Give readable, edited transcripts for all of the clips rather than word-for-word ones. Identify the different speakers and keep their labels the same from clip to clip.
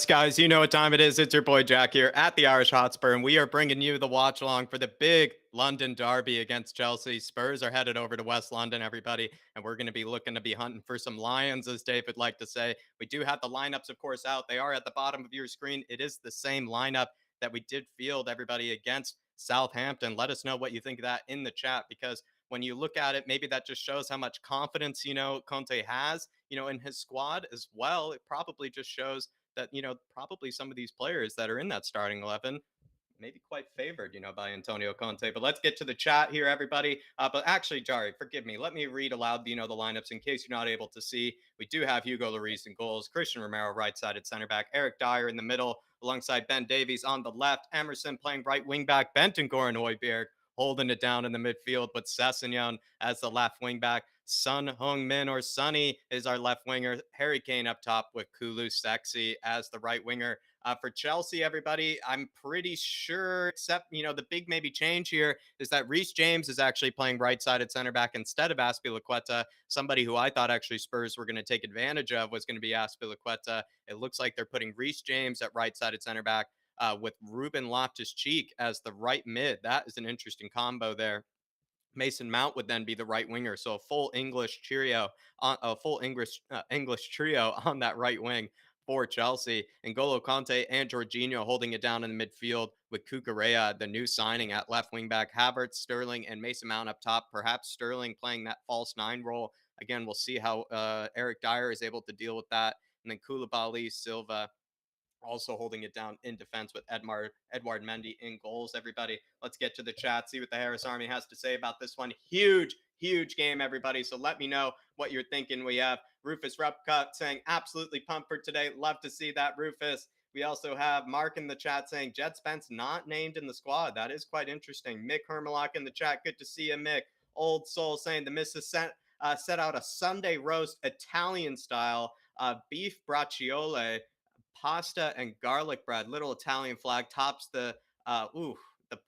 Speaker 1: Yes, guys, you know what time it is. It's your boy Jack here at the Irish Hotspur, and we are bringing you the watch along for the big London derby against Chelsea. Spurs are headed over to West London, everybody, and we're going to be looking to be hunting for some lions, as Dave would like to say. We do have the lineups, of course, out. They are at the bottom of your screen. It is the same lineup that we did field everybody against Southampton. Let us know what you think of that in the chat, because when you look at it, maybe that just shows how much confidence, Conte has, in his squad as well. It probably just shows that, probably some of these players that are in that starting 11 maybe quite favored, by Antonio Conte. But let's get to the chat here, everybody. But actually, Jari, forgive me. Let me read aloud, the lineups in case you're not able to see. We do have Hugo Lloris in goals, Christian Romero right-sided center back, Eric Dyer in the middle, alongside Ben Davies on the left, Emerson playing right wing back, Bentancur and Højbjerg holding it down in the midfield, but Sessegnon as the left wing back. Son Heung-min or Sonny is our left winger. Harry Kane up top with Kulu Sexy as the right winger. For Chelsea, everybody, I'm pretty sure, except, the big maybe change here is that Reece James is actually playing right-sided center back instead of Azpilicueta. Somebody who I thought actually Spurs were going to take advantage of was going to be Azpilicueta. It looks like they're putting Reece James at right-sided center back with Ruben Loftus-Cheek as the right mid. That is an interesting combo there. Mason Mount would then be the right winger, so a full English trio on that right wing for Chelsea. N'Golo Conte and Jorginho holding it down in the midfield with Cucurella, the new signing at left wing back, Havertz, Sterling, and Mason Mount up top. Perhaps Sterling playing that false nine role. Again, we'll see how Eric Dyer is able to deal with that. And then Koulibaly, Silva, also holding it down in defense with Edouard Mendy in goals. Everybody, let's get to the chat, see what the Harris Army has to say about this one. Huge game, everybody. So let me know what you're thinking. We have Rufus Rupcut saying, absolutely pumped for today. Love to see that, Rufus. We also have Mark in the chat saying, Jet Spence not named in the squad. That is quite interesting. Mick Hermelach in the chat. Good to see you, Mick. Old Soul saying the missus set out a Sunday roast Italian style beef bracciole, pasta and garlic bread, little Italian flag tops the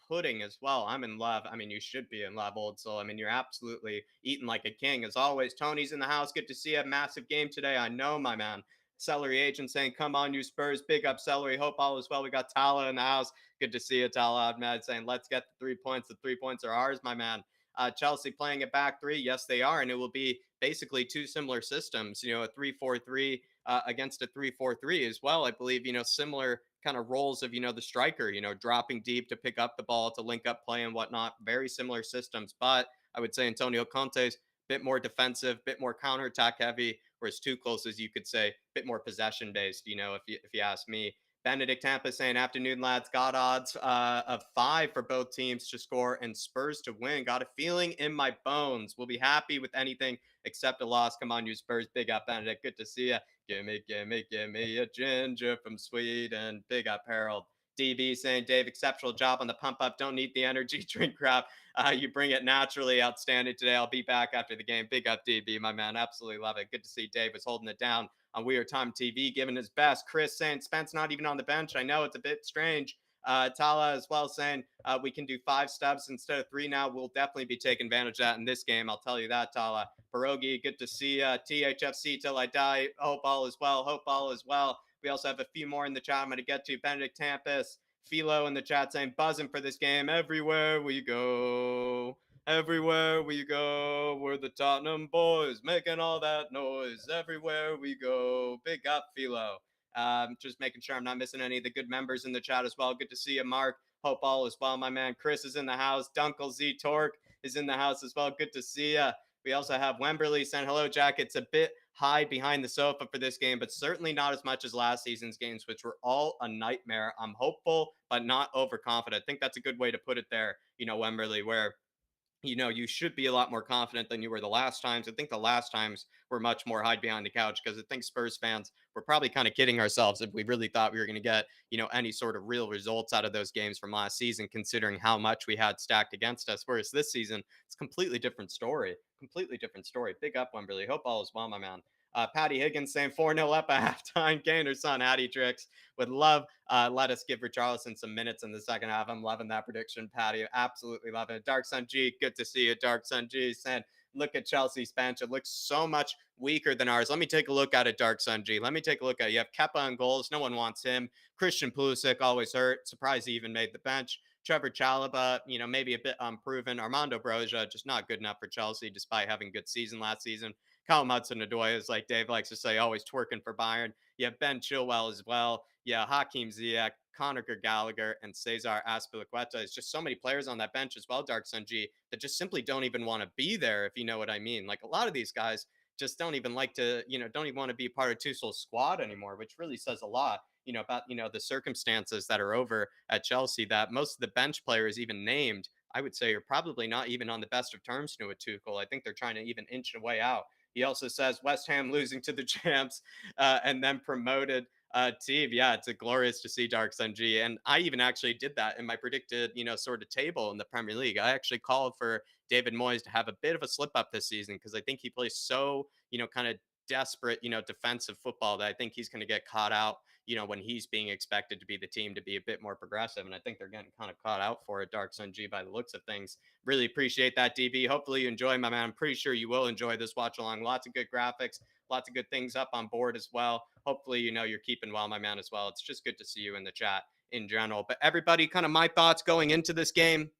Speaker 1: pudding as well. I'm in love. I mean, you should be in love, Old Soul. I mean, you're absolutely eating like a king as always. Tony's in the house. Good to see you. Massive game today. I know, my man. Celery Agent saying, come on, you Spurs. Big up, Celery. Hope all is well. We got Tala in the house. Good to see you, Tala Ahmed, saying, let's get the 3 points. The 3 points are ours, my man. Chelsea playing it back three. Yes, they are. And it will be basically two similar systems, a 3-4-3 against a 3-4-3 as well. I believe, similar kind of roles of, the striker, dropping deep to pick up the ball, to link up play and whatnot. Very similar systems. But I would say Antonio Conte's bit more defensive, bit more counterattack heavy, whereas Tuchel's, as you could say, bit more possession based, if you ask me. Benedict Tampa saying, afternoon, lads. Got odds of 5 for both teams to score and Spurs to win. Got a feeling in my bones. We'll be happy with anything except a loss. Come on, you Spurs. Big up, Benedict. Good to see you. Give me a ginger from Sweden. Big up, Harold. DB saying, Dave, exceptional job on the pump up. Don't need the energy drink crap. You bring it naturally. Outstanding today. I'll be back after the game. Big up, DB, my man. Absolutely love it. Good to see Dave was holding it down on We Are Time TV, giving his best. Chris saying, Spence not even on the bench. I know it's a bit strange. Tala as well saying we can do 5 stubs instead of 3 now. We'll definitely be taking advantage of that in this game. I'll tell you that, Tala. Pierogi, good to see THFC till I die. Hope all is well. Hope all is well. We also have a few more in the chat I'm going to get to. Benedict Tampus, Philo in the chat saying, buzzing for this game. Everywhere we go. Everywhere we go, we're the Tottenham boys making all that noise. Everywhere we go. Big up, Philo. Just making sure I'm not missing any of the good members in the chat as well. Good to see you, Mark. Hope all is well, my man. Chris is in the house. Dunkel Z Torque is in the house as well. Good to see you. We also have Wemberley saying, hello, Jack. It's a bit high behind the sofa for this game, but certainly not as much as last season's games, which were all a nightmare. I'm hopeful, but not overconfident. I think that's a good way to put it there, Wemberley, where you should be a lot more confident than you were the last times. I think the last times were much more hide behind the couch, because I think Spurs fans were probably kind of kidding ourselves if we really thought we were going to get, any sort of real results out of those games from last season, considering how much we had stacked against us. Whereas this season, it's a completely different story. Completely different story. Big up, Wembley. Hope all is well, my man. Patty Higgins saying 4-0 up at halftime. Gainer son, Hattie Tricks would love. Let us give Richarlison some minutes in the second half. I'm loving that prediction, Patty. Absolutely loving it. Dark Sun G, good to see you, Dark Sun G. Saying, look at Chelsea's bench. It looks so much weaker than ours. Let me take a look at it, Dark Sun G. Let me take a look at it. You have Kepa on goals. No one wants him. Christian Pulisic always hurt. Surprised he even made the bench. Trevor Chalobah, maybe a bit unproven. Armando Broja, just not good enough for Chelsea, despite having a good season last season. Callum Hudson-Odoi is, like Dave likes to say, always twerking for Bayern. You have Ben Chilwell as well. Yeah, Hakeem Ziyech, Conor Gallagher, and Cesar Azpilicueta. It's just so many players on that bench as well, Dark Sun G, that just simply don't even want to be there, if you know what I mean. Like a lot of these guys just don't even like to, don't even want to be part of Tuchel's squad anymore, which really says a lot, about, the circumstances that are over at Chelsea, that most of the bench players even named, I would say, are probably not even on the best of terms with Tuchel. I think they're trying to even inch a way out. He also says West Ham losing to the champs and then promoted team. Yeah, it's a glorious to see, Dark Sun G. And I even actually did that in my predicted, sort of table in the Premier League. I actually called for David Moyes to have a bit of a slip up this season because I think he plays so, kind of desperate, defensive football that I think he's going to get caught out, when he's being expected to be the team to be a bit more progressive. And I think they're getting kind of caught out for it, Dark Sun G, by the looks of things. Really appreciate that, DB. Hopefully you enjoy, my man. I'm pretty sure you will enjoy this watch along. Lots of good graphics, lots of good things up on board as well. Hopefully, you're keeping well, my man, as well. It's just good to see you in the chat in general. But everybody, kind of my thoughts going into this game.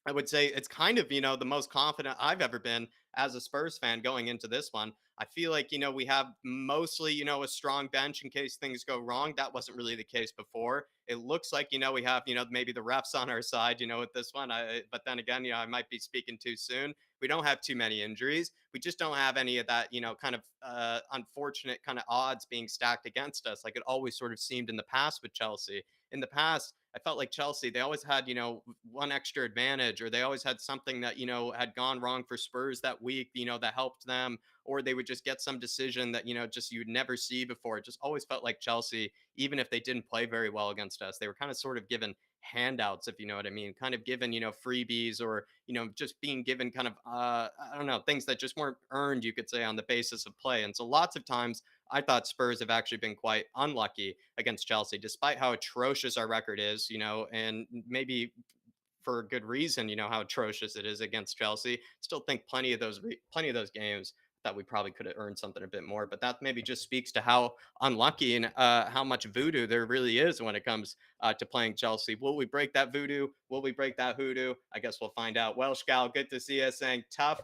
Speaker 1: I would say it's kind of, the most confident I've ever been as a Spurs fan going into this one. I feel like, we have mostly, a strong bench in case things go wrong. That wasn't really the case before. It looks like, we have, maybe the refs on our side, with this one. But then again, I might be speaking too soon. We don't have too many injuries. We just don't have any of that, kind of unfortunate kind of odds being stacked against us. Like it always sort of seemed in the past with Chelsea. In the past, I felt like Chelsea, they always had, one extra advantage, or they always had something that, had gone wrong for Spurs that week, that helped them, or they would just get some decision that, just you'd never see before. It just always felt like Chelsea, even if they didn't play very well against us, they were kind of sort of given handouts, if you know what I mean, kind of given, freebies, or, just being given kind of, I don't know, things that just weren't earned, you could say, on the basis of play. And so lots of times I thought Spurs have actually been quite unlucky against Chelsea, despite how atrocious our record is, and maybe for a good reason, how atrocious it is against Chelsea. Still think plenty of those games that we probably could have earned something a bit more. But that maybe just speaks to how unlucky and how much voodoo there really is when it comes to playing Chelsea. Will we break that voodoo? Will we break that hoodoo? I guess we'll find out. Welsh Gal, good to see you, saying tough.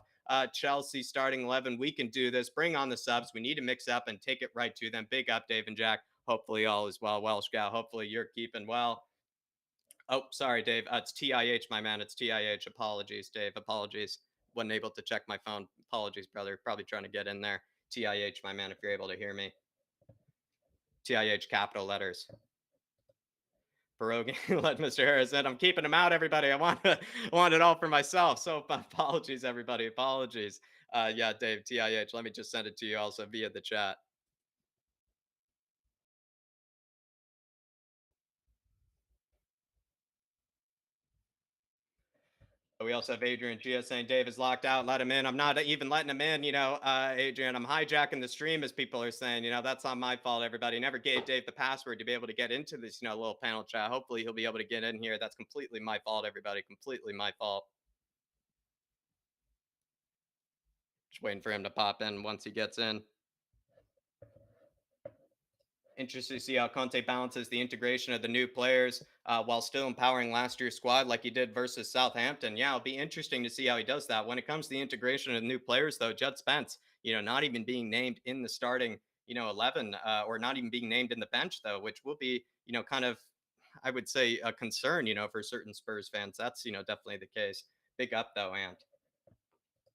Speaker 1: Chelsea starting 11. We can do this. Bring on the subs. We need to mix up and take it right to them. Big up, Dave and Jack. Hopefully, all is well. Welsh Gal, hopefully, you're keeping well. Oh, sorry, Dave. It's TIH, my man. It's TIH. Apologies, Dave. Apologies. Wasn't able to check my phone. Apologies, brother. Probably trying to get in there. TIH, my man, if you're able to hear me. TIH, capital letters. Pierogi, let Mr. Harris in. I'm keeping him out, everybody. I want it all for myself. So apologies, everybody. Apologies. Yeah, Dave, TIH. Let me just send it to you also via the chat. We also have Adrian Gia saying Dave is locked out. Let him in. I'm not even letting him in. Adrian, I'm hijacking the stream, as people are saying. That's not my fault. Everybody never gave Dave the password to be able to get into this, little panel chat. Hopefully, he'll be able to get in here. That's completely my fault, everybody. Completely my fault. Just waiting for him to pop in once he gets in. Interested to see how Conte balances the integration of the new players while still empowering last year's squad like he did versus Southampton. Yeah, it'll be interesting to see how he does that. When it comes to the integration of new players, though, Judd Spence, not even being named in the starting, 11, or not even being named in the bench, though, which will be, kind of, I would say, a concern, for certain Spurs fans. That's, definitely the case. Big up, though, Ant.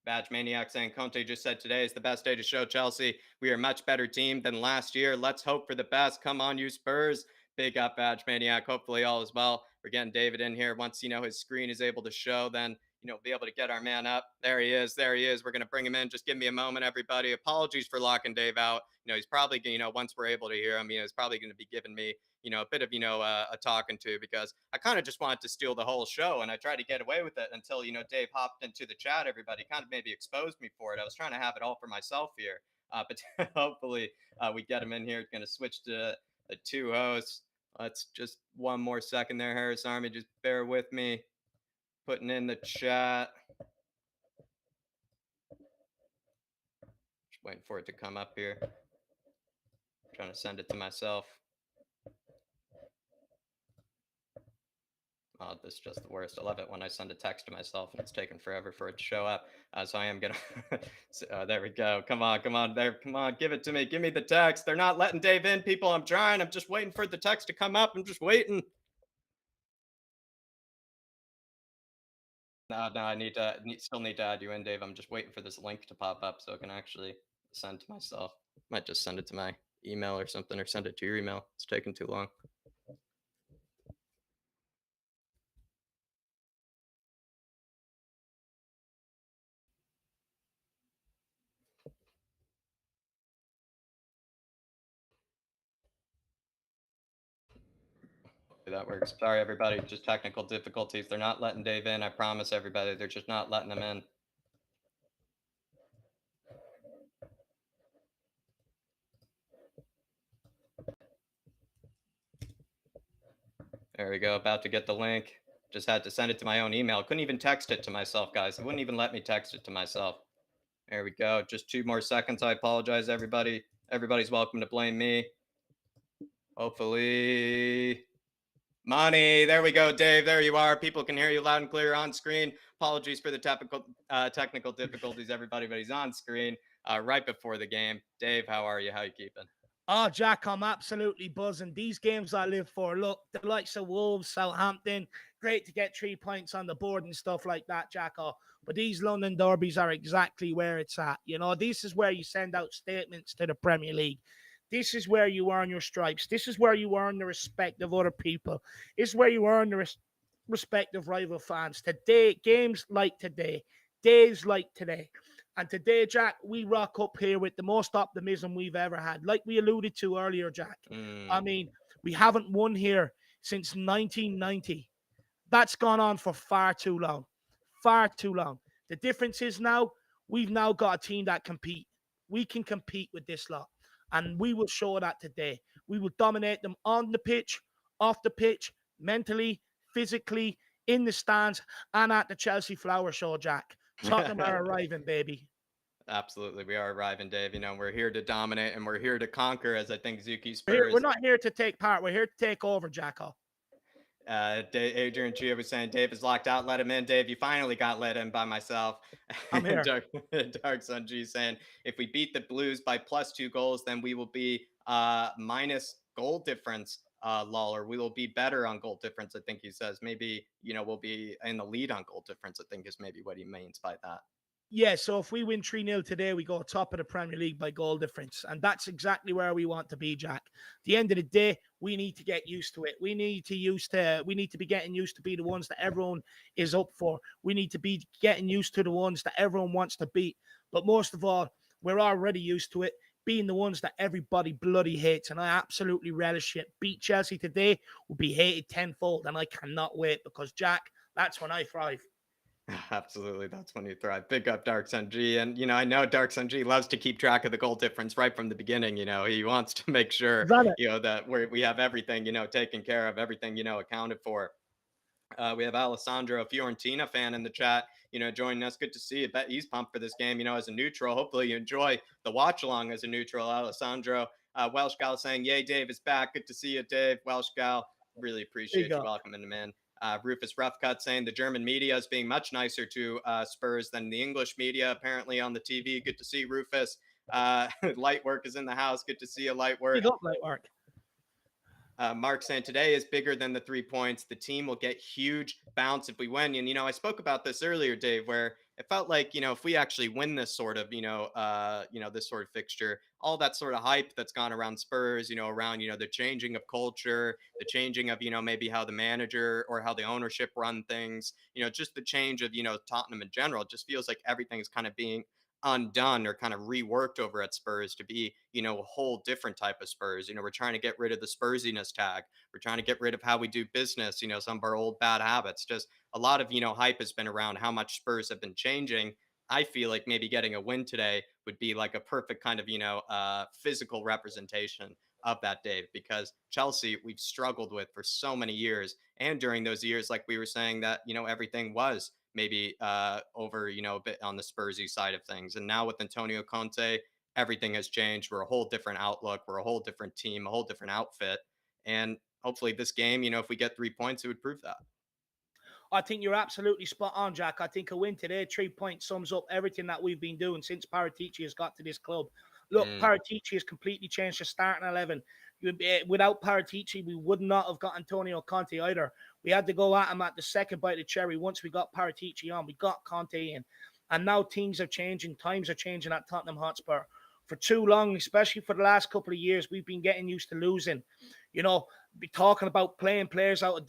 Speaker 1: Badge Maniac saying Conte just said today is the best day to show Chelsea we are a much better team than last year. Let's hope for the best. Come on, you Spurs. Big up, Badge Maniac. Hopefully all is well. We're getting David in here. Once, his screen is able to show, then, be able to get our man up. There he is. There he is. We're going to bring him in. Just give me a moment, everybody. Apologies for locking Dave out. He's probably, once we're able to hear him, he's probably going to be giving me, a bit of, a talking to, because I kind of just wanted to steal the whole show, and I tried to get away with it until, Dave hopped into the chat. Everybody kind of maybe exposed me for it. I was trying to have it all for myself here. But hopefully we get him in here. Going to switch to the two hosts. Let's just one more second there, Harris Army. Just bear with me. Putting in the chat. waiting for it to come up here. Trying to send it to myself. Oh, this is just the worst. I love it when I send a text to myself and it's taking forever for it to show up. So I am gonna. There we go. Come on, come on, there, come on, give it to me. Give me the text. They're not letting Dave in, people. I'm trying. I'm just waiting for the text to come up. I'm just waiting. No, no, still need to add you in, Dave. I'm just waiting for this link to pop up so I can actually send to myself. Might just send it to my email or something, or send it to your email. It's taking too long. That works. Sorry, everybody. Just technical difficulties. They're not letting Dave in. I promise everybody. They're just not letting him in. There we go. About to get the link. Just had to send it to my own email. Couldn't even text it to myself, guys. It wouldn't even let me text it to myself. There we go. Just 2 more seconds. I apologize, everybody. Everybody's welcome to blame me. Hopefully. Money. There we go, Dave. There you are. People can hear you loud and clear on screen. Apologies for the technical difficulties, everybody, but he's on screen right before the game. Dave, how are you? How you keeping?
Speaker 2: Oh, Jack, I'm absolutely buzzing. These games I live for. Look, the likes of Wolves, Southampton, great to get 3 points on the board and stuff like that, Jack. Oh, but these London derbies are exactly where it's at. You know, this is where you send out statements to the Premier League. This is where you earn your stripes. This is where you earn the respect of other people. This is where you earn the respect of rival fans. Today, games like today, days like today. And today, Jack, we rock up here with the most optimism we've ever had. Like we alluded to earlier, Jack. I
Speaker 1: Mm.
Speaker 2: mean, we haven't won here since 1990. That's gone on for far too long. Far too long. The difference is now we've now got a team that compete. We can compete with this lot. And we will show that today. We will dominate them on the pitch, off the pitch, mentally, physically, in the stands, and at the Chelsea Flower Show, Jack. Tottenham are arriving, baby.
Speaker 1: Absolutely. We are arriving, Dave. We're here to dominate and we're here to conquer, as I think Zuki
Speaker 2: We're
Speaker 1: Spurs.
Speaker 2: not here to take part. We're here to take over, Jacko.
Speaker 1: Adrian Chia was saying Dave is locked out. Let him in, Dave. You finally got let in by myself.
Speaker 2: I'm
Speaker 1: And
Speaker 2: here.
Speaker 1: Dark Sun G saying if we beat the Blues by +2 goals, then we will be minus goal difference. Lawler, we will be better on goal difference. I think he says maybe we'll be in the lead on goal difference. I think is maybe what he means by that.
Speaker 2: Yeah, so if we win 3-0 today, we go top of the Premier League by goal difference. And that's exactly where we want to be, Jack. At the end of the day, we need to get used to it. We need to be getting used to be the ones that everyone is up for. We need to be getting used to the ones that everyone wants to beat. But most of all, we're already used to it, being the ones that everybody bloody hates. And I absolutely relish it. Beat Chelsea today will be hated tenfold. And I cannot wait because, Jack, that's when I thrive.
Speaker 1: Absolutely, that's when you thrive. Big up Dark Sun G, and I know Dark Sun G loves to keep track of the goal difference right from the beginning. He wants to make sure
Speaker 2: Run it.
Speaker 1: that we have everything taken care of, everything accounted for. We have Alessandro, a Fiorentina fan, in the chat, joining us. Good to see you. Bet he's pumped for this game, as a neutral. Hopefully you enjoy the watch along as a neutral, Alessandro. Welsh Gal saying, yay, Dave is back. Good to see you, Dave. Welsh Gal, really
Speaker 2: There you
Speaker 1: appreciate you
Speaker 2: go.
Speaker 1: welcoming him in. Rufus Roughcut saying the German media is being much nicer to Spurs than the English media, apparently, on the TV. Good to see Rufus. Lightwork is in the house. Good to see you, Lightwork.
Speaker 2: Big up, Lightwork.
Speaker 1: Mark saying today is bigger than the 3 points. The team will get huge bounce if we win. And I spoke about this earlier, Dave, where it felt like if we actually win this sort of this sort of fixture, all that sort of hype that's gone around Spurs, around the changing of culture, the changing of maybe how the manager or how the ownership run things, just the change of Tottenham in general. It just feels like everything's kind of being undone or kind of reworked over at Spurs to be, a whole different type of Spurs. We're trying to get rid of the Spursiness tag. We're trying to get rid of how we do business, some of our old bad habits. Just a lot of, hype has been around how much Spurs have been changing. I feel like maybe getting a win today would be like a perfect kind of, physical representation of that, Dave, because Chelsea, we've struggled with for so many years. And during those years, like we were saying, that, everything was maybe over, a bit on the Spursy side of things. And now with Antonio Conte, everything has changed. We're a whole different outlook. We're a whole different team, a whole different outfit. And hopefully, this game, if we get 3 points, it would prove that.
Speaker 2: I think you're absolutely spot on, Jack. I think a win today, 3 points, sums up everything that we've been doing since Paratici has got to this club. Look,
Speaker 1: Mm.
Speaker 2: Paratici has completely changed the starting 11. Without Paratici, we would not have got Antonio Conte either. We had to go at him at the second bite of the cherry. Once we got Paratici on, we got Conte in. And now things are changing. Times are changing at Tottenham Hotspur. For too long, especially for the last couple of years, we've been getting used to losing. Be talking about playing players out of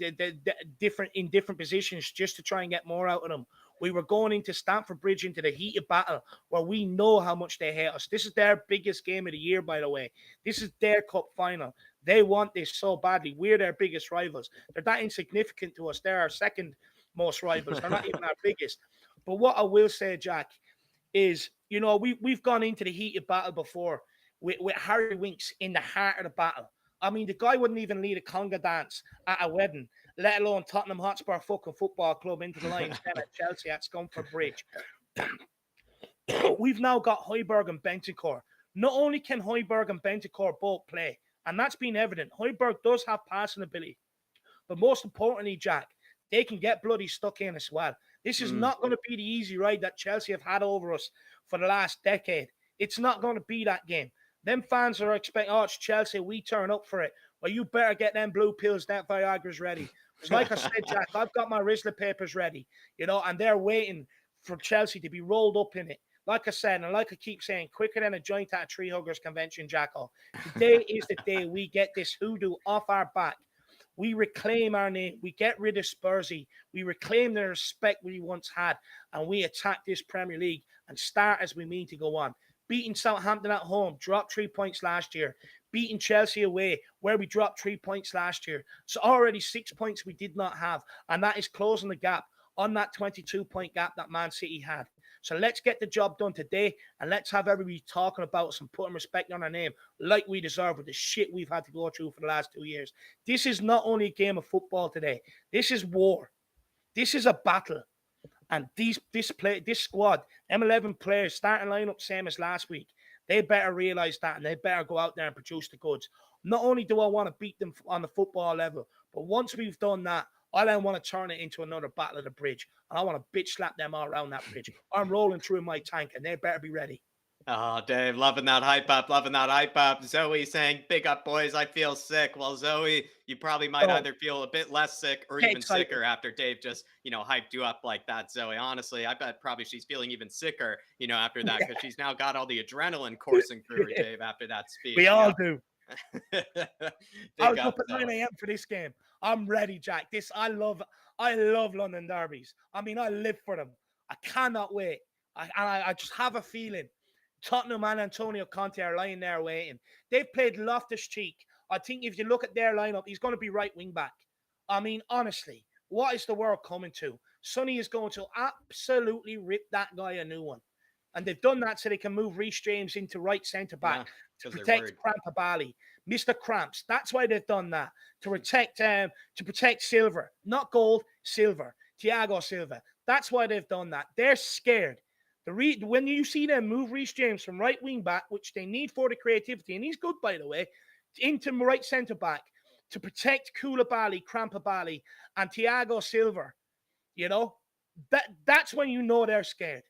Speaker 2: different positions just to try and get more out of them. We were going into Stamford Bridge into the heated battle where we know how much they hate us. This is their biggest game of the year, by the way. This is their cup final. They want this so badly. We're their biggest rivals. They're that insignificant to us. They're our second most rivals. They're not even our biggest. But what I will say, Jack, is, we've gone into the heated battle before with Harry Winks in the heart of the battle. I mean, the guy wouldn't even lead a conga dance at a wedding, let alone Tottenham Hotspur fucking football club into the Lions Den at Chelsea at Scunthorpe Bridge. We've now got Højbjerg and Bentancur. Not only can Højbjerg and Bentancur both play, and that's been evident, Højbjerg does have passing ability, but most importantly, Jack, they can get bloody stuck in as well. This is not going to be the easy ride that Chelsea have had over us for the last decade. It's not going to be that game. Them fans are expecting, oh, it's Chelsea, we turn up for it. Well, you better get them blue pills, that Viagra's ready. Because like I said, Jack, I've got my Rizzler papers ready, and they're waiting for Chelsea to be rolled up in it. Like I said, and like I keep saying, quicker than a joint at a tree huggers convention, Jacko. Today is the day we get this hoodoo off our back. We reclaim our name. We get rid of Spursy. We reclaim the respect we once had, and we attack this Premier League and start as we mean to go on. Beating Southampton at home, dropped 3 points last year. Beating Chelsea away, where we dropped 3 points last year. So already 6 points we did not have, and that is closing the gap on that 22-point gap that Man City had. So let's get the job done today, and let's have everybody talking about us and putting respect on our name like we deserve with the shit we've had to go through for the last 2 years. This is not only a game of football today. This is war. This is a battle. And this squad, M11 players, starting lineup same as last week, they better realize that, and they better go out there and produce the goods. Not only do I want to beat them on the football level, but once we've done that, I then want to turn it into another battle of the bridge. And I want to bitch slap them all around that bridge. I'm rolling through in my tank, and they better be ready.
Speaker 1: Oh, Dave, loving that hype up, loving that hype up. Zoe saying, big up, boys, I feel sick. Well, Zoe, you probably might
Speaker 2: So
Speaker 1: either feel a bit less sick or
Speaker 2: get
Speaker 1: even
Speaker 2: excited.
Speaker 1: sicker after Dave just, hyped you up like that, Zoe. Honestly, I bet probably she's feeling even sicker, after that, because she's now got all the adrenaline coursing through her, Dave, after that speech.
Speaker 2: We all do. I
Speaker 1: Big
Speaker 2: was up
Speaker 1: up,
Speaker 2: at 9
Speaker 1: Zoe.
Speaker 2: a.m. for this game. I'm ready, Jack. I love London derbies. I mean, I live for them. I cannot wait. I just have a feeling Tottenham and Antonio Conte are lying there waiting. They've played Loftus-Cheek. I think if you look at their lineup, he's going to be right wing back. I mean, honestly, what is the world coming to? Sonny is going to absolutely rip that guy a new one. And they've done that so they can move Reece James into right centre back
Speaker 1: Yeah,
Speaker 2: to
Speaker 1: because they're
Speaker 2: protect
Speaker 1: worried.
Speaker 2: Crampabali, Mr. Cramps. That's why they've done that, to protect Silver, not gold, Silver, Thiago Silva. That's why they've done that. They're scared. When you see them move Reece James from right wing back, which they need for the creativity, and he's good, by the way, into right centre back to protect Koulibaly, Crampabali, and Thiago Silva, that's when you know they're scared.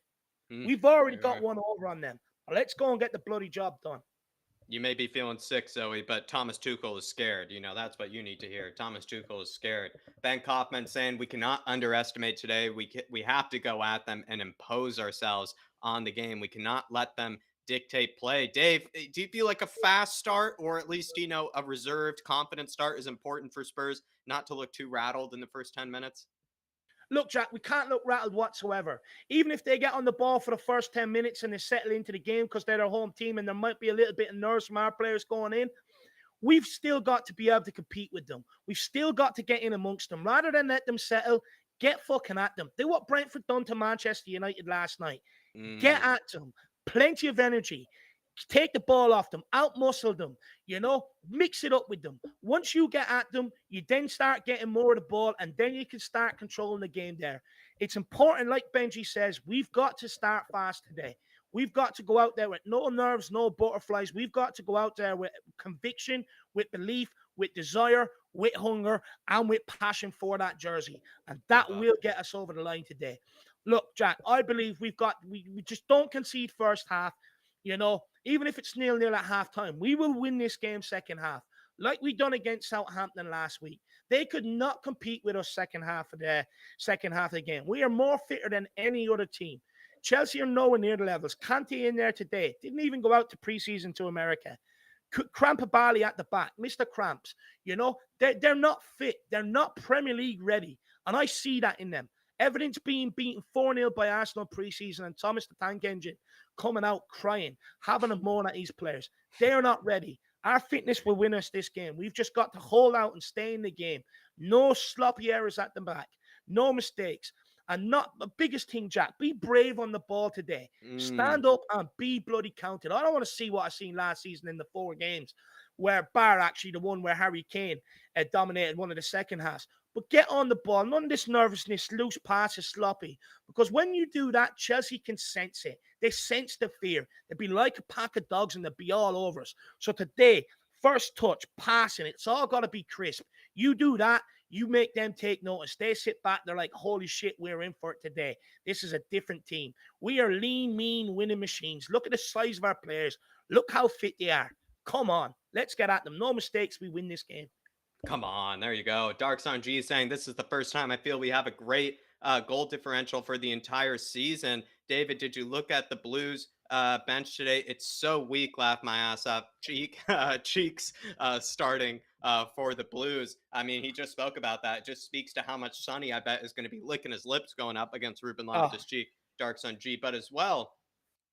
Speaker 2: We've already
Speaker 1: They
Speaker 2: got
Speaker 1: are.
Speaker 2: one over on them. Let's go and get the bloody job done.
Speaker 1: You may be feeling sick, Zoe, but Thomas Tuchel is scared. That's what you need to hear. Thomas Tuchel is scared. Ben Kaufman saying we cannot underestimate today. We have to go at them and impose ourselves on the game. We cannot let them dictate play. Dave, do you feel like a fast start, or at least a reserved, confident start is important for Spurs, not to look too rattled in the first 10 minutes?
Speaker 2: Look, Jack, we can't look rattled whatsoever. Even if they get on the ball for the first 10 minutes and they settle into the game because they're their home team and there might be a little bit of nerves from our players going in, we've still got to be able to compete with them. We've still got to get in amongst them. Rather than let them settle, get fucking at them. Do what Brentford done to Manchester United last night. Get at them. Plenty of energy. Take the ball off them, out-muscle them, mix it up with them. Once you get at them, you then start getting more of the ball, and then you can start controlling the game there. It's important, like Benji says, we've got to start fast today. We've got to go out there with no nerves, no butterflies. We've got to go out there with conviction, with belief, with desire, with hunger, and with passion for that jersey. And that
Speaker 1: Love that.
Speaker 2: will get us over the line today. Look, Jack, I believe we just don't concede first half. Even if it's 0-0 at halftime, we will win this game second half, like we done against Southampton last week. They could not compete with us second half of the game. We are more fitter than any other team. Chelsea are nowhere near the levels. Kante in there today. Didn't even go out to preseason to America. Crampabali at the back, Mr. Cramps. They're not fit. They're not Premier League ready. And I see that in them. Evidence being beaten 4-0 by Arsenal preseason and Thomas the Tank Engine coming out crying, having a moan at these players. They're not ready. Our fitness will win us this game. We've just got to hold out and stay in the game. No sloppy errors at the back. No mistakes. And not the biggest thing, Jack, be brave on the ball today.
Speaker 1: Mm.
Speaker 2: Stand up and be bloody counted. I don't want to see what I seen last season in the 4 games, where bar actually the one where Harry Kane dominated one of the second halves. But get on the ball. None of this nervousness, loose passes, sloppy. Because when you do that, Chelsea can sense it. They sense the fear. They'd be like a pack of dogs and they'd be all over us. So today, first touch, passing, it's all got to be crisp. You do that, you make them take notice. They sit back. They're like, holy shit, we're in for it today. This is a different team. We are lean, mean, winning machines. Look at the size of our players. Look how fit they are. Come on. Let's get at them. No mistakes. We win this game.
Speaker 1: Come on, there you go. Dark Sun G is saying this is the first time I feel we have a great goal differential for the entire season. David, did you look at the Blues bench today? It's so weak. Laugh my ass up. Cheeks starting for the Blues. I mean, he just spoke about that. It just speaks to how much Sonny, I bet, is going to be licking his lips going up against Ruben
Speaker 2: Oh,
Speaker 1: Loftus Cheek, Dark Sun G. But as well,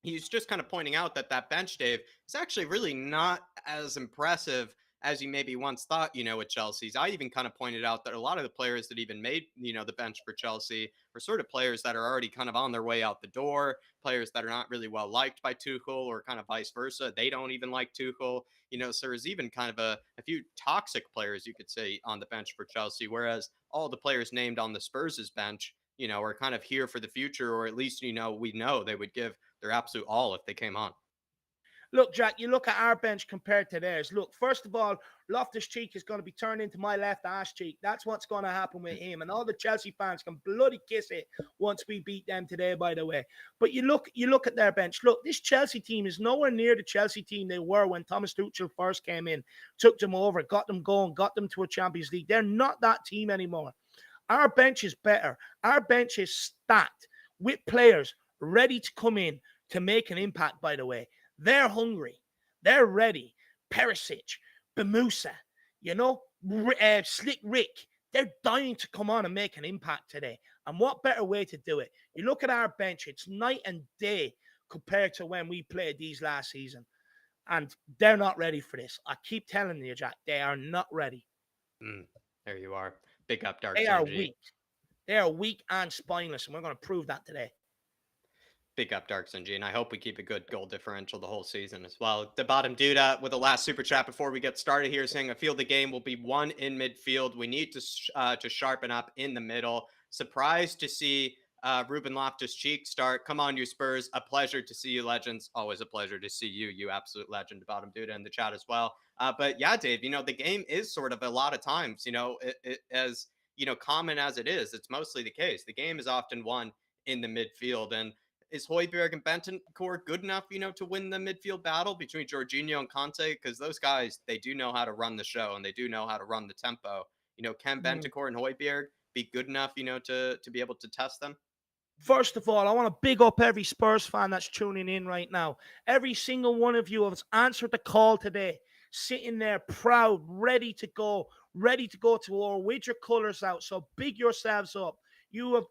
Speaker 1: he's just kind of pointing out that that bench, Dave, is actually really not as impressive as you maybe once thought, with Chelsea's. I even kind of pointed out that a lot of the players that even made, the bench for Chelsea were sort of players that are already kind of on their way out the door, players that are not really well liked by Tuchel or kind of vice versa. They don't even like Tuchel, so there's even kind of a few toxic players, you could say, on the bench for Chelsea, whereas all the players named on the Spurs' bench, are kind of here for the future, or at least, we know they would give their absolute all if they came on.
Speaker 2: look, Jack, you look at our bench compared to theirs. Look, first of all, Loftus Cheek is going to be turned into my left ass cheek. That's what's going to happen with him. And all the Chelsea fans can bloody kiss it once we beat them today, by the way. But you look at their bench. Look, this Chelsea team is nowhere near the Chelsea team they were when Thomas Tuchel first came in, took them over, got them going, got them to a Champions League. They're not that team anymore. Our bench is better. Our bench is stacked with players ready to come in to make an impact, by the way. They're hungry. They're ready. Perisic, Bemusa, Slick Rick. They're dying to come on and make an impact today. And what better way to do it? You look at our bench, it's night and day compared to when we played these last season. And they're not ready for this. I keep telling you, Jack, they are not ready.
Speaker 1: Mm, there you are. Big up, Dark
Speaker 2: They
Speaker 1: Sun
Speaker 2: are
Speaker 1: G.
Speaker 2: weak. They are weak and spineless, and we're going to prove that today.
Speaker 1: Big up, Dark Sun G. And I hope we keep a good goal differential the whole season as well. The bottom dude with the last super chat before we get started here saying, I feel the game will be won in midfield. We need to sharpen up in the middle. Surprised to see Ruben Loftus-Cheek start. Come on, you Spurs. A pleasure to see you, legends. Always a pleasure to see you, you absolute legend. Bottom dude in the chat as well. But yeah, Dave, the game is sort of a lot of times, as, common as it is, it's mostly the case. The game is often won in the midfield. And is Højbjerg and Bentancur good enough, to win the midfield battle between Jorginho and Conte? Because those guys, they do know how to run the show and they do know how to run the tempo. Can
Speaker 2: Mm.
Speaker 1: Bentancur and Højbjerg be good enough, to be able to test them?
Speaker 2: First of all, I want to big up every Spurs fan that's tuning in right now. Every single one of you has answered the call today, sitting there proud, ready to go to war with your colours out. So big yourselves up.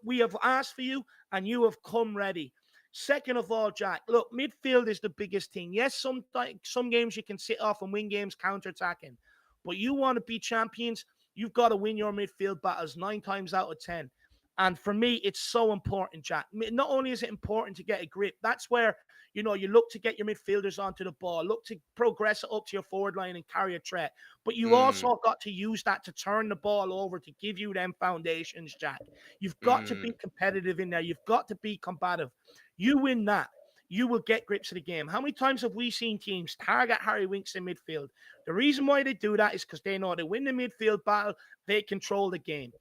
Speaker 2: We have asked for you and you have come ready. Second of all, Jack, look, midfield is the biggest thing. Yes, some games you can sit off and win games counter-attacking, but you want to be champions, you've got to win your midfield battles 9 times out of 10. And for me, it's so important, Jack. Not only is it important to get a grip, that's where, you look to get your midfielders onto the ball, look to progress it up to your forward line and carry a threat. But you
Speaker 1: Mm,
Speaker 2: also got to use that to turn the ball over to give you them foundations, Jack. You've got to be
Speaker 1: mm,
Speaker 2: competitive in there. You've got to be combative. You win that. you will get grips of the game. How many times have we seen teams target Harry Winks in midfield? The reason why they do that is because they know they win the midfield battle, they control the game.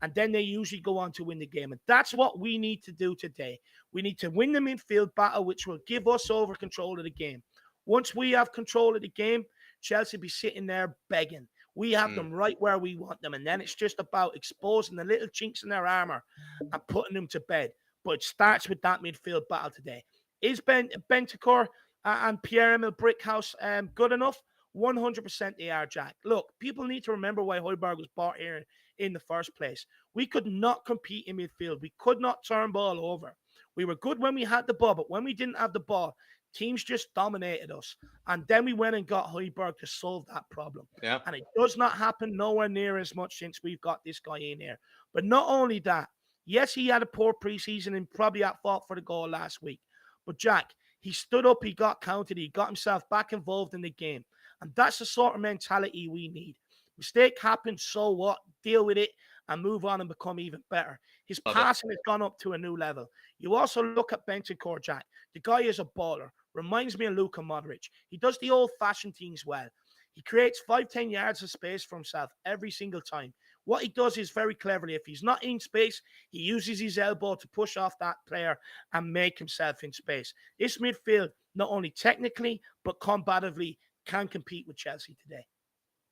Speaker 2: And then they usually go on to win the game. And that's what we need to do today. We need to win the midfield battle, which will give us over control of the game. Once we have control of the game, Chelsea be sitting there begging. We have them right where we want them. And then it's just about exposing the little chinks in their armor and putting them to bed. But it starts with that midfield battle today. Is Bentancur and Pierre-Emile Brickhouse good enough? 100% they are, Jack. Look, people need to remember why Højbjerg was bought here in the first place. We could not compete in midfield. We could not turn ball over. We were good when we had the ball, but when we didn't have the ball, teams just dominated us. And then we went and got Højbjerg to solve that problem.
Speaker 1: Yeah.
Speaker 2: And it does not happen nowhere near as much since we've got this guy in here. But not only that, yes, he had a poor preseason and probably at fault for the goal last week. But Jack, he stood up, he got counted, he got himself back involved in the game. And that's the sort of mentality we need. Mistake happens, so what? Deal with it and move on and become even better. His passing has gone up to a new level. You also look at Bentancur, Jack. The guy is a baller. Reminds me of Luka Modric. He does the old-fashioned things well. He creates 5-10 yards of space for himself every single time. What he does is very cleverly. If he's not in space, he uses his elbow to push off that player and make himself in space. This midfield, not only technically, but combatively, can compete with Chelsea today.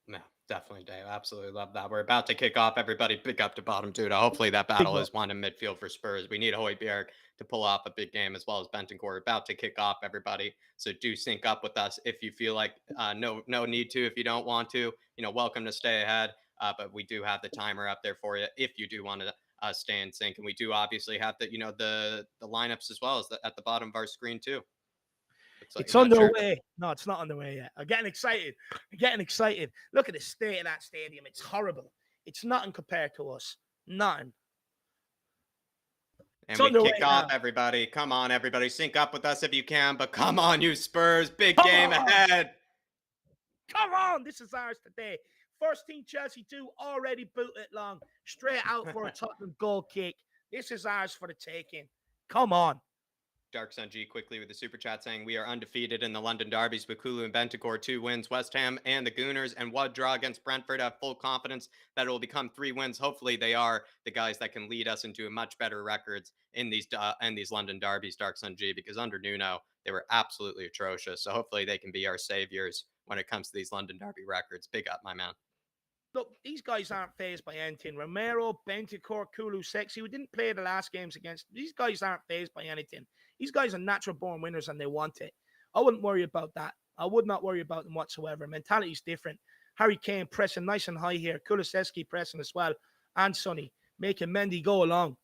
Speaker 1: No, definitely, Dave. Absolutely love that. We're about to kick off. Everybody pick up to bottom two. Hopefully that battle is won in midfield for Spurs. We need Højbjerg to pull off a big game as well as Bentancur. We're about to kick off, everybody. So do sync up with us if you feel like no need to. If you don't want to, welcome to stay ahead. But we do have the timer up there for you if you do want to stay in sync. And we do obviously have the lineups as well as at the bottom of our screen too.
Speaker 2: It's underway. No, it's not underway yet. I'm getting excited. Look at the state of that stadium. It's horrible. It's nothing compared to us. Nothing.
Speaker 1: And we kick off, everybody. Come on, everybody. Sync up with us if you can. But come on, you Spurs. Big game ahead.
Speaker 2: Come on. This is ours today. First team Chelsea 2 already booted long. Straight out for a Tottenham goal kick. This is ours for the taking. Come on.
Speaker 1: Dark Sun G quickly with the super chat saying we are undefeated in the London derbies with Kulu and Bentancur 2 wins. West Ham and the Gooners and one draw against Brentford. Have full confidence that it will become 3 wins. Hopefully they are the guys that can lead us into a much better records in these London derbies, Dark Sun G, because under Nuno they were absolutely atrocious. So hopefully they can be our saviors when it comes to these London derby records. Big up, my man.
Speaker 2: Look, these guys aren't fazed by anything. Romero, Bentancur, Kulu, Sexy. We didn't play the last games against. These guys aren't fazed by anything. These guys are natural born winners and they want it. I wouldn't worry about that. I would not worry about them whatsoever. Mentality is different. Harry Kane pressing nice and high here. Kulusevski pressing as well. And Sonny making Mendy go along.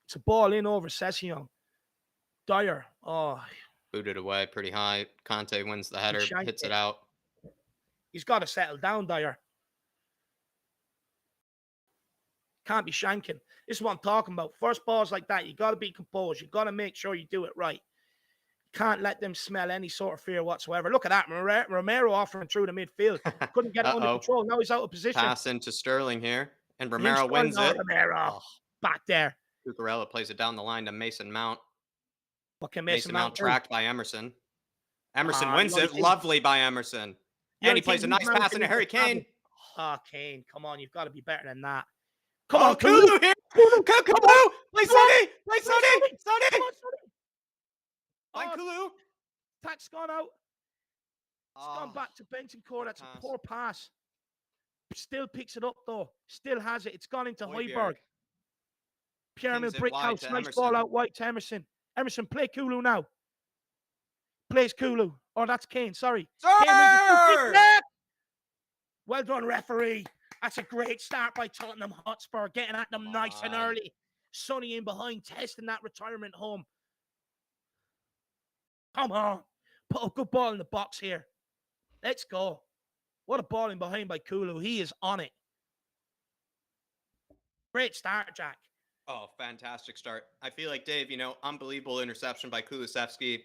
Speaker 2: It's a ball in over Session. Dyer. Oh.
Speaker 1: Booted away pretty high. Conte wins the header. Hits it out.
Speaker 2: He's got to settle down, Dyer. Can't be shanking. This is what I'm talking about. First balls like that, you got to be composed. You got to make sure you do it right. You can't let them smell any sort of fear whatsoever. Look at that. Romero offering through the midfield. Couldn't get it under control. Now he's out of position.
Speaker 1: Pass into Sterling here. And Romero wins it.
Speaker 2: Romero. Back there.
Speaker 1: Cucurella plays it down the line to Mason Mount.
Speaker 2: What can Mason Mount
Speaker 1: tracked by Emerson. Emerson wins it. Lovely by Emerson. And he plays a nice pass into Harry Kane.
Speaker 2: Oh, Kane. Come on. You've got to be better than that.
Speaker 1: Come on, Kulu here. Kulu. Play Sonny. Sonny. Find Kulu.
Speaker 2: Tack's gone out. It's gone back to Bentancur. That's a poor pass. Still picks it up, though. Still has it. It's gone into Højbjerg. Pierre-Emile Brickhouse. Nice ball out wide to Emerson. Emerson, play Kulu now. Plays Kulu. Oh, that's Kane. Sorry. Kane, well done, referee. That's a great start by Tottenham Hotspur, getting at them nice and early. Sonny in behind, testing that retirement home. Come on. Put a good ball in the box here. Let's go. What a ball in behind by Kulu. He is on it. Great start, Jack.
Speaker 1: Oh, fantastic start. I feel like, Dave, unbelievable interception by Kulusevski.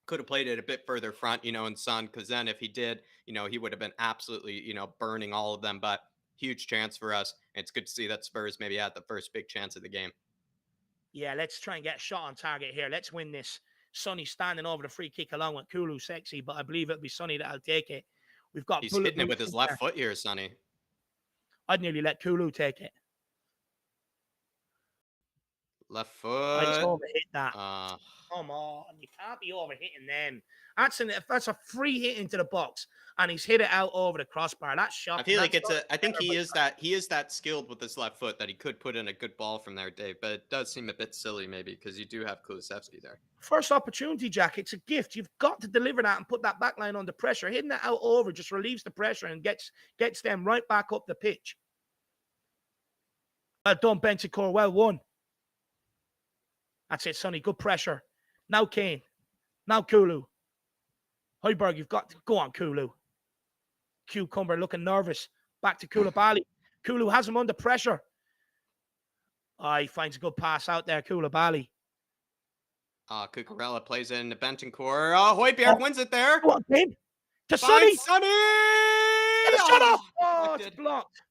Speaker 1: Could have played it a bit further front, in Son, because then if he did, he would have been absolutely, burning all of them. But huge chance for us. It's good to see that Spurs maybe had the first big chance of the game.
Speaker 2: Yeah, let's try and get a shot on target here. Let's win this. Sonny standing over the free kick along with Kulu sexy, but I believe it'll be Sonny that'll take it. We've got
Speaker 1: He's
Speaker 2: Bullet
Speaker 1: hitting it with
Speaker 2: Boots
Speaker 1: his
Speaker 2: in
Speaker 1: left
Speaker 2: there.
Speaker 1: foot here, Sonny.
Speaker 2: I'd nearly let Kulu take it.
Speaker 1: Left
Speaker 2: He's
Speaker 1: foot.
Speaker 2: overhit that. Come on, you can't be overhitting them. That's a free hit into the box, and he's hit it out over the crossbar. That's shocking.
Speaker 1: I feel like I think he is that skilled with his left foot that he could put in a good ball from there, Dave. But it does seem a bit silly, maybe, because you do have Kulusevski there.
Speaker 2: First opportunity, Jack. It's a gift. You've got to deliver that and put that back line under pressure. Hitting that out over just relieves the pressure and gets them right back up the pitch. Well done, Bentancur. Well won. That's it, Sonny. Good pressure. Now Kane. Now Kulu. Højbjerg, you've got to go on, Kulu. Cucumber looking nervous. Back to Koulibaly. Kulu has him under pressure. He finds a good pass out there, Koulibaly.
Speaker 1: Cucurella plays in the Bentancur. Højbjerg wins it there.
Speaker 2: Go on, Kane. To Sonny.
Speaker 1: Sonny!
Speaker 2: Get a shot off. It's blocked.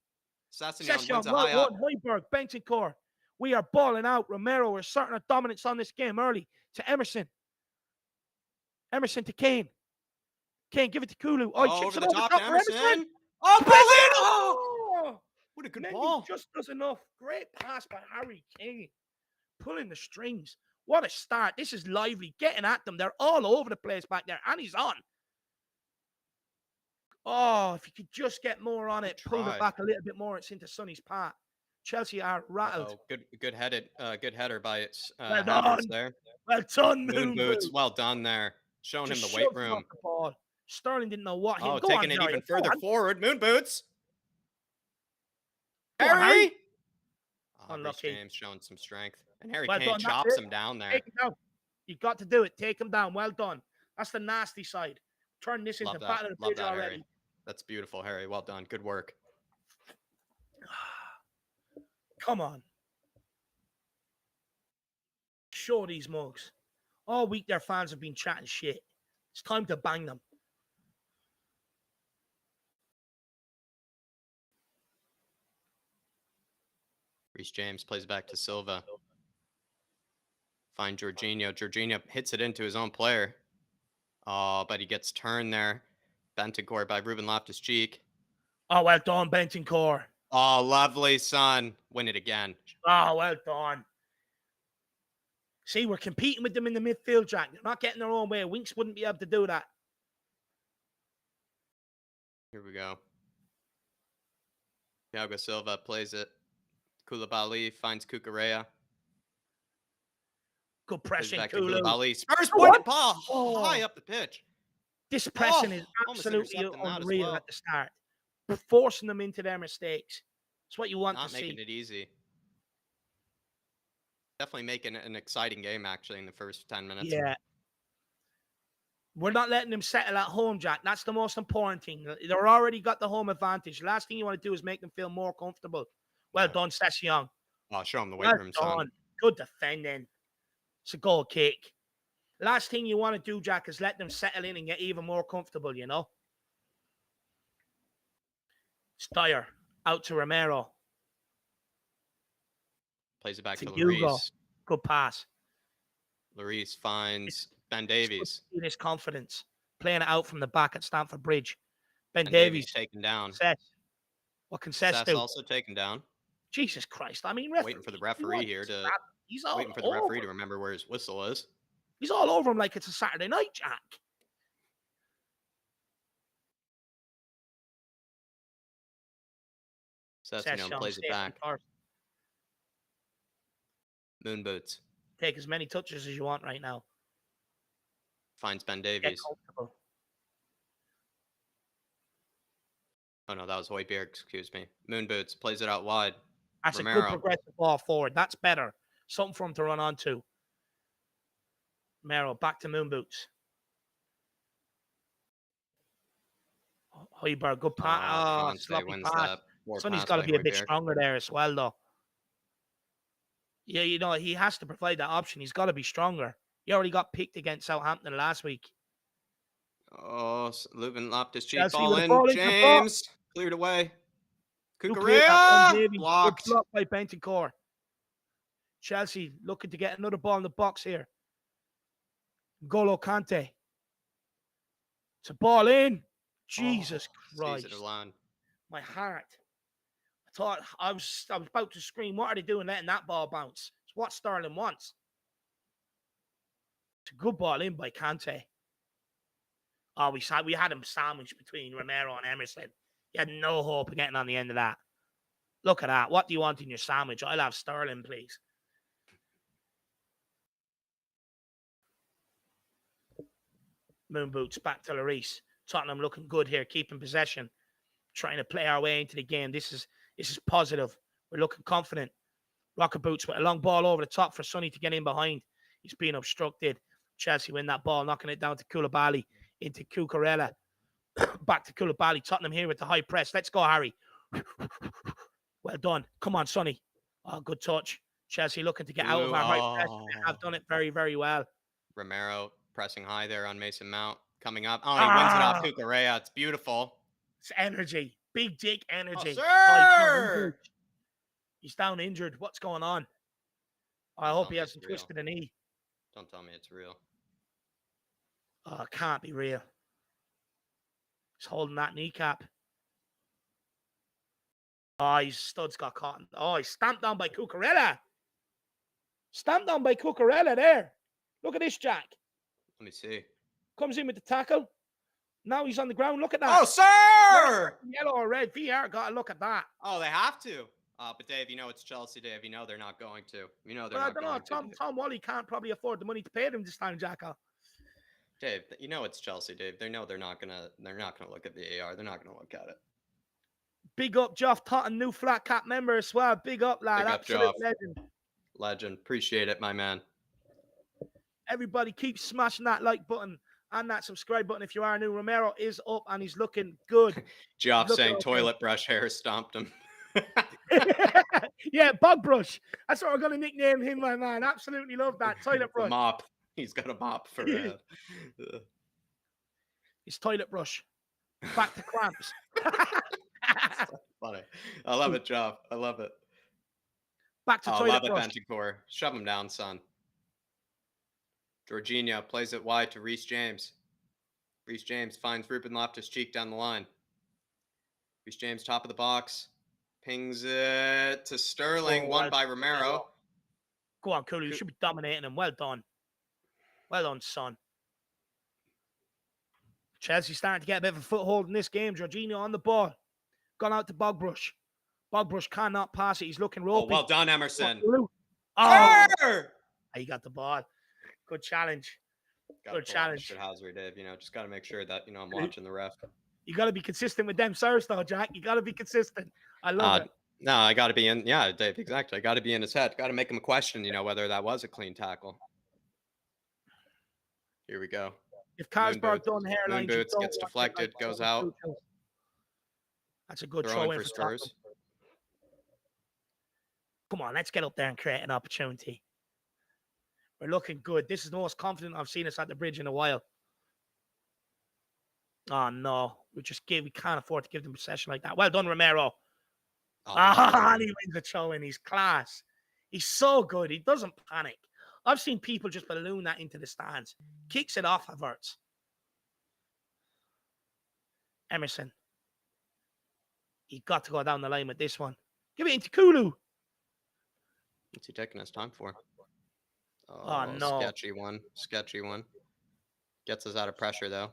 Speaker 1: Sessegnon wins a high up.
Speaker 2: Højbjerg, Bentancur. We are balling out. Romero, we're starting our dominance on this game early. To Emerson. Emerson to Kane. Kane, give it to Kulu.
Speaker 1: Over the top to Emerson.
Speaker 2: Emerson.
Speaker 1: Oh, what a good ball.
Speaker 2: Just does enough. Great pass by Harry Kane. Pulling the strings. What a start. This is lively. Getting at them. They're all over the place back there. And he's on. If you could just get more on it. Pull it back a little bit more. It's into Sonny's path. Chelsea are rattled.
Speaker 1: Good header by
Speaker 2: well done
Speaker 1: there.
Speaker 2: Well done,
Speaker 1: Moon Boots. Well done there. Showing him the weight room.
Speaker 2: The ball. Sterling didn't know what.
Speaker 1: Taking it even further forward. Moon Boots. Harry.
Speaker 2: Unlucky.
Speaker 1: James showing some strength. And Harry Kane chops him down there.
Speaker 2: Take him down. You got to do it. Take him down. Well done. That's the nasty side. Turn this into battle of the pitch already.
Speaker 1: Harry. That's beautiful, Harry. Well done. Good work.
Speaker 2: Come on. Show these mugs. All week their fans have been chatting shit. It's time to bang them.
Speaker 1: Reece James plays back to Silva. Find Jorginho. Jorginho hits it into his own player. But he gets turned there. Bentancur by Ruben Loftus-Cheek.
Speaker 2: Well done, Bentancur.
Speaker 1: Lovely, son. Win it again.
Speaker 2: Well done. See, we're competing with them in the midfield, Jack. They're not getting their own way. Winks wouldn't be able to do that.
Speaker 1: Here we go. Thiago Silva plays it. Koulibaly finds Cucurella.
Speaker 2: Good pressing,
Speaker 1: Koulibaly. Spurs pointed ball high up the pitch.
Speaker 2: This pressing is absolutely unreal at the start. We're forcing them into their mistakes. It's what you want to see.
Speaker 1: Not making it easy. Definitely making it an exciting game, actually, in the first 10 minutes.
Speaker 2: Yeah. We're not letting them settle at home, Jack. That's the most important thing. They've already got the home advantage. The last thing you want to do is make them feel more comfortable. Well done, Sessegnon.
Speaker 1: Show him the weight room, son.
Speaker 2: Good defending. It's a goal kick. Last thing you want to do, Jack, is let them settle in and get even more comfortable, you know? Steyer out to Romero.
Speaker 1: Plays it back to
Speaker 2: Hugo.
Speaker 1: Lloris.
Speaker 2: Good pass.
Speaker 1: Lloris finds Ben Davies.
Speaker 2: In his confidence. Playing it out from the back at Stamford Bridge. Ben
Speaker 1: Davies taken down.
Speaker 2: What can Sess do?
Speaker 1: Also taken down.
Speaker 2: Jesus Christ. I mean,
Speaker 1: waiting for the referee here to...
Speaker 2: He's all
Speaker 1: waiting for the referee to remember where his whistle is.
Speaker 2: He's all over him like it's a Saturday night, Jack.
Speaker 1: Sessegnon plays it back. Moon Boots.
Speaker 2: Take as many touches as you want right now.
Speaker 1: Finds Ben Davies. Oh, no, that was Højbjerg, excuse me. Moon Boots plays it out wide.
Speaker 2: That's Romero. A good progressive ball forward. That's better. Something for him to run onto. Romero, back to Moon Boots. Højbjerg, good pass. Sloppy pass. Sonny's got to be a bit stronger there as well, though. Yeah, you know, he has to provide that option. He's got to be stronger. He already got picked against Southampton last week.
Speaker 1: Ruben Loftus-Cheek ball in. James cleared away. Cucurella blocked.
Speaker 2: Blocked by Bentancur. Chelsea looking to get another ball in the box here. Golo Kante. It's a ball in. Jesus
Speaker 1: Sees it
Speaker 2: Christ.
Speaker 1: alone.
Speaker 2: My heart. I thought I was about to scream. What are they doing letting that ball bounce? It's what Sterling wants. It's a good ball in by Kante. Oh, we had him sandwiched between Romero and Emerson. You had no hope of getting on the end of that. Look at that. What do you want in your sandwich? I'll have Sterling, please. Moon boots back to Lloris. Tottenham looking good here, keeping possession, trying to play our way into the game. This is positive. We're looking confident. Rocket boots with a long ball over the top for Sonny to get in behind. He's being obstructed. Chelsea win that ball, knocking it down to Koulibaly into Cucurella. Back to Koulibaly. Tottenham here with the high press. Let's go, Harry. Well done. Come on, Sonny. Oh, good touch. Chelsea looking to get out of our high press. They have done it very, very well.
Speaker 1: Romero pressing high there on Mason Mount. Coming up. Oh, he wins it off Cucurella. It's beautiful.
Speaker 2: It's energy. Big dick energy.
Speaker 1: Oh, sir!
Speaker 2: He's down injured. What's going on? I hope he hasn't twisted a knee.
Speaker 1: Don't tell me it's real.
Speaker 2: Oh, it can't be real. He's holding that kneecap. Oh, his studs got caught. Oh, he's stamped down by Cucurella. Stamped down by Cucurella there. Look at this, Jack.
Speaker 1: Let me see.
Speaker 2: Comes in with the tackle. Now he's on the ground. Look at that.
Speaker 1: Oh, sir!
Speaker 2: Yellow or red. VR got to look at that.
Speaker 1: Oh, they have to. But Dave, you know it's Chelsea, Dave. You know they're not going to. You know they're not going to.
Speaker 2: Tom Wally can't probably afford the money to pay them this time, Jacko.
Speaker 1: Dave, you know it's Chelsea, Dave. They know they're not gonna look at the AR. They're not gonna look at it.
Speaker 2: Big up, Geoff Totten, new flat cap member as well. Big up, lad.
Speaker 1: Big up, Geoff. Legend. Appreciate it, my man.
Speaker 2: Everybody keep smashing that like button and that subscribe button if you are new. Romero is up and he's looking good.
Speaker 1: Geoff saying toilet brush hair stomped him.
Speaker 2: Yeah, bug brush. That's what we're going to nickname him, my man. Absolutely love that. Toilet brush.
Speaker 1: Mop. He's got a mop for it.
Speaker 2: His toilet brush. Back to cramps.
Speaker 1: Funny. I love it, Geoff. I love it.
Speaker 2: Back to toilet brush.
Speaker 1: I love it, Bentancur. Shove him down, son. Jorginho plays it wide to Reece James. Reece James finds Ruben Loftus-Cheek down the line. Reece James, top of the box. Pings it to Sterling. Won by Romero.
Speaker 2: Go on, Cooley. You should be dominating him. Well done. Well done, son. Chelsea starting to get a bit of a foothold in this game. Jorginho on the ball. Gone out to Bogbrush. Bogbrush cannot pass it. He's looking ropey.
Speaker 1: Oh, well done, Emerson.
Speaker 2: Oh, he got the ball. Good challenge. Good challenge.
Speaker 1: Hazard, Dave. You know, just got to make sure that, I'm watching the ref.
Speaker 2: You got to be consistent with them sirs, though, Jack. You got to be consistent. I love it.
Speaker 1: No, I got to be in. Yeah, Dave, exactly. I got to be in his head. Got to make him question, whether that was a clean tackle. Here we go.
Speaker 2: If Carlsberg done hairline,
Speaker 1: Moon boots gets deflected, goes out.
Speaker 2: That's a good throw in for Spurs. Come on, let's get up there and create an opportunity. We're looking good. This is the most confident I've seen us at the bridge in a while. Oh no, we can't afford to give them possession like that. Well done, Romero. And he wins the throw in. He's class. He's so good. He doesn't panic. I've seen people just balloon that into the stands. Kicks it off, Havertz. Emerson. He got to go down the line with this one. Give it into Kulu.
Speaker 1: What's he taking his time for?
Speaker 2: Oh no.
Speaker 1: Sketchy one. Gets us out of pressure, though.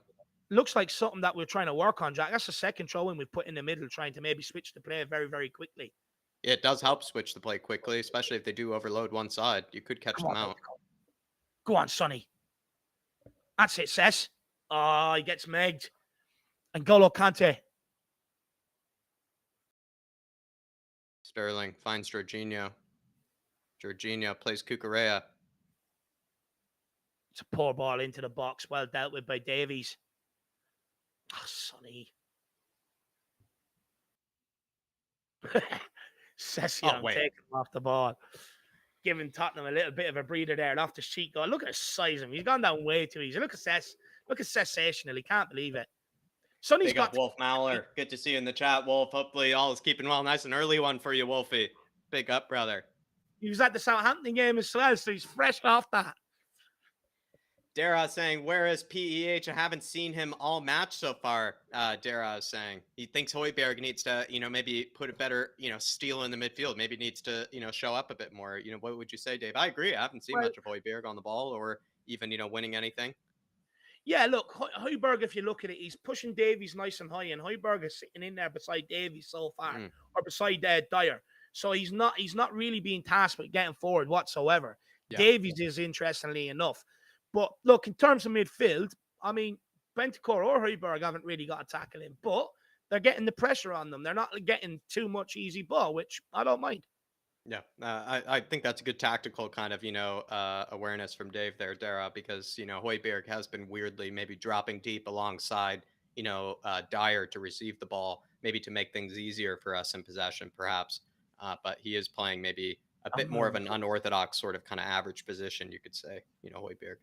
Speaker 2: Looks like something that we're trying to work on, Jack. That's the second throw-in we've put in the middle, trying to maybe switch the play very, very quickly.
Speaker 1: It does help switch the play quickly, especially if they do overload one side. You could catch them out.
Speaker 2: Go on, Sonny. That's it, Sess. Oh, he gets megged. And Golo Kante.
Speaker 1: Sterling finds Jorginho. Jorginho plays Cucurella.
Speaker 2: It's a poor ball into the box. Well dealt with by Davies. Oh, Sonny. Session taking him off the ball. Giving Tottenham a little bit of a breather there. Off the sheet goal. Look at his size of him. He's gone down way too easy. Look at Sess. Look at sensational. He can't believe it. Sonny's got
Speaker 1: Wolf Mauler. Good to see you in the chat, Wolf. Hopefully all is keeping well. Nice and early one for you, Wolfie. Big up, brother.
Speaker 2: He was at the Southampton game as well, so he's fresh off that.
Speaker 1: Dara saying, where is PEH? I haven't seen him all match so far. Dara is saying he thinks Højbjerg needs to, maybe put a better, steal in the midfield. Maybe needs to, show up a bit more. What would you say, Dave? I agree. I haven't seen
Speaker 2: Well,
Speaker 1: much of Højbjerg on the ball or even, winning anything.
Speaker 2: yeah, look, Højbjerg, if you look at it, he's pushing Davies nice and high, and Højbjerg is sitting in there beside Davies so far,
Speaker 1: Mm,
Speaker 2: or beside Dyer. So he's not really being tasked with getting forward whatsoever.
Speaker 1: yeah.
Speaker 2: Davies is, interestingly enough. But look, in terms of midfield, I mean, Bentancur or Højbjerg haven't really got to tackle him, but they're getting the pressure on them. They're not getting too much easy ball, which I don't mind.
Speaker 1: Yeah, I think that's a good tactical kind of awareness from Dave there, Dara, because Højbjerg has been weirdly maybe dropping deep alongside Dyer to receive the ball, maybe to make things easier for us in possession, perhaps. But he is playing maybe a bit more of an unorthodox sort of kind of average position, you could say. Højbjerg.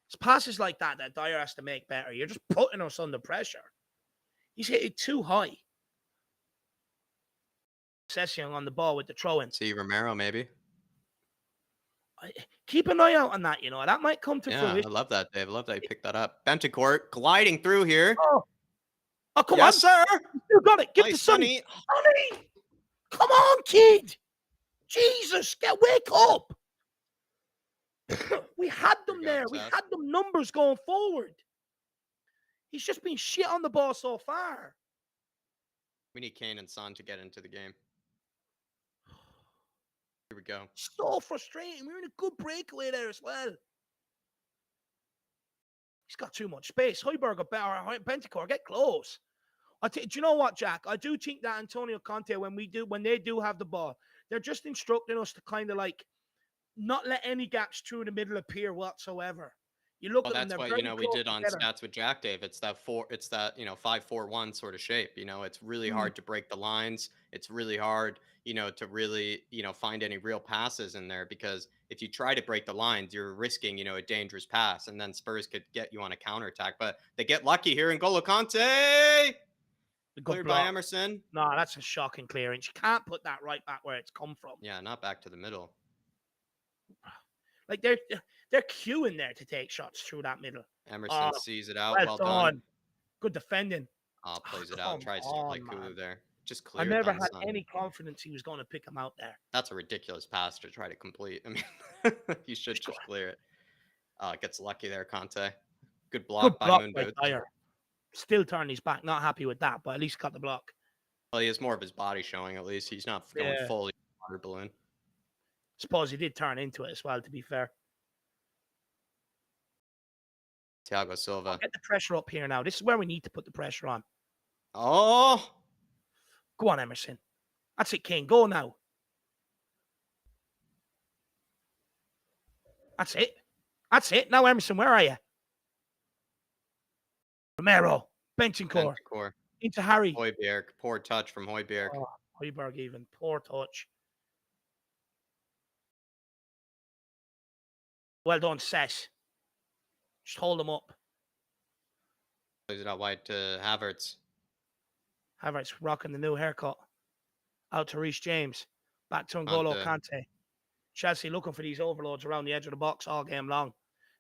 Speaker 2: It's passes like that Dyer has to make better. You're just putting us under pressure. He's hit it too high. Session on the ball with the throw-in.
Speaker 1: See Romero, maybe.
Speaker 2: Keep an eye out on that. That might come to
Speaker 1: Yeah, I
Speaker 2: fruition.
Speaker 1: love that, Dave. I love that you picked that up. Bentancur gliding through here.
Speaker 2: Oh, come
Speaker 1: Yes,
Speaker 2: on,
Speaker 1: sir.
Speaker 2: you got it. Give
Speaker 1: Play
Speaker 2: to Sonny.
Speaker 1: Sonny.
Speaker 2: Sonny, come on, kid. Jesus, wake up. We had them there. We had them numbers going forward. He's just been shit on the ball so far.
Speaker 1: We need Kane and Son to get into the game. Here we go.
Speaker 2: So frustrating. We're in a good breakaway there as well. He's got too much space. Højbjerg or Bentancur, get close. Do you know what, Jack? I do think that Antonio Conte, when they do have the ball, they're just instructing us to kind of like not let any gaps through the middle appear whatsoever. You look
Speaker 1: Well,
Speaker 2: at them;
Speaker 1: that's
Speaker 2: they're
Speaker 1: what
Speaker 2: very
Speaker 1: we
Speaker 2: close
Speaker 1: did on
Speaker 2: together.
Speaker 1: Stats with Jack Dave. It's that 5-4-1 sort of shape. It's really hard to break the lines. It's really hard, to really, find any real passes in there, because if you try to break the lines, you're risking, a dangerous pass, and then Spurs could get you on a counterattack. But they get lucky here in N'Golo Kante. Cleared by Emerson.
Speaker 2: No, that's a shocking clearance. You can't put that right back where it's come from.
Speaker 1: Yeah, not back to the middle.
Speaker 2: Like they're queuing there to take shots through that middle.
Speaker 1: Emerson sees it out. Well
Speaker 2: done.
Speaker 1: done.
Speaker 2: Good defending.
Speaker 1: Plays it out. Tries to play Kulu there. Just
Speaker 2: I
Speaker 1: cleared.
Speaker 2: never had any confidence he was going to pick him out there.
Speaker 1: That's a ridiculous pass to try to complete. I mean, you should just clear it. Gets lucky there, Conte. Good block by Mundo.
Speaker 2: Still turned his back. Not happy with that, but at least got the block.
Speaker 1: Well, he has more of his body showing. At least he's not going fully water balloon.
Speaker 2: Suppose he did turn into it as well, to be fair.
Speaker 1: Thiago Silva.
Speaker 2: Get the pressure up here now. This is where we need to put the pressure on.
Speaker 1: Oh!
Speaker 2: Go on, Emerson. That's it, Kane. Go now. That's it. That's it. Now, Emerson, where are you? Romero. Bentancur. Into Harry.
Speaker 1: Højbjerg. Poor touch from Højbjerg.
Speaker 2: Oh, Højbjerg even. Poor touch. Well done, Sess. Just hold him up.
Speaker 1: Plays it out wide to Havertz.
Speaker 2: Havertz rocking the new haircut. Out to Reece James. Back to N'Golo Kante. Chelsea looking for these overloads around the edge of the box all game long.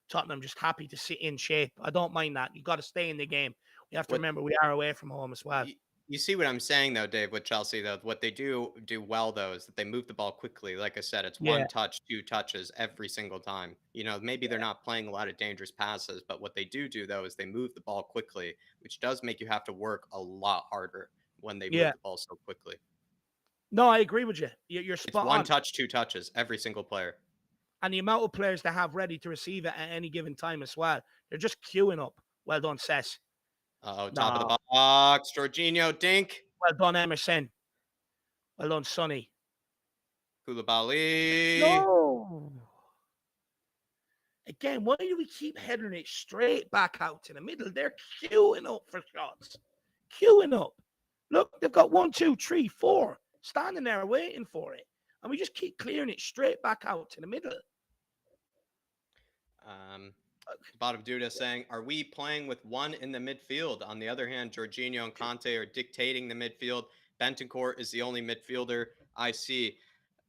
Speaker 2: Tottenham just happy to sit in shape. I don't mind that. You've got to stay in the game. We have to remember we are away from home as well.
Speaker 1: You see what I'm saying, though, Dave, with Chelsea, though? What they do well, though, is that they move the ball quickly. Like I said, it's one touch, two touches every single time. Maybe they're not playing a lot of dangerous passes, but what they do, though, is they move the ball quickly, which does make you have to work a lot harder when they move the ball so quickly.
Speaker 2: No, I agree with you. You're spot on.
Speaker 1: One touch, two touches, every single player.
Speaker 2: And the amount of players they have ready to receive it at any given time as well. They're just queuing up. Well done, Sess.
Speaker 1: Top of the box. Jorginho, dink.
Speaker 2: Well done, Emerson. Well done, Sonny.
Speaker 1: Koulibaly.
Speaker 2: No. Again, why do we keep heading it straight back out to the middle? They're queuing up for shots. Queuing up. Look, they've got 1, 2, 3, 4 standing there waiting for it. And we just keep clearing it straight back out to the middle.
Speaker 1: Bottom Duda saying, are we playing with one in the midfield? On the other hand, Jorginho and Conte are dictating the midfield. Bentancur is the only midfielder I see.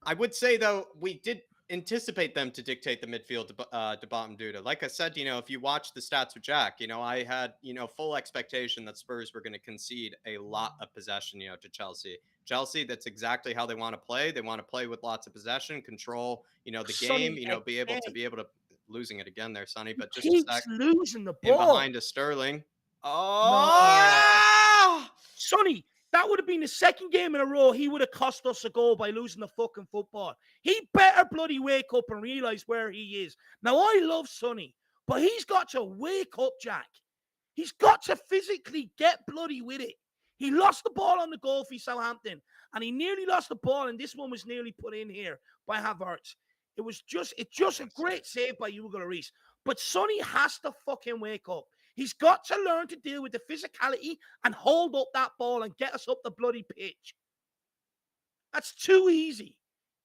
Speaker 1: I would say, though, we did anticipate them to dictate the midfield to bottom Duda. Like I said, if you watch the stats with Jack, I had, full expectation that Spurs were going to concede a lot of possession, to Chelsea. Chelsea, that's exactly how they want to play. They want to play with lots of possession, control, the game,
Speaker 2: Sonny
Speaker 1: be able
Speaker 2: again.
Speaker 1: to losing it again there, Sonny,
Speaker 2: He
Speaker 1: but just a
Speaker 2: keeps
Speaker 1: sec.
Speaker 2: losing the
Speaker 1: In
Speaker 2: ball.
Speaker 1: behind to Sterling.
Speaker 2: No.
Speaker 1: Oh!
Speaker 2: Sonny, that would have been the second game in a row he would have cost us a goal by losing the fucking football. He better bloody wake up and realize where he is. Now, I love Sonny, but he's got to wake up, Jack. He's got to physically get bloody with it. He lost the ball on the goal for Southampton, and he nearly lost the ball, and this one was nearly put in here by Havertz. It's just a great save by Hugo Lloris. But Sonny has to fucking wake up. He's got to learn to deal with the physicality and hold up that ball and get us up the bloody pitch. That's too easy.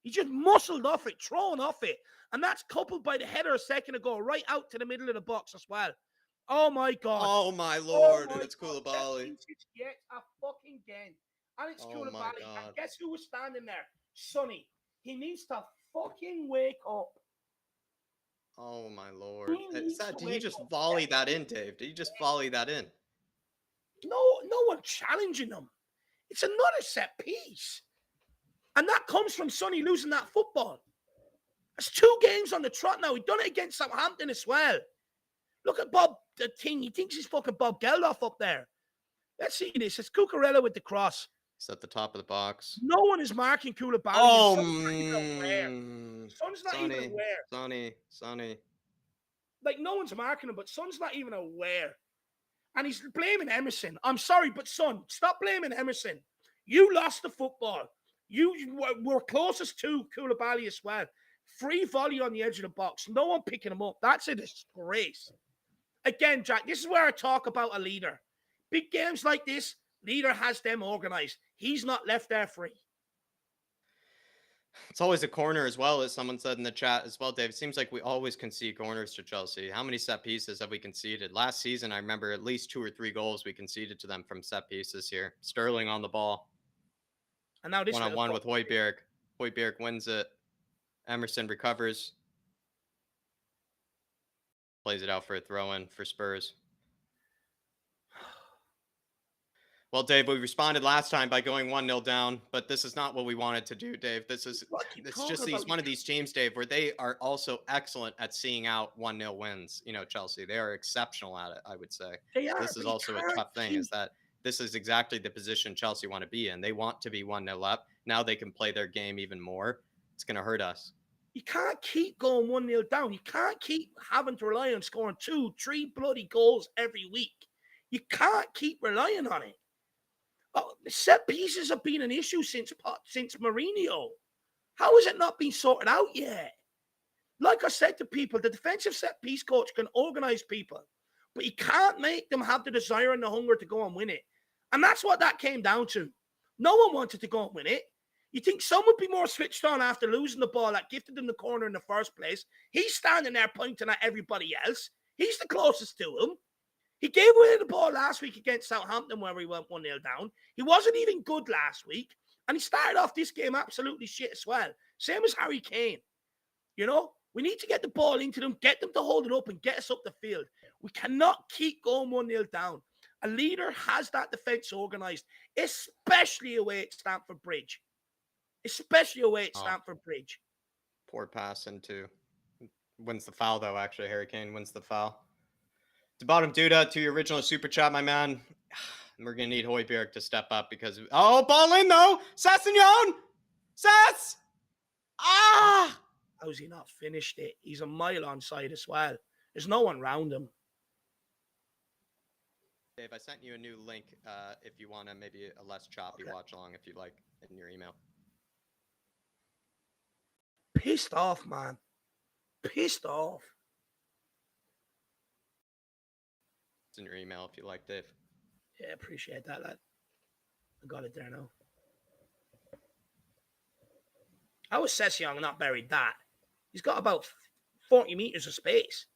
Speaker 2: He just muscled off it, thrown off it. And that's coupled by the header a second ago, right out to the middle of the box as well. Oh my God.
Speaker 1: Oh my
Speaker 2: Oh
Speaker 1: lord,
Speaker 2: my
Speaker 1: and it's
Speaker 2: God.
Speaker 1: Koulibaly.
Speaker 2: Yet a fucking game. And it's
Speaker 1: Oh my
Speaker 2: Koulibaly.
Speaker 1: God.
Speaker 2: And guess who was standing there? Sonny. He needs to fucking wake up.
Speaker 1: Oh my lord. Did he
Speaker 2: Wake
Speaker 1: just
Speaker 2: up.
Speaker 1: volley that in, Dave? Did he just volley that in?
Speaker 2: No one challenging him. It's another set piece. And that comes from Sonny losing that football. That's 2 games on the trot now. He done it against Southampton as well. Look at Bob, the thing. He thinks he's fucking Bob Geldof up there. Let's see this. It's Cucurella with the cross.
Speaker 1: He's at the top of the box.
Speaker 2: No one is marking Koulibaly.
Speaker 1: Oh,
Speaker 2: Son's not even aware.
Speaker 1: Sonny.
Speaker 2: Like, no one's marking him, but Son's not even aware. And he's blaming Emerson. I'm sorry, but Son, stop blaming Emerson. You lost the football. You were closest to Koulibaly as well. Free volley on the edge of the box. No one picking him up. That's a disgrace. Again, Jack, this is where I talk about a leader. Big games like this, leader has them organized. He's not left there free.
Speaker 1: It's always a corner as well, as someone said in the chat as well, Dave. It seems like we always concede corners to Chelsea. How many set pieces have we conceded? Last season, I remember at least 2 or 3 goals we conceded to them from set pieces here. Sterling on the ball.
Speaker 2: And now this
Speaker 1: one-on-one with Højbjerg. Højbjerg wins it. Emerson recovers. Plays it out for a throw-in for Spurs. Well, Dave, we responded last time by going 1-0 down, but this is not what we wanted to do, Dave. It's just one of these teams, Dave, where they are also excellent at seeing out 1-0 wins. Chelsea, they are exceptional at it, I would say.
Speaker 2: They are,
Speaker 1: this is also a tough thing, is that this is exactly the position Chelsea want to be in. They want to be 1-0 up. Now they can play their game even more. It's going to hurt us.
Speaker 2: You can't keep going 1-0 down. You can't keep having to rely on scoring 2, 3 bloody goals every week. You can't keep relying on it. Oh, set pieces have been an issue since Mourinho. How has it not been sorted out yet? Like I said to people, the defensive set piece coach can organize people, but he can't make them have the desire and the hunger to go and win it. And that's what that came down to. No one wanted to go and win it. You think someone would be more switched on after losing the ball that gifted him the corner in the first place? He's standing there pointing at everybody else. He's the closest to him. He gave away the ball last week against Southampton where we went 1-0 down. He wasn't even good last week. And he started off this game absolutely shit as well. Same as Harry Kane. We need to get the ball into them, get them to hold it up and get us up the field. We cannot keep going 1-0 down. A leader has that defense organized, especially away at Stamford Bridge.
Speaker 1: Poor pass into. Wins the foul, though, actually. Harry Kane wins the foul. To bottom Duda, to your original super chat, my man. We're going to need Højbjerg to step up because... Oh, ball in, though! Sessegnon! Sess! Ah!
Speaker 2: How's he not finished it? He's a mile onside as well. There's no one around him.
Speaker 1: Dave, I sent you a new link if you want to maybe a less choppy watch along if you like in your email.
Speaker 2: Pissed off, man. Pissed off.
Speaker 1: It's in your email if you like, Dave.
Speaker 2: Yeah, appreciate that, lad. I got it there now. How was Sessegnon not buried that? He's got about 40 meters of space.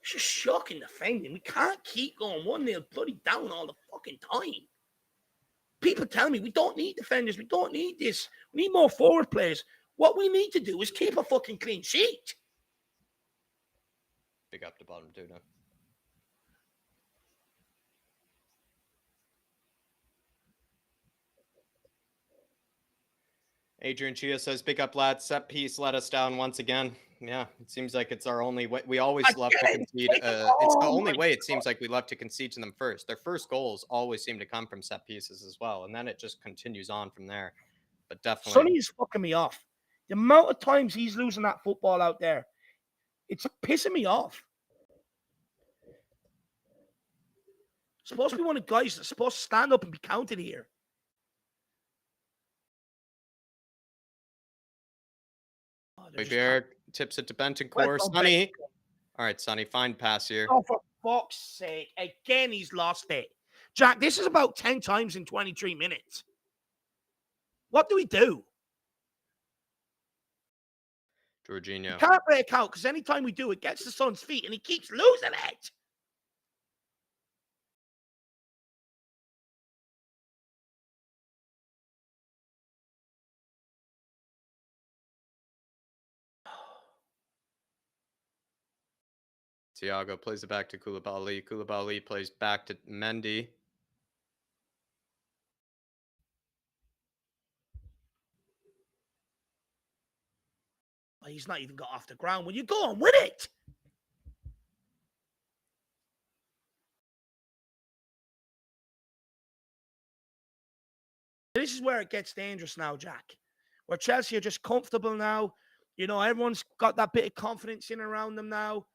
Speaker 2: It's just shocking defending. We can't keep going 1-0 bloody down all the fucking time. People tell me we don't need defenders. We don't need this. We need more forward players. What we need to do is keep a fucking clean sheet.
Speaker 1: Big up to bottom tuna. Adrian Chia says, "Big up, lads. Set piece let us down once again." Yeah, it seems like it's our only way. We always love to
Speaker 2: Again,
Speaker 1: concede. It's the
Speaker 2: oh
Speaker 1: only
Speaker 2: my
Speaker 1: way it
Speaker 2: God.
Speaker 1: seems like we love to concede to them first. Their first goals always seem to come from set pieces as well, and then it just continues on from there. But definitely,
Speaker 2: Sonny is fucking me off. The amount of times he's losing that football out there, it's pissing me off. Supposed to be one of the guys that's supposed to stand up and be counted here.
Speaker 1: Bear tips it to Benton
Speaker 2: Well
Speaker 1: Core.
Speaker 2: done,
Speaker 1: Sonny. All right, Sonny, fine pass here.
Speaker 2: Oh, for fuck's sake. Again, he's lost it. Jack, this is about 10 times in 23 minutes. What do we do?
Speaker 1: Jorginho.
Speaker 2: Can't break out because anytime we do, it gets the son's feet and he keeps losing it.
Speaker 1: Thiago plays it back to Koulibaly. Koulibaly plays back to Mendy.
Speaker 2: He's not even got off the ground. When you go on with it. This is where it gets dangerous now, Jack. Where Chelsea are just comfortable now. You know, everyone's got that bit of confidence in around them now.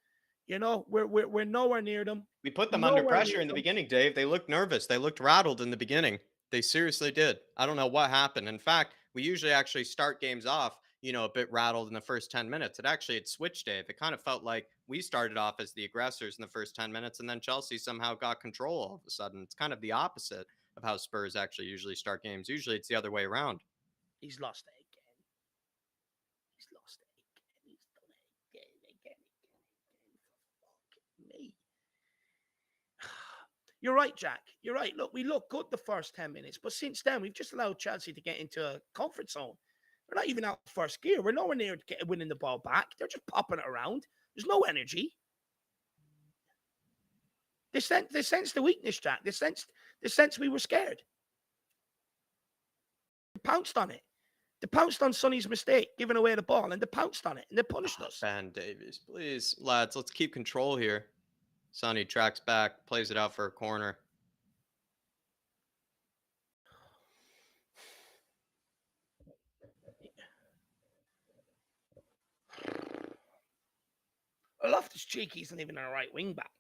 Speaker 2: You know, we're nowhere near them.
Speaker 1: We put them under
Speaker 2: Nowhere
Speaker 1: pressure
Speaker 2: near
Speaker 1: in the
Speaker 2: them.
Speaker 1: beginning, Dave. They looked nervous. They looked rattled in the beginning. They seriously did. I don't know what happened. In fact, we usually actually start games off, a bit rattled in the first 10 minutes. It switched, Dave. It kind of felt like we started off as the aggressors in the first 10 minutes, and then Chelsea somehow got control all of a sudden. It's kind of the opposite of how Spurs actually usually start games. Usually it's the other way around.
Speaker 2: He's lost it again. He's lost it again. He's done it again. For fucking me. You're right, Jack. You're right. Look, we look good the first 10 minutes, but since then, we've just allowed Chelsea to get into a comfort zone. We're not even out first gear. We're nowhere near winning the ball back. They're just popping it around. There's no energy. They sensed the weakness, Jack. They sensed we were scared. They pounced on it. They pounced on Sonny's mistake, giving away the ball, and they pounced on it, and they punished us.
Speaker 1: Ben Davies, please, lads, let's keep control here. Sonny tracks back, plays it out for a corner.
Speaker 2: Loftus-Cheek isn't even a right wing back.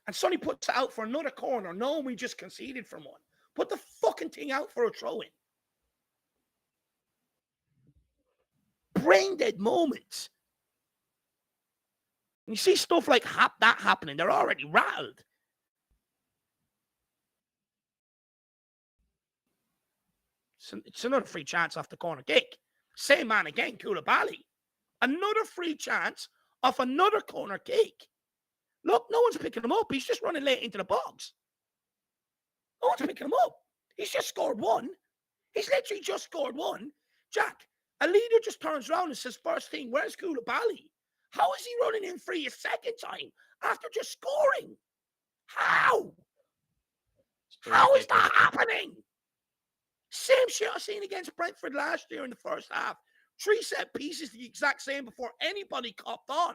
Speaker 2: And Sonny puts it out for another corner, knowing we just conceded from one. Put the fucking thing out for a throw-in. Brain dead moments. And you see stuff like that happening, they're already rattled. It's another free chance off the corner kick. Same man again, Koulibaly. Another free chance off another corner kick. Look, no one's picking him up. He's just running late into the box. No one's picking him up. He's just scored one. He's literally just scored one. Jack, a leader just turns around and says, first thing, where's Koulibaly? How is he running in free a second time after just scoring? How? How is that happening? Same shit I seen against Brentford last year in the first half. 3 set pieces, the exact same before anybody copped on.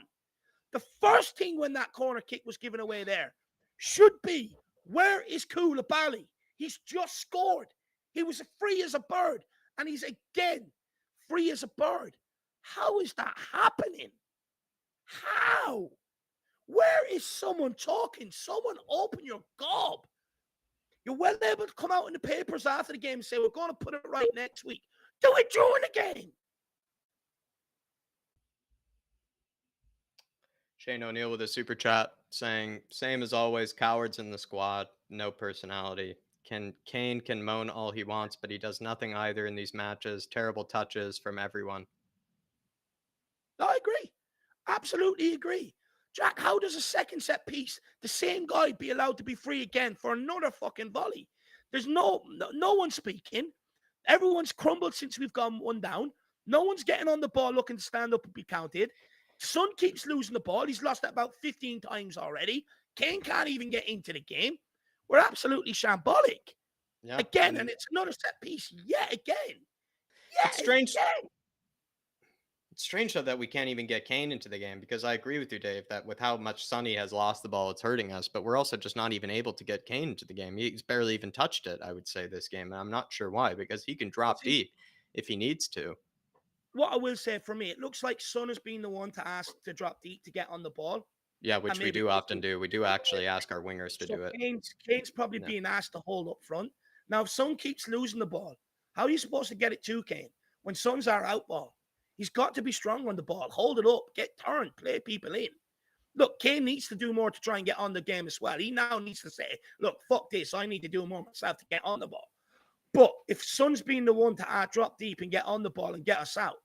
Speaker 2: The first thing when that corner kick was given away there should be, where is Koulibaly? He's just scored. He was free as a bird, and he's again free as a bird. How is that happening? How? Where is someone talking? Someone open your gob. You're well able to come out in the papers after the game and say, we're going to put it right next week. Do it during the game.
Speaker 1: Shane O'Neill with a super chat saying, same as always, cowards in the squad, no personality. Kane can moan all he wants, but he does nothing either in these matches. Terrible touches from everyone.
Speaker 2: I agree. Absolutely agree. Jack, how does a second set piece, the same guy, be allowed to be free again for another fucking volley? There's no one speaking. Everyone's crumbled since we've gone one down. No one's getting on the ball looking to stand up and be counted. Son keeps losing the ball. He's lost it about 15 times already. Kane can't even get into the game. We're absolutely shambolic.
Speaker 1: Yeah,
Speaker 2: Again, and it's another set piece yet again.
Speaker 1: it's
Speaker 2: Yet
Speaker 1: strange.
Speaker 2: again.
Speaker 1: It's strange though that we can't even get Kane into the game because I agree with you, Dave, that with how much Sonny has lost the ball, it's hurting us. But we're also just not even able to get Kane into the game. He's barely even touched it, I would say, this game, and I'm not sure why because he can drop deep if he needs to.
Speaker 2: What I will say for me, it looks like Son has been the one to ask to drop deep to get on the ball.
Speaker 1: Yeah,
Speaker 2: And
Speaker 1: which we
Speaker 2: maybe
Speaker 1: do often do. We do actually ask our wingers to
Speaker 2: so
Speaker 1: do it.
Speaker 2: Kane's probably
Speaker 1: Yeah.
Speaker 2: being asked to hold up front. Now, if Son keeps losing the ball, how are you supposed to get it to Kane when Son's our out ball? He's got to be strong on the ball, hold it up, get turned, play people in. Look, Kane needs to do more to try and get on the game as well. He now needs to say, look, fuck this. I need to do more myself to get on the ball. But if Son's being the one to drop deep and get on the ball and get us out,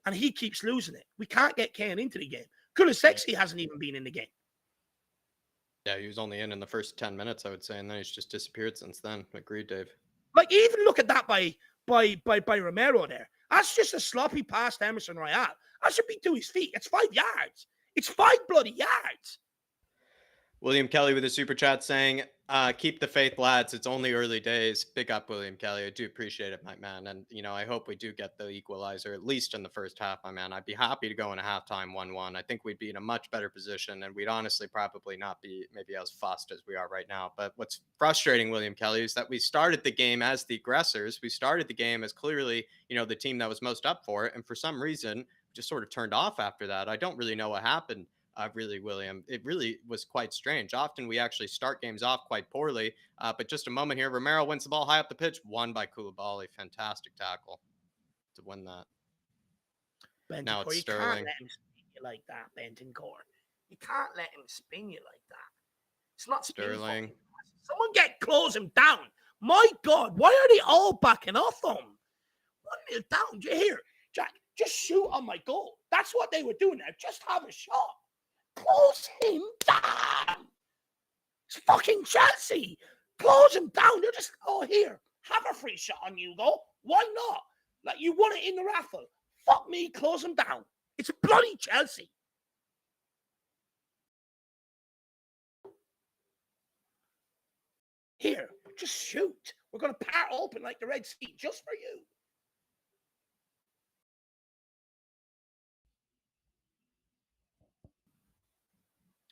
Speaker 2: and he keeps losing it, we can't get Kane into the game. Kulusevski hasn't even been in the game.
Speaker 1: Yeah, he was only in the first 10 minutes, I would say, and then he's just disappeared since then. Agreed, Dave.
Speaker 2: Like, even look at that by Romero there. That's just a sloppy pass to Emerson Royale. That should be to his feet. It's 5 yards. It's 5 bloody yards.
Speaker 1: William Kelly with a super chat saying, keep the faith, lads. It's only early days. Big up, William Kelly. I do appreciate it, my man. And, I hope we do get the equalizer, at least in the first half, my man. I'd be happy to go in a halftime 1-1. I think we'd be in a much better position, and we'd honestly probably not be maybe as fussed as we are right now. But what's frustrating, William Kelly, is that we started the game as the aggressors. We started the game as clearly, the team that was most up for it. And for some reason, just sort of turned off after that. I don't really know what happened. Really, William. It really was quite strange. Often we actually start games off quite poorly, but just a moment here. Romero wins the ball high up the pitch, won by Koulibaly. Fantastic tackle to win that. Now
Speaker 2: Bentancur,
Speaker 1: it's
Speaker 2: you can't
Speaker 1: Sterling.
Speaker 2: let him spin you like that, Bentancur. You can't let him spin you like that. It's not spin
Speaker 1: Sterling.
Speaker 2: fucking. Someone close him down. My God, why are they all backing off him? 1-0 down. Do you hear? Jack, just shoot on my goal. That's what they were doing there. Just have a shot. Close him down. It's fucking Chelsea. Close him down. They're just, here, have a free shot on you, go. Why not? Like, you won it in the raffle. Fuck me, close him down. It's bloody Chelsea. Here, just shoot. We're going to part open like the Red Sea just for you.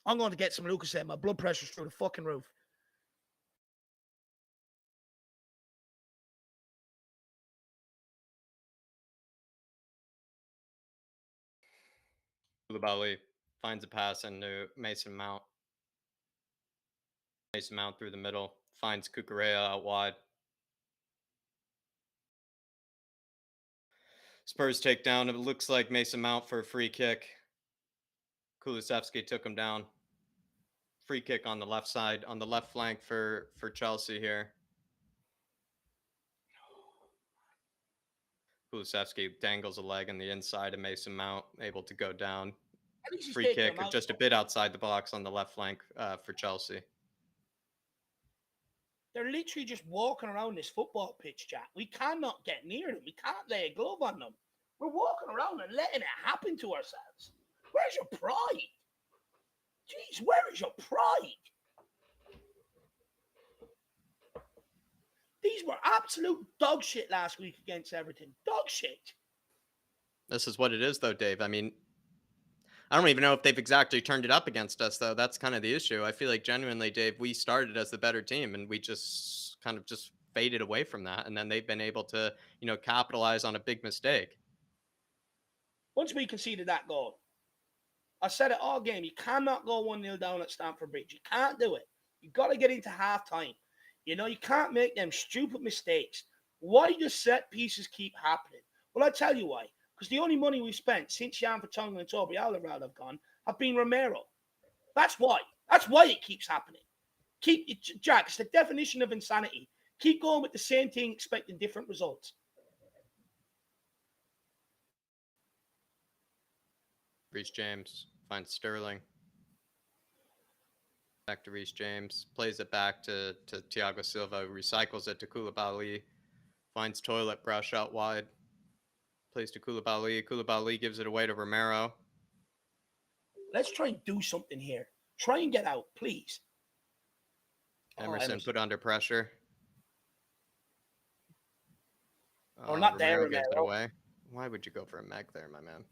Speaker 2: I'm going to get some Lucozade. My blood pressure's through the fucking roof.
Speaker 1: Koulibaly finds a pass into Mason Mount. Mason Mount through the middle. Finds Cucurella out wide. Spurs take down. It looks like Mason Mount for a free kick. Kulusevski took him down. Free kick on the left side, on the left flank for Chelsea here. Kulusevski dangles a leg on the inside of Mason Mount, able to go down. Free kick, just a bit outside the box on the left flank for Chelsea.
Speaker 2: They're literally just walking around this football pitch, Jack. We cannot get near them. We can't lay a glove on them. We're walking around and letting it happen to ourselves. Where's your pride? Jeez, where is your pride? These were absolute dog shit last week against Everton. Dog shit.
Speaker 1: This is what it is, though, Dave. I mean, I don't even know if they've exactly turned it up against us, though. That's kind of the issue. I feel like genuinely, Dave, we started as the better team, and we just kind of just faded away from that. And then they've been able to, capitalize on a big mistake.
Speaker 2: Once we conceded that goal, I said it all game. You cannot go 1-0 down at Stamford Bridge. You can't do it. You've got to get into halftime. You can't make them stupid mistakes. Why do set pieces keep happening? Well, I tell you why. Because the only money we've spent since Jan Vertonghen and Toby Alderweireld have gone have been Romero. That's why. That's why it keeps happening. Jack, it's the definition of insanity. Keep going with the same thing, expecting different results.
Speaker 1: Reece James finds Sterling. Back to Reece James. Plays it back to Thiago Silva. Recycles it to Koulibaly. Finds toilet brush out wide. Plays to Koulibaly. Koulibaly gives it away to Romero.
Speaker 2: Let's try and do something here. Try and get out, please.
Speaker 1: Emerson put under pressure.
Speaker 2: Or not there,
Speaker 1: Romero gives it
Speaker 2: Romero.
Speaker 1: away. Why would you go for a Meg there, my man?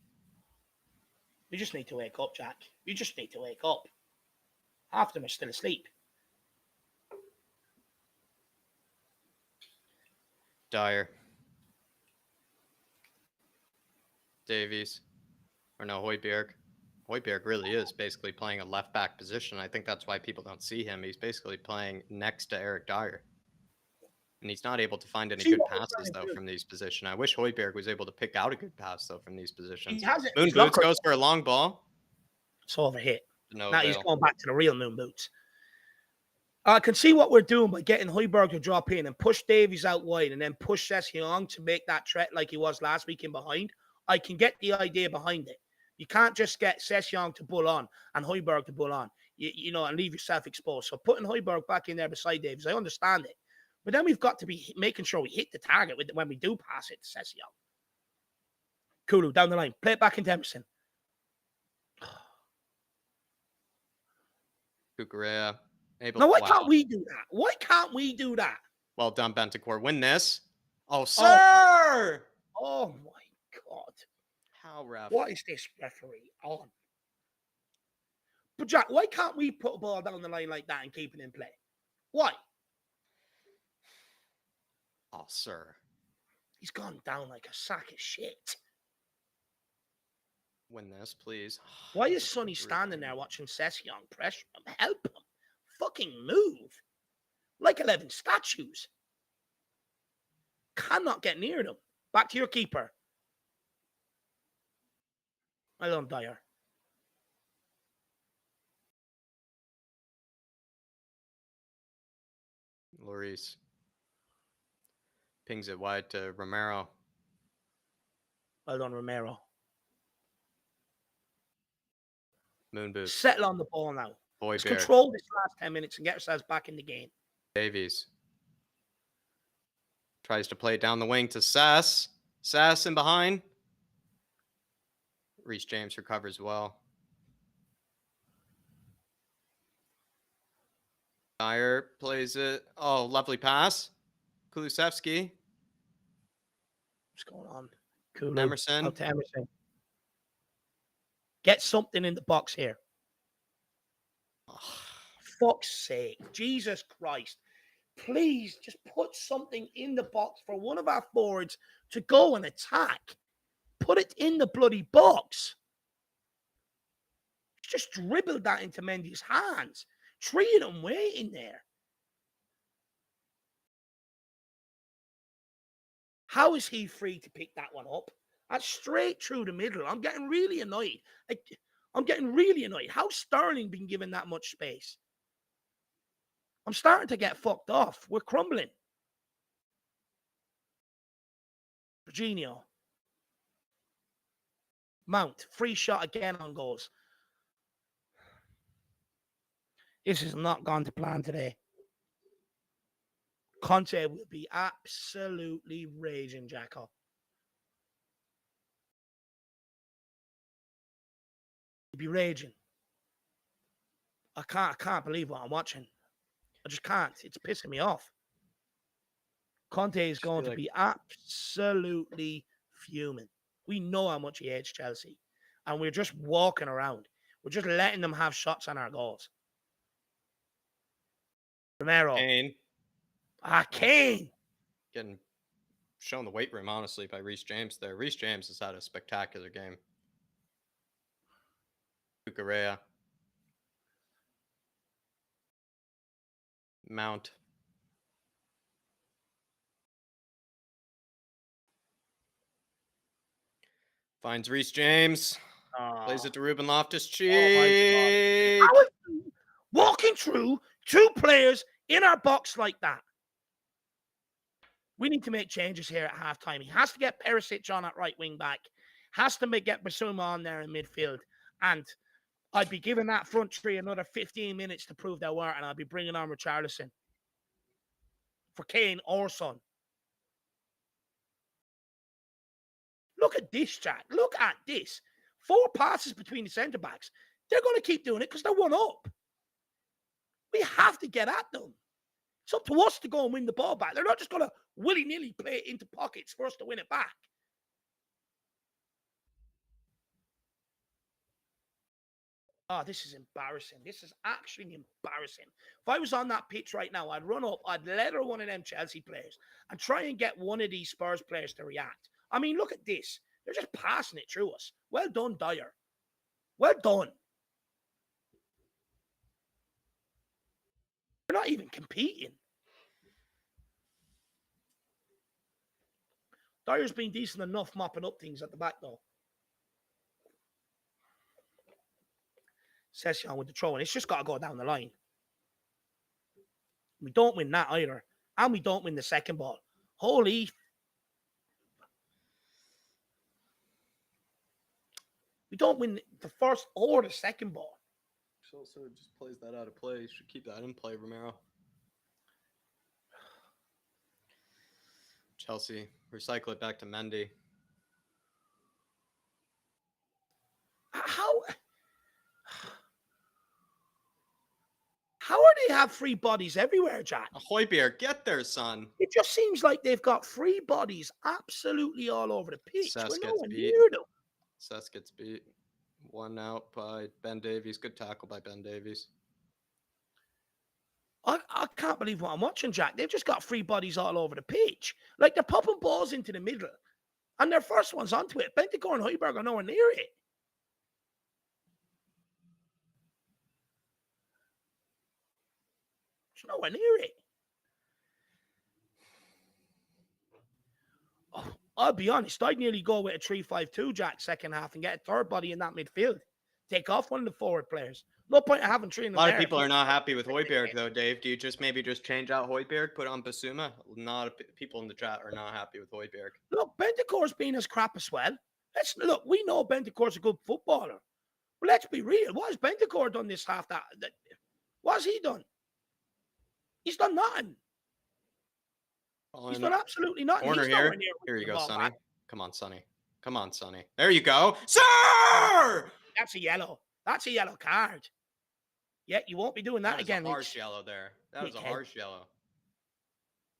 Speaker 2: You just need to wake up, Jack. You just need to wake up. Half of them are still asleep.
Speaker 1: Dyer. Davies. Or no, Højbjerg. Højbjerg really is basically playing a left back position. I think that's why people don't see him. He's basically playing next to Eric Dyer. And he's not able to find any good passes, though, from these positions. I wish Højbjerg was able to pick out a good pass, though, from these positions.
Speaker 2: He has it.
Speaker 1: Moon Boots goes for a long ball.
Speaker 2: It's overhit.
Speaker 1: No
Speaker 2: now
Speaker 1: avail.
Speaker 2: He's going back to the real Moon Boots. I can see what we're doing by getting Højbjerg to drop in and push Davies out wide and then push Sessegnon to make that threat like he was last week in behind. I can get the idea behind it. You can't just get Sessegnon to bull on and Højbjerg to bull on, you know, and leave yourself exposed. So putting Højbjerg back in there beside Davies, I understand it. But then we've got to be making sure we hit the target when we do pass it to Sessegnon. Kulu down the line. Play it back into Emerson.
Speaker 1: Cucurella.
Speaker 2: Now, why can't we do that? Why can't we do that?
Speaker 1: Well done, Bentancur. Win this. Oh, sir!
Speaker 2: Oh, my God.
Speaker 1: How rough.
Speaker 2: What is this referee on? But, Jack, why can't we put a ball down the line like that and keep it in play? Why?
Speaker 1: Oh, sir.
Speaker 2: He's gone down like a sack of shit.
Speaker 1: Win this, please.
Speaker 2: Why is Sonny standing there watching Sessegnon pressure him? Help him. Fucking move. Like 11 statues. Cannot get near them. Back to your keeper. I don't Dyer.
Speaker 1: Lloris. Pings it wide to Romero.
Speaker 2: Well done, Romero.
Speaker 1: Moon Boots.
Speaker 2: Settle on the ball now. Let's
Speaker 1: Højbjerg.
Speaker 2: control this last 10 minutes and get ourselves back in the game.
Speaker 1: Davies. Tries to play it down the wing to Sass. Sass in behind. Reece James recovers well. Dyer plays it. Oh, lovely pass. Kulusevski.
Speaker 2: What's going on? Cool.
Speaker 1: Emerson.
Speaker 2: Out to Emerson. Get something in the box here. Oh, fuck's sake. Jesus Christ. Please just put something in the box for one of our forwards to go and attack. Put it in the bloody box. Just dribbled that into Mendy's hands. Three of them waiting there. How is he free to pick that one up? That's straight through the middle. I'm getting really annoyed. I'm getting really annoyed. How's Sterling been given that much space? I'm starting to get fucked off. We're crumbling. Jorginho. Mount. Free shot again on goals. This has not gone to plan today. Conte will be absolutely raging, Jacko. He'll be raging. I can't believe what I'm watching. I just can't. It's pissing me off. Conte is going to be absolutely fuming. We know how much he hates Chelsea. And we're just walking around. We're just letting them have shots on our goals. Romero.
Speaker 1: Kane.
Speaker 2: Kane.
Speaker 1: Getting shown the weight room, honestly, by Reece James there. Reece James has had a spectacular game. Cucurella. Mount. Finds Reece James. Plays it to Ruben Loftus-Cheek.
Speaker 2: Walking through two players in our box like that. We need to make changes here at halftime. He has to get Perisic on at right wing back. Has to get Basuma on there in midfield. And I'd be giving that front three another 15 minutes to prove their worth, and I'd be bringing on Richarlison for Kane or Son. Look at this, Jack. Look at this. 4 passes between the centre-backs. They're going to keep doing it because they're 1 up. We have to get at them. It's up to us to go and win the ball back. They're not just going to willy-nilly play it into pockets for us to win it back. Oh, this is embarrassing. This is actually embarrassing. If I was on that pitch right now, I'd run up, I'd leather one of them Chelsea players and try and get one of these Spurs players to react. I mean, look at this. They're just passing it through us. Well done, Dyer. Well done. They're not even competing. Dyer's been decent enough mopping up things at the back, though. Session with the throw, and it's just got to go down the line. We don't win that either. And we don't win the second ball. Holy. We don't win the first or the second ball.
Speaker 1: Also just plays that out of play. You should keep that in play, Romero. Chelsea, recycle it back to Mendy.
Speaker 2: How are they have free bodies everywhere, Jack?
Speaker 1: Højbjerg, get there, son.
Speaker 2: It just seems like they've got free bodies absolutely all over the pitch.
Speaker 1: Sess
Speaker 2: We're
Speaker 1: gets
Speaker 2: nowhere
Speaker 1: beat.
Speaker 2: near them.
Speaker 1: Sess gets beat. 1 out by Ben Davies. Good tackle by Ben Davies.
Speaker 2: I can't believe what I'm watching, Jack. They've just got free bodies all over the pitch. Like, they're popping balls into the middle, and their first one's onto it. Bentancur and Højbjerg are nowhere near it. It's nowhere near it. Oh, I'll be honest. I'd nearly go with a 3-5-2, Jack, second half, and get a third body in that midfield. Take off one of the forward players. No point in having 3 in
Speaker 1: A
Speaker 2: the
Speaker 1: lot of people are not happy with Højbjerg, though, Dave. Do you just maybe change out Højbjerg, put on Basuma? A lot of people in the chat are not happy with Højbjerg.
Speaker 2: Look, Bentancur's been as crap as well. Look, we know Bentancur's a good footballer. But let's be real. What has Bentancur done this half? What has he done? He's done nothing. He's done absolutely nothing.
Speaker 1: Corner here. Here you go, Sonny. Back. Come on, Sonny. Come on, Sonny. There you go. Sir!
Speaker 2: That's a yellow. That's a yellow card. Yeah, you won't be doing that again.
Speaker 1: That was a harsh yellow there. That was a harsh yellow.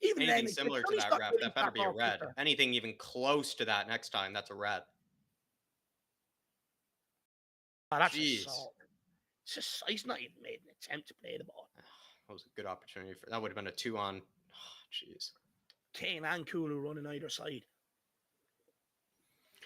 Speaker 2: Even
Speaker 1: anything similar to that, ref, that better be a red. Anything even close to that next time, that's a red.
Speaker 2: Oh, that's assault. He's not even made an attempt to play the ball.
Speaker 1: That was a good opportunity for that. Would have been a 2-on. Jeez.
Speaker 2: Kane and Kulu running either side.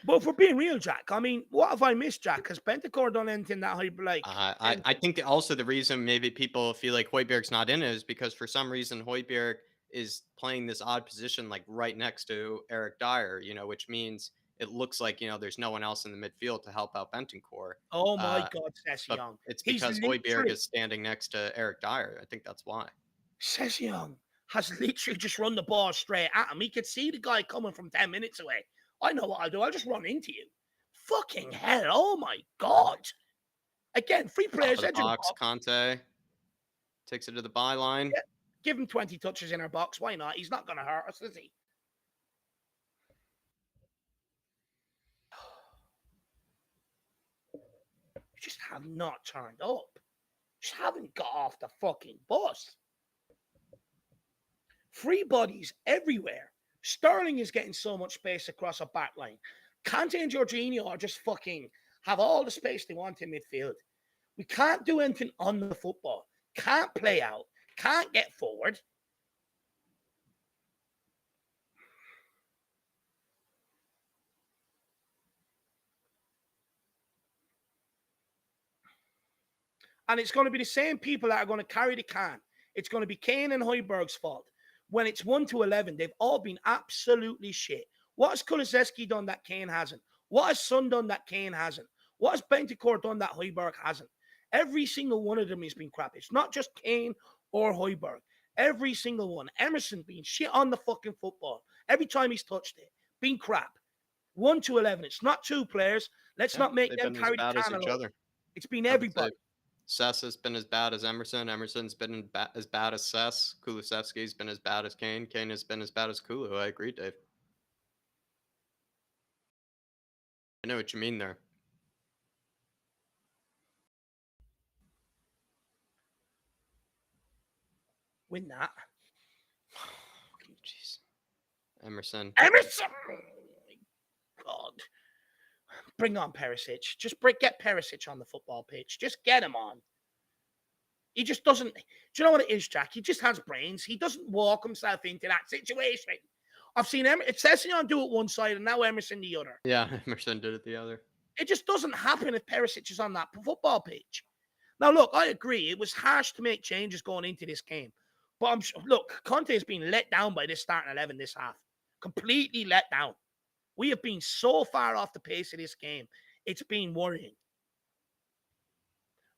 Speaker 2: But if we're being real, Jack, I mean, what have I missed, Jack? Has Bentancur done anything that like?
Speaker 1: I think also the reason maybe people feel like Højbjerg's not in it is because for some reason Højbjerg is playing this odd position like right next to Eric Dyer, which means it looks like, there's no one else in the midfield to help out Bentancur.
Speaker 2: Oh my God, Session.
Speaker 1: It's because Højbjerg is standing next to Eric Dyer. I think that's why.
Speaker 2: Session has literally just run the ball straight at him. He could see the guy coming from 10 minutes away. I know what I'll do. I'll just run into you. Fucking hell. Oh, my God. Again, free players.
Speaker 1: Edge box, Conte takes it to the byline.
Speaker 2: Yeah. Give him 20 touches in our box. Why not? He's not going to hurt us, is he? You just have not turned up. Just haven't got off the fucking bus. Free bodies everywhere. Sterling is getting so much space across a back line. Kante and Jorginho are just fucking have all the space they want in midfield. We can't do anything on the football. Can't play out. Can't get forward. And it's going to be the same people that are going to carry the can. It's going to be Kane and Højbjerg's fault. When it's 1-11, they've all been absolutely shit. What has Kulusevski done that Kane hasn't? What has Son done that Kane hasn't? What has Bentancur done that Højbjerg hasn't? Every single one of them has been crap. It's not just Kane or Højbjerg. Every single one. Emerson being shit on the fucking football. Every time he's touched it, been crap. 1-11. It's not 2 players. Let's not make them carry the can alone. It's been
Speaker 1: I would say
Speaker 2: everybody.
Speaker 1: Sess has been as bad as Emerson. Emerson's been as bad as Sess. Kulusevski's been as bad as Kane. Kane has been as bad as Kulu. I agree, Dave. I know what you mean there.
Speaker 2: Win that.
Speaker 1: Jeez. Emerson.
Speaker 2: Emerson! God. Bring on Perisic. Just get Perisic on the football pitch. Just get him on. He just doesn't. Do you know what it is, Jack? He just has brains. He doesn't walk himself into that situation. I've seen Sessignon do it one side and now Emerson the other.
Speaker 1: Yeah, Emerson did it the other.
Speaker 2: It just doesn't happen if Perisic is on that football pitch. Now, look, I agree. It was harsh to make changes going into this game. But look, Conte has been let down by this starting 11 this half. Completely let down. We have been so far off the pace of this game. It's been worrying.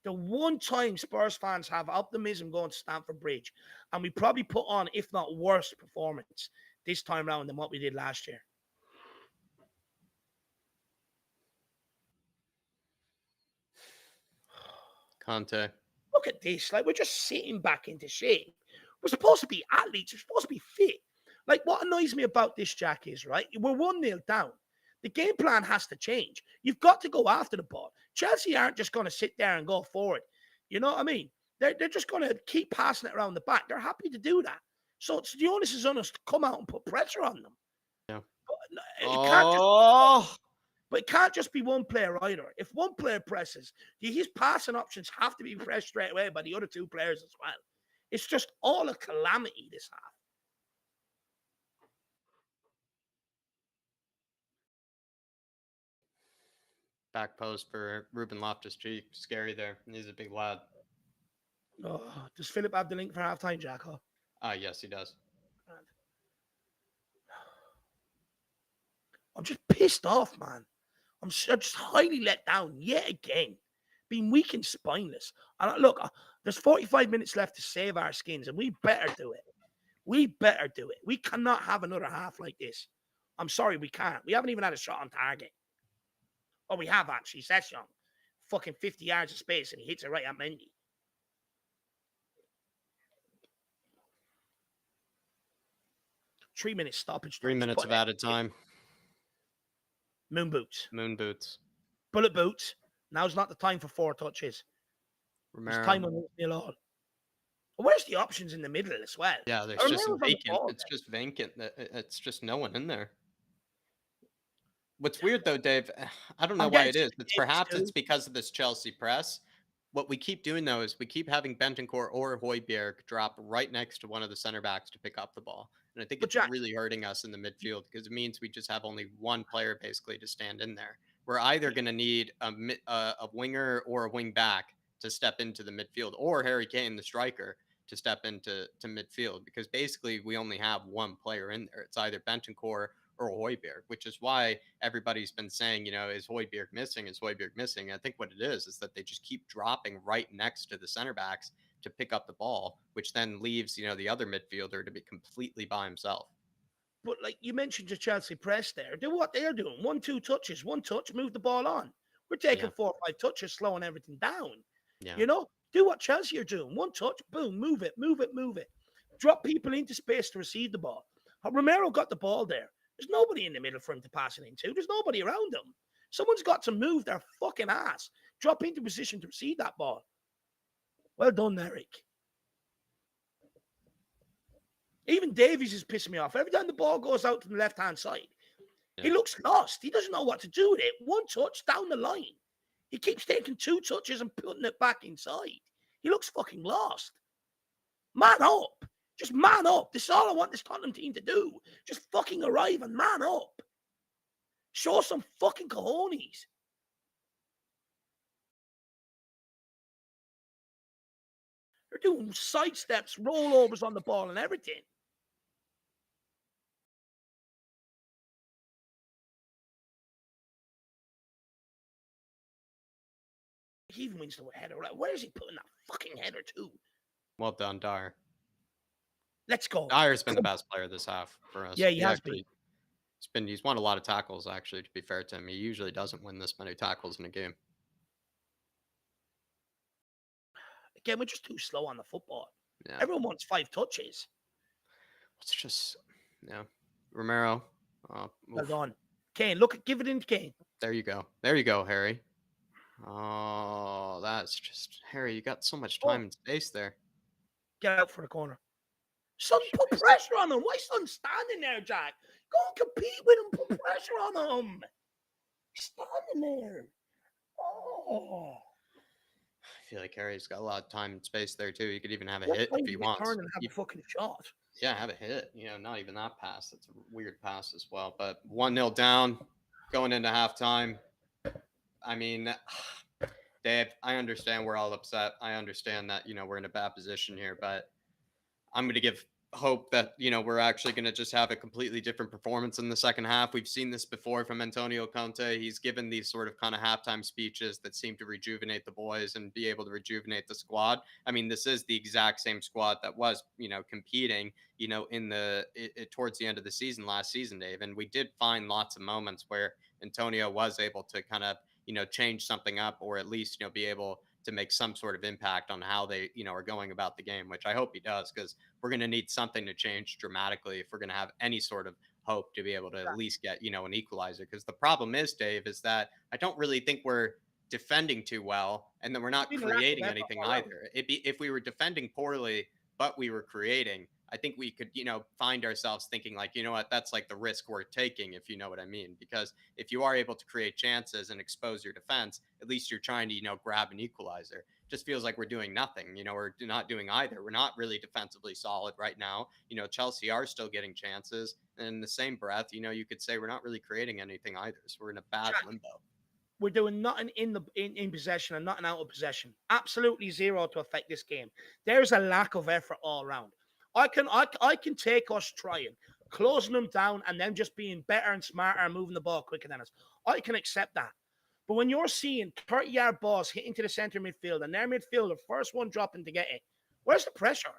Speaker 2: The one time Spurs fans have optimism going to Stamford Bridge, and we probably put on, if not worse, performance this time around than what we did last year.
Speaker 1: Conte.
Speaker 2: Look at this. Like, we're just sitting back into shape. We're supposed to be athletes. We're supposed to be fit. Like, what annoys me about this, Jack, is, right, we're 1-0 down. The game plan has to change. You've got to go after the ball. Chelsea aren't just going to sit there and go forward. You know what I mean? They're just going to keep passing it around the back. They're happy to do that. So it's the onus is on us to come out and put pressure on them.
Speaker 1: Yeah.
Speaker 2: But it can't just be one player either. If one player presses, his passing options have to be pressed straight away by the other two players as well. It's just all a calamity this half.
Speaker 1: Back post for Ruben Loftus-Cheek. Scary there. He's a big lad.
Speaker 2: Oh, does Philip have the link for halftime, Jack?
Speaker 1: Yes, he does.
Speaker 2: I'm just pissed off, man. I'm just highly let down yet again. Being weak and spineless. And look, there's 45 minutes left to save our skins, and we better do it. We better do it. We cannot have another half like this. I'm sorry, we can't. We haven't even had a shot on target. Oh, we have actually. Session. Fucking 50 yards of space, and he hits it right at Mendy. Three-minute stoppage.
Speaker 1: 3 minutes of added time.
Speaker 2: Moon boots.
Speaker 1: Moon boots.
Speaker 2: Bullet boots. Now's not the time for 4 touches.
Speaker 1: Romero.
Speaker 2: It's time when we nil all. Where's the options in the middle as well?
Speaker 1: Yeah, there's just vacant. It's just vacant. It's just no one in there. What's weird though, Dave, I don't know why it is. It's because of this Chelsea press. What we keep doing though is we keep having Bentancur or Højbjerg drop right next to one of the center backs to pick up the ball. And I think it's really hurting us in the midfield because it means we just have only one player basically to stand in there. We're either going to need a winger or a wing back to step into the midfield, or Harry Kane, the striker, to step into midfield, because basically we only have one player in there. It's either Bentancur or Højbjerg, which is why everybody's been saying, is Højbjerg missing? Is Højbjerg missing? I think what it is that they just keep dropping right next to the center backs to pick up the ball, which then leaves, the other midfielder to be completely by himself.
Speaker 2: But like you mentioned, the Chelsea press there, do what they're doing. 1-2 touches, one touch, move the ball on. We're taking 4 or 5 touches, slowing everything down. Yeah. Do what Chelsea are doing. One touch, boom, move it. Drop people into space to receive the ball. Romero got the ball there. There's nobody in the middle for him to pass it into. There's nobody around him. Someone's got to move their fucking ass. Drop into position to receive that ball. Well done, Eric. Even Davies is pissing me off. Every time the ball goes out to the left-hand side, he looks lost. He doesn't know what to do with it. One touch down the line. He keeps taking 2 touches and putting it back inside. He looks fucking lost. Man up. Just man up. This is all I want this Tottenham team to do. Just fucking arrive and man up. Show some fucking cojones. They're doing sidesteps, rollovers on the ball and everything. He even wins the header. Where is he putting that fucking header to?
Speaker 1: Well done, Dyer.
Speaker 2: Let's go.
Speaker 1: Dyer's been the best player this half for us.
Speaker 2: Yeah, he has been.
Speaker 1: He's won a lot of tackles, actually, to be fair to him. He usually doesn't win this many tackles in a game.
Speaker 2: again, we're just too slow on the football.
Speaker 1: Yeah.
Speaker 2: Everyone wants 5 touches.
Speaker 1: It's just, Romero.
Speaker 2: Well
Speaker 1: Oof.
Speaker 2: done. Kane, look, give it in to Kane.
Speaker 1: There you go. There you go, Harry. Oh, that's just Harry. You got so much time and space there.
Speaker 2: Get out for the corner. Son, put
Speaker 1: Jeez.
Speaker 2: pressure on him. Why is Son standing there, Jack? Go and compete with him. Put pressure on him. He's standing there. Oh.
Speaker 1: I feel like Harry's got a lot of time and space there too. He could even have a hit if he wants.
Speaker 2: Turn and have a fucking shot.
Speaker 1: Yeah, have a hit. Not even that pass. That's a weird pass as well. But 1-0 down, going into halftime. I mean, Dave, I understand we're all upset. I understand that, we're in a bad position here, but I'm going to give hope that, we're actually going to just have a completely different performance in the second half. We've seen this before from Antonio Conte. He's given these sort of kind of halftime speeches that seem to rejuvenate the boys and be able to rejuvenate the squad. I mean, this is the exact same squad that was, competing, in towards the end of the season last season, Dave. And we did find lots of moments where Antonio was able to kind of, change something up, or at least, be able to make some sort of impact on how they, are going about the game, which I hope he does, because we're going to need something to change dramatically if we're going to have any sort of hope to be able to at least get, an equalizer. Because the problem is, Dave, is that I don't really think we're defending too well, and then we're not creating anything either. If we were defending poorly, but we were creating, I think we could, find ourselves thinking like, what, that's like the risk we're taking, if you know what I mean. Because if you are able to create chances and expose your defense, at least you're trying to, grab an equalizer. Just feels like we're doing nothing. We're not doing either. We're not really defensively solid right now. Chelsea are still getting chances. And in the same breath, you could say we're not really creating anything either. So we're in a bad limbo.
Speaker 2: We're doing nothing in possession and nothing out of possession. Absolutely zero to affect this game. There's a lack of effort all around. I can take us trying, closing them down, and them just being better and smarter and moving the ball quicker than us. I can accept that. But when you're seeing 30-yard balls hit into the center midfield and their midfield, the first one dropping to get it, where's the pressure?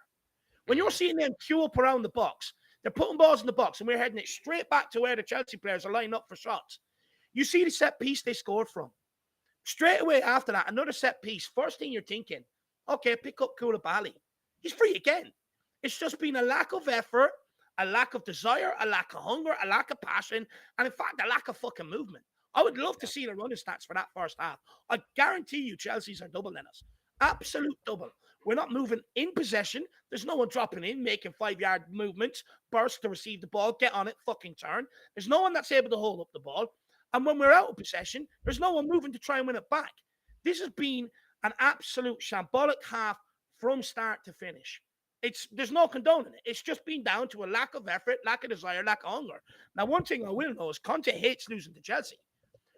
Speaker 2: When you're seeing them queue up around the box, they're putting balls in the box, and we're heading it straight back to where the Chelsea players are lining up for shots. You see the set piece they scored from. Straight away after that, another set piece. First thing you're thinking, okay, pick up Koulibaly. He's free again. It's just been a lack of effort, a lack of desire, a lack of hunger, a lack of passion, and in fact, a lack of fucking movement. I would love to see the running stats for that first half. I guarantee you Chelsea's are double than us. Absolute double. We're not moving in possession. There's no one dropping in, making 5-yard movements, burst to receive the ball, get on it, fucking turn. There's no one that's able to hold up the ball. And when we're out of possession, there's no one moving to try and win it back. This has been an absolute shambolic half from start to finish. There's no condoning it. It's just been down to a lack of effort, lack of desire, lack of hunger. Now, one thing I will know is Conte hates losing to Chelsea.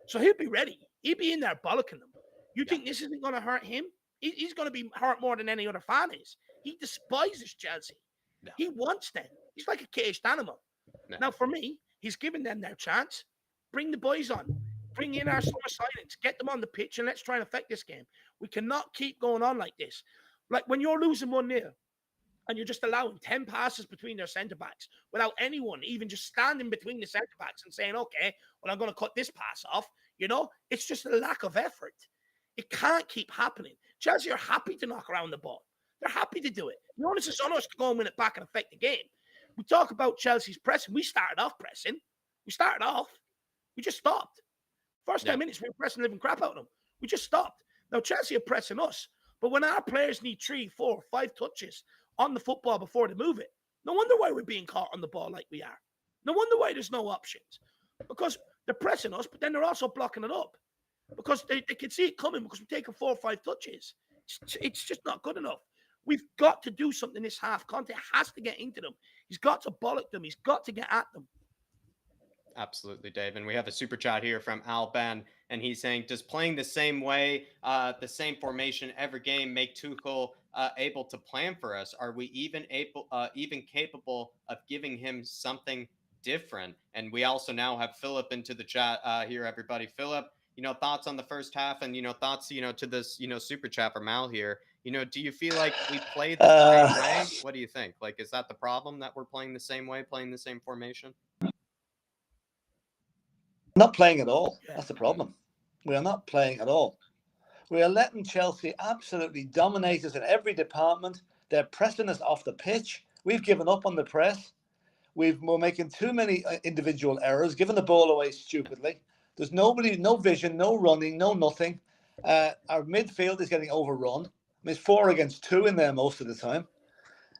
Speaker 2: So he'll be ready. He'll be in there bollocking them. You think this isn't going to hurt him? He's going to be hurt more than any other fan is. He despises Chelsea. No. He wants them. He's like a caged animal. No. Now, for me, he's giving them their chance. Bring the boys on. Bring in our summer signings. Get them on the pitch and let's try and affect this game. We cannot keep going on like this. Like when you're losing 1-0 and you're just allowing 10 passes between their centre-backs without anyone even just standing between the centre-backs and saying, okay, well, I'm going to cut this pass off. It's just a lack of effort. It can't keep happening. Chelsea are happy to knock around the ball. They're happy to do it. The onus is on us to go and win it back and affect the game. We talk about Chelsea's pressing. We started off pressing. We just stopped. First 10 minutes, we were pressing living crap out of them. We just stopped. Now, Chelsea are pressing us. But when our players need 3, 4, 5 touches on the football before they move it, no wonder why we're being caught on the ball like we are. No wonder why there's no options. Because they're pressing us, but then they're also blocking it up. Because they can see it coming because we're taking 4 or 5 touches. It's just not good enough. We've got to do something this half. Conte has to get into them. He's got to bollock them. He's got to get at them.
Speaker 1: Absolutely, Dave. And we have a super chat here from Al Ben, and he's saying, does playing the same way, the same formation every game make Tuchel able to plan for us? Are we even capable of giving him something different? And we also now have Philip into the chat here, everybody. Philip, thoughts on the first half and, thoughts, to this, super chat from Al here. Do you feel like we play the same way? What do you think? Like, is that the problem, that we're playing the same way, playing the same formation?
Speaker 3: Not playing at all. That's the problem. We are not playing at all. We are letting Chelsea absolutely dominate us in every department. They're pressing us off the pitch. We've given up on the press. We're making too many individual errors, giving the ball away stupidly. There's nobody, no vision, no running, no nothing. Our midfield is getting overrun. I mean, it's 4 against 2 in there most of the time.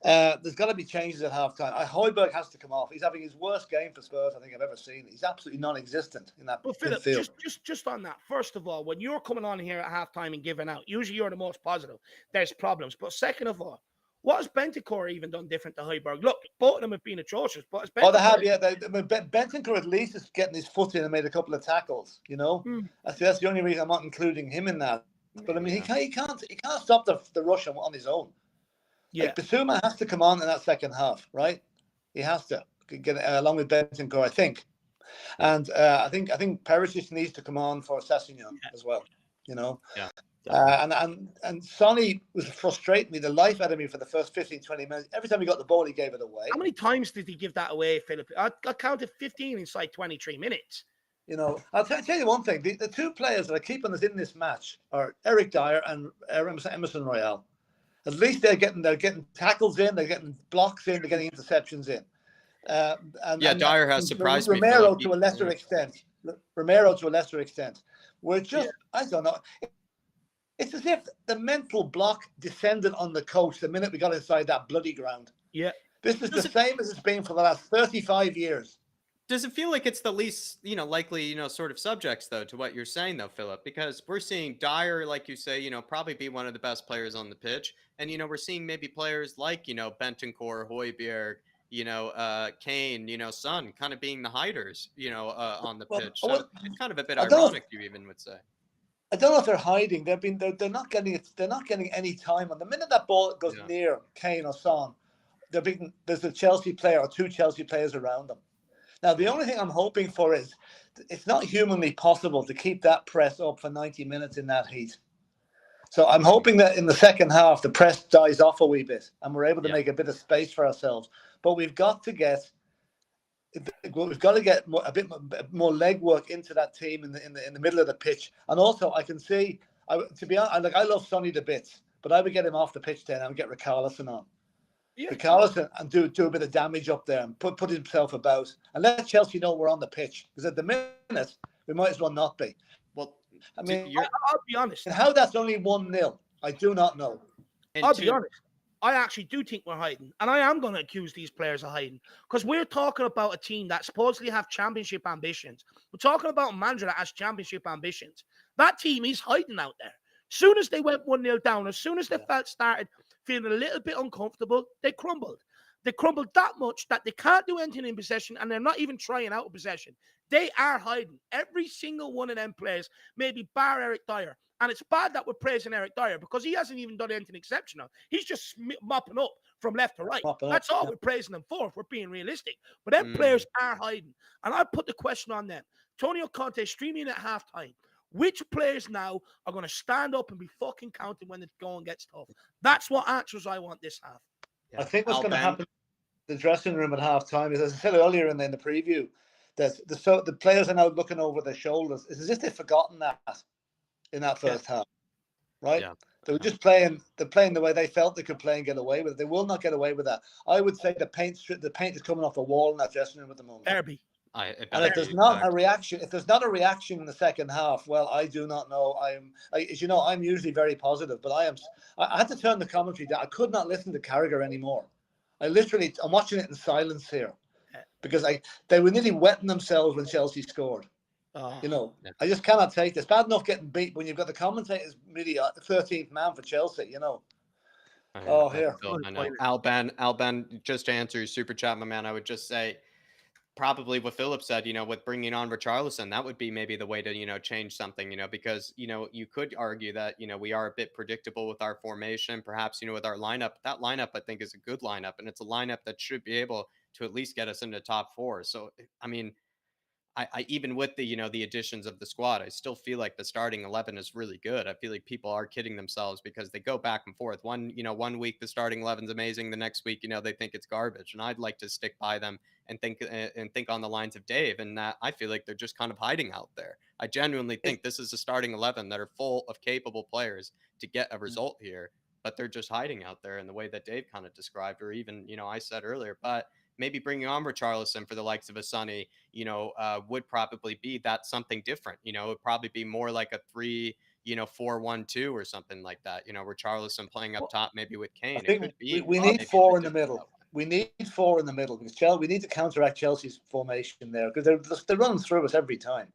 Speaker 3: There's got to be changes at half time. Højbjerg has to come off. He's having his worst game for Spurs I think I've ever seen. He's absolutely non-existent in that
Speaker 2: But Philip,
Speaker 3: midfield.
Speaker 2: just on that, first of all, when you're coming on here at halftime and giving out, usually you're the most positive. There's problems. But second of all, what has Bentancur even done different to Højbjerg? Look, both of them have been atrocious. But has
Speaker 3: Oh, they have,
Speaker 2: Bentancur...
Speaker 3: yeah. Bentancur at least is getting his foot in and made a couple of tackles. You know, that's the only reason I'm not including him in that. But I mean, he can't stop the rush on his own.
Speaker 2: Yeah,
Speaker 3: like Bissouma has to come on in that second half, right? He has to get along with Bentancur, I think, and I think Perisic needs to come on for Sessegnon as well. You know, and Sonny was frustrating me the life out of me for the first 15-20 minutes. Every time he got the ball, he gave it away.
Speaker 2: How many times did he give that away, Philip? I counted 15 inside 23 minutes.
Speaker 3: You know, I'll tell you one thing: the two players that are keeping us in this match are Eric Dyer and Emerson Royale. At least they're getting tackles in, they're getting blocks in, they're getting interceptions in.
Speaker 1: Dyer has surprised me.
Speaker 3: Romero to a lesser extent. Romero to a lesser extent. We're just, I don't know. It's as if the mental block descended on the coach the minute we got inside that bloody ground.
Speaker 2: Yeah.
Speaker 3: This is the same as it's been for the last 35 years.
Speaker 1: Does it feel like it's the least, likely, sort of subjects, though, to what you're saying, though, Philip? Because we're seeing Dyer, like you say, probably be one of the best players on the pitch. And, we're seeing maybe players like, Bentancur, Højbjerg, Kane, Son, kind of being the hiders, on the pitch. So it's kind of a bit ironic, you even would say.
Speaker 3: I don't know if they're hiding. They're not getting it. They're not getting any time. On the minute that ball goes near Kane or Son, there's a Chelsea player or two Chelsea players around them. Now, the only thing I'm hoping for is it's not humanly possible to keep that press up for 90 minutes in that heat. So I'm hoping that in the second half, the press dies off a wee bit and we're able to make a bit of space for ourselves. But we've got to get a bit more legwork into that team in the middle of the pitch. And also, I can see, to be honest, I love Sonny to bits, but I would get him off the pitch then and get Richarlison on. Richarlison and do a bit of damage up there and put himself about and let Chelsea know we're on the pitch, because at the minute we might as well not be.
Speaker 1: Well,
Speaker 2: I mean, I'll be honest.
Speaker 3: And how that's only 1-0, I do not know.
Speaker 2: I'll be honest. I actually do think we're hiding, and I am going to accuse these players of hiding, because we're talking about a team that supposedly have championship ambitions. We're talking about a manager that has championship ambitions. That team is hiding out there. As soon as they went 1-0 down, as soon as they started feeling a little bit uncomfortable, they crumbled. They crumbled that much that they can't do anything in possession, and they're not even trying out of possession. They are hiding. Every single one of them players, maybe bar Eric Dyer. And it's bad that we're praising Eric Dyer, because he hasn't even done anything exceptional. He's just mopping up from left to right. That's all we're praising them for, if we're being realistic. But them players are hiding. And I put the question on them. Antonio Conte streaming at halftime. Which players now are going to stand up and be fucking counting when the going gets tough? That's what answers I want this half.
Speaker 3: I think what's going to happen in the dressing room at halftime is, as I said earlier in the preview, that the players are now looking over their shoulders. It's as if they've forgotten that in that first half, right? Yeah. They were just playing. They're playing the way they felt they could play and get away with it. They will not get away with that. I would say the paint is coming off the wall in that dressing room at the moment.
Speaker 2: Derby.
Speaker 3: And if there's not a reaction, in the second half, well, I do not know. As you know, I'm usually very positive, but I had to turn the commentary down. I could not listen to Carragher anymore. I'm watching it in silence here, because they were nearly wetting themselves when Chelsea scored. I just cannot take this. Bad enough getting beat when you've got the commentators really the 13th man for Chelsea. I
Speaker 1: know. Alban, just to answer your super chat, my man, I would just say, probably what Philip said, with bringing on Richarlison, that would be maybe the way to, change something, because, you could argue that, we are a bit predictable with our formation, perhaps, with our lineup. That lineup, I think, is a good lineup, and it's a lineup that should be able to at least get us into top four. So, I mean, I even with the the additions of the squad, I still feel like the starting 11 is really good. I feel like people are kidding themselves because they go back and forth. One week the starting 11's amazing, the next week they think it's garbage, and I'd like to stick by them and think on the lines of Dave, and that I feel like they're just kind of hiding out there. I genuinely think this is a starting 11 that are full of capable players to get a result here, but they're just hiding out there in the way that Dave kind of described, or even I said earlier. But maybe bringing on Richarlison for the likes of a Sonny, would probably be that something different. It would probably be more like a 3-4-1-2 or something like that. Richarlison playing up
Speaker 2: Well,
Speaker 1: top, maybe with
Speaker 3: I
Speaker 1: Kane. It
Speaker 3: think
Speaker 1: could be
Speaker 3: we need
Speaker 1: maybe a
Speaker 3: four
Speaker 1: bit
Speaker 3: in the
Speaker 1: different
Speaker 3: middle.
Speaker 1: that way.
Speaker 3: We need four in the middle because we need to counteract Chelsea's formation there because they're running through us every time.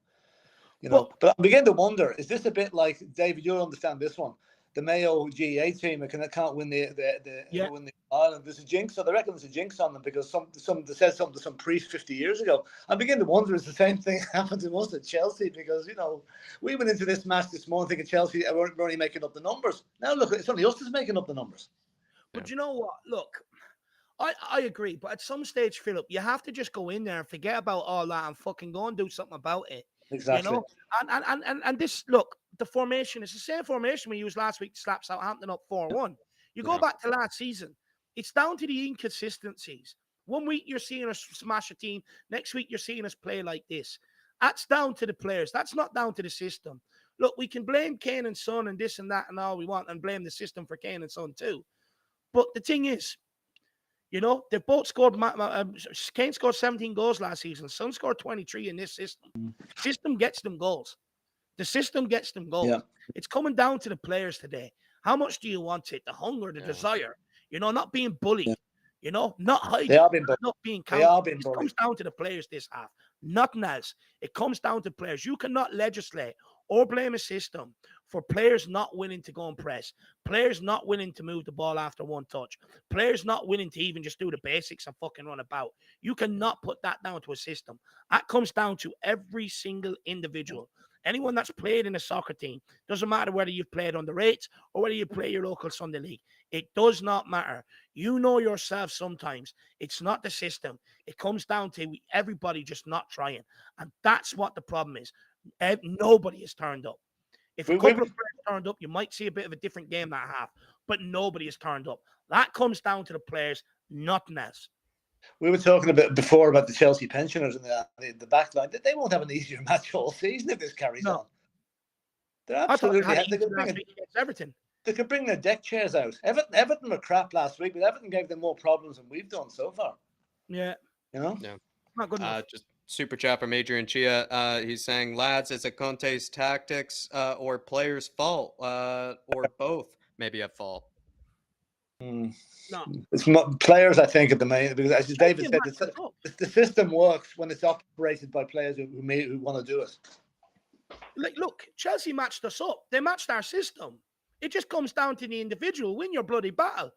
Speaker 2: but
Speaker 3: But I'm beginning to wonder: is this a bit like David? You'll understand this one. The Mayo GA team that can't win
Speaker 2: yeah,
Speaker 3: win the Ireland. There's a jinx, so they reckon there's a jinx on them because some they said something to some priest 50 years ago. I'm beginning to wonder if the same thing happened to us at Chelsea because we went into this match this morning thinking Chelsea were only making up the numbers. Now look, it's only us that's making up the numbers.
Speaker 2: but you know what? Look, I agree, but at some stage, Philip, you have to just go in there and forget about all that and fucking go and do something about it. You
Speaker 3: Exactly.
Speaker 2: know, and this look, the formation is the same formation we used last week to slap Southampton up 4-1. You go
Speaker 1: Yeah.
Speaker 2: back to last season, it's down to the inconsistencies. One week you're seeing us smash a team, next week you're seeing us play like this. That's down to the players. That's not down to the system. Look, we can blame Kane and Son and this and that and all we want, and blame the system for Kane and Son too. But the thing is, they've both scored. Kane scored 17 goals last season. Son scored 23 in this system. System gets them goals. The system gets them goals.
Speaker 3: Yeah.
Speaker 2: It's coming down to the players today. How much do you want it? The hunger, the desire. Not being bullied.
Speaker 3: Yeah.
Speaker 2: Not
Speaker 3: They
Speaker 2: hiding,
Speaker 3: are being bullied.
Speaker 2: not being
Speaker 3: They
Speaker 2: counted.
Speaker 3: are being
Speaker 2: It
Speaker 3: bullied.
Speaker 2: comes down to the players this half. Nothing else. It comes down to players. You cannot legislate or blame a system for players not willing to go and press, players not willing to move the ball after one touch, players not willing to even just do the basics and fucking run about. You cannot put that down to a system. That comes down to every single individual. Anyone that's played in a soccer team, doesn't matter whether you've played on the rates or whether you play your local Sunday league. It does not matter. You know yourself sometimes. It's not the system. It comes down to everybody just not trying. And that's what the problem is. Nobody has turned up. If a couple of players turned up, you might see a bit of a different game that half. But nobody has turned up. That comes down to the players, nothing else.
Speaker 3: We were talking a bit before about the Chelsea pensioners and the back line. They won't have an easier match all season if this carries on. They're absolutely.
Speaker 2: I thought they had last week against Everton.
Speaker 3: They could bring their deck chairs out. Everton were crap last week, but Everton gave them more problems than we've done so far.
Speaker 2: Yeah.
Speaker 1: Yeah.
Speaker 2: Not good enough.
Speaker 1: Just super chat from Adrian Chia. He's saying, lads, is it Conte's tactics or players' fault or both maybe at fault?
Speaker 2: No.
Speaker 3: It's players, I think, at the main, because as David said, the system works when it's operated by players who want to do it.
Speaker 2: Look, Chelsea matched us up. They matched our system. It just comes down to the individual. Win your bloody battle.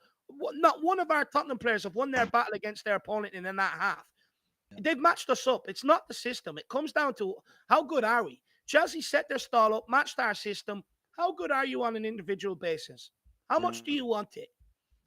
Speaker 2: Not one of our Tottenham players have won their battle against their opponent in that half. They've matched us up. It's not the system. It comes down to how good are we? Chelsea set their stall up, matched our system. How good are you on an individual basis? How much do you want it?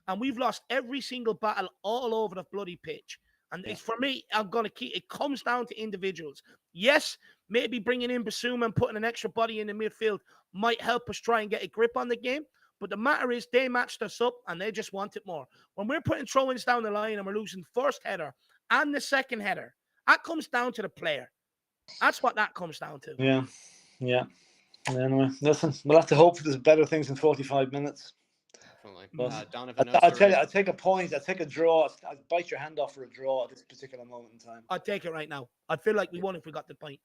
Speaker 2: And we've lost every single battle all over the bloody pitch. And it's for me, I'm going to keep it comes down to individuals. Yes, maybe bringing in Basuma and putting an extra body in the midfield might help us try and get a grip on the game. But the matter is, they matched us up and they just want it more. When we're putting throw-ins down the line and we're losing first header and the second header, that comes down to the player. That's what that comes down to.
Speaker 3: Yeah. Anyway, listen, we'll have to hope there's better things in 45 minutes.
Speaker 1: Donovan,
Speaker 3: I tell you, I take a point. I take a draw. I bite your hand off for a draw at this particular moment in time.
Speaker 2: I'd take it right now. I'd feel like we won if we got the point.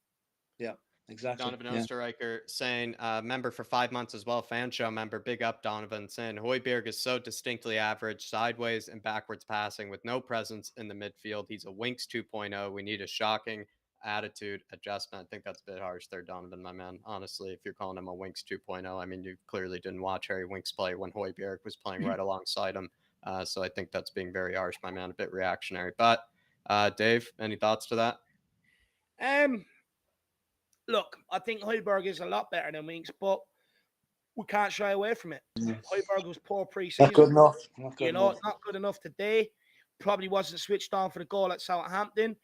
Speaker 3: Yeah, exactly.
Speaker 1: Donovan Osterreicher saying, member for 5 months as well, fan show member, big up Donovan, saying Højbjerg is so distinctly average, sideways and backwards passing with no presence in the midfield. He's a Winks 2.0. We need a shocking attitude adjustment. I think that's a bit harsh there, Donovan, my man. Honestly, if you're calling him a Winks 2.0, I mean, you clearly didn't watch Harry Winks play when Højbjerg was playing right alongside him. So I think that's being very harsh, my man, a bit reactionary. But Dave, any thoughts to that?
Speaker 2: Look, I think Højbjerg is a lot better than Winks, but we can't shy away from it. Højbjerg was poor pre-season.
Speaker 3: Not good enough.
Speaker 2: Not good enough today. Probably wasn't switched on for the goal at Southampton.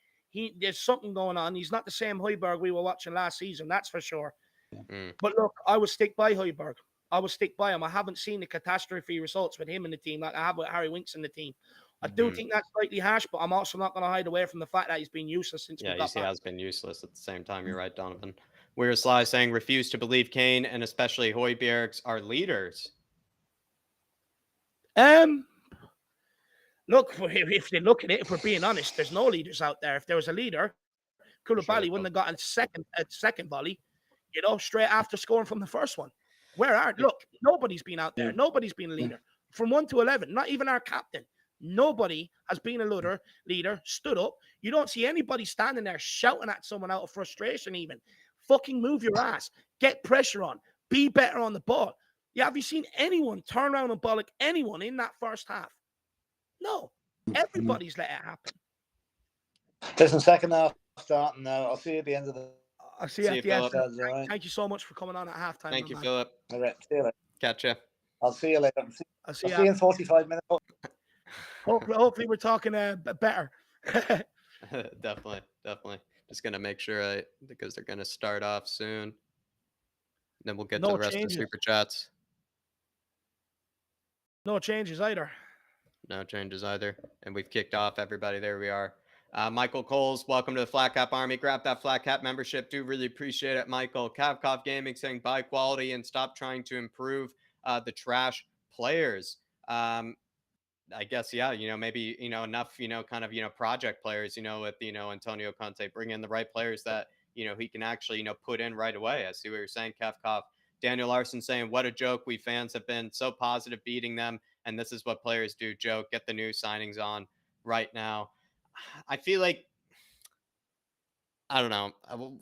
Speaker 2: There's something going on. He's not the same Højbjerg we were watching last season, that's for sure.
Speaker 1: Mm.
Speaker 2: But look, I will stick by Højbjerg. I will stick by him. I haven't seen the catastrophe results with him in the team like I have with Harry Winks in the team. I do think that's slightly harsh, but I'm also not going to hide away from the fact that he's been useless since we got back.
Speaker 1: He has been useless at the same time. You're right, Donovan. We're Sly saying refuse to believe Kane and especially Højbjergs are leaders.
Speaker 2: Look, if they look at it, if we're being honest, there's no leaders out there. If there was a leader, Koulibaly wouldn't have gotten a second volley, straight after scoring from the first one. Look, nobody's been out there. Nobody's been a leader. From 1 to 11, not even our captain. Nobody has been a leader, stood up. You don't see anybody standing there shouting at someone out of frustration even. Fucking move your ass. Get pressure on. Be better on the ball. Yeah, have you seen anyone turn around and bollock anyone in that first half? No. Everybody's let it happen.
Speaker 3: Listen, second half starting now. I'll see you at the end of the...
Speaker 2: I'll see you at the end. Thank you so much for coming on at halftime.
Speaker 1: Thank you, Philip.
Speaker 3: All right, see you later.
Speaker 1: Catch you.
Speaker 3: I'll see you later.
Speaker 2: I'll see
Speaker 3: you in 45 minutes.
Speaker 2: Hopefully we're talking better.
Speaker 1: Definitely. Just going to make sure because they're going to start off soon. Then we'll get to the rest of the super chats.
Speaker 2: No changes either.
Speaker 1: No changes either. And we've kicked off, everybody. There we are. Michael Coles, welcome to the Flat Cap Army. Grab that Flat Cap membership. Do really appreciate it, Michael. Kavkov Gaming saying buy quality and stop trying to improve the trash players. I guess, maybe, enough, kind of, project players, with, Antonio Conte, bring in the right players that, he can actually, put in right away. I see what you're saying, Kavkov. Daniel Larson saying, what a joke. We fans have been so positive beating them. And this is what players do. Joke, get the new signings on right now. I feel like, I don't know.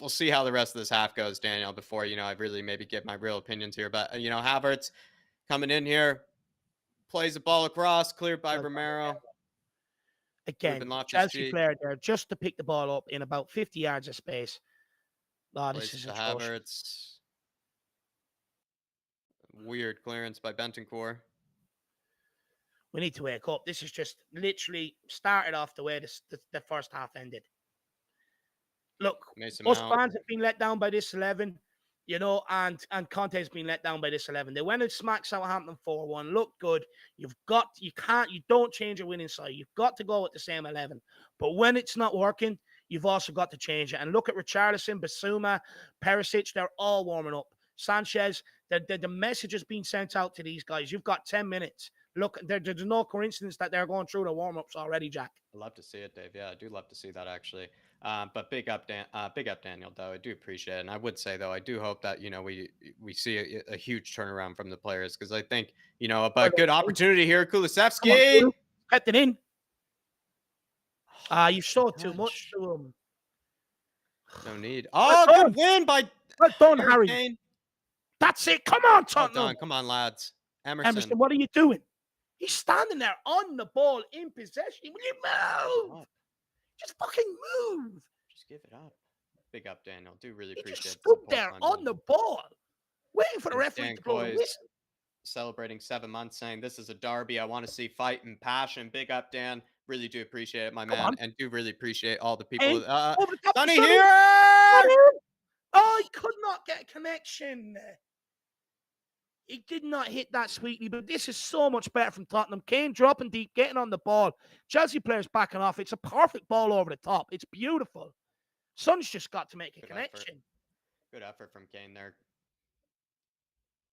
Speaker 1: We'll see how the rest of this half goes, Daniel, before, I really maybe get my real opinions here. But, Havertz coming in here, plays the ball across, cleared by Romero.
Speaker 2: Again, Chelsea player there just to pick the ball up in about 50 yards of space. Oh, this is atrocious.
Speaker 1: Havertz. Weird clearance by Bentancur.
Speaker 2: We need to wake up. This is just literally started off the way the first half ended. Look, us fans have been let down by this 11, and Conte's been let down by this 11. They went and smacked Southampton 4-1. Looked good. You don't change your winning side. You've got to go with the same 11. But when it's not working, you've also got to change it. And look at Richarlison, Basuma, Perisic. They're all warming up. Sanchez, the message has been sent out to these guys. You've got 10 minutes. Look, there's no coincidence that they're going through the warm-ups already, Jack.
Speaker 1: I'd love to see it, Dave. Yeah, I do love to see that, actually. But big up, Daniel, though. I do appreciate it. And I would say, though, I do hope that, we see a huge turnaround from the players because I think, a good opportunity here. Kulusevski.
Speaker 2: Kept it in. You showed too much to him.
Speaker 1: No need. Oh, good win by
Speaker 2: well done, Harry. Kane. That's it. Come on, Tottenham.
Speaker 1: Well come on, lads. Emerson,
Speaker 2: what are you doing? He's standing there on the ball in possession. Will you move? Just fucking move.
Speaker 1: Just give it up. Big up, Daniel. Do really appreciate it.
Speaker 2: He just stood there on the ball, waiting for the referee to blow the whistle.
Speaker 1: Celebrating 7 months, saying this is a derby. I want to see fight and passion. Big up, Dan. Really do appreciate it, my man. And do really appreciate all the people. Sonny here!
Speaker 2: Oh, he could not get a connection. He did not hit that sweetly, but this is so much better from Tottenham. Kane dropping deep, getting on the ball. Chelsea players backing off. It's a perfect ball over the top. It's beautiful. Son's just got to make a connection.
Speaker 1: Good effort from Kane there.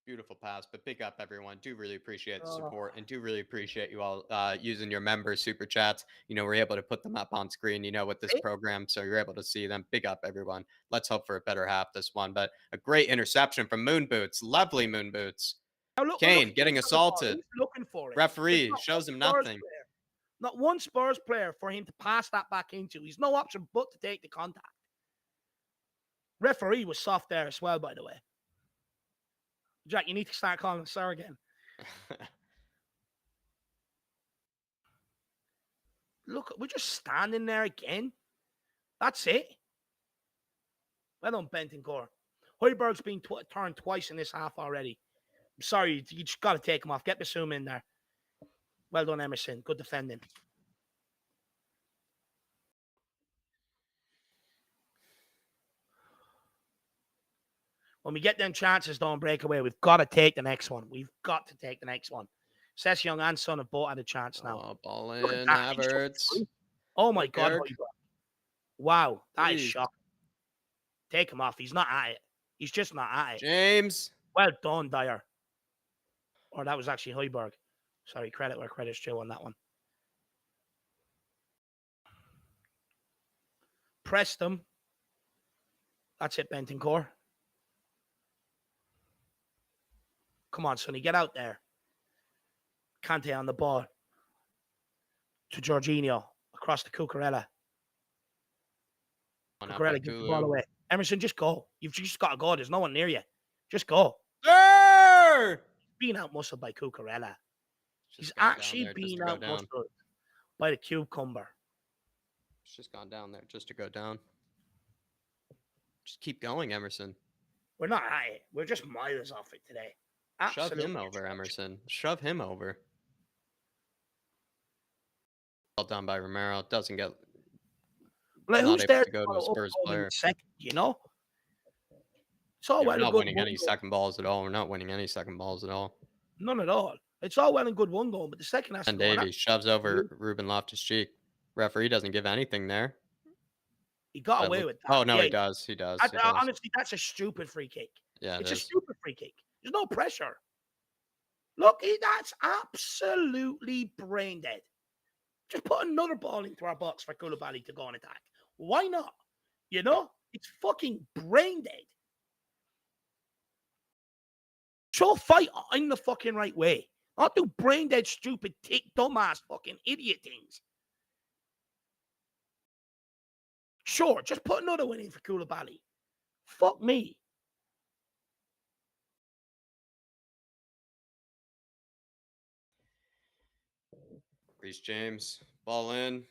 Speaker 1: Beautiful pass, but big up, everyone. Do really appreciate the support and do really appreciate you all using your members super chats. We're able to put them up on screen, with this program, so you're able to see them. Big up, everyone. Let's hope for a better half this one, but a great interception from Moon Boots. Lovely Moon Boots. Kane getting assaulted.
Speaker 2: Looking for it.
Speaker 1: Referee shows him nothing.
Speaker 2: Not one Spurs player for him to pass that back into. He's no option but to take the contact. Referee was soft there as well, by the way. Jack, you need to start calling him sir again. Look, we're just standing there again. That's it. Well done, Bentancur. Højbjerg's been turned twice in this half already. I'm sorry, you just got to take him off. Get Basuma in there. Well done, Emerson. Good defending. When we get them chances, don't break away. We've got to take the next one. We've got to take the next one. Session and Son have both had a chance now.
Speaker 1: Oh, ball
Speaker 2: Look at
Speaker 1: in,
Speaker 2: that. He's just
Speaker 1: Havertz.
Speaker 2: free. Oh my God.
Speaker 1: Højbjerg.
Speaker 2: Wow. That is
Speaker 1: Jeez.
Speaker 2: shocking. Take him off. He's not at it. He's just not at it.
Speaker 1: James.
Speaker 2: Well done, Dyer. Or that was actually Højbjerg. Sorry, credit where credit's due on that one. Press them. That's it, Bentancur. Come on, Sonny, get out there. Kante on the ball. To Jorginho. Across to Cucurella. Cucurella gives the ball away. Emerson, just go. You've just got to go. There's no one near you. Just go.
Speaker 1: Sir!
Speaker 2: Being out-muscled by Cucurella. He's actually being out-muscled by the cucumber.
Speaker 1: It's just gone down there just to go down. Just keep going, Emerson.
Speaker 2: We're not at it. We're just miles off it today. Absolutely.
Speaker 1: Shove him over, Emerson. Shove him over. Well done by Romero. Doesn't get...
Speaker 2: Like, who's there
Speaker 1: to go to a Spurs player?
Speaker 2: Second, you know? It's all
Speaker 1: Yeah,
Speaker 2: well
Speaker 1: we're
Speaker 2: and
Speaker 1: not
Speaker 2: good.
Speaker 1: winning any second balls at all. We're not winning any second balls at all.
Speaker 2: None at all. It's all well and good one goal, but the second has
Speaker 1: And
Speaker 2: to go.
Speaker 1: Davies shoves over Ruben Loftus-Cheek. Referee doesn't give anything there.
Speaker 2: He got away with that.
Speaker 1: Oh, no, he does. He does.
Speaker 2: Honestly, that's a stupid free kick.
Speaker 1: Yeah,
Speaker 2: it's a stupid free kick. There's no pressure. Look, that's absolutely brain dead. Just put another ball into our box for Koulibaly to go on attack. Why not? You know? It's fucking brain dead. Show fight in the fucking right way. Not do brain dead, stupid, dumbass, fucking idiot things. Sure, just put another one in for Koulibaly. Fuck me.
Speaker 1: Reece James, ball in,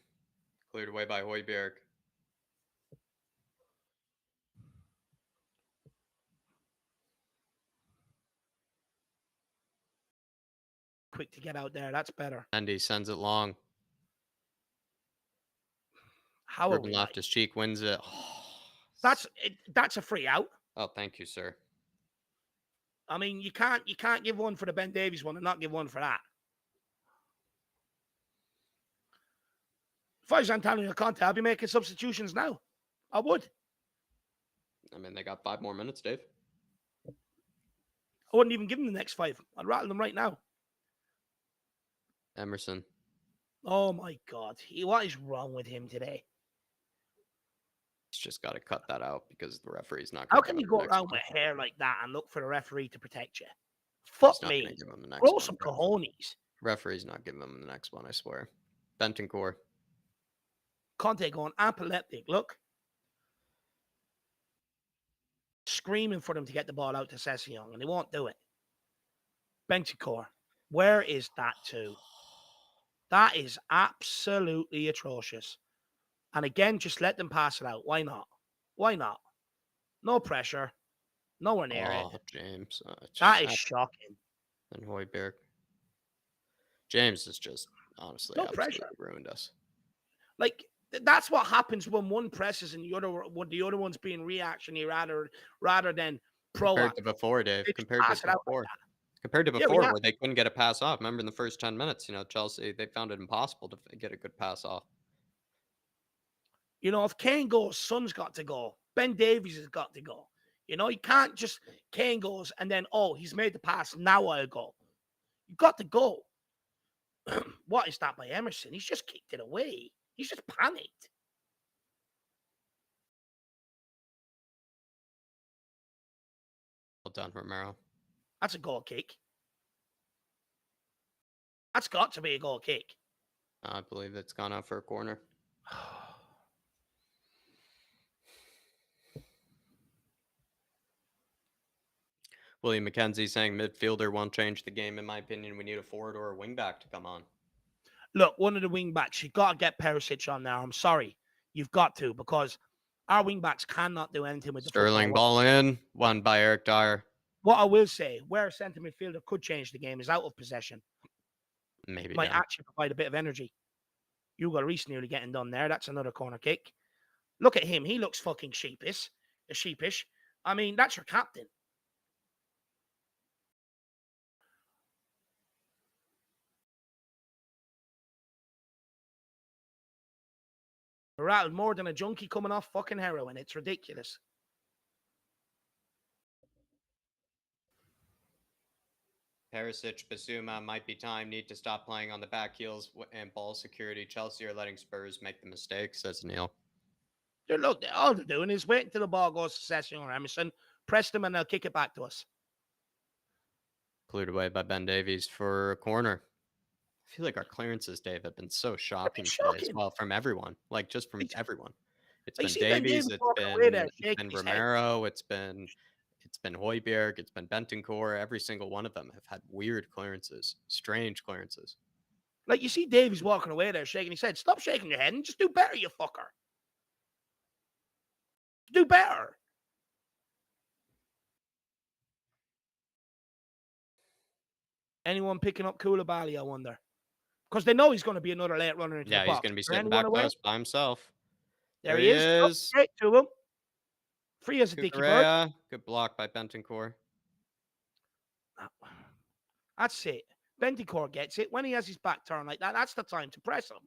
Speaker 1: cleared away by Højbjerg.
Speaker 2: Quick to get out there. That's better.
Speaker 1: Andy sends it long.
Speaker 2: How
Speaker 1: Ruben Loftus-Cheek wins it.
Speaker 2: That's a free out.
Speaker 1: Oh, thank you, sir.
Speaker 2: I mean, you can't give one for the Ben Davies one and not give one for that. If I was Antonio Conte, I'd be making substitutions now. I would.
Speaker 1: I mean, they got 5 more minutes, Dave.
Speaker 2: I wouldn't even give them the next 5. I'd rattle them right now.
Speaker 1: Emerson.
Speaker 2: Oh, my God. What is wrong with him today?
Speaker 1: He's just got to cut that out because the referee's not.
Speaker 2: How can you go around with hair like that and look for the referee to protect you? Fuck me. Grow some cojones.
Speaker 1: Referee's not giving him the next one, I swear. Bentancur.
Speaker 2: Conte going epileptic. Look. Screaming for them to get the ball out to Session, and they won't do it. Bentancur. Where is that to? That is absolutely atrocious. And again, just let them pass it out. Why not? Why not? No pressure. Nowhere near it.
Speaker 1: James.
Speaker 2: That is shocking.
Speaker 1: And Højbjerg. James is just, honestly,
Speaker 2: no
Speaker 1: absolutely
Speaker 2: pressure.
Speaker 1: Ruined us.
Speaker 2: Like, that's what happens when one presses and the other one's being reactionary rather than proactive.
Speaker 1: Compared to before, Dave. Compared to before, where they couldn't get a pass off. Remember in the first 10 minutes, Chelsea, they found it impossible to get a good pass off.
Speaker 2: If Kane goes, Son's got to go. Ben Davies has got to go. You can't just, Kane goes and then, he's made the pass, now I'll go. You got to go. What is that by Emerson? He's just kicked it away. He's just panicked.
Speaker 1: Well done, Romero.
Speaker 2: That's a goal kick. That's got to be a goal kick.
Speaker 1: I believe it's gone out for a corner. William McKenzie saying midfielder won't change the game. In my opinion, we need a forward or a wingback to come on.
Speaker 2: Look, one of the wingbacks, you've got to get Perisic on there. I'm sorry. You've got to, because our wingbacks cannot do anything with the
Speaker 1: Sterling ball in, won by Eric Dyer.
Speaker 2: What I will say, where a centre midfielder could change the game is out of possession.
Speaker 1: Maybe.
Speaker 2: Might actually provide a bit of energy. Hugo Reece nearly getting done there. That's another corner kick. Look at him. He looks fucking sheepish. I mean, that's your captain. We're rattled more than a junkie coming off fucking heroin. It's ridiculous.
Speaker 1: Perisic, Basuma, might be time. Need to stop playing on the back heels and ball security. Chelsea are letting Spurs make the mistake, says Neil.
Speaker 2: Look, all they're doing is waiting till the ball goes to Session or Emerson, press them, and they'll kick it back to us.
Speaker 1: Cleared away by Ben Davies for a corner. I feel like our clearances, Dave, have been so shocking today as well from everyone. Like, just from everyone. It's been Davies, it's been Romero, it's been Højbjerg, it's been Bentancur. Every single one of them have had weird clearances, strange clearances.
Speaker 2: Like, you see Davies walking away there shaking his head. Stop shaking your head and just do better, you fucker. Do better. Anyone picking up Koulibaly, I wonder? Because they know he's going to be another late runner into the box.
Speaker 1: Yeah, he's going to be sitting back close by himself.
Speaker 2: There he is. Straight to him. Free as a dicky bird.
Speaker 1: Good block by Bentancur.
Speaker 2: That's it. Bentancur gets it. When he has his back turned like that, that's the time to press him.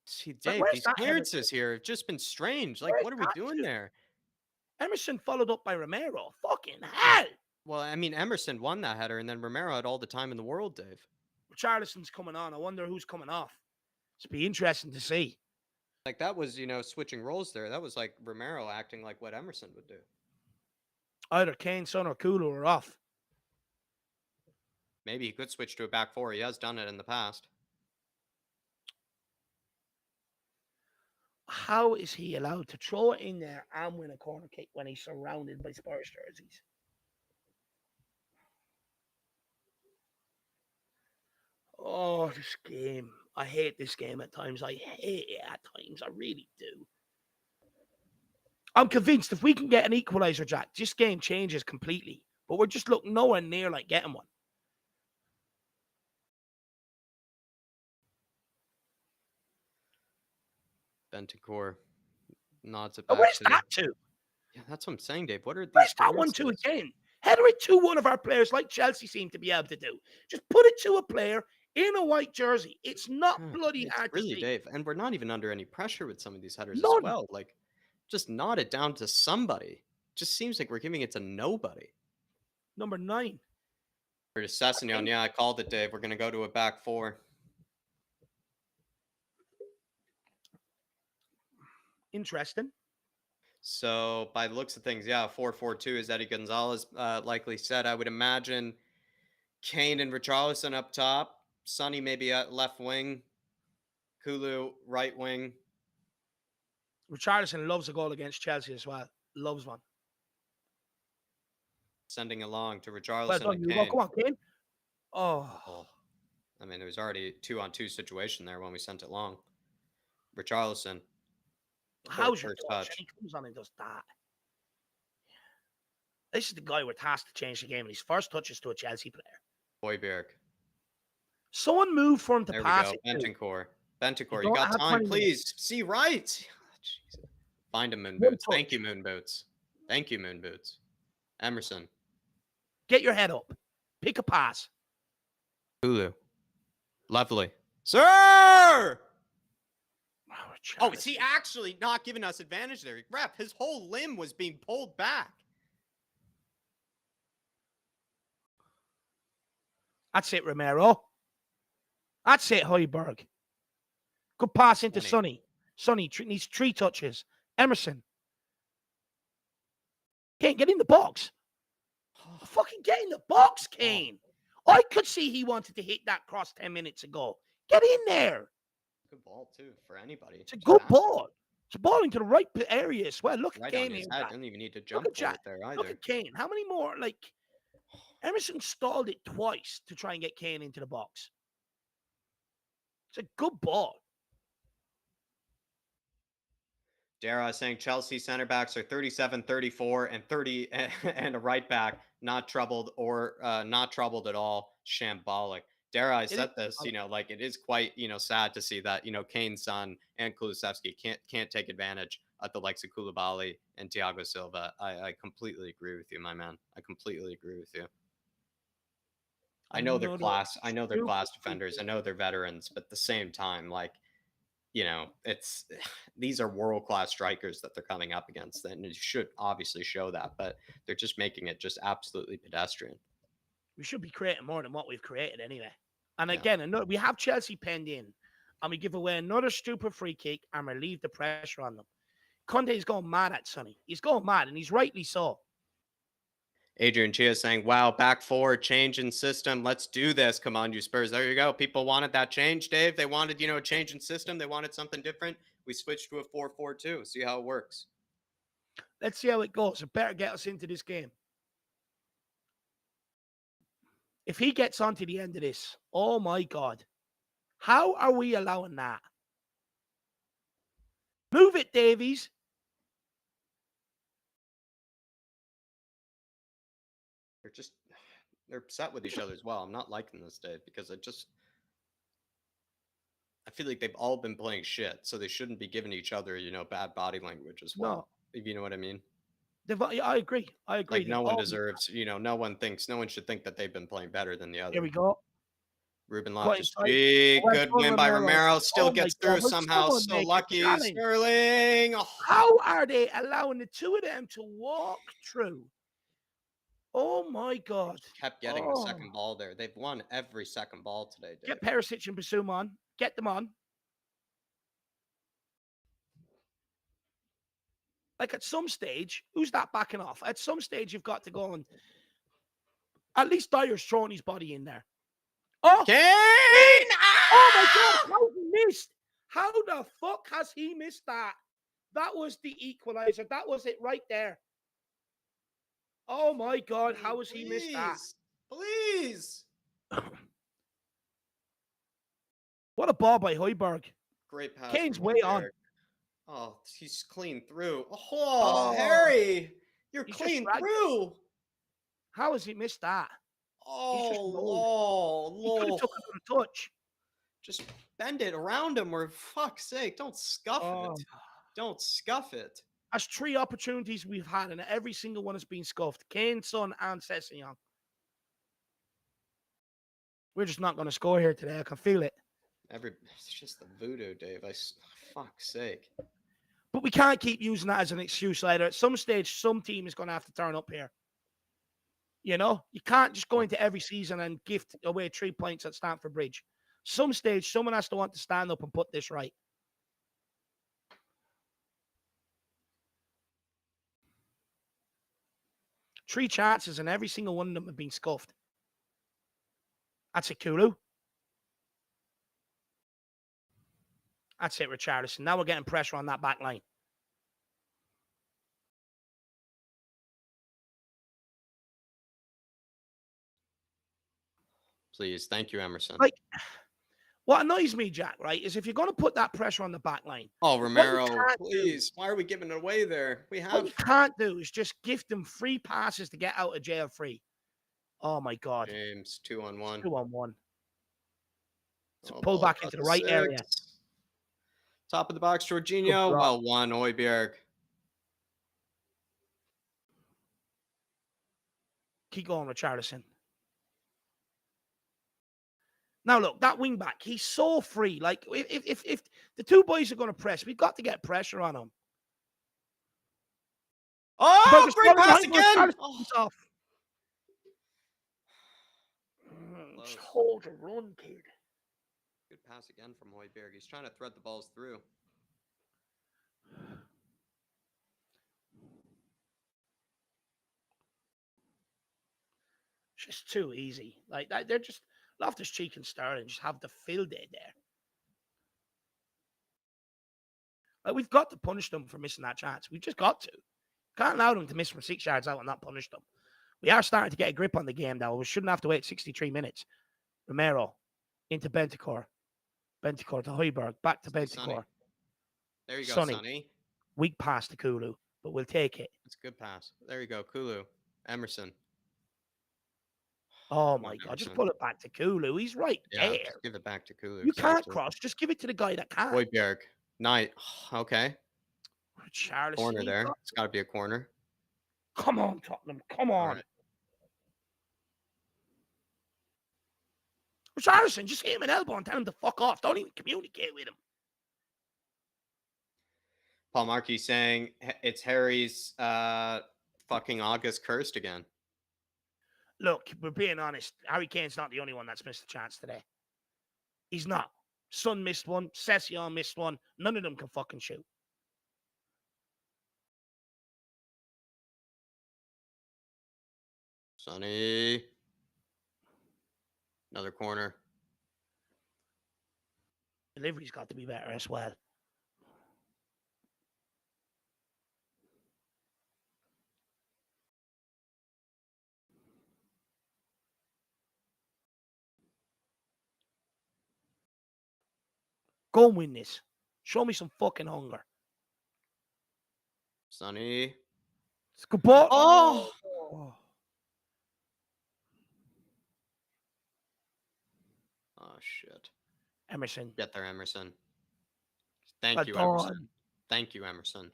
Speaker 1: See, Dave, these clearances here have just been strange. Like, what are we doing there?
Speaker 2: Emerson followed up by Romero. Fucking hell.
Speaker 1: Well, I mean, Emerson won that header, and then Romero had all the time in the world, Dave.
Speaker 2: Richarlison's coming on. I wonder who's coming off. It'll be interesting to see.
Speaker 1: Like, that was, switching roles there. That was like Romero acting like what Emerson would do.
Speaker 2: Either Kane, Son, or Kulu are off.
Speaker 1: Maybe he could switch to a back four. He has done it in the past.
Speaker 2: How is he allowed to throw it in there and win a corner kick when he's surrounded by Spurs jerseys? Oh, this game. I hate this game at times. I hate it at times. I really do. I'm convinced if we can get an equalizer, Jack, this game changes completely. But we're just looking nowhere near like getting one.
Speaker 1: Bentancur nods it back.
Speaker 2: Where's that to?
Speaker 1: Yeah, that's what I'm saying, Dave. What are these?
Speaker 2: Where's that one to again? Header it to one of our players like Chelsea seem to be able to do. Just put it to a player in a white jersey. It's not bloody hard to see.
Speaker 1: Dave. And we're not even under any pressure with some of these headers
Speaker 2: None.
Speaker 1: as well. Like, just nod it down to somebody. Just seems like we're giving it to nobody.
Speaker 2: Number 9.
Speaker 1: For Sessegnon, yeah, I called it, Dave. We're going to go to a back four.
Speaker 2: Interesting.
Speaker 1: So, by the looks of things, yeah, 4-4-2, as Eddie Gonzalez likely said. I would imagine Kane and Richarlison up top. Sonny maybe at left wing. Kulu, right wing.
Speaker 2: Richarlison loves a goal against Chelsea as well. Loves one.
Speaker 1: Sending along to Richarlison and
Speaker 2: Kane. Come on, Kane. Oh.
Speaker 1: I mean, there was already a 2-on-2 situation there when we sent it long. Richarlison.
Speaker 2: How's your touch? And he comes on and does that. This is the guy we're tasked to change the game. And his first touch is to a Chelsea player.
Speaker 1: Højbjerg.
Speaker 2: Someone move for him to pass it.
Speaker 1: Bentancur, you got time, please. See right. Oh, find him, Moon Boots. Thank you, Moon Boots. Thank you, Moon Boots. Emerson.
Speaker 2: Get your head up. Pick a pass.
Speaker 1: Kulu. Lovely. Sir! Oh, is he actually not giving us advantage there? Ref, his whole limb was being pulled back.
Speaker 2: That's it, Romero. That's it, Højbjerg. Good pass into Sonny. Sonny needs 3 touches. Emerson. Kane, get in the box. Fucking get in the box, Kane. I could see he wanted to hit that cross 10 minutes ago. Get in there.
Speaker 1: Good ball, too, for anybody.
Speaker 2: It's a good ball. It's a ball into the right area as well. Look at Kane.
Speaker 1: I didn't even need to jump for it there either.
Speaker 2: Look at Kane. How many more? Like, Emerson stalled it twice to try and get Kane into the box. It's a good ball.
Speaker 1: Dara saying Chelsea center backs are 37, 34, and 30, and a right back not troubled or not troubled at all. Shambolic. Dara, I said this, like it is quite, sad to see that, Kane, Son, and Kulusevski can't take advantage of the likes of Koulibaly and Thiago Silva. I completely agree with you, my man. I completely agree with you. I know they're class. I know they're class defenders. I know they're veterans, but at the same time, like, it's these are world class strikers that they're coming up against, and it should obviously show that, but they're just making it just absolutely pedestrian.
Speaker 2: We should be creating more than what we've created anyway. And
Speaker 1: Yeah.
Speaker 2: again, we have Chelsea penned in, and we give away another stupid free kick and relieve the pressure on them. Conte's going mad at Sonny. He's going mad, and he's rightly so.
Speaker 1: Adrian Chia saying, wow, back forward, change in system. Let's do this. Come on, you Spurs. There you go. People wanted that change, Dave. They wanted, a change in system. They wanted something different. We switched to a 4-4-2. See how it works.
Speaker 2: Let's see how it goes. It better get us into this game. If he gets on to the end of this, oh my God. How are we allowing that? Move it, Davies.
Speaker 1: They're upset with each other as well. I'm not liking this, Dave, because I feel like they've all been playing shit, so they shouldn't be giving each other, bad body language as well. If you know what I mean.
Speaker 2: I agree.
Speaker 1: Like no one deserves, no one should think that they've been playing better than the other.
Speaker 2: Here we go.
Speaker 1: Ruben Loftus-Cheek, good win by Romero, still gets through somehow. So lucky, Sterling. Oh.
Speaker 2: How are they allowing the two of them to walk through? Oh my God!
Speaker 1: Kept getting the second ball there. They've won every second ball today, Dave.
Speaker 2: Get Perisic and Basum on. Get them on. Like at some stage, who's that backing off? At some stage, you've got to go and at least Dyer's throwing his body in there. Oh,
Speaker 1: Kane!
Speaker 2: Oh my God! How he missed? How the fuck has he missed that? That was the equalizer. That was it right there. Oh my God! How has he missed that?
Speaker 1: Please.
Speaker 2: What a ball by Højbjerg.
Speaker 1: Great pass.
Speaker 2: Kane's way on.
Speaker 1: Oh, he's clean through. Oh, Harry, you're clean through.
Speaker 2: How has he missed that?
Speaker 1: Oh,
Speaker 2: he could have took another touch.
Speaker 1: Just bend it around him, or fuck's sake, don't scuff it. Don't scuff it.
Speaker 2: That's 3 opportunities we've had, and every single one has been scuffed. Kane, Son, and Sessegnon. We're just not going to score here today. I can feel it.
Speaker 1: It's just the voodoo, Dave. Fuck's sake.
Speaker 2: But we can't keep using that as an excuse later. At some stage, some team is going to have to turn up here. You can't just go into every season and gift away 3 points at Stamford Bridge. Some stage, someone has to want to stand up and put this right. Three chances, and every single one of them have been scuffed. That's it, Kulu. That's it, Richarlison. Now we're getting pressure on that back line.
Speaker 1: Please. Thank you, Emerson.
Speaker 2: Like, what annoys me, Jack, right, is if you're going to put that pressure on the back line.
Speaker 1: Oh, Romero, please. Why are we giving it away there?
Speaker 2: What you can't do is just gift them free passes to get out of jail free. Oh, my God.
Speaker 1: James, 2-on-1.
Speaker 2: 2-on-1. So pull back into the right area.
Speaker 1: Top of the box, Jorginho. Well won, Højbjerg.
Speaker 2: Keep going, Richarlison. Now, look, that wing back, he's so free. Like, if the two boys are going to press, we've got to get pressure on him.
Speaker 1: Oh, great pass again!
Speaker 2: Off. Just hold and run, kid.
Speaker 1: Good pass again from Højbjerg. He's trying to thread the balls through.
Speaker 2: It's just too easy. Like, they're just... Loftus-Cheek and Sterling just have the field day there. Like, we've got to punish them for missing that chance. We've just got to. Can't allow them to miss from 6 yards out and not punish them. We are starting to get a grip on the game now. We shouldn't have to wait 63 minutes. Romero into Bentancur. Bentancur to Højbjerg. Back to Bentancur.
Speaker 1: There you go, Sonny.
Speaker 2: Weak pass to Kulu, but we'll take it.
Speaker 1: It's a good pass. There you go, Kulu. Emerson.
Speaker 2: Oh, my God. Just pull it back to Kulu. He's right there.
Speaker 1: Just give it back to Kulu.
Speaker 2: You can't cross. Just give it to the guy that can.
Speaker 1: Højbjerg. Night. Okay.
Speaker 2: Richarlison.
Speaker 1: Corner there. It's got to be a corner.
Speaker 2: Come on, Tottenham. Come on. Right. Richarlison, just hit him an elbow and tell him to fuck off. Don't even communicate with him.
Speaker 1: Paul Markey saying it's Harry's fucking August cursed again.
Speaker 2: Look, we're being honest. Harry Kane's not the only one that's missed a chance today. He's not. Son missed one. Session missed one. None of them can fucking shoot.
Speaker 1: Sonny. Another corner.
Speaker 2: Delivery's got to be better as well. Go and win this. Show me some fucking hunger.
Speaker 1: Sonny.
Speaker 2: It's good ball.
Speaker 1: Oh! Oh, shit.
Speaker 2: Emerson.
Speaker 1: Get there, Emerson. Thank you, Emerson. Thank you, Emerson.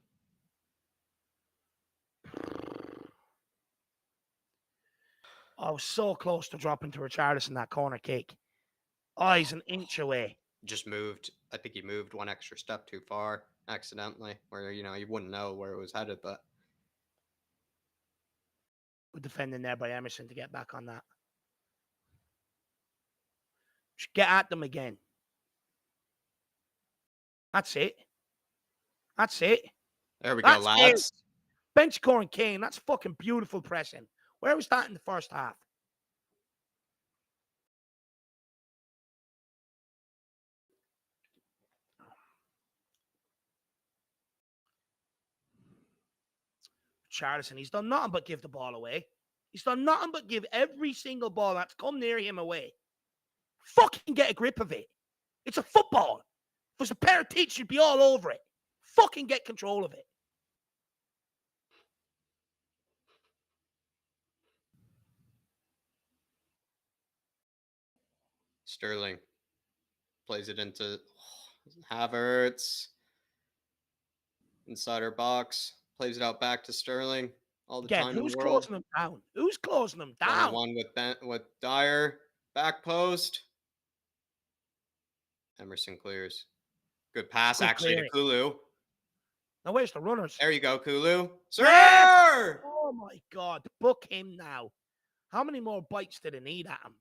Speaker 2: I was so close to dropping to Richarlison that corner kick. Oh, he's an inch away.
Speaker 1: Just moved. I think he moved one extra step too far accidentally, where, you wouldn't know where it was headed, but.
Speaker 2: Good defending there by Emerson to get back on that. Just get at them again. That's it. That's it.
Speaker 1: There we go, lads.
Speaker 2: Bench core and Kane. That's fucking beautiful pressing. Where was that in the first half? Charlison, he's done nothing but give the ball away. He's done nothing but give every single ball that's come near him away. Fucking get a grip of it. It's a football. If it was a pair of teeth, you'd be all over it. Fucking get control of it.
Speaker 1: Sterling plays it into Havertz. Inside our box. Plays it out back to Sterling. All the time in the world.
Speaker 2: Who's closing them down? Who's closing them down?
Speaker 1: One with Dyer. Back post. Emerson clears. Good pass, actually, to Kulu.
Speaker 2: Now, where's the runners?
Speaker 1: There you go, Kulu. Sir!
Speaker 2: Yes! Oh, my God. Book him now. How many more bites did he need at him?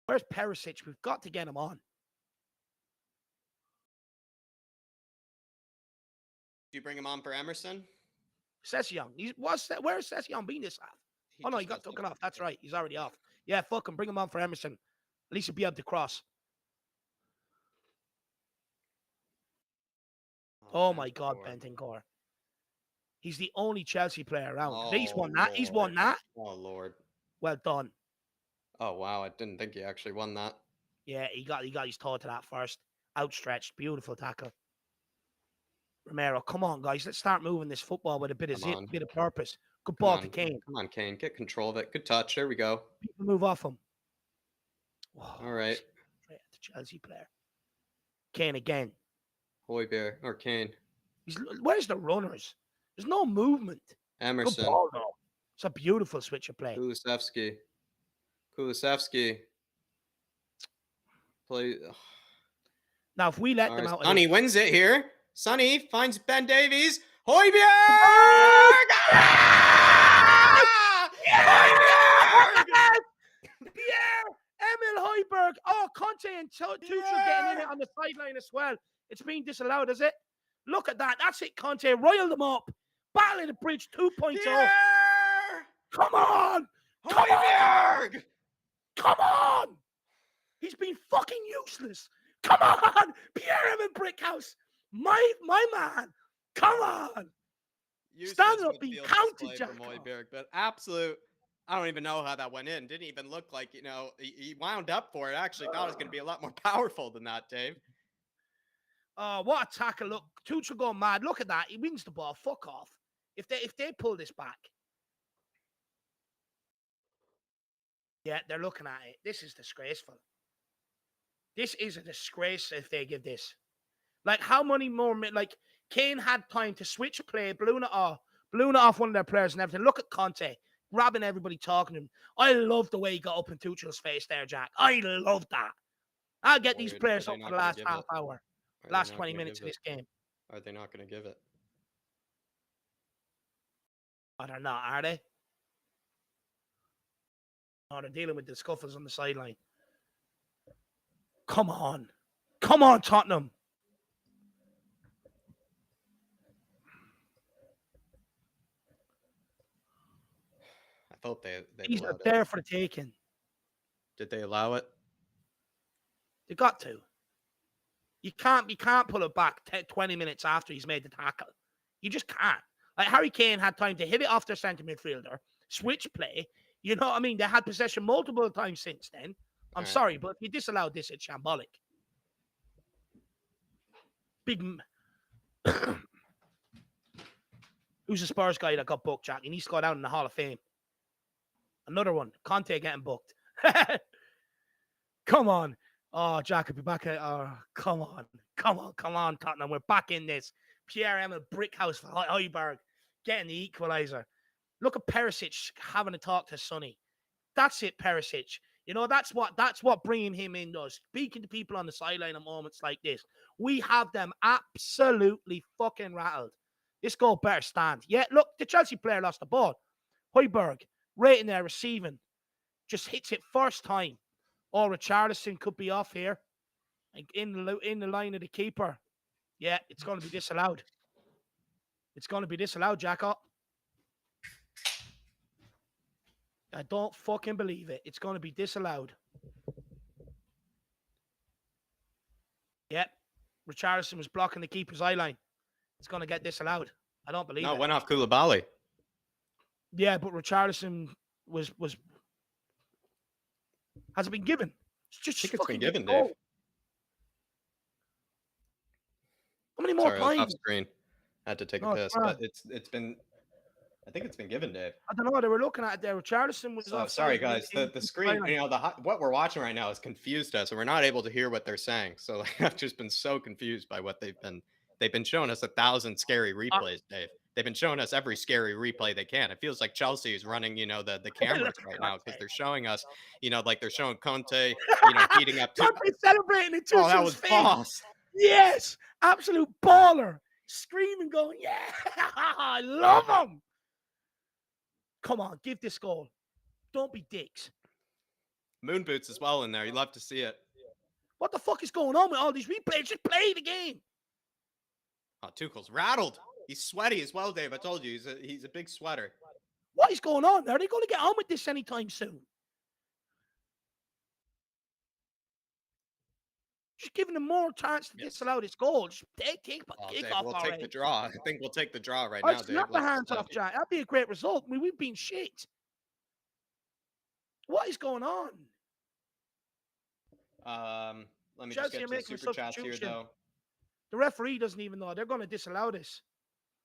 Speaker 2: Where's Perisic? We've got to get him on.
Speaker 1: Do you bring him on for Emerson?
Speaker 2: Session. Where's Session been this half? Oh, no, he got taken off. That's right. He's already off. Yeah, fuck him. Bring him on for Emerson. At least he'll be able to cross. Oh my God, Bentancur. He's the only Chelsea player around.
Speaker 1: Oh,
Speaker 2: he's won that.
Speaker 1: Lord.
Speaker 2: He's won that.
Speaker 1: Oh, Lord.
Speaker 2: Well done.
Speaker 1: Oh, wow. I didn't think he actually won that.
Speaker 2: Yeah, he got his toe to that first. Outstretched. Beautiful tackle. Romero, come on, guys. Let's start moving this football with a bit of zip, bit of purpose. Good ball to Kane.
Speaker 1: Come on, Kane. Get control of it. Good touch. There we go.
Speaker 2: People move off him.
Speaker 1: Whoa, all right.
Speaker 2: Straight at the Chelsea player. Kane again.
Speaker 1: Højbjerg or Kane.
Speaker 2: Where's the runners? There's no movement.
Speaker 1: Emerson.
Speaker 2: Good ball, though. It's a beautiful switch of play.
Speaker 1: Kulusevski. Play.
Speaker 2: Now, if we let them out...
Speaker 1: Sonny wins it here. Sonny finds Ben Davies. Højbjerg!
Speaker 2: Emil Højbjerg. Oh, Conte and Tuchel getting in it on the sideline as well. It's being disallowed, is it? Look at that. That's it, Conte. Roil them up. Battle of the Bridge 2.0. Come on.
Speaker 1: Højbjerg!
Speaker 2: Come on. He's been fucking useless. Come on. Pierre-Emile Brickhouse. My man. Come on. Stand up and count it, Jack.
Speaker 1: But absolute. I don't even know how that went in. Didn't even look like, he wound up for it. I actually thought it was going to be a lot more powerful than that, Dave.
Speaker 2: What a tackle. Look, Tuchel going mad. Look at that. He wins the ball. Fuck off. If they pull this back. Yeah, they're looking at it. This is disgraceful. This is a disgrace if they give this. Like, how many more... Like, Kane had time to switch play, balloon it off one of their players and everything. Look at Conte, grabbing everybody, talking to him. I love the way he got up in Tuchel's face there, Jack. I love that. I'll get these
Speaker 1: Are
Speaker 2: players
Speaker 1: they
Speaker 2: up for
Speaker 1: not
Speaker 2: the
Speaker 1: going to
Speaker 2: last
Speaker 1: give
Speaker 2: half
Speaker 1: it?
Speaker 2: hour,
Speaker 1: Are they
Speaker 2: last
Speaker 1: not
Speaker 2: 20
Speaker 1: going to
Speaker 2: minutes
Speaker 1: give
Speaker 2: of
Speaker 1: it?
Speaker 2: this game.
Speaker 1: Are they not going to give it?
Speaker 2: Oh, they're not, are they? Oh, they're dealing with the scuffles on the sideline. Come on. Come on, Tottenham.
Speaker 1: I thought they'd
Speaker 2: These are
Speaker 1: allowed it.
Speaker 2: there for the taking.
Speaker 1: Did they allow it?
Speaker 2: They got to. You can't pull it back 20 minutes after he's made the tackle. You just can't. Like Harry Kane had time to hit it off their centre midfielder, switch play. You know what I mean? They had possession multiple times since then. I'm sorry, but if you disallowed this, it's shambolic. Big. Who's the Spurs guy that got booked, Jack? He needs to go down in the Hall of Fame. Another one. Conte getting booked. Come on. Oh, Jack, I'll be back. Come on, Tottenham. We're back in this. Pierre-Emile Brickhouse for Højbjerg getting the equalizer. Look at Perisic having a talk to Sonny. That's it, Perisic. You know, that's what bringing him in does. Speaking to people on the sideline at moments like this. We have them absolutely fucking rattled. This goal better stand. Yeah, look, the Chelsea player lost the ball. Højbjerg, right in there, receiving. Just hits it first time. Oh, Richarlison could be off here. In the line of the keeper. Yeah, it's going to be disallowed. It's going to be disallowed, Jacko. I don't fucking believe it. It's going to be disallowed. Yep. Richarlison was blocking the keeper's eye line. It's going to get disallowed. I don't believe it.
Speaker 1: No, it went off Koulibaly.
Speaker 2: Yeah, but Richarlison was has it been given?
Speaker 1: I think it's been given, Dave.
Speaker 2: How many more
Speaker 1: Sorry, I was off
Speaker 2: times?
Speaker 1: screen. I had to take a piss, but it's been. I think it's been given, Dave.
Speaker 2: I don't know. They were looking at it there. Richarlison was offside.
Speaker 1: Sorry, guys. The screen, what we're watching right now has confused us, and we're not able to hear what they're saying. So like, I've just been so confused by what they've been showing us 1,000 scary replays, Dave. They've been showing us every scary replay they can. It feels like Chelsea is running, the cameras right now because they're showing us, like they're showing Conte, heating up.
Speaker 2: Conte celebrating in
Speaker 1: Oh, that was
Speaker 2: face.
Speaker 1: boss.
Speaker 2: Yes, absolute baller, screaming, going, yeah, I love him. Come on, give this goal. Don't be dicks.
Speaker 1: Moon boots as well in there. You love to see it.
Speaker 2: What the fuck is going on with all these replays? Just play the game.
Speaker 1: Oh, Tuchel's rattled. He's sweaty as well, Dave. I told you, he's a big sweater.
Speaker 2: What is going on? Are they going to get on with this anytime soon? Just giving them more chance to disallow this goal. Just take off
Speaker 1: we'll
Speaker 2: already.
Speaker 1: take the draw. I think we'll take the draw right
Speaker 2: now,
Speaker 1: now, Dave.
Speaker 2: Snap the hands off, Jack. That'd be a great result. I mean, we've been shit. What is going on?
Speaker 1: Let me just get to the super chats here, though.
Speaker 2: The referee doesn't even know. They're going to disallow this.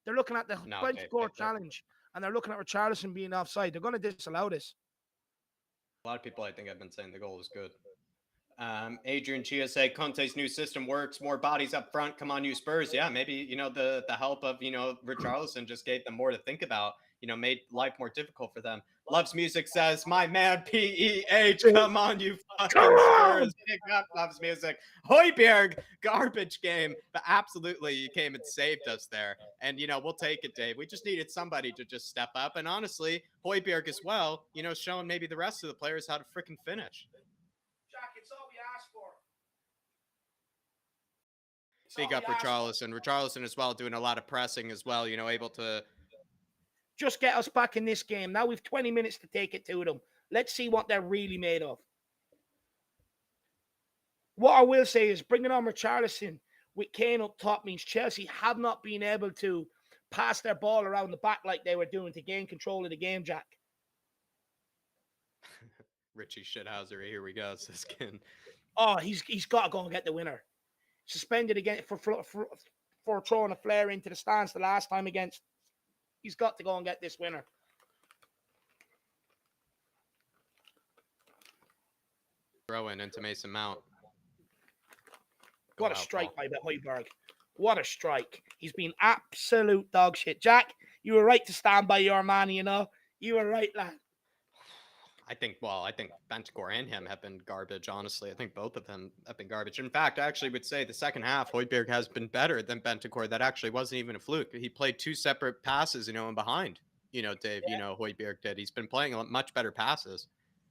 Speaker 2: They're looking at the 20-score challenge, and they're looking at Richarlison being offside. They're going to disallow this.
Speaker 1: A lot of people, I think, have been saying the goal was good. Adrian Chia said Conte's new system works. More bodies up front. Come on, you Spurs. Yeah, maybe, the help of, Richarlison just gave them more to think about, made life more difficult for them. Loves Music says, my man, P-E-H, come on, you fucking Spurs. Big up, Loves Music. Højbjerg, garbage game. But absolutely, you came and saved us there. And, we'll take it, Dave. We just needed somebody to just step up. And honestly, Højbjerg as well, showing maybe the rest of the players how to freaking finish.
Speaker 2: Jack, it's all we asked for.
Speaker 1: Big up Richarlison. Richarlison as well, doing a lot of pressing as well, able to
Speaker 2: just get us back in this game. Now we've 20 minutes to take it to them. Let's see what they're really made of. What I will say is bringing on Richarlison with Kane up top means Chelsea have not been able to pass their ball around the back like they were doing to gain control of the game, Jack.
Speaker 1: Richie Shithouser, here we go, says Ken.
Speaker 2: Oh, he's got to go and get the winner. Suspended again for throwing a flare into the stands the last time against. He's got to go and get this winner.
Speaker 1: Throw in into Mason Mount.
Speaker 2: What a strike by Højbjerg. What a strike. He's been absolute dog shit. Jack, you were right to stand by your man, You were right, lad.
Speaker 1: I think Bentancur and him have been garbage, honestly. I think both of them have been garbage. In fact, I actually would say the second half, Højbjerg has been better than Bentancur. That actually wasn't even a fluke. He played 2 separate passes, in behind, Dave, Højbjerg did. He's been playing much better passes.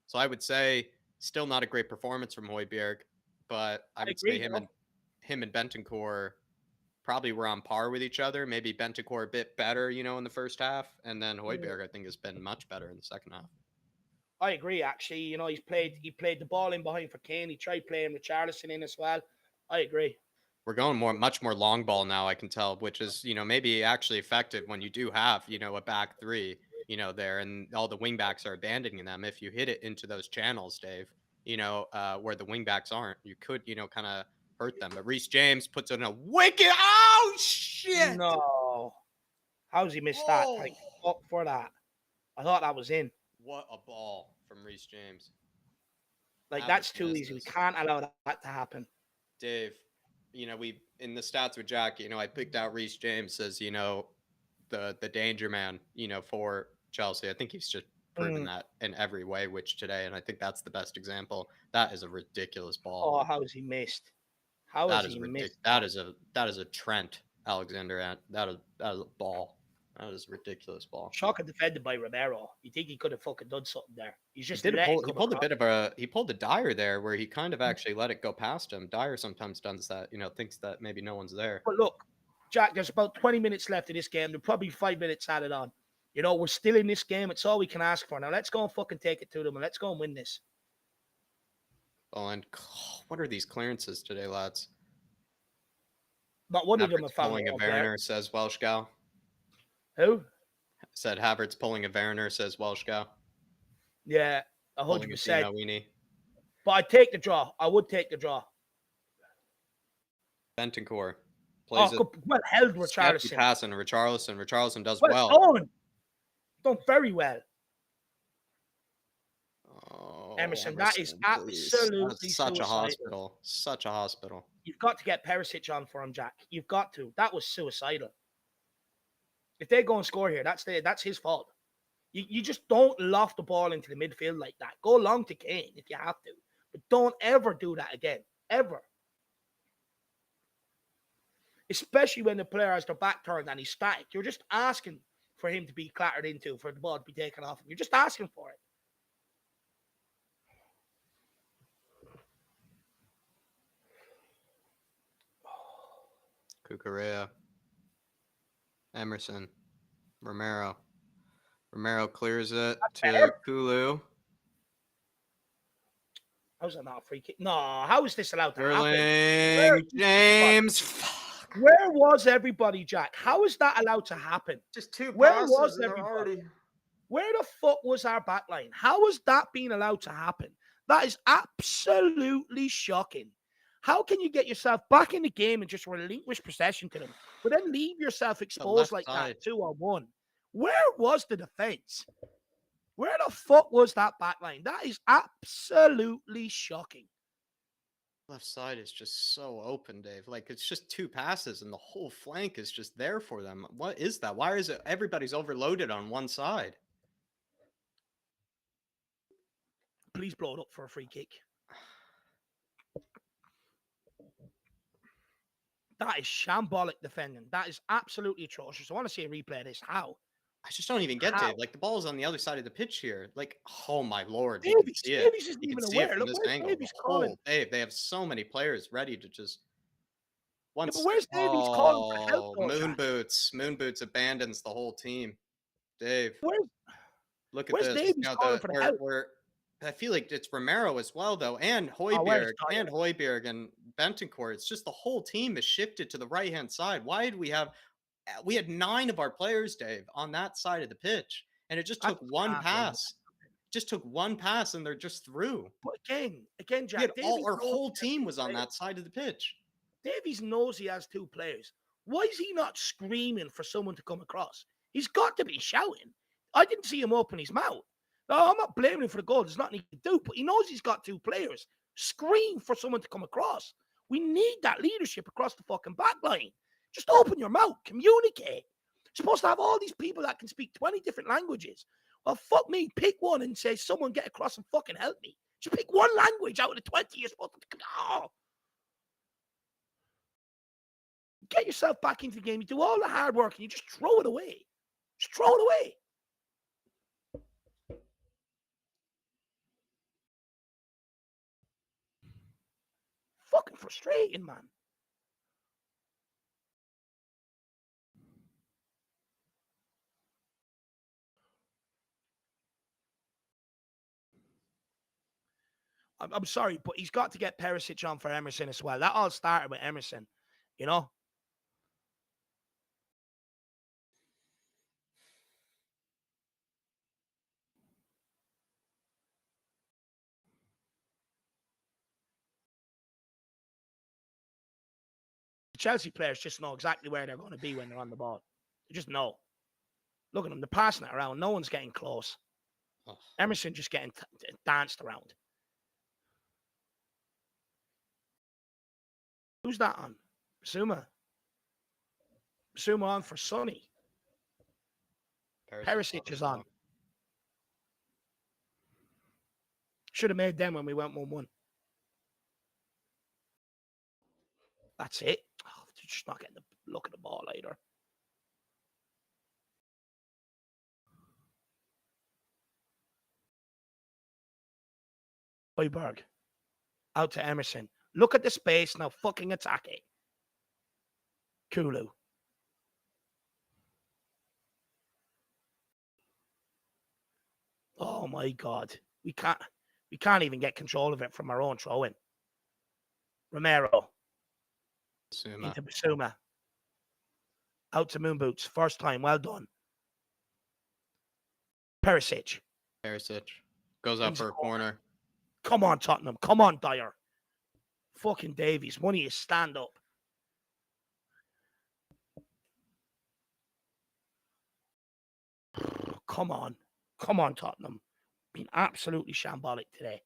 Speaker 1: So I would say still not a great performance from Højbjerg, but I would say him and Bentancur probably were on par with each other. Maybe Bentancur a bit better, in the first half, and then Højbjerg I think has been much better in the second half.
Speaker 2: I agree, actually. He played the ball in behind for Kane. He tried playing Richarlison in as well. I agree.
Speaker 1: We're going much more long ball now, I can tell, which is, maybe actually effective when you do have, a back three, there, and all the wing backs are abandoning them. If you hit it into those channels, Dave, where the wing backs aren't, you could, kind of hurt them. But Reece James puts it in a wicked. Oh, shit!
Speaker 2: No. How's he missed that? Thank fuck for that. I thought that was in.
Speaker 1: What a ball from Reece James.
Speaker 2: That's too easy. We can't allow that to happen.
Speaker 1: Dave, we in the stats with Jack, I picked out Reece James as, the danger man, for Chelsea. I think he's just proven that in every way, which today, and I think that's the best example. That is a ridiculous ball.
Speaker 2: Oh, how has he missed? How has he missed?
Speaker 1: That is a Trent Alexander. That is a ball. That is a ridiculous ball.
Speaker 2: Shocking defended by Romero. You think he could have fucking done something there? He's just
Speaker 1: he pulled a Dyer there where he kind of actually let it go past him. Dyer sometimes does that, thinks that maybe no one's there.
Speaker 2: But look, Jack, there's about 20 minutes left of this game. There's probably 5 minutes added on. We're still in this game. It's all we can ask for. Now let's go and fucking take it to them and let's go and win this.
Speaker 1: Oh, and what are these clearances today, lads?
Speaker 2: Not one of them are
Speaker 1: pulling a Werner, says Welsh gal.
Speaker 2: Who?
Speaker 1: Said Havertz pulling a Werner, says Welsh gal.
Speaker 2: Yeah, 100%. But I'd take the draw. I would take the draw.
Speaker 1: Bentancur plays
Speaker 2: well held, Richarlison.
Speaker 1: Passing Richarlison. Richarlison does
Speaker 2: well. Done very well.
Speaker 1: Oh,
Speaker 2: Emerson, that is absolutely
Speaker 1: such a hospital. Such a hospital.
Speaker 2: You've got to get Perisic on for him, Jack. You've got to. That was suicidal. If they go and score here, that's his fault. You just don't loft the ball into the midfield like that. Go long to Kane if you have to. But don't ever do that again. Ever. Especially when the player has their back turned and he's static. You're just asking for him to be clattered into, for the ball to be taken off him. You're just asking for it.
Speaker 1: Cucurella, Emerson, Romero. Romero clears it to Kulu.
Speaker 2: How's that not a free kick? No, how is this allowed to
Speaker 1: happen? James.
Speaker 2: Where was everybody, Jack? How is that allowed to happen?
Speaker 1: Just two passes.
Speaker 2: Where was everybody? Where the fuck was our back line? How is that being allowed to happen? That is absolutely shocking. How can you get yourself back in the game and just relinquish possession to them, but then leave yourself exposed like that 2-on-1? Where was the defense? Where the fuck was that back line? That is absolutely shocking.
Speaker 1: Left side is just so open, Dave. Like, it's just two passes and the whole flank is just there for them. What is that? Why is it everybody's overloaded on one side?
Speaker 2: Please blow it up for a free kick. That is shambolic defending. That is absolutely atrocious. I want to see a replay of this. How?
Speaker 1: I just don't even get Dave. Like, the ball is on the other side of the pitch here. Like, oh my lord.
Speaker 2: Davies isn't even aware.
Speaker 1: Look, where's Davies calling? Dave, they have so many players ready to just.
Speaker 2: But where's Davies calling for help?
Speaker 1: Moon Boots abandons the whole team. Dave. Look at this.
Speaker 2: Davies calling for help?
Speaker 1: I feel like it's Romero as well, though, and Højbjerg and Bentancur. It's just the whole team is shifted to the right-hand side. Why did we had 9 of our players, Dave, on that side of the pitch, and it just took one pass. Just took one pass, and they're just through.
Speaker 2: But again, Jack,
Speaker 1: our whole team was on that side of the pitch.
Speaker 2: Davies knows he has 2 players. Why is he not screaming for someone to come across? He's got to be shouting. I didn't see him open his mouth. No, I'm not blaming him for the goal. There's nothing he can do, but he knows he's got 2 players. Scream for someone to come across. We need that leadership across the fucking back line. Just open your mouth. Communicate. Supposed to have all these people that can speak 20 different languages. Well, fuck me. Pick one and say, someone get across and fucking help me. Just pick one language out of the 20 you're supposed to. Oh. Get yourself back into the game. You do all the hard work and you just throw it away. Just throw it away. Fucking frustrating, man. I'm sorry, but he's got to get Perisic on for Emerson as well. That all started with Emerson, you know? The Chelsea players just know exactly where they're going to be when they're on the ball. They just know. Look at them. They're passing it around. No one's getting close. Oh. Emerson just getting danced around. Who's that on? Basuma. Basuma on for Sonny. Perisic is on. Should have made them when we went 1-1. That's it. Oh, they're just not getting the look at the ball either. Højbjerg. Out to Emerson. Look at the space now. Fucking attack it. Kulu. Oh my God. We can't even get control of it from our own throw-in. Romero.
Speaker 1: Basuma.
Speaker 2: Into Basuma. Out to Moon Boots. First time. Well done. Perisic.
Speaker 1: Goes up for a corner.
Speaker 2: Come on, Tottenham. Come on, Dyer. Fucking Davies. One of you stand up. Come on. Come on, Tottenham. Been absolutely shambolic today.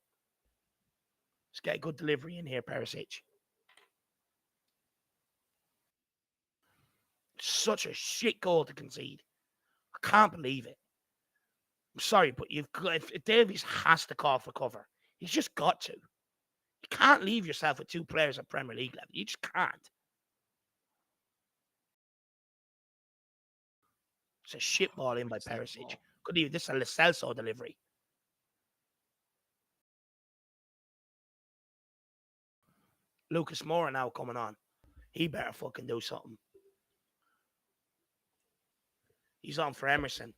Speaker 2: Let's get a good delivery in here, Perisic. Such a shit goal to concede. I can't believe it. I'm sorry, but if Davies has to call for cover. He's just got to. You can't leave yourself with two players at Premier League level. You just can't. It's a shit ball in by Perisic. Could even this is a Lo Celso delivery. Lucas Moura now coming on. He better fucking do something. He's on for Emerson.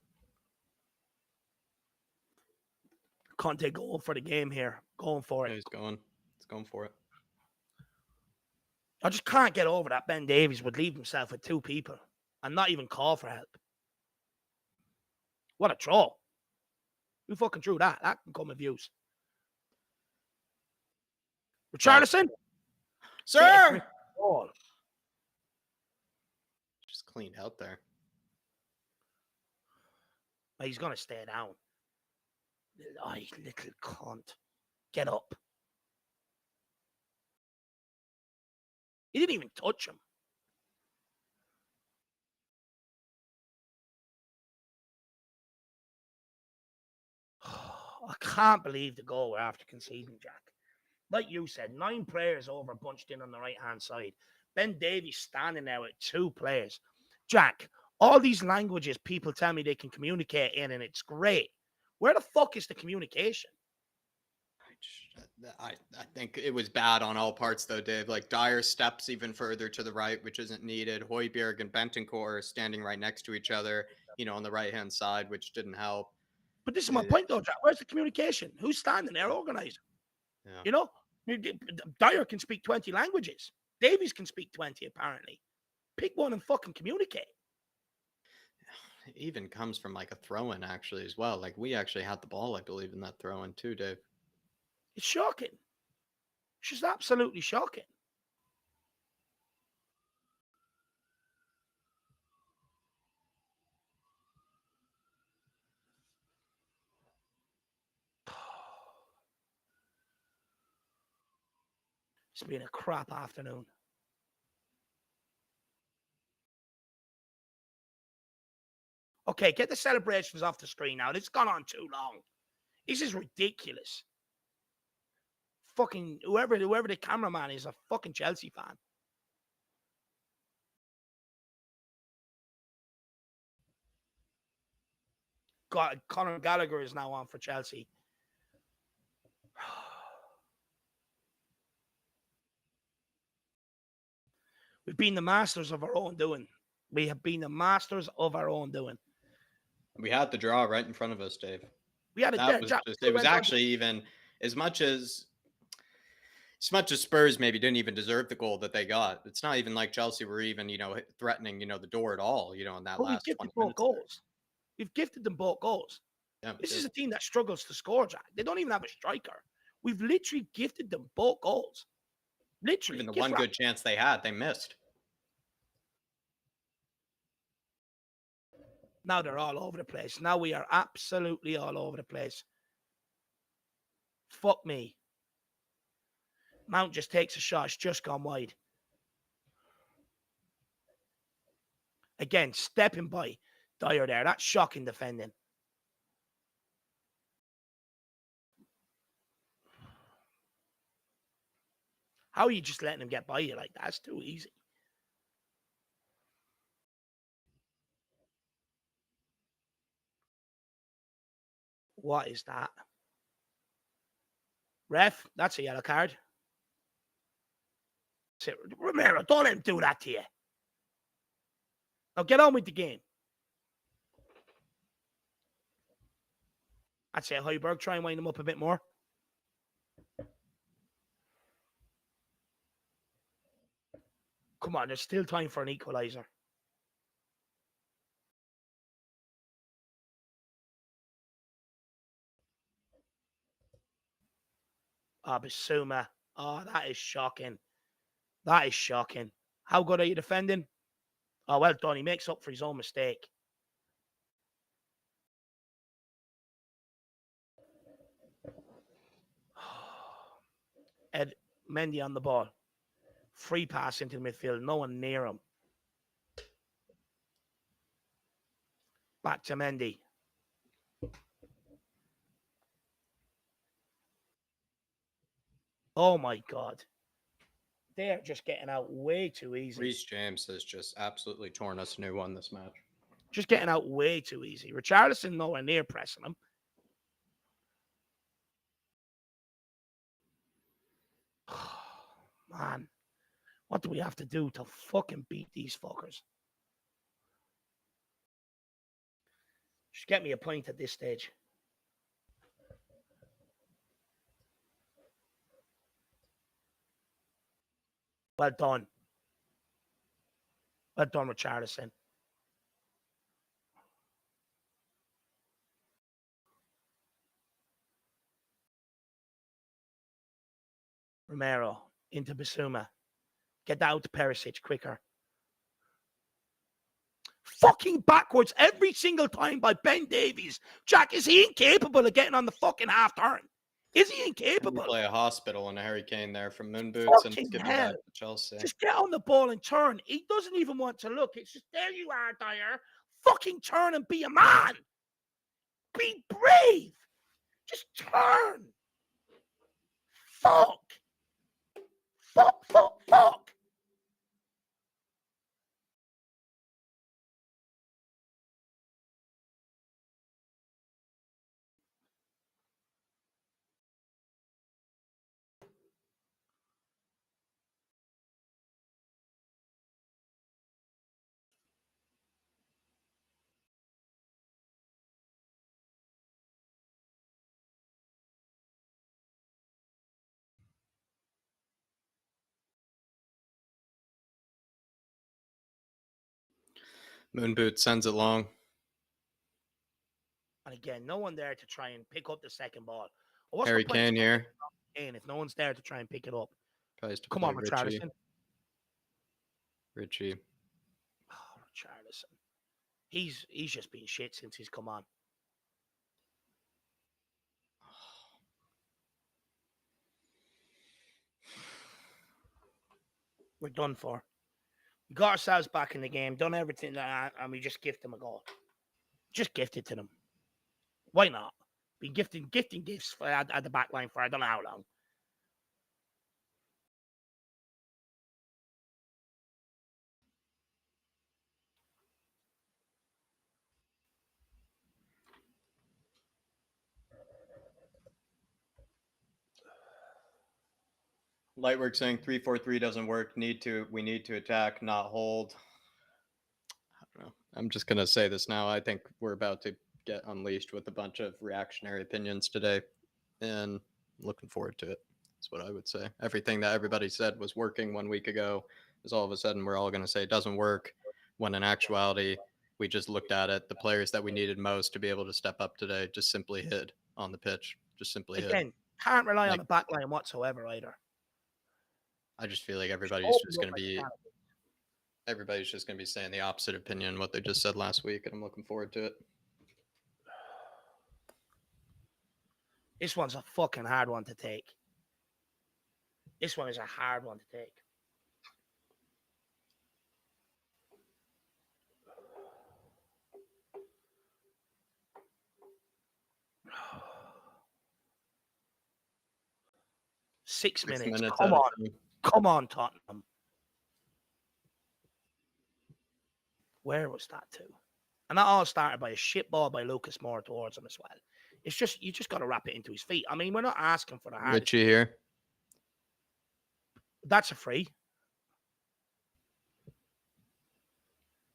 Speaker 2: Conte going for the game here. Going for it.
Speaker 1: Yeah, he's going. He's going for it.
Speaker 2: I just can't get over that Ben Davies would leave himself with two people and not even call for help. What a throw. Who fucking threw that? That can come with views. Richarlison?
Speaker 1: Sir! Just cleaned out there.
Speaker 2: He's going to stay down. Oh, little cunt. Get up. He didn't even touch him. I can't believe the goal we're after conceding, Jack. Like you said, 9 players over bunched in on the right-hand side. Ben Davies standing there with 2 players. Jack, all these languages people tell me they can communicate in, and it's great. Where the fuck is the communication?
Speaker 1: I think it was bad on all parts, though, Dave. Like, Dyer steps even further to the right, which isn't needed. Højbjerg and Bentancur are standing right next to each other, on the right-hand side, which didn't help.
Speaker 2: But this is my point, though, Jack. Where's the communication? Who's standing there organizing? Yeah. Dyer can speak 20 languages. Davies can speak 20, apparently. Pick one and fucking communicate.
Speaker 1: It even comes from, like, a throw-in, actually, as well. Like, we actually had the ball, I believe, in that throw-in, too, Dave.
Speaker 2: It's shocking. It's just absolutely shocking. It's been a crap afternoon. Okay, get the celebrations off the screen now. This has gone on too long. This is ridiculous. Fucking whoever the cameraman is a fucking Chelsea fan. God, Conor Gallagher is now on for Chelsea. We've been the masters of our own doing. We have been the masters of our own doing.
Speaker 1: We had the draw right in front of us, Dave.
Speaker 2: We had
Speaker 1: That was just, it was actually even as much as Spurs maybe didn't even deserve the goal that they got. It's not even like Chelsea were even, threatening, the door at all, in that last 20 minutes.
Speaker 2: Goals. We've gifted them both goals.
Speaker 1: Yeah,
Speaker 2: this is a team that struggles to score, Jack. They don't even have a striker. We've literally gifted them both goals. Literally.
Speaker 1: Even the one good chance they had, they missed.
Speaker 2: Now they're all over the place. Now we are absolutely all over the place. Fuck me. Mount just takes a shot. It's just gone wide. Again, stepping by Dyer there. That's shocking defending. How are you just letting him get by you like that? That's too easy. What is that? Ref, that's a yellow card. Romero, don't let him do that to you. Now get on with the game. I'd say Højbjerg, try and wind him up a bit more. Come on, there's still time for an equaliser. Bissouma. Oh, that is shocking. That is shocking. How good are you defending? Oh, well done. He makes up for his own mistake. Ed Mendy on the ball. Free pass into the midfield. No one near him. Back to Mendy. Oh, my God. They're just getting out way too easy.
Speaker 1: Reece James has just absolutely torn us a new one this match.
Speaker 2: Just getting out way too easy. Richarlison nowhere near pressing him. Man, what do we have to do to fucking beat these fuckers? Just get me a point at this stage. Well done. Well done, Richarlison. Romero into Bissouma. Get that out to Perisic quicker. Fucking backwards every single time by Ben Davies. Jack, is he incapable of getting on the fucking half turn? Is he incapable?
Speaker 1: Play a hospital and a Harry Kane there from Moon Boots and give it back to Chelsea.
Speaker 2: Just get on the ball and turn. He doesn't even want to look. It's just, there you are, Dyer. Fucking turn and be a man. Be brave. Just turn. Fuck. Fuck, fuck, fuck.
Speaker 1: Moon Boots sends it long.
Speaker 2: And again, no one there to try and pick up the second ball.
Speaker 1: Harry Kane here.
Speaker 2: If no one's there to try and pick it up.
Speaker 1: Come on, Richarlison. Richie.
Speaker 2: Oh, Richarlison. He's just been shit since he's come on. We're done for. We got ourselves back in the game, done everything, and we just gift them a goal. Just gift it to them. Why not? Been gifting gifts at the back line for I don't know how long.
Speaker 1: Lightwork saying 3-4-3 doesn't work. We need to attack, not hold. I don't know. I'm just gonna say this now. I think we're about to get unleashed with a bunch of reactionary opinions today, and I'm looking forward to it. That's what I would say. Everything that everybody said was working 1 week ago is all of a sudden we're all gonna say it doesn't work, when in actuality we just looked at it. The players that we needed most to be able to step up today just simply hid on the pitch. Just simply hid.
Speaker 2: Again, can't rely on
Speaker 1: Like,
Speaker 2: the back line whatsoever either.
Speaker 1: I just feel like
Speaker 2: Opened up like a can of
Speaker 1: everybody's just gonna be saying the opposite opinion what they just said last week, and I'm looking forward to it.
Speaker 2: This one's a fucking hard one to take. This one is a hard one to take. Six minutes. Come on. Come on, Tottenham. Where was that to? And that all started by a shit ball by Lucas Moura towards him as well. It's just, you just got to wrap it into his feet. I mean, we're not asking for the hardest.
Speaker 1: Richie here.
Speaker 2: That's a free.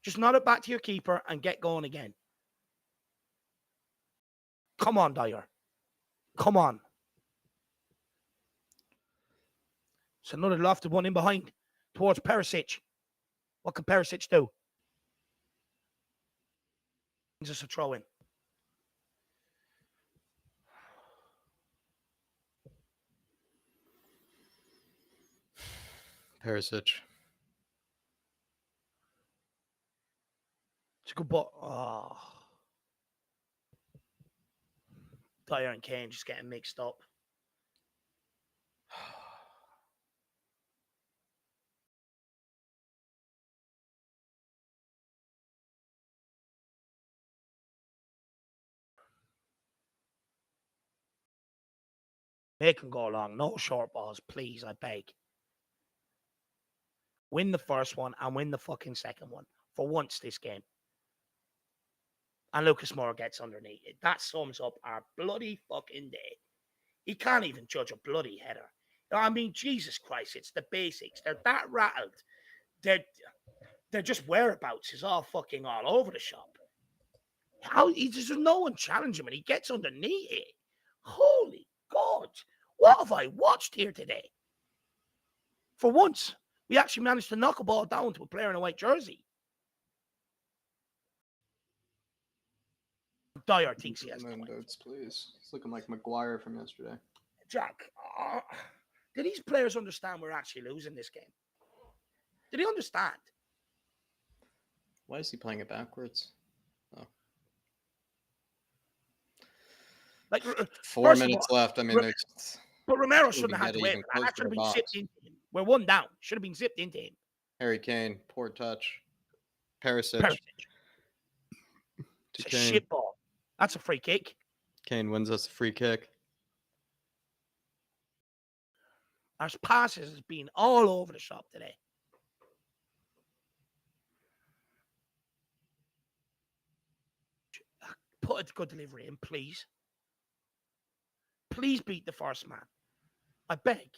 Speaker 2: Just nod it back to your keeper and get going again. Come on, Dyer. Come on. It's another lofted one in behind towards Perisic. What can Perisic do? Just a throw in.
Speaker 1: Perisic.
Speaker 2: It's a good ball. Oh. Dyer and Kane just getting mixed up. Make him go long. No short balls, please, I beg. Win the first one and win the fucking second one. For once this game. And Lucas Moura gets underneath it. That sums up our bloody fucking day. He can't even judge a bloody header. I mean, Jesus Christ, it's the basics. They're that rattled. They're just whereabouts is all fucking all over the shop. There's no one challenging him and he gets underneath it. Holy God. What have I watched here today? For once, we actually managed to knock a ball down to a player in a white jersey. Dyer thinks he has
Speaker 1: notes, please. It's looking like Maguire from yesterday.
Speaker 2: Jack, do these players understand we're actually losing this game? Do they understand?
Speaker 1: Why is he playing it backwards? Oh.
Speaker 2: Like
Speaker 1: 4 minutes left. I mean,
Speaker 2: but Romero shouldn't have had to wait for that. That should have been zipped into him. We're one down. Should have been zipped into him.
Speaker 1: Harry Kane, poor touch. Perisic.
Speaker 2: It's a shit ball. That's a free kick.
Speaker 1: Kane wins us a free kick.
Speaker 2: Our passes has been all over the shop today. Put a good delivery in, please. Please beat the first man. I beg.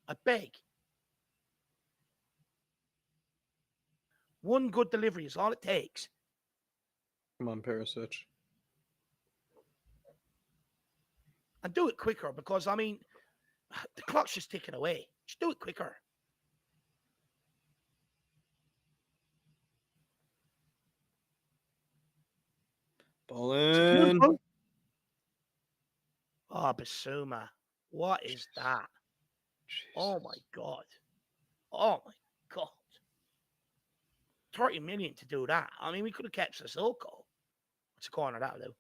Speaker 2: I beg. One good delivery is all it takes.
Speaker 1: Come on, Perisic.
Speaker 2: And do it quicker because, I mean, the clock's just ticking away. Just do it quicker.
Speaker 1: Ball in.
Speaker 2: Oh, Basuma. What is that? Jesus. Oh, my God. Oh, my God. 30 million to do that. I mean, we could have kept Sissoko. What's a corner that'll do?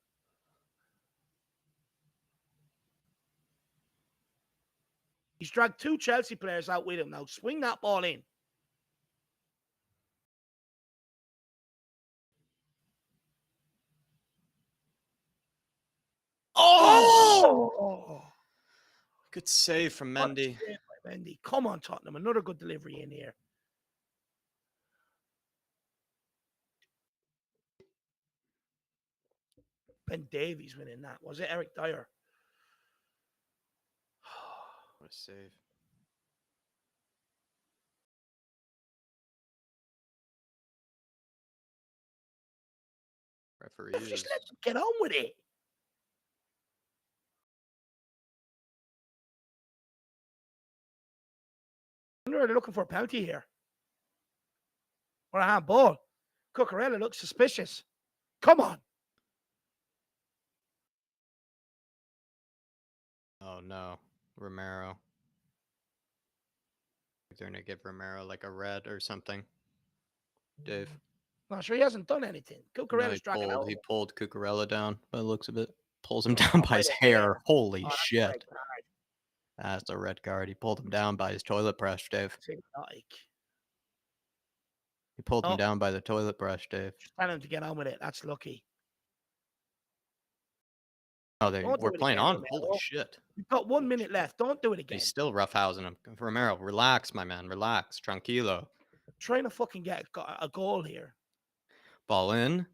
Speaker 2: He's dragged two Chelsea players out with him now. Swing that ball in. Oh!
Speaker 1: Good save from Mendy.
Speaker 2: Mendy. Come on, Tottenham. Another good delivery in here. Ben Davies winning that. Was it Eric Dyer?
Speaker 1: What a save. Referee
Speaker 2: Just
Speaker 1: is...
Speaker 2: let them get on with it. I wonder if they're looking for a penalty here. Or a handball. Cucurella looks suspicious. Come on.
Speaker 1: Oh, no. Romero. They're going to give Romero like a red or something. Dave.
Speaker 2: Not sure he hasn't done anything. Cucurella's dragging out.
Speaker 1: He pulled Cucurella down by the looks of it. Pulls him down by his hair. Holy shit. That's a red card. He pulled him down by his toilet brush, Dave. He pulled him down by the toilet brush, Dave.
Speaker 2: Just tell him to get on with it. That's lucky.
Speaker 1: Oh, we're playing on? Holy shit.
Speaker 2: We've got 1 minute left. Don't do it again.
Speaker 1: He's still roughhousing him. Romero, relax, my man. Relax. Tranquilo.
Speaker 2: I'm trying to fucking get a goal here.
Speaker 1: Ball in.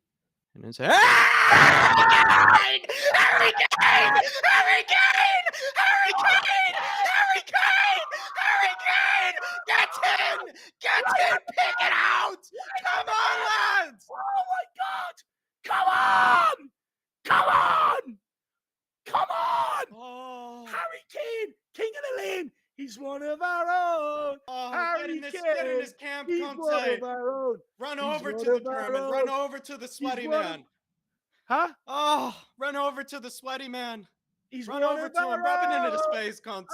Speaker 1: And it's... Harry Kane! Harry Kane! Harry Kane! Harry Kane! Harry Kane! Harry Kane! Get in! Get in! Pick it out! Come on, lads!
Speaker 2: Oh my God! Come on! Come on! Come on!
Speaker 1: Oh.
Speaker 2: Harry Kane, king of the lane. He's one of our own.
Speaker 1: Oh,
Speaker 2: Harry
Speaker 1: get in this camp,
Speaker 2: he's one of our own.
Speaker 1: Run over to the pyramid. Run over to the sweaty man.
Speaker 2: Huh?
Speaker 1: Oh, run over to the sweaty man.
Speaker 2: He's
Speaker 1: run over to him. Rub it into his face, Conte.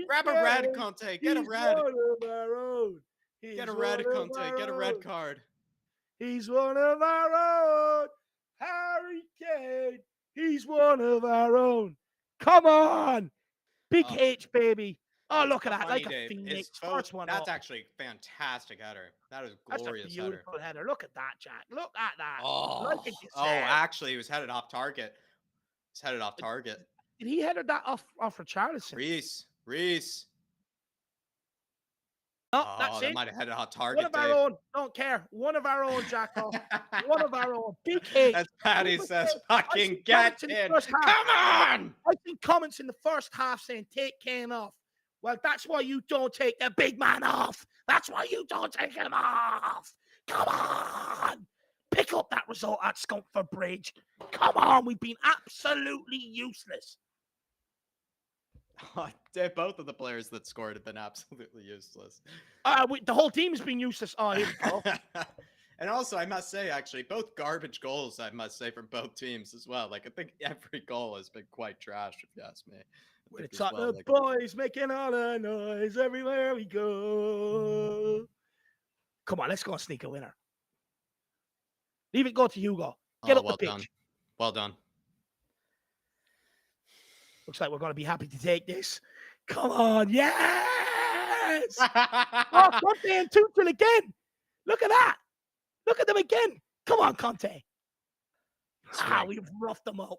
Speaker 1: Grab a red, Conte. Get a red.
Speaker 2: He's one of our own.
Speaker 1: Get a red, Conte. Get a red card.
Speaker 2: He's one of our own. Harry Kane. He's one of our own. Come on. Big H, baby. Oh, look at that. Like a phoenix. First one.
Speaker 1: That's actually a fantastic header. That is a glorious
Speaker 2: That's a beautiful header. Look at that, Jack. Look at that.
Speaker 1: Oh, actually, he was headed off target. He's headed off target.
Speaker 2: Did he header that off for Richarlison?
Speaker 1: Reese.
Speaker 2: Oh, that's it.
Speaker 1: That might have headed off target.
Speaker 2: One of our own. Don't care. One of our own, Jacko. One of our own. Big H.
Speaker 1: As Patty says, fucking get in. Come on!
Speaker 2: I've seen comments in the first half saying, take Kane off. Well, that's why you don't take the big man off. That's why you don't take him off. Come on. Pick up that result at Scunthorpe Bridge. Come on. We've been absolutely useless.
Speaker 1: Both of the players that scored have been absolutely useless.
Speaker 2: The whole team has been useless. Oh, here we go.
Speaker 1: And also, I must say, actually, both garbage goals, I must say, from both teams as well. Like, I think every goal has been quite trash, if you ask me.
Speaker 2: We're the Tottenham boys making all the noise everywhere we go. Come on, let's go and sneak a winner. Leave it go to Hugo. Get up the pitch.
Speaker 1: Well done.
Speaker 2: Looks like we're going to be happy to take this. Come on, yes! Oh, Conte and Tuchel again. Look at that. Look at them again. Come on, Conte. We've roughed them up.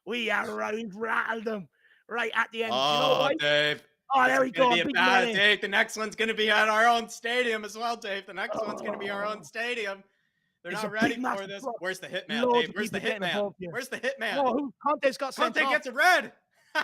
Speaker 2: We've rattled them right at the end.
Speaker 1: Oh, Dave.
Speaker 2: Oh, there we go.
Speaker 1: Dave, the next one's going to be at our own stadium as well, Dave. The next one's going to be our own stadium. They're not ready for this. Where's the hitman, Dave? Where's the hitman? Where's the hitman?
Speaker 2: Oh, Conte's got sent off.
Speaker 1: Conte gets a red.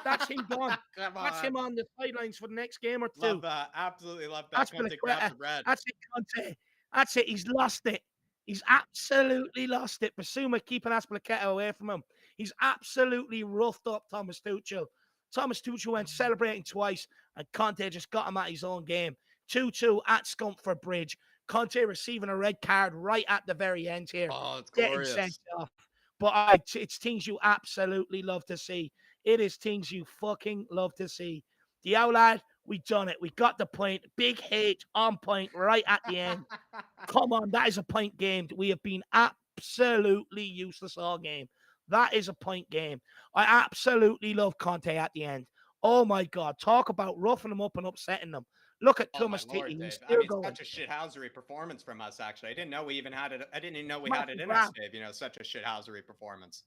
Speaker 2: That's him gone. That's him on the sidelines for the next game or two.
Speaker 1: Love that. Absolutely love that. Conte grabs the red.
Speaker 2: That's it, Conte. That's it. He's lost it. He's absolutely lost it. Basuma keeping Azpilicueta away from him. He's absolutely roughed up Thomas Tuchel. Thomas Tuchel went celebrating twice, and Conte just got him at his own game. 2-2 at Scunthorpe Bridge. Conte receiving a red card right at the very end here.
Speaker 1: Oh, it's glorious.
Speaker 2: Getting sent off. But it's things you absolutely love to see. It is things you fucking love to see. The lad, we done it. We got the point. Big H on point right at the end. Come on, that is a point game. We have been absolutely useless all game. That is a point game. I absolutely love Conte at the end. Oh my God, talk about roughing them up and upsetting them. Look at Thomas Titty. He's still going.
Speaker 1: Such a shithousery performance from us, actually. I didn't know we even had it. I didn't even know we had it in us, Dave. Such a shithousery performance.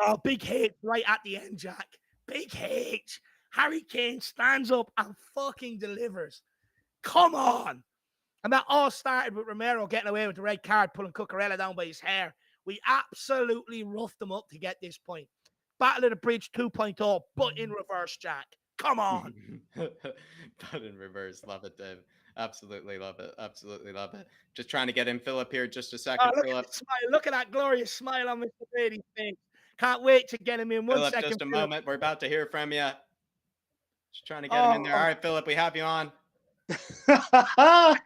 Speaker 2: Oh, big hit right at the end, Jack. Big hit. Harry Kane stands up and fucking delivers. Come on. And that all started with Romero getting away with the red card, pulling Cucurella down by his hair. We absolutely roughed them up to get this point. Battle of the Bridge 2.0, but in reverse, Jack. Come on.
Speaker 1: But in reverse. Love it, Dave. Absolutely love it. Absolutely love it. Just trying to get in Philip here just a
Speaker 2: Oh,
Speaker 1: second,
Speaker 2: look at
Speaker 1: Philip.
Speaker 2: the smile. Look at that glorious smile on Mr. Brady's face. Can't wait to get him in. 1
Speaker 1: Philip,
Speaker 2: second,
Speaker 1: just a
Speaker 2: Philip.
Speaker 1: moment. We're about to hear from you. Just trying to get him in there. All
Speaker 2: Oh.
Speaker 1: right, Philip, we have you on.
Speaker 3: I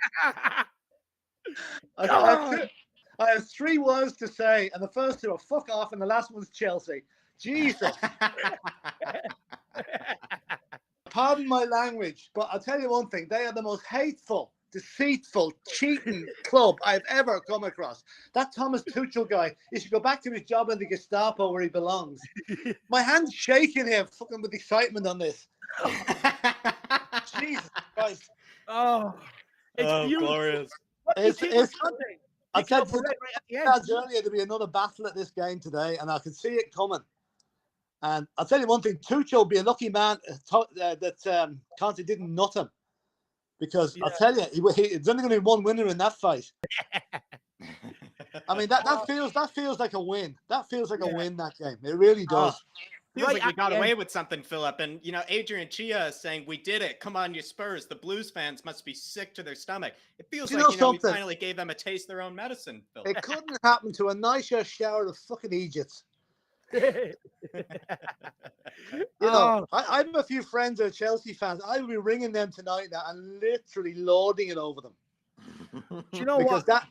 Speaker 3: have 3 words to say, and the first 2 are fuck off, and the last one's Chelsea. Jesus. Pardon my language, but I'll tell you one thing. They are the most hateful, deceitful, cheating club I've ever come across. That Thomas Tuchel guy, he should go back to his job in the Gestapo where he belongs. My hand's shaking here, fucking with excitement on this. Jesus Christ.
Speaker 2: Oh, it's beautiful.
Speaker 1: Glorious.
Speaker 2: What do you think of Sunday?
Speaker 3: I said
Speaker 2: right at the end.
Speaker 3: earlier there'd be another battle at this game today, and I could see it coming. And I'll tell you one thing, Tuchel will be a lucky man that Conte didn't nut him. Because I'll tell you, it's only going to be one winner in that fight. I mean, that feels like a win. That feels like a win, that game. It really does.
Speaker 1: Feels like we got away with something, Philip. And, you know, Adrian Chia is saying, we did it. Come on, you Spurs. The Blues fans must be sick to their stomach. It feels like, we finally gave them a taste of their own medicine, Philip.
Speaker 3: It couldn't happen to a nicer shower of fucking Egypt. I have a few friends that are Chelsea fans. I will be ringing them tonight now and literally lording it over them.
Speaker 2: Do you know
Speaker 3: because
Speaker 2: what?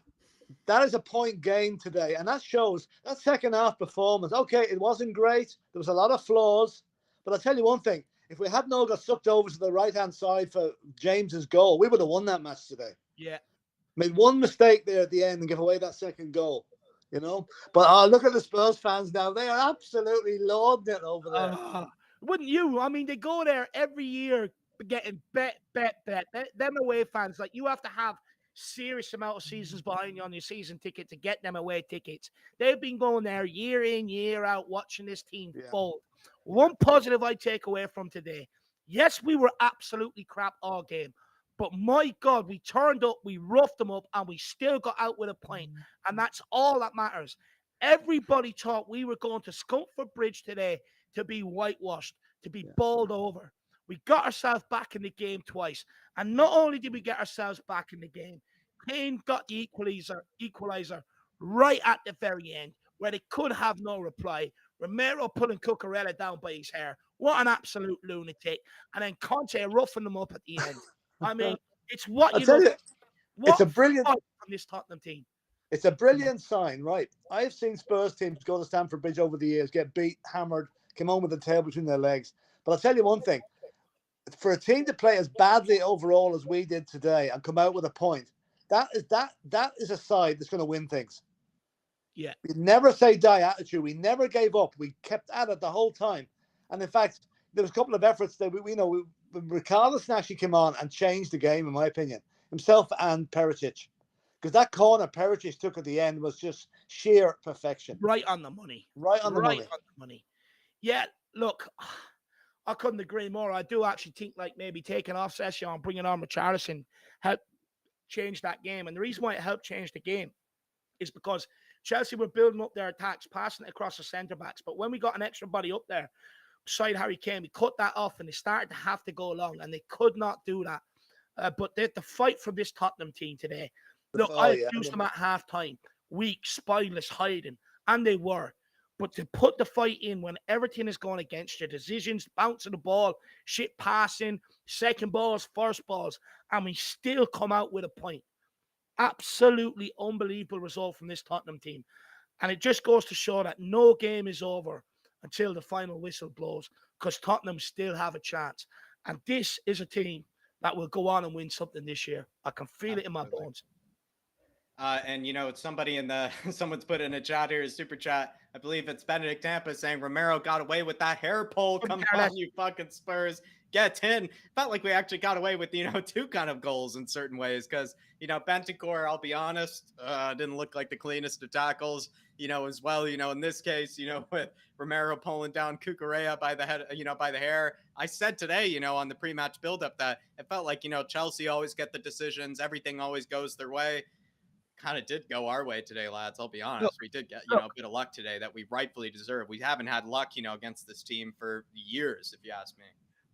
Speaker 3: That is a point gained today, and that shows that second half performance. Okay, it wasn't great. There was a lot of flaws, but I'll tell you one thing: if we hadn't all got sucked over to the right-hand side for James's goal, we would have won that match today.
Speaker 2: Yeah,
Speaker 3: made one mistake there at the end and give away that second goal. But look at the Spurs fans now. They are absolutely lauding it over there.
Speaker 2: Wouldn't you? I mean, they go there every year getting bet. Them away fans, like, you have to have serious amount of seasons behind you on your season ticket to get them away tickets. They've been going there year in, year out, watching this team fold. One positive I take away from today: yes, we were absolutely crap all game. But my God, we turned up, we roughed them up, and we still got out with a point. And that's all that matters. Everybody thought we were going to Scunthorpe Bridge today to be whitewashed, to be bowled over. We got ourselves back in the game twice. And not only did we get ourselves back in the game, Kane got the equalizer right at the very end, where they could have no reply. Romero pulling Cucurella down by his hair. What an absolute lunatic. And then Conte roughing them up at the end. I mean, it's what you know.
Speaker 3: It's a brilliant
Speaker 2: from this Tottenham team.
Speaker 3: It's a brilliant sign, right? I've seen Spurs teams go to Stamford Bridge over the years, get beat, hammered, come home with the tail between their legs. But I'll tell you one thing: for a team to play as badly overall as we did today and come out with a point, that is a side that's going to win things.
Speaker 2: Yeah,
Speaker 3: we never say die attitude. We never gave up. We kept at it the whole time. And in fact, there was a couple of efforts that Richarlison actually came on and changed the game, in my opinion, himself and Perisic. Because that corner Perisic took at the end was just sheer perfection.
Speaker 2: Right on the money.
Speaker 3: Right on the
Speaker 2: money. Yeah, look, I couldn't agree more. I do actually think like maybe taking off Session and bringing on Richarlison helped change that game. And the reason why it helped change the game is because Chelsea were building up their attacks, passing it across the centre-backs. But when we got an extra body up there, beside Harry Kane, we cut that off and they started to have to go long, and they could not do that. But the fight from this Tottenham team today, look, I accused them at half-time, weak, spineless, hiding, and they were. But to put the fight in when everything is going against your decisions, bouncing the ball, shit passing, second balls, first balls, and we still come out with a point. Absolutely unbelievable result from this Tottenham team. And it just goes to show that no game is over until the final whistle blows, because Tottenham still have a chance. And this is a team that will go on and win something this year. I can feel it in my bones.
Speaker 1: And somebody in the someone's put in a chat here, a super chat. I believe it's Benedict Tampa saying Romero got away with that hair pull.
Speaker 2: Couldn't
Speaker 1: Come
Speaker 2: care less.
Speaker 1: on, you fucking Spurs, get in. Felt like we actually got away with two kind of goals in certain ways because Bentancur, I'll be honest, didn't look like the cleanest of tackles. As well. In this case, with Romero pulling down Cucurella by the head, by the hair. I said today, on the pre-match buildup that it felt like Chelsea always get the decisions, everything always goes their way. Kind of did go our way today, lads. I'll be honest. We did get, a bit of luck today that we rightfully deserve. We haven't had luck, against this team for years, if you ask me.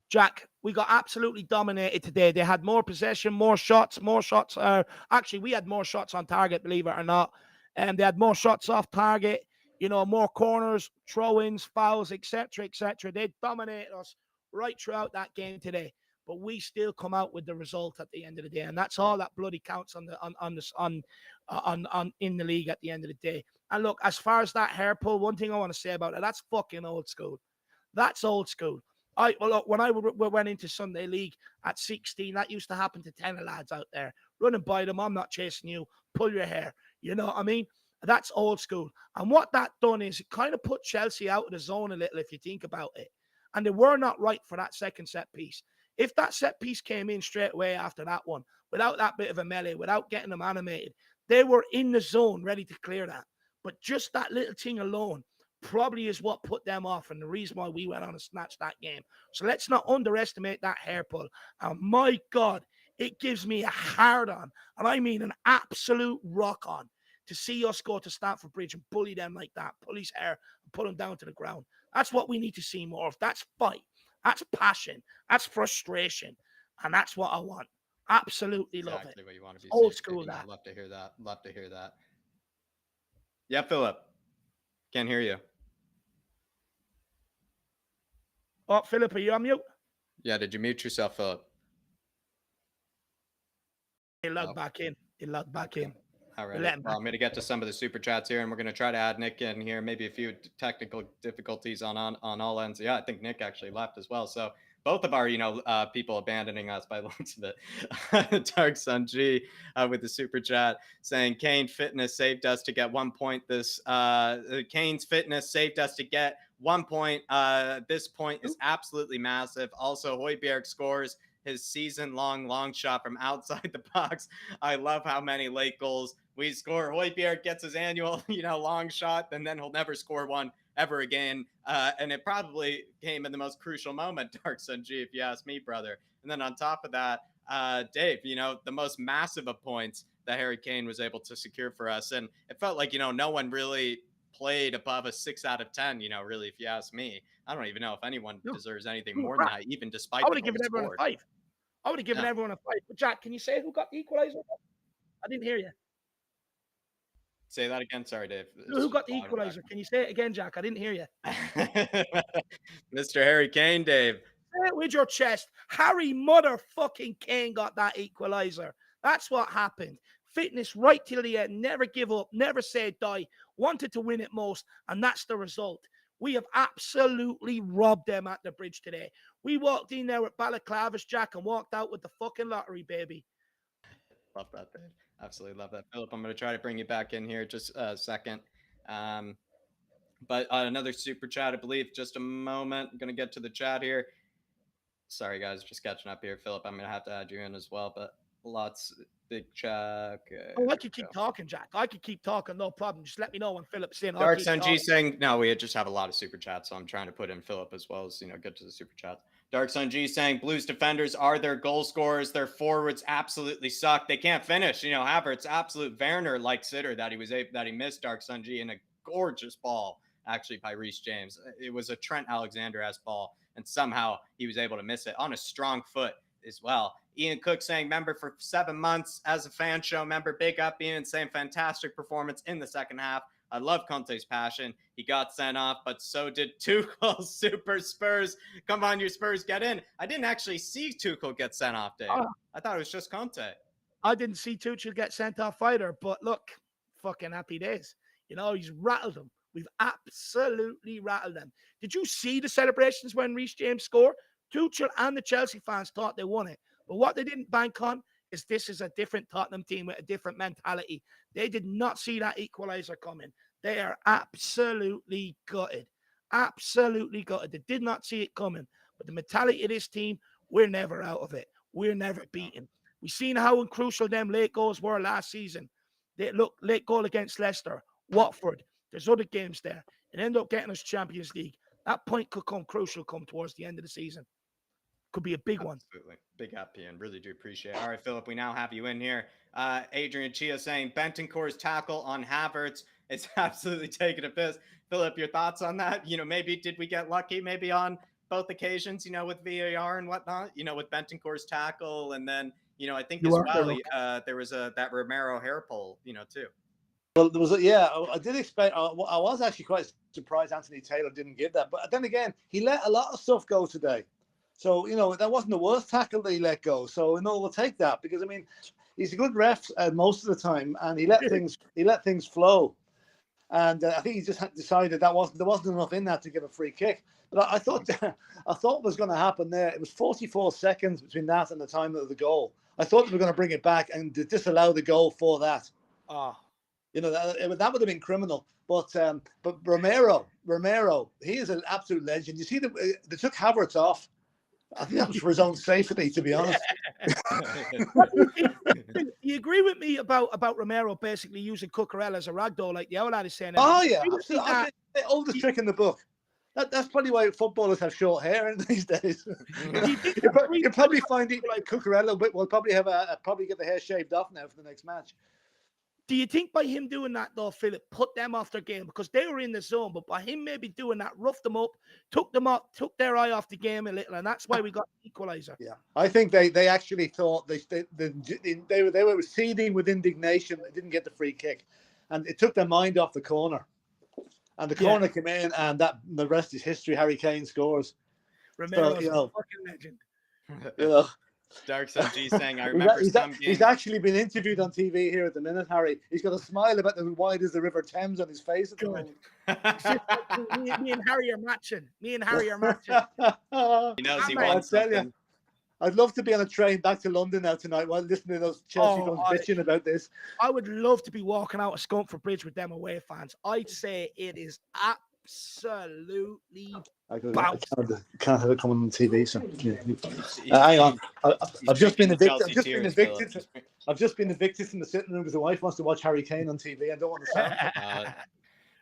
Speaker 2: Jack, we got absolutely dominated today. They had more possession, more shots. Actually, we had more shots on target, believe it or not. And they had more shots off target, more corners, throw-ins, fouls, etc., etc. They dominated us right throughout that game today. But we still come out with the result at the end of the day, and that's all that bloody counts on in the league at the end of the day. And look, as far as that hair pull, one thing I want to say about it, that's fucking old school. That's old school. Look, when I went into Sunday League at 16, that used to happen to 10 lads out there running by them. I'm not chasing you. Pull your hair. You know what I mean? That's old school. And what that done is it kind of put Chelsea out of the zone a little, if you think about it. And they were not right for that second set piece. If that set piece came in straight away after that one, without that bit of a melee, without getting them animated, they were in the zone ready to clear that. But just that little thing alone probably is what put them off and the reason why we went on and snatched that game. So let's not underestimate that hair pull. And my God, it gives me a hard on, and I mean an absolute rock on, to see us go to Stamford Bridge and bully them like that, pull his hair and put him down to the ground. That's what we need to see more of. That's fight. That's passion. That's frustration. And that's what I want. Absolutely love
Speaker 1: exactly
Speaker 2: it.
Speaker 1: What you want to be
Speaker 2: old
Speaker 1: seeing,
Speaker 2: school
Speaker 1: baby.
Speaker 2: that.
Speaker 1: Love to hear that. Love to hear that. Yeah, Philip. Can't hear you.
Speaker 2: Oh, Philip, are you on mute?
Speaker 1: Yeah, did you mute yourself, Philip?
Speaker 2: He logged back in.
Speaker 1: All right. Well, I'm going to get to some of the super chats here, and we're going to try to add Nick in here. Maybe a few technical difficulties on all ends. Yeah, I think Nick actually left as well. So both of our, people abandoning us by the looks of it. Dark Sun G with the super chat saying Kane fitness saved us to get 1 point. Kane's fitness saved us to get 1 point. This point is absolutely massive. Also, Højbjerg scores his season-long long shot from outside the box. I love how many late goals we score. Højbjerg gets his annual, long shot, and then he'll never score one ever again. And it probably came in the most crucial moment, Dark Sun G, if you ask me, brother. And then on top of that, Dave, the most massive of points that Harry Kane was able to secure for us. And it felt like, no one really played above a 6 out of 10, really, if you ask me. I don't even know if anyone deserves anything more than that, even despite
Speaker 2: I would have given everyone a 5. I would have given everyone a 5. But Jack, can you say who got the equalizer? I didn't hear you.
Speaker 1: Say that again. Sorry, Dave.
Speaker 2: Who got the equalizer? Can you say it again, Jack? I didn't hear you.
Speaker 1: Mr. Harry Kane, Dave.
Speaker 2: Say it with your chest. Harry motherfucking Kane got that equalizer. That's what happened. Fitness right till the end. Never give up. Never say die. Wanted to win it most. And that's the result. We have absolutely robbed them at the bridge today. We walked in there with balaclavas, Jack, and walked out with the fucking lottery, baby.
Speaker 1: Love that, Dave. Absolutely love that. Philip, I'm going to try to bring you back in here just a second. But another super chat, I believe. Just a moment. I'm going to get to the chat here. Sorry, guys. Just catching up here. Philip, I'm going to have to add you in as well. But lots big chat. Okay,
Speaker 2: I could keep talking, Jack. I could keep talking. No problem. Just let me know when Philip's in.
Speaker 1: Dark Sun G saying, no, we just have a lot of super chats. So I'm trying to put in Philip as well as, get to the super chats. Dark Sun G saying Blues defenders are their goal scorers. Their forwards absolutely suck. They can't finish. Havertz, absolute Werner-like sitter that he missed, Dark Sun G, in a gorgeous ball, actually, by Reece James. It was a Trent Alexander-esque ball, and somehow he was able to miss it on a strong foot as well. Ian Cook saying member for 7 months as a fan show member. Big up, Ian, saying fantastic performance in the second half. I love Conte's passion. He got sent off, but so did Tuchel. Super Spurs. Come on, you Spurs, get in. I didn't actually see Tuchel get sent off, Dave. I thought it was just Conte.
Speaker 2: I didn't see Tuchel get sent off either, but look, fucking happy days. He's rattled them. We've absolutely rattled them. Did you see the celebrations when Reece James scored? Tuchel and the Chelsea fans thought they won it. But what they didn't bank on is this is a different Tottenham team with a different mentality. They did not see that equaliser coming. They are absolutely gutted. Absolutely gutted. They did not see it coming. But the mentality of this team, we're never out of it. We're never beaten. We've seen how crucial them late goals were last season. Late goal against Leicester, Watford. There's other games there. It ended up getting us Champions League. That point could come crucial come towards the end of the season. Could be a big one.
Speaker 1: Absolutely. Big happy and really do appreciate it. All right, Philip, we now have you in here. Adrian Chia saying Bentancur's tackle on Havertz is absolutely taking a piss. Philip, your thoughts on that? Maybe did we get lucky maybe on both occasions, with VAR and whatnot, with Bentancur's tackle. And then, I think as well, there was that Romero hair pull, too.
Speaker 3: Well, there was I did expect. I was actually quite surprised Anthony Taylor didn't give that, but then again, he let a lot of stuff go today. So that wasn't the worst tackle that he let go. So we'll take that because he's a good ref most of the time, and he let things flow. And I think he just decided there wasn't enough in that to give a free kick. But I thought what was going to happen there. It was 44 seconds between that and the time of the goal. I thought they were going to bring it back and disallow the goal for that.
Speaker 2: Oh.
Speaker 3: That would have been criminal. But Romero, he is an absolute legend. You see, they took Havertz off. I think that was for his own safety, to be honest.
Speaker 2: Do you agree with me about Romero basically using Cucurella as a ragdoll, like the old lad is saying?
Speaker 3: Oh, yeah. Absolutely. The oldest trick in the book. That's probably why footballers have short hair these days. You probably find it like Cucurella will probably get the hair shaved off now for the next match.
Speaker 2: Do you think by him doing that, though, Philip, put them off their game? Because they were in the zone, but by him maybe doing that, roughed them up, took their eye off the game a little, and that's why we got the equaliser.
Speaker 3: Yeah, I think they actually thought they were seething with indignation. They didn't get the free kick, and it took their mind off the corner. And the corner came in, and the rest is history. Harry Kane scores.
Speaker 2: Romero's a fucking legend.
Speaker 1: Dark Sun G saying, I remember
Speaker 3: he's actually been interviewed on TV here at the minute, Harry. He's got a smile about as wide as the River Thames on his face at the moment.
Speaker 2: me and Harry are matching.
Speaker 1: He knows he wants something.
Speaker 3: I'd love to be on a train back to London now tonight while listening to those Chelsea fans bitching about this.
Speaker 2: I would love to be walking out of Scunthorpe Bridge with them away fans. I'd say it is absolutely
Speaker 3: I can't have it coming on TV. So hang on, I've just been evicted. I've just been evicted from the sitting room because the wife wants to watch Harry Kane on TV. I don't want to sound.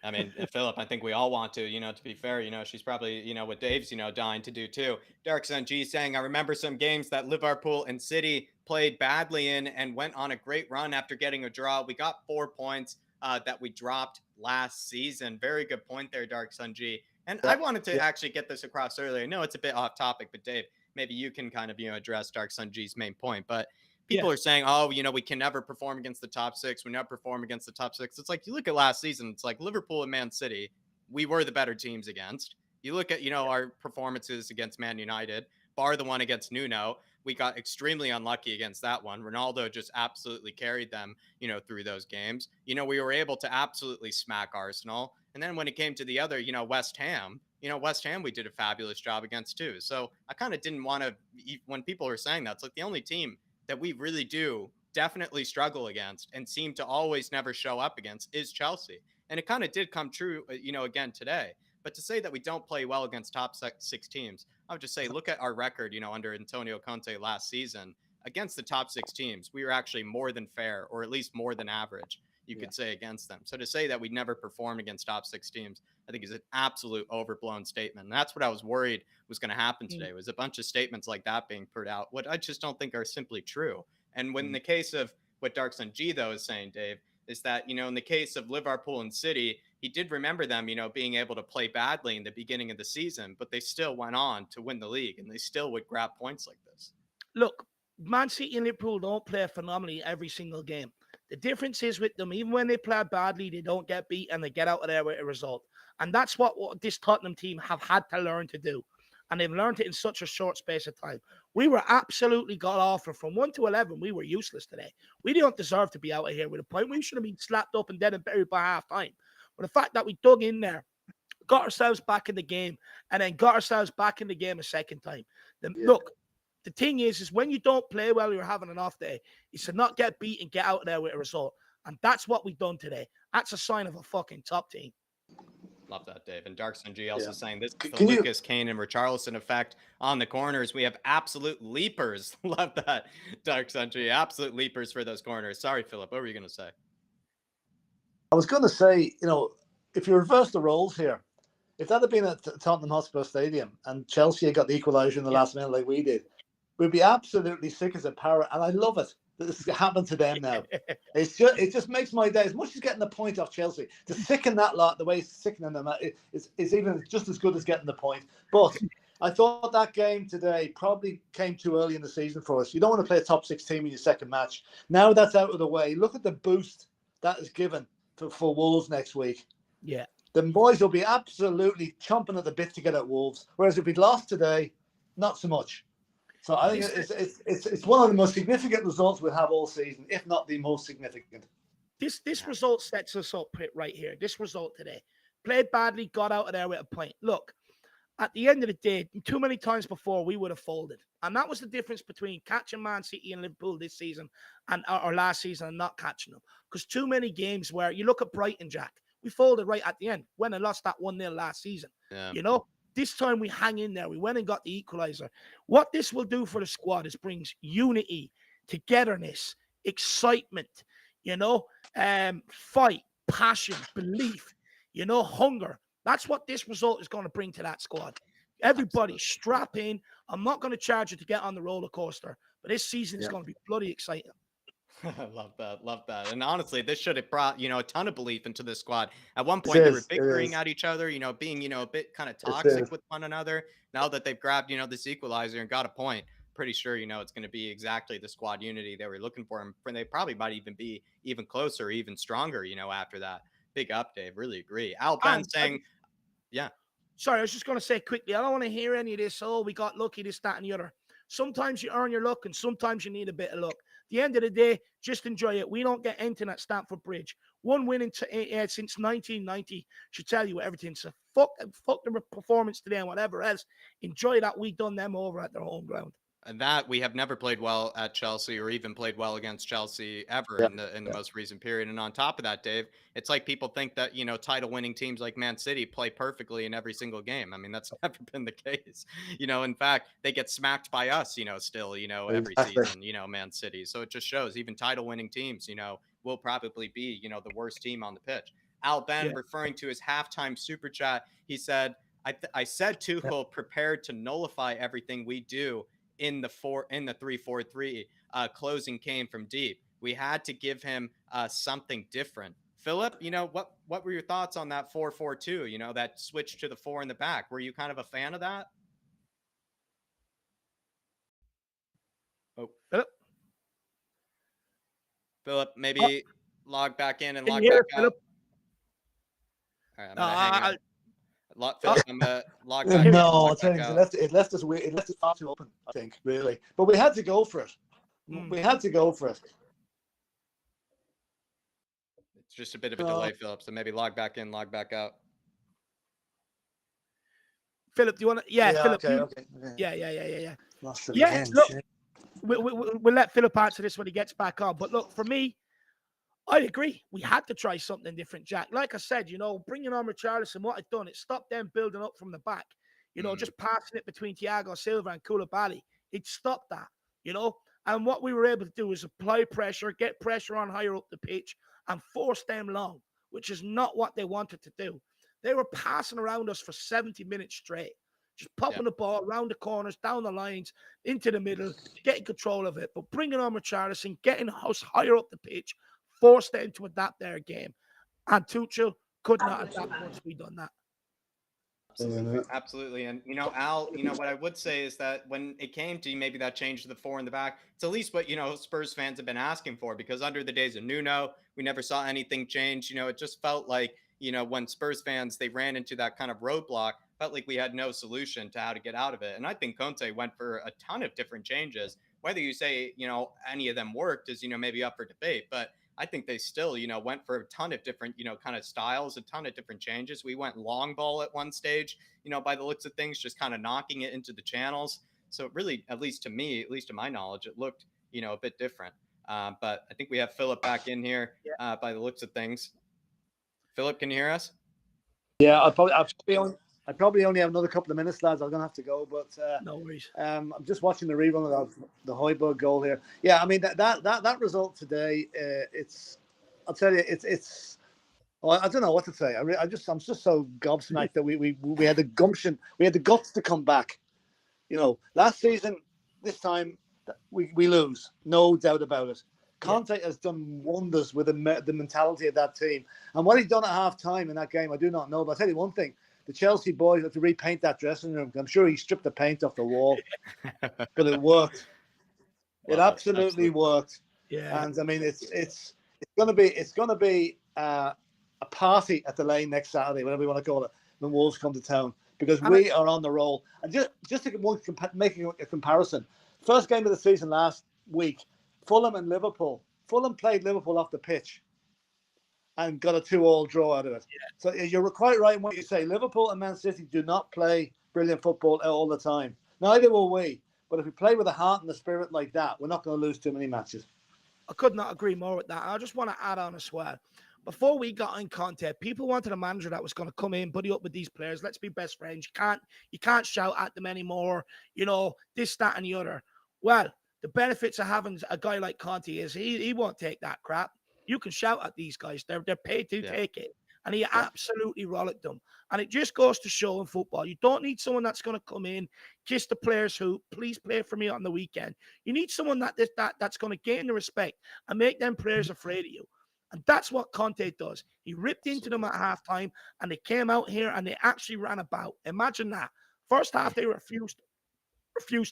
Speaker 1: I mean, Philip, I think we all want to, to be fair, she's probably, what Dave's, dying to do too. Dark Sun G saying, I remember some games that Liverpool and City played badly in and went on a great run after getting a draw. We got 4 points that we dropped last season. Very good point there, Dark Sun G. And I wanted to actually get this across earlier. I know it's a bit off topic, but Dave, maybe you can kind of, address Dark Sun G's main point. But people are saying, oh, we can never perform against the top six. We never perform against the top six. It's like, you look at last season, it's like Liverpool and Man City, we were the better teams against. You look at, our performances against Man United, bar the one against Nuno. We got extremely unlucky against that one. Ronaldo just absolutely carried them, through those games. We were able to absolutely smack Arsenal. And then when it came to the other, West Ham, we did a fabulous job against too. So I kind of didn't want to, when people are saying that, it's like the only team that we really do definitely struggle against and seem to always never show up against is Chelsea. And it kind of did come true, again today. But to say that we don't play well against top six teams, I would just say, look at our record, under Antonio Conte last season. Against the top six teams, we were actually more than fair, or at least more than average, you could say, against them. So to say that we'd never perform against top six teams, I think is an absolute overblown statement. And that's what I was worried was going to happen today, was a bunch of statements like that being put out, what I just don't think are simply true. And when in the case of what Dark Sun G, though, is saying, Dave, is that, in the case of Liverpool and City, he did remember them, being able to play badly in the beginning of the season, but they still went on to win the league and they still would grab points like this.
Speaker 2: Look, Man City and Liverpool don't play phenomenally every single game. The difference is with them, even when they play badly, they don't get beat and they get out of there with a result. And that's what this Tottenham team have had to learn to do. And they've learned it in such a short space of time. We were absolutely god awful. From 1 to 11, we were useless today. We don't deserve to be out of here with a point. We should have been slapped up and dead and buried by half time. But the fact that we dug in there, got ourselves back in the game, and then got ourselves back in the game a second time. Look, the thing is when you don't play well, you're having an off day. It's to not get beat and get out of there with a result. And that's what we've done today. That's a sign of a fucking top team.
Speaker 1: Love that, Dave. And Dark Sun G also saying this is the
Speaker 3: Can you?
Speaker 1: Lucas, Kane, and Richarlison effect on the corners. We have absolute leapers. Love that, Dark Sun G. Absolute leapers for those corners. Sorry, Philip. What were you going to say?
Speaker 3: I was going to say, if you reverse the roles here, if that had been at Tottenham Hotspur Stadium and Chelsea had got the equaliser in the last minute like we did, we'd be absolutely sick as a parrot. And I love it that this happened to them now. It just makes my day. As much as getting the point off Chelsea, to sicken that lot the way it's sickening them is even just as good as getting the point. But I thought that game today probably came too early in the season for us. You don't want to play a top 6 team in your second match. Now that's out of the way, look at the boost that is given for Wolves next week.
Speaker 2: Yeah.
Speaker 3: The boys will be absolutely chomping at the bit to get at Wolves. Whereas if we'd lost today, not so much. So I think it's one of the most significant results we'll have all season, if not the most significant.
Speaker 2: This result sets us up right here. This result today. Played badly, got out of there with a point. Look, at the end of the day, too many times before we would have folded. And that was the difference between catching Man City and Liverpool this season and or last season and not catching them. Because too many games where you look at Brighton, Jack, we folded right at the end when I lost that 1-0 last season.
Speaker 1: Yeah.
Speaker 2: This time we hang in there. We went and got the equalizer. What this will do for the squad is brings unity, togetherness, excitement, fight, passion, belief, hunger. That's what this result is going to bring to that squad. Everybody strap in. I'm not going to charge you to get on the roller coaster, but this season is going to be bloody exciting.
Speaker 1: Love that. And honestly, this should have brought, a ton of belief into the squad. At one point, they were bickering at each other, being, a bit kind of toxic with one another. Now that they've grabbed, this equalizer and got a point, pretty sure, it's going to be exactly the squad unity they were looking for. And they probably might even be even closer, even stronger, after that. Big up, Dave. Really agree. Al Ben saying, yeah.
Speaker 2: Sorry, I was just going to say quickly, I don't want to hear any of this. Oh, we got lucky, this, that, and the other. Sometimes you earn your luck and sometimes you need a bit of luck. At the end of the day, just enjoy it. We don't get anything at Stamford Bridge. One win since 1990 should tell you everything. So fuck the performance today and whatever else. Enjoy that we done them over at their home ground.
Speaker 1: And that we have never played well at Chelsea or even played well against Chelsea ever in the most recent period. And on top of that, Dave, it's like people think that, title winning teams like Man City play perfectly in every single game. I mean, that's never been the case. In fact, they get smacked by us, still, every season, Man City. So it just shows even title winning teams, will probably be, the worst team on the pitch. Al Ben referring to his halftime super chat, he said, I said Tuchel prepared to nullify everything we do in the 3-4-3 closing came from deep. We had to give him something different. Philip, what were your thoughts on that 4-4-2, that switch to the 4 in the back? Were you kind of a fan of that? Oh, Philip, maybe log back in and log back out. All right, I'm gonna hang out. Philip, I'm gonna log back in.
Speaker 3: No, it left us weird. It left us far too open, I think, really. But we had to go for it. We had to go for it.
Speaker 1: It's just a bit of a delay, Philip. So maybe log back in, log back out.
Speaker 2: Philip, do you want to? Yeah, Philip.
Speaker 3: Okay.
Speaker 2: Yeah.
Speaker 3: Lost it again.
Speaker 2: Look, we'll let Philip answer this when he gets back on. But look, for me, I agree. We had to try something different, Jack. Like I said, bringing on Richarlison, what it's done, it stopped them building up from the back. Just passing it between Thiago Silva and Koulibaly. It stopped that, And what we were able to do is apply pressure, get pressure on higher up the pitch, and force them long, which is not what they wanted to do. They were passing around us for 70 minutes straight, just popping the ball around the corners, down the lines, into the middle, getting control of it. But bringing on Richarlison, getting us higher up the pitch, forced them to adapt their game. And Tuchel could not adapt once we done that.
Speaker 1: Absolutely. And, Al, what I would say is that when it came to maybe that change to the 4 in the back, it's at least what, Spurs fans have been asking for, because under the days of Nuno, we never saw anything change. It just felt like, when Spurs fans, they ran into that kind of roadblock, felt like we had no solution to how to get out of it. And I think Conte went for a ton of different changes. Whether you say, any of them worked is, maybe up for debate, but I think they still, went for a ton of different, kind of styles, a ton of different changes. We went long ball at one stage, by the looks of things, just kind of knocking it into the channels. So really, at least to me, at least to my knowledge, it looked, a bit different. But I think we have Philip back in here by the looks of things. Philip, can you hear us?
Speaker 3: Yeah, I probably only have another couple of minutes, lads. I'm gonna have to go, but
Speaker 2: No worries.
Speaker 3: I'm just watching the rerun of the Højbjerg goal here. Yeah, I mean that result today, I'll tell you, it's. Well, I don't know what to say. I'm just so gobsmacked that we had the gumption, we had the guts to come back. Last season, this time we lose, no doubt about it. Conte has done wonders with the mentality of that team. And what he's done at half time in that game, I do not know. But I'll tell you one thing, the Chelsea boys had to repaint that dressing room. I'm sure he stripped the paint off the wall, but it worked. It absolutely worked.
Speaker 2: Yeah.
Speaker 3: And I mean, it's gonna be a party at the Lane next Saturday, whatever you want to call it, when Wolves come to town, because we are on the roll. And just to making a comparison, first game of the season last week, Fulham and Liverpool. Fulham played Liverpool off the pitch and got a 2-2 draw out of it. Yeah. So you're quite right in what you say. Liverpool and Man City do not play brilliant football all the time. Neither will we. But if we play with a heart and a spirit like that, we're not going to lose too many matches.
Speaker 2: I could not agree more with that. I just want to add on as well. Before we got in contact, people wanted a manager that was going to come in, buddy up with these players. Let's be best friends. You can't shout at them anymore. This, that, and the other. Well, the benefits of having a guy like Conte is he won't take that crap. You can shout at these guys. They're paid to take it. And he absolutely rollicked them. And it just goes to show in football, you don't need someone that's going to come in, kiss the players who, please play for me on the weekend. You need someone that's going to gain the respect and make them players afraid of you. And that's what Conte does. He ripped into them at halftime, and they came out here and they actually ran about. Imagine that. First half, they refused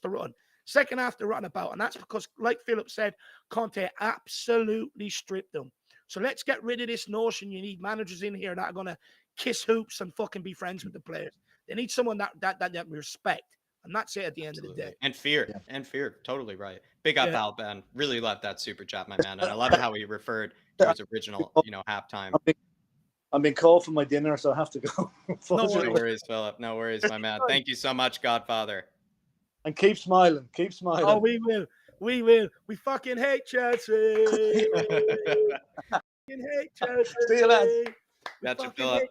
Speaker 2: to run. Second half, they ran about. And that's because, like Philip said, Conte absolutely stripped them. So let's get rid of this notion you need managers in here that are going to kiss hoops and fucking be friends with the players. They need someone that respect. And that's it at the end of the day.
Speaker 1: And fear. Totally right. Big up, Al Ben. Really loved that super chat, my man. And I love how he referred to his original, halftime.
Speaker 3: I'm being called for my dinner, so I have to go.
Speaker 1: No worries, Philip. No worries, my man. Thank you so much, Godfather.
Speaker 3: And keep smiling. Keep smiling.
Speaker 2: Oh, we will. We will. We fucking hate Chelsea. We fucking hate Chelsea.
Speaker 3: See you, lads.
Speaker 1: Gotcha, Philip.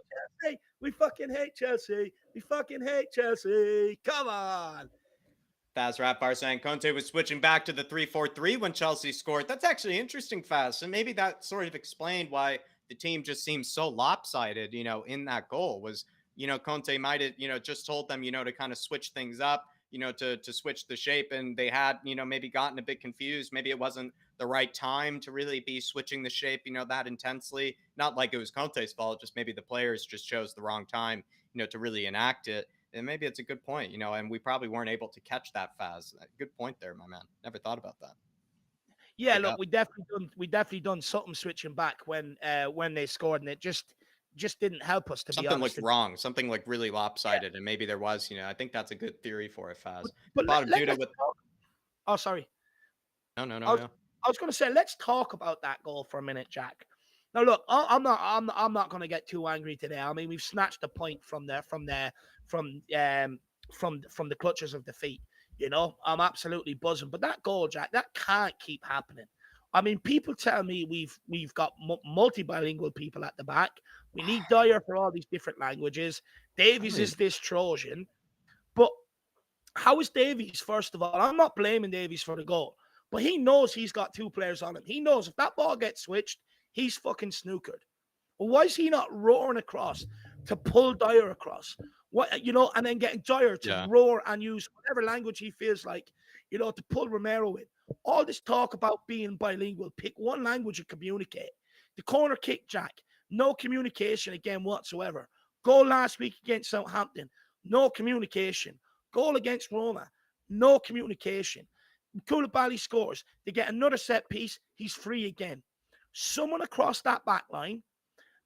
Speaker 2: We fucking hate Chelsea. We fucking hate Chelsea. Come on.
Speaker 1: Faz Rapbar saying Conte was switching back to the 3-4-3 when Chelsea scored. That's actually interesting, Faz. And maybe that sort of explained why the team just seems so lopsided, in that goal was, Conte might have, just told them, to kind of switch things up, to switch the shape. And they had, maybe gotten a bit confused. Maybe it wasn't the right time to really be switching the shape, that intensely. Not like it was Conte's fault, just maybe the players just chose the wrong time, to really enact it. And maybe it's a good point, and we probably weren't able to catch that Faz. Good point there, my man. Never thought about that.
Speaker 2: Yeah, look, we definitely done something switching back when they scored, and it just didn't help us, to be honest.
Speaker 1: Something looked wrong, something like really lopsided, and maybe there was, I think that's a good theory for it, Faz.
Speaker 2: Oh, sorry.
Speaker 1: No.
Speaker 2: I was going to say, let's talk about that goal for a minute, Jack. Now, look, I'm not going to get too angry today. I mean, we've snatched a point from the clutches of defeat. I'm absolutely buzzing. But that goal, Jack, that can't keep happening. I mean, people tell me we've got multi-bilingual people at the back. We need Dyer for all these different languages. Davies is this Trojan. But how is Davies, first of all? I'm not blaming Davies for the goal. But he knows he's got two players on him. He knows if that ball gets switched, he's fucking snookered. Well, why is he not roaring across to pull Dyer across? And then getting Dyer to roar and use whatever language he feels like, to pull Romero in. All this talk about being bilingual, pick one language and communicate. The corner kick, Jack, no communication again whatsoever. Goal last week against Southampton, no communication. Goal against Roma, no communication. Koulibaly scores. They get another set piece. He's free again. Someone across that back line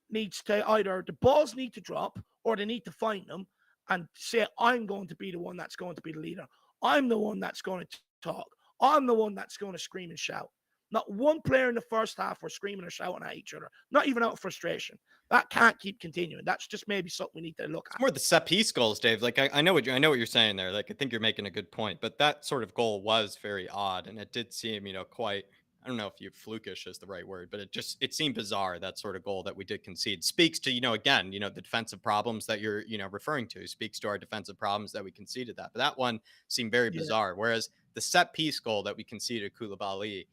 Speaker 2: needs to either the balls need to drop or they need to find them and say, I'm going to be the one that's going to be the leader. I'm the one that's going to talk. I'm the one that's going to scream and shout. Not one player in the first half were screaming or shouting at each other, not even out of frustration. That can't keep continuing. That's just maybe something we need to look
Speaker 1: It's
Speaker 2: at.
Speaker 1: more the set piece goals, Dave. Like I know what I know what you're saying there. Like I think you're making a good point, but that sort of goal was very odd, and it did seem, quite. I don't know if you flukish is the right word, but it seemed bizarre, that sort of goal that we did concede. Speaks to, again, the defensive problems that you're referring to. Speaks to our defensive problems that we conceded that. But that one seemed very
Speaker 2: Yeah,
Speaker 1: bizarre. Whereas the set piece goal that we conceded Koulibaly,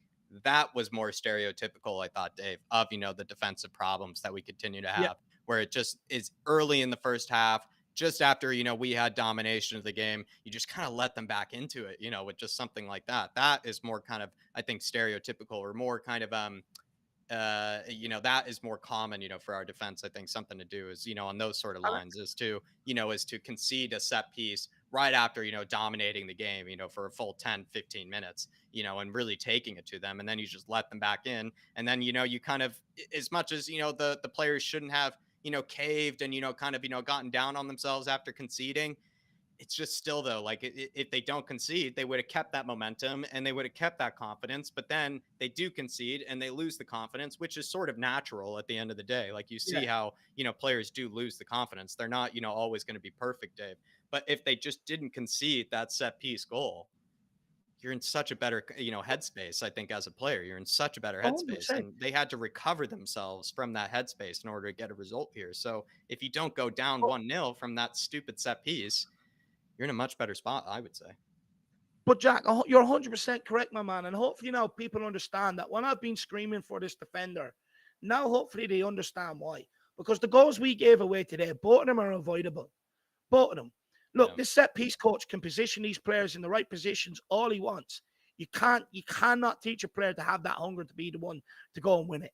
Speaker 1: that was more stereotypical, I thought, Dave, of the defensive problems that we continue to
Speaker 2: yeah,
Speaker 1: have, where it just is early in the first half, just after, we had domination of the game, you just kind of let them back into it, with just something like that. That is more kind of, I think, stereotypical, or more kind of, that is more common, for our defense. I think something to do is, on those sort of
Speaker 2: and
Speaker 1: lines, is to concede a set piece right after, dominating the game, for a full 10, 15 minutes, and really taking it to them. And then you just let them back in. And then, you kind of, as much as, the players shouldn't have, caved and, kind of, gotten down on themselves after conceding, it's just still, though, like, if they don't concede, they would have kept that momentum and they would have kept that confidence. But then they do concede and they lose the confidence, which is sort of natural at the end of the day. Like, you
Speaker 2: yeah.
Speaker 1: see how, players do lose the confidence. They're not, always going to be perfect, Dave. But if they just didn't concede that set piece goal, you're in such a better, headspace. I think as a player, you're in such a better headspace,
Speaker 2: 100%.
Speaker 1: and they had to recover themselves from that headspace in order to get a result here. So if you don't go down
Speaker 2: But,
Speaker 1: 1-0 from that stupid set piece, you're in a much better spot, I would say.
Speaker 2: but Jack, you're 100% correct, my man. And hopefully now people understand that when I've been screaming for this defender, now hopefully they understand why. Because the goals we gave away today, both of them are avoidable. Both of them. Look,
Speaker 1: Yeah.
Speaker 2: this set piece coach can position these players in the right positions all he wants. You cannot teach a player to have that hunger to be the one to go and win it.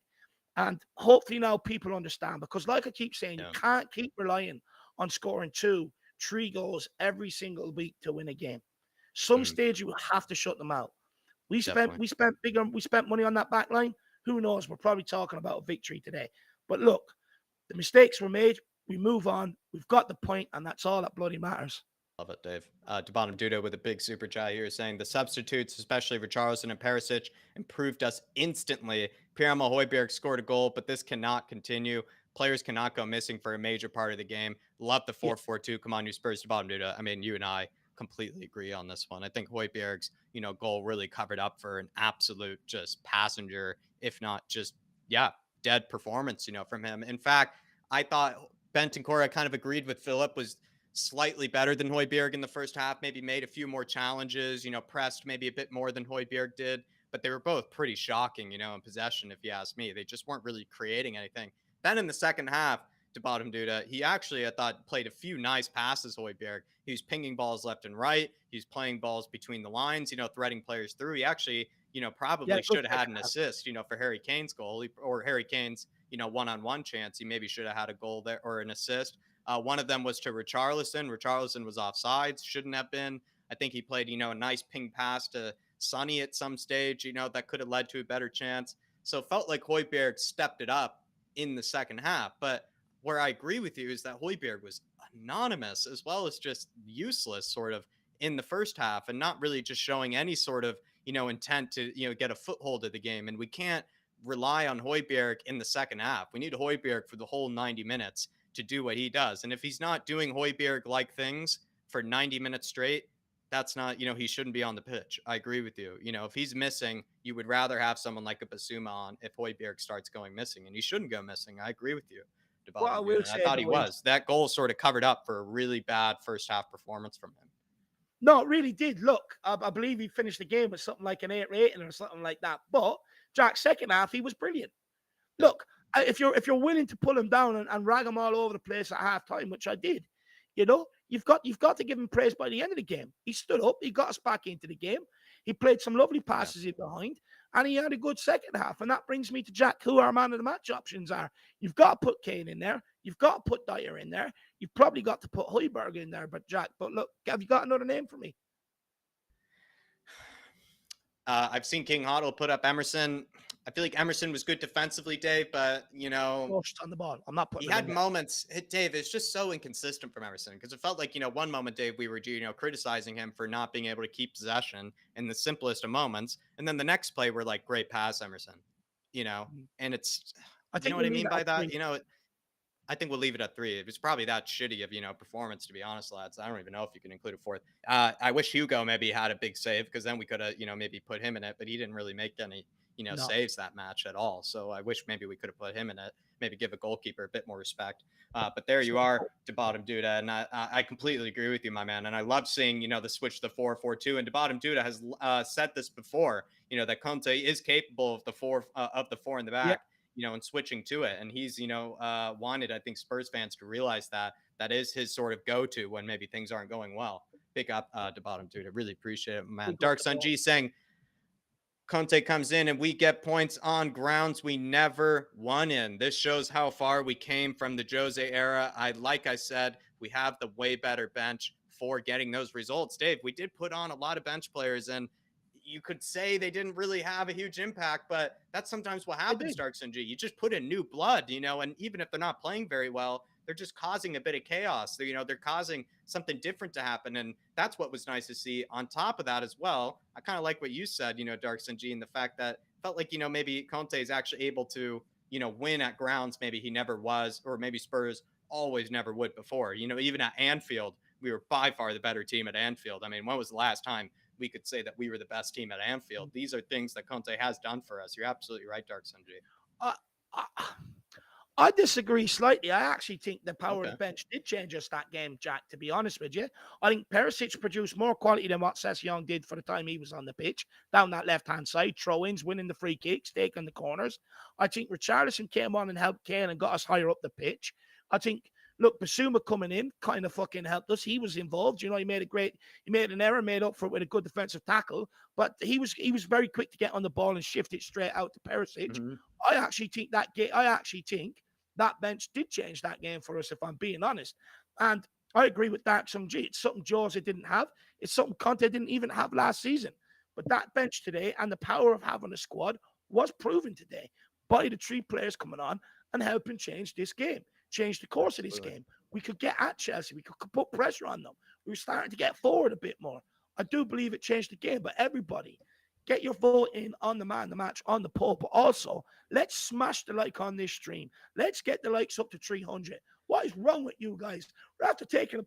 Speaker 2: And hopefully now people understand, because like I keep saying, you
Speaker 1: Yeah.
Speaker 2: can't keep relying on scoring 2, 3 goals every single week to win a game. Some
Speaker 1: Mhm.
Speaker 2: stage you will have to shut them out. We spent
Speaker 1: Definitely.
Speaker 2: we spent bigger we spent money on that back line. Who knows? We're probably talking about a victory today. But look, the mistakes were made. We move on. We've got the point, and that's all that bloody matters.
Speaker 1: Love it, Dave. To bottom Dudo with a big super chat here saying the substitutes, especially Richarlison and Perisic, improved us instantly. Pierre-Emile Højbjerg scored a goal, but this cannot continue. Players cannot go missing for a major part of the game. Love the
Speaker 2: Yeah.
Speaker 1: 4-4-2. Come on, you Spurs to bottom Dudo. I mean, you and I completely agree on this one. I think Højbjerg's, goal really covered up for an absolute just passenger, if not just, yeah, dead performance, from him. In fact, I thought Bentancur, I kind of agreed with Philip, was slightly better than Højbjerg in the first half, maybe made a few more challenges, pressed maybe a bit more than Højbjerg did, but they were both pretty shocking, in possession, if you ask me. They just weren't really creating anything. Then in the second half, to bottom Duda, he actually, I thought, played a few nice passes, Højbjerg. He was pinging balls left and right. He was playing balls between the lines, threading players through. He actually,
Speaker 2: Yeah,
Speaker 1: probably
Speaker 2: good
Speaker 1: should have had
Speaker 2: second
Speaker 1: an
Speaker 2: half.
Speaker 1: assist, for Harry Kane's goal, or Harry Kane's, one-on-one chance. He maybe should have had a goal there or an assist. One of them was to Richarlison. Richarlison was offsides, shouldn't have been. I think he played, a nice ping pass to Sonny at some stage, that could have led to a better chance. So it felt like Højbjerg stepped it up in the second half. But where I agree with you is that Højbjerg was anonymous as well as just useless, sort of, in the first half, and not really just showing any sort of, intent to, get a foothold of the game. And we can't rely on Højbjerg in the second half. We need Højbjerg for the whole 90 minutes to do what he does. And if he's not doing Højbjerg like things for 90 minutes straight, that's not, he shouldn't be on the pitch. I agree with you. If he's missing, you would rather have someone like a Basuma on if Højbjerg starts going missing, and he shouldn't go missing. I agree with you,
Speaker 2: What I
Speaker 1: Bottom Dude.
Speaker 2: will
Speaker 1: And I
Speaker 2: say
Speaker 1: thought he
Speaker 2: though is,
Speaker 1: was. That goal sort of covered up for a really bad first half performance from him.
Speaker 2: no, it really did. Look, I believe he finished the game with something like an 8 rating or something like that. But Jack, second half, he was brilliant.
Speaker 1: Yeah.
Speaker 2: Look, if you're willing to pull him down and rag him all over the place at halftime, which I did, you've got to give him praise by the end of the game. He stood up, he got us back into the game. He played some lovely
Speaker 1: Yeah.
Speaker 2: passes in behind, and he had a good second half. And that brings me to Jack, who our man of the match options are. You've got to put Kane in there. You've got to put Dyer in there. You've probably got to put Højbjerg in there. But Jack, look, have you got another name for me?
Speaker 1: I've seen King Hoddle put up Emerson. I feel like Emerson was good defensively, Dave, but
Speaker 2: Rushed on the ball. I'm not
Speaker 1: he
Speaker 2: putting him in
Speaker 1: had
Speaker 2: there.
Speaker 1: moments. Dave, it's just so inconsistent from Emerson because it felt like, one moment, Dave, we were, criticizing him for not being able to keep possession in the simplest of moments. And then the next play, we're like, great pass, Emerson,
Speaker 2: Mhm.
Speaker 1: and it's,
Speaker 2: I
Speaker 1: you know
Speaker 2: think
Speaker 1: what
Speaker 2: we'll
Speaker 1: I
Speaker 2: leave
Speaker 1: mean
Speaker 2: it
Speaker 1: by
Speaker 2: at
Speaker 1: that?
Speaker 2: 3.
Speaker 1: I think we'll leave it at 3. It was probably that shitty of, performance, to be honest, lads. I don't even know if you can include a fourth. I wish Hugo maybe had a big save because then we could have, maybe put him in it, but he didn't really make any,
Speaker 2: No.
Speaker 1: saves that match at all. So I wish maybe we could have put him in it, maybe give a goalkeeper a bit more respect. But there you are, to bottom Duda. And I completely agree with you, my man. And I love seeing, the switch to the 4-4-2. And to bottom Duda has said this before, that Conte is capable of the four in the
Speaker 2: Yeah.
Speaker 1: back, and switching to it. And he's, wanted, I think, Spurs fans to realize that is his sort of go-to when maybe things aren't going well. Pick up to bottom, dude. I really appreciate it, man.
Speaker 2: Pick up
Speaker 1: Dark
Speaker 2: the
Speaker 1: Sun
Speaker 2: ball.
Speaker 1: G saying Conte comes in and we get points on grounds we never won in. This shows how far we came from the Jose era. Like I said, we have the way better bench for getting those results. Dave, we did put on a lot of bench players, and you could say they didn't really have a huge impact, but that's sometimes what
Speaker 2: They
Speaker 1: happens,
Speaker 2: did.
Speaker 1: Dark Sun G. You just put in new blood, and even if they're not playing very well, they're just causing a bit of chaos. They're causing something different to happen. And that's what was nice to see. On top of that as well, I kind of like what you said, Dark Sunji, and the fact that felt like, maybe Conte is actually able to, win at grounds maybe he never was, or maybe Spurs always never would before. Even at Anfield, we were by far the better team at Anfield. I mean, when was the last time we could say that we were the best team at Anfield? These are things that Conte has done for us. You're absolutely right, Dark Sunji.
Speaker 2: I, I, I disagree slightly. I actually think the power of the
Speaker 1: Okay.
Speaker 2: bench did change us that game, Jack, to be honest with you. I think Perisic produced more quality than what Sessegnon did for the time he was on the pitch, down that left-hand side, throw-ins, winning the free kicks, taking the corners. I think Richarlison came on and helped Kane and got us higher up the pitch. I think, look, Basuma coming in kind of fucking helped us. He was involved. He made an error, made up for it with a good defensive tackle, but he was very quick to get on the ball and shift it straight out to Perisic.
Speaker 1: Mm-hmm.
Speaker 2: I actually think that bench did change that game for us, if I'm being honest. And I agree with Dark Sung G. It's something Jose didn't have. It's something Conte didn't even have last season. But that bench today and the power of having a squad was proven today by the 3 players coming on and helping change this game, change the course of this
Speaker 1: Absolutely.
Speaker 2: game. We could get at Chelsea. We could put pressure on them. We were starting to get forward a bit more. I do believe it changed the game, but everybody, get your vote in on the man, the match, on the poll. But also, let's smash the like on this stream. Let's get the likes up to 300. What is wrong with you guys? We're after taking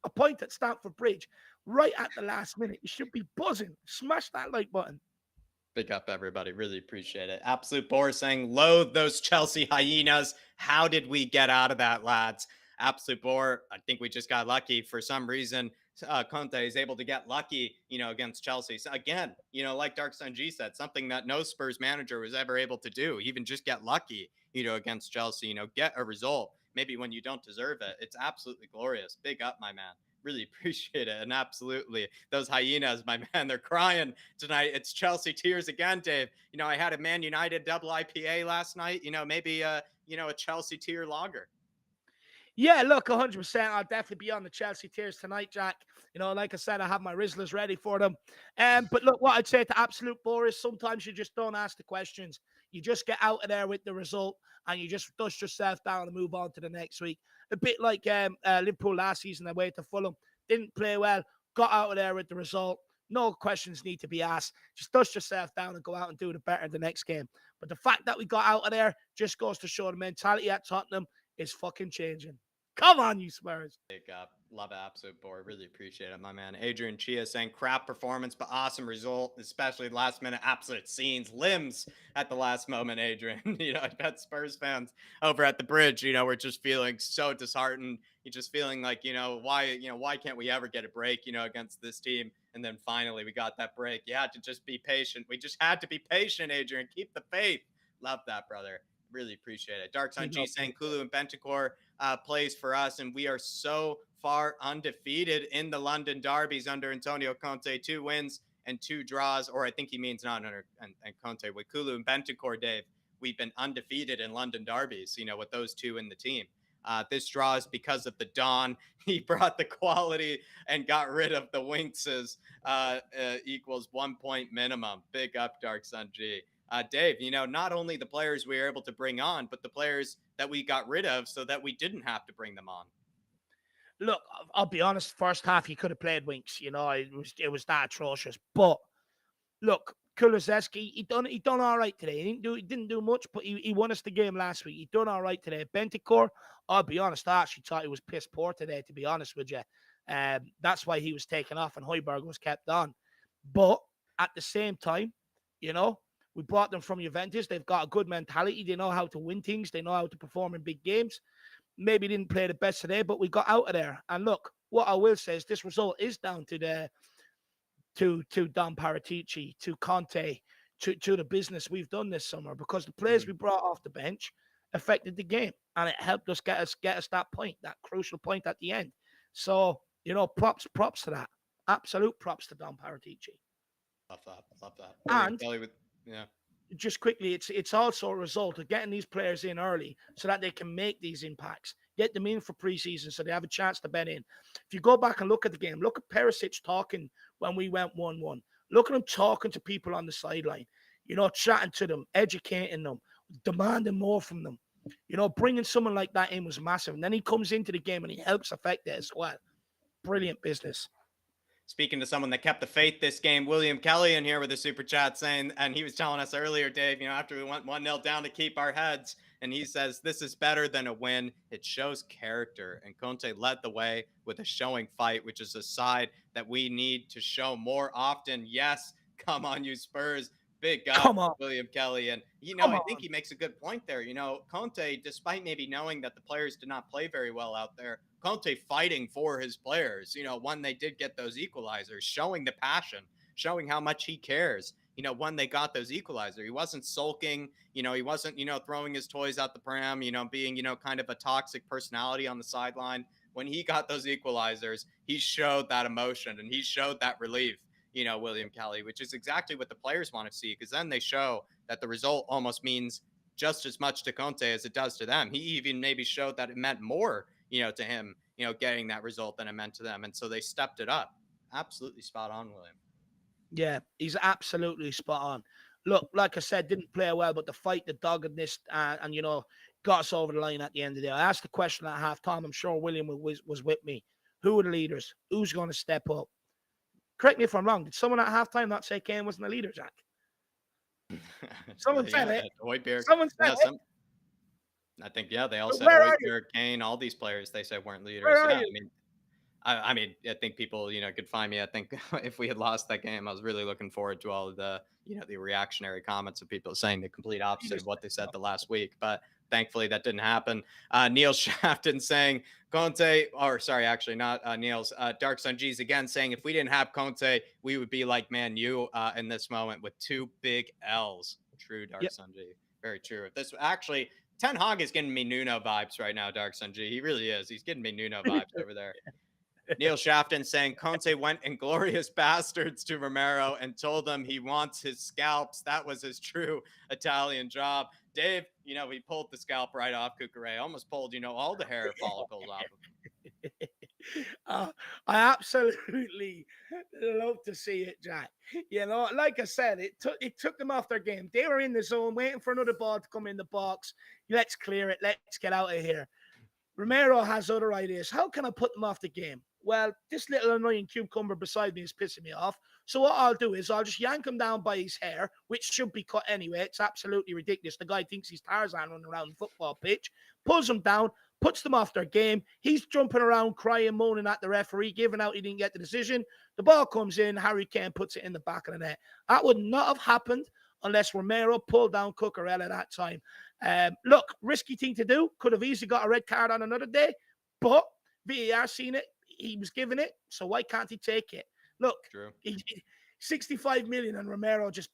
Speaker 2: a point at Stamford Bridge right at the last minute. You should be buzzing. Smash that like button.
Speaker 1: Big up, everybody. Really appreciate it. Absolute Boar saying, loathe those Chelsea hyenas. How did we get out of that, lads? Absolute Boar, I think we just got lucky. For some reason, Conte is able to get lucky, against Chelsea. So again, like Dark Sun G said, something that no Spurs manager was ever able to do, even just get lucky, against Chelsea, get a result, maybe when you don't deserve it. It's absolutely glorious. Big up, my man. Really appreciate it. And absolutely, those hyenas, my man, they're crying tonight. It's Chelsea tears again, Dave. I had a Man United double IPA last night. Maybe a Chelsea tier lager.
Speaker 2: Yeah, look, 100%. I'll definitely be on the Chelsea tiers tonight, Jack. Like I said, I have my Rizzlers ready for them. But look, what I'd say to Absolute Boris, sometimes you just don't ask the questions. You just get out of there with the result and you just dust yourself down and move on to the next week. A bit like Liverpool last season away to Fulham. Didn't play well, got out of there with the result. No questions need to be asked. Just dust yourself down and go out and do it better the next game. But the fact that we got out of there just goes to show the mentality at Tottenham is fucking changing. Come on, you Spurs.
Speaker 1: Big up. Love it, Absolute Boy. Really appreciate it, my man. Adrian Chia saying crap performance, but awesome result, especially last minute absolute scenes, limbs at the last moment, Adrian. I bet Spurs fans over at the bridge, we're just feeling so disheartened. You're just feeling like, why can't we ever get a break, against this team? And then finally we got that break. You had to just be patient. We just had to be patient, Adrian. Keep the faith. Love that, brother. Really appreciate it. Dark Sun G saying Kulu and Bentancur plays for us, and we are so far undefeated in the London derbies under Antonio Conte. 2 wins and 2 draws, or I think he means not under and Conte. With Kulu and Bentancur, Dave, we've been undefeated in London derbies, with those 2 in the team. This draw is because of the Don. He brought the quality and got rid of the Winxes. Equals 1 point minimum. Big up, Dark Sun G. Dave, not only the players we were able to bring on, but the players that we got rid of so that we didn't have to bring them on.
Speaker 2: Look, I'll be honest. First half, he could have played Winks. It was that atrocious. But look, Kulusevski, he done all right today. He didn't do much, but he won us the game last week. He done all right today. Bentancur, I'll be honest, I actually thought he was piss poor today, to be honest with you. That's why he was taken off and Højbjerg was kept on. But at the same time, you know, we brought them from Juventus. They've got a good mentality. They know how to win things. They know how to perform in big games. Maybe didn't play the best today, but we got out of there. And look, what I will say is this result is down to Don Paratici, to Conte, to the business we've done this summer, because the players we brought off the bench affected the game, and it helped us get us that point, that crucial point at the end. So props to that. Absolute props to Don Paratici.
Speaker 1: Love that. William
Speaker 2: And
Speaker 1: Kelly with yeah.
Speaker 2: just quickly, it's also a result of getting these players in early so that they can make these impacts. Get them in for preseason so they have a chance to bet in. If you go back and look at the game, look at Perisic talking when we went 1-1. Look at him talking to people on the sideline, chatting to them, educating them, demanding more from them. Bringing someone like that in was massive. And then he comes into the game and he helps affect it as well. Brilliant business.
Speaker 1: Speaking to someone that kept the faith this game, William Kelly in here with a super chat saying, and he was telling us earlier, Dave, after we went 1-0 down to keep our heads, and he says, this is better than a win. It shows character. And Conte led the way with a showing fight, which is a side that we need to show more often. Yes, come on, you Spurs. Big up,
Speaker 2: Come on.
Speaker 1: William Kelly. And,
Speaker 2: Come
Speaker 1: I
Speaker 2: on.
Speaker 1: think he makes a good point there. Conte, despite maybe knowing that the players did not play very well out there, Conte fighting for his players, when they did get those equalizers, showing the passion, showing how much he cares. When they got those equalizer, he wasn't sulking, he wasn't, throwing his toys out the pram, being, kind of a toxic personality on the sideline. When he got those equalizers, he showed that emotion and he showed that relief, William Kelly, which is exactly what the players want to see, because then they show that the result almost means just as much to Conte as it does to them. He even maybe showed that it meant more, to him, getting that result than it meant to them. And so they stepped it up. Absolutely spot on, William.
Speaker 2: Yeah, he's absolutely spot on. Look, like I said, didn't play well, but the fight, the doggedness, and got us over the line at the end of the day. I asked the question at halftime. I'm sure William was with me. Who are the leaders? Who's going to step up? Correct me if I'm wrong. Did someone at halftime not say Kane wasn't a leader, Jack? Someone said it. Someone said it.
Speaker 1: I think, they all said Højbjerg, Kane, all these players they said weren't leaders. Yeah, I mean, I think people, could find me. I think if we had lost that game, I was really looking forward to all of the, the reactionary comments of people saying the complete opposite of what they said the last week. But thankfully that didn't happen. Neil Shafton saying Conte, or sorry, actually not Neil's, Dark Sun G's again saying if we didn't have Conte, we would be like Man U in this moment with 2 big L's. True, Dark Sun G. Very true. This actually, Ten Hag is getting me Nuno vibes right now, Dark Sun G. He really is. He's getting me Nuno vibes over there. Neil Shafton saying Conte went inglorious bastards to Romero and told them he wants his scalps. That was his true Italian job. Dave, he pulled the scalp right off Cucurella. Almost pulled, all the hair follicles off of him.
Speaker 2: I absolutely love to see it, Jack. Like I said, it took them off their game. They were in the zone waiting for another ball to come in the box. Let's clear it. Let's get out of here. Romero has other ideas. How can I put them off the game? Well, this little annoying cucumber beside me is pissing me off. So what I'll do is I'll just yank him down by his hair, which should be cut anyway. It's absolutely ridiculous. The guy thinks he's Tarzan running around the football pitch, pulls them down, puts them off their game. He's jumping around, crying, moaning at the referee, giving out he didn't get the decision. The ball comes in. Harry Kane puts it in the back of the net. That would not have happened unless Romero pulled down Cucurella that time. Look, risky thing to do. Could have easily got a red card on another day, but VAR seen it. He was given it, so why can't he take it? Look, 65 million and Romero just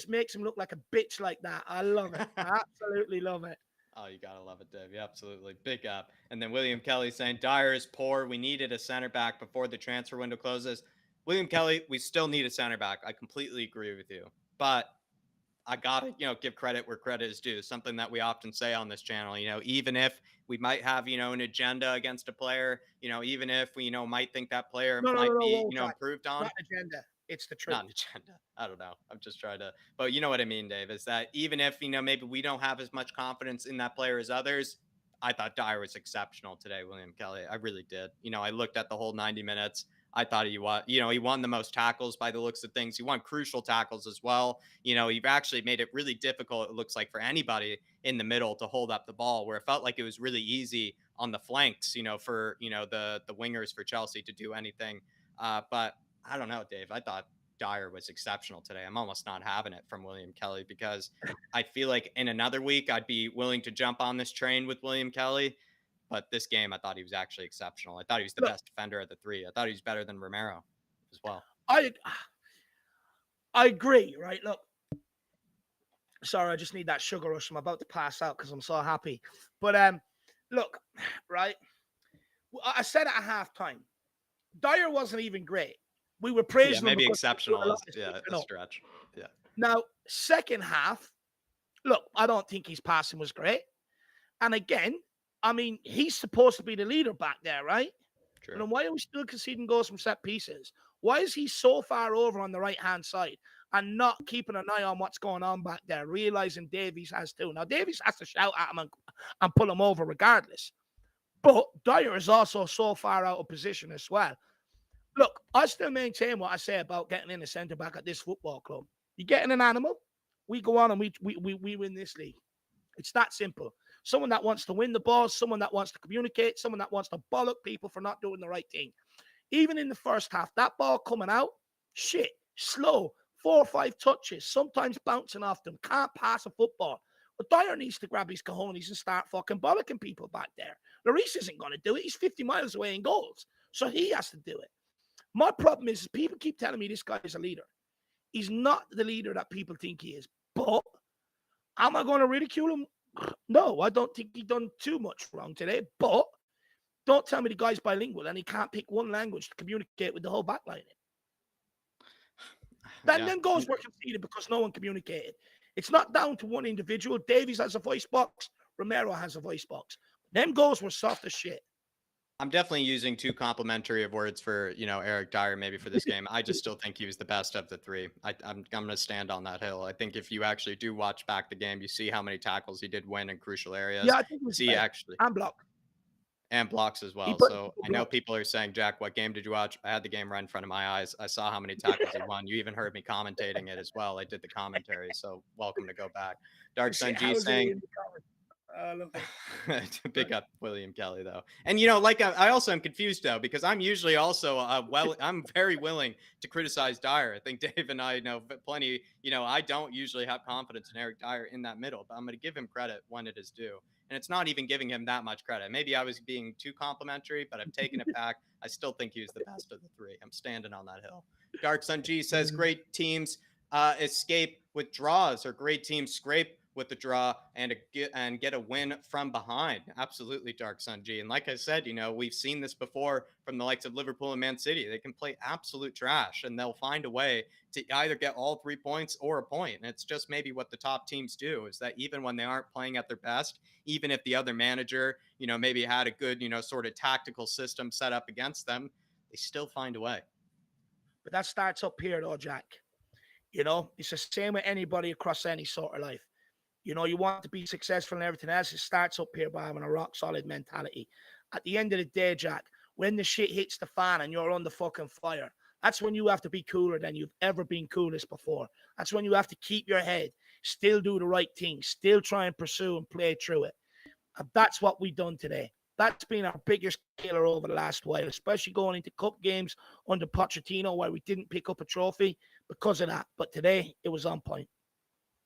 Speaker 2: makes him look like a bitch like that. I love it. I absolutely love it.
Speaker 1: Oh, you gotta love it, Dave. Yeah, absolutely. Big up. And then William Kelly saying Dyer is poor. We needed a center back before the transfer window closes. William Kelly, we still need a center back. I completely agree with you. But I gotta, give credit where credit is due. Something that we often say on this channel, even if we might have, an agenda against a player, even if we, might think that player might be, improved on.
Speaker 2: Not agenda. It's the truth.
Speaker 1: Not an agenda. I don't know. I'm just trying to, but you know what I mean, Dave, is that even if, maybe we don't have as much confidence in that player as others, I thought Dyer was exceptional today, William Kelly. I really did. I looked at the whole 90 minutes. I thought he won the most tackles by the looks of things. He won crucial tackles as well. He actually made it really difficult, it looks like, for anybody in the middle to hold up the ball, where it felt like it was really easy on the flanks, for, the wingers for Chelsea to do anything. But I don't know, Dave. I thought Dyer was exceptional today. I'm almost not having it from William Kelly because I feel like in another week I'd be willing to jump on this train with William Kelly. But this game, I thought he was actually exceptional. I thought he was the
Speaker 2: Look,
Speaker 1: best defender of the three. I thought he was better than Romero as well.
Speaker 2: I agree, right? Look, sorry, I just need that sugar rush. I'm about to pass out because I'm so happy. But look, right? I said at halftime, Dyer wasn't even great. We were
Speaker 1: Yeah,
Speaker 2: praising him
Speaker 1: maybe
Speaker 2: because
Speaker 1: exceptional. A stretch. Yeah.
Speaker 2: Now, second half, look, I don't think his passing was great. And again, I mean, he's supposed to be the leader back there, right?
Speaker 1: True.
Speaker 2: And then why are we still conceding goals from set pieces? Why is he so far over on the right-hand side and not keeping an eye on what's going on back there, realizing Davies has to? Now, Davies has to shout at him and pull him over regardless. But Dyer is also so far out of position as well. Look, I still maintain what I say about getting in a centre-back at this football club. You're getting an animal, we go on and we win this league. It's that simple. Someone that wants to win the ball, someone that wants to communicate, someone that wants to bollock people for not doing the right thing. Even in the first half, that ball coming out, shit, slow, 4 or 5 touches, sometimes bouncing off them, can't pass a football. But Dyer needs to grab his cojones and start fucking bollocking people back there. Lloris isn't going to do it. He's 50 miles away in goals. So he has to do it. My problem is people keep telling me this guy is a leader. He's not the leader that people think he is. But am I going to ridicule him? No, I don't think he done too much wrong today. But don't tell me the guy's bilingual and he can't pick one language to communicate with the whole backline. Then goals were conceded because no one communicated. It's not down to one individual. Davies has a voice box. Romero has a voice box. Them goals were soft as shit.
Speaker 1: I'm definitely using too complimentary of words for, Eric Dyer maybe for this game. I just still think he was the best of the three. I'm going to stand on that hill. I think if you actually do watch back the game, you see how many tackles he did win in crucial areas.
Speaker 2: Yeah, I think it was
Speaker 1: actually. And blocks as well. So I know people are saying, Jack, what game did you watch? I had the game right in front of my eyes. I saw how many tackles he won. You even heard me commentating it as well. I did the commentary. So welcome to go back. Dark Sun G saying, to pick up William Kelly though. And I also am confused though, because I'm usually also I'm very willing to criticize Dyer. I think Dave and I know plenty. I don't usually have confidence in Eric Dyer in that middle, but I'm going to give him credit when it is due. And it's not even giving him that much credit. Maybe I was being too complimentary, but I've taken it back. I still think he was the best of the three. I'm standing on that hill. Dark Sun G says great teams escape with draws, or great teams scrape with the draw and get a win from behind. Absolutely, Dark Sun G. And like I said, we've seen this before from the likes of Liverpool and Man City. They can play absolute trash and they'll find a way to either get all 3 points or a point. And it's just maybe what the top teams do, is that even when they aren't playing at their best, even if the other manager, maybe had a good, sort of tactical system set up against them, they still find a way.
Speaker 2: But that starts up here though, Jack. It's the same with anybody across any sort of life. You want to be successful and everything else. It starts up here by having a rock solid mentality. At the end of the day, Jack, when the shit hits the fan and you're on the fucking fire, that's when you have to be cooler than you've ever been coolest before. That's when you have to keep your head, still do the right thing, still try and pursue and play through it. And that's what we've done today. That's been our biggest killer over the last while, especially going into cup games under Pochettino where we didn't pick up a trophy because of that. But today, it was on point.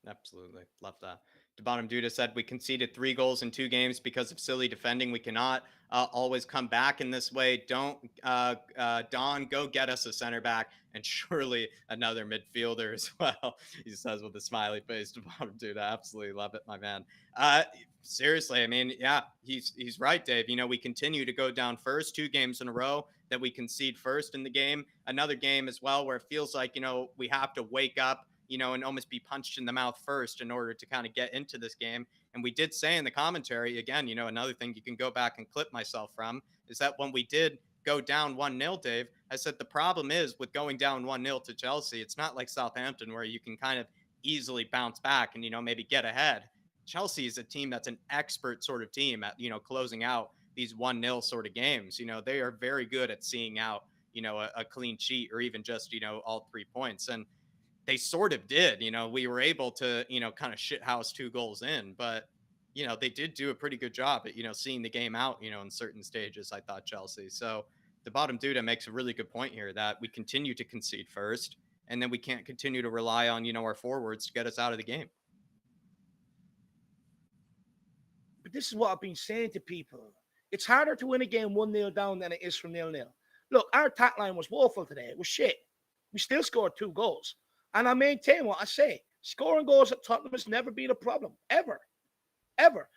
Speaker 1: Absolutely. Love that. Bottom Duda said we conceded 3 goals in 2 games because of silly defending. We cannot always come back in this way. Don't, Don, go get us a center back and surely another midfielder as well. He says with a smiley face. Bottom Duda, absolutely love it, my man. Seriously, I mean, yeah, he's right, Dave. We continue to go down first, 2 games in a row that we concede first in the game. Another game as well where it feels like, we have to wake up, and almost be punched in the mouth first in order to kind of get into this game. And we did say in the commentary, again, another thing you can go back and clip myself from is that when we did go down 1-0, Dave, I said the problem is with going down 1-0 to Chelsea, it's not like Southampton where you can kind of easily bounce back and, maybe get ahead. Chelsea is a team that's an expert sort of team at, closing out these 1-0 sort of games. They are very good at seeing out, a clean sheet or even just, all 3 points. And they sort of did. We were able to, kind of shithouse 2 goals in, but they did do a pretty good job at, seeing the game out, in certain stages, I thought Chelsea. So the bottom dude makes a really good point here that we continue to concede first, and then we can't continue to rely on, our forwards to get us out of the game.
Speaker 2: But this is what I've been saying to people. It's harder to win a game 1-0 down than it is from 0-0. Look, our attack line was woeful today. It was shit. We still scored 2 goals. And I maintain what I say. Scoring goals at Tottenham has never been a problem, ever. Ever.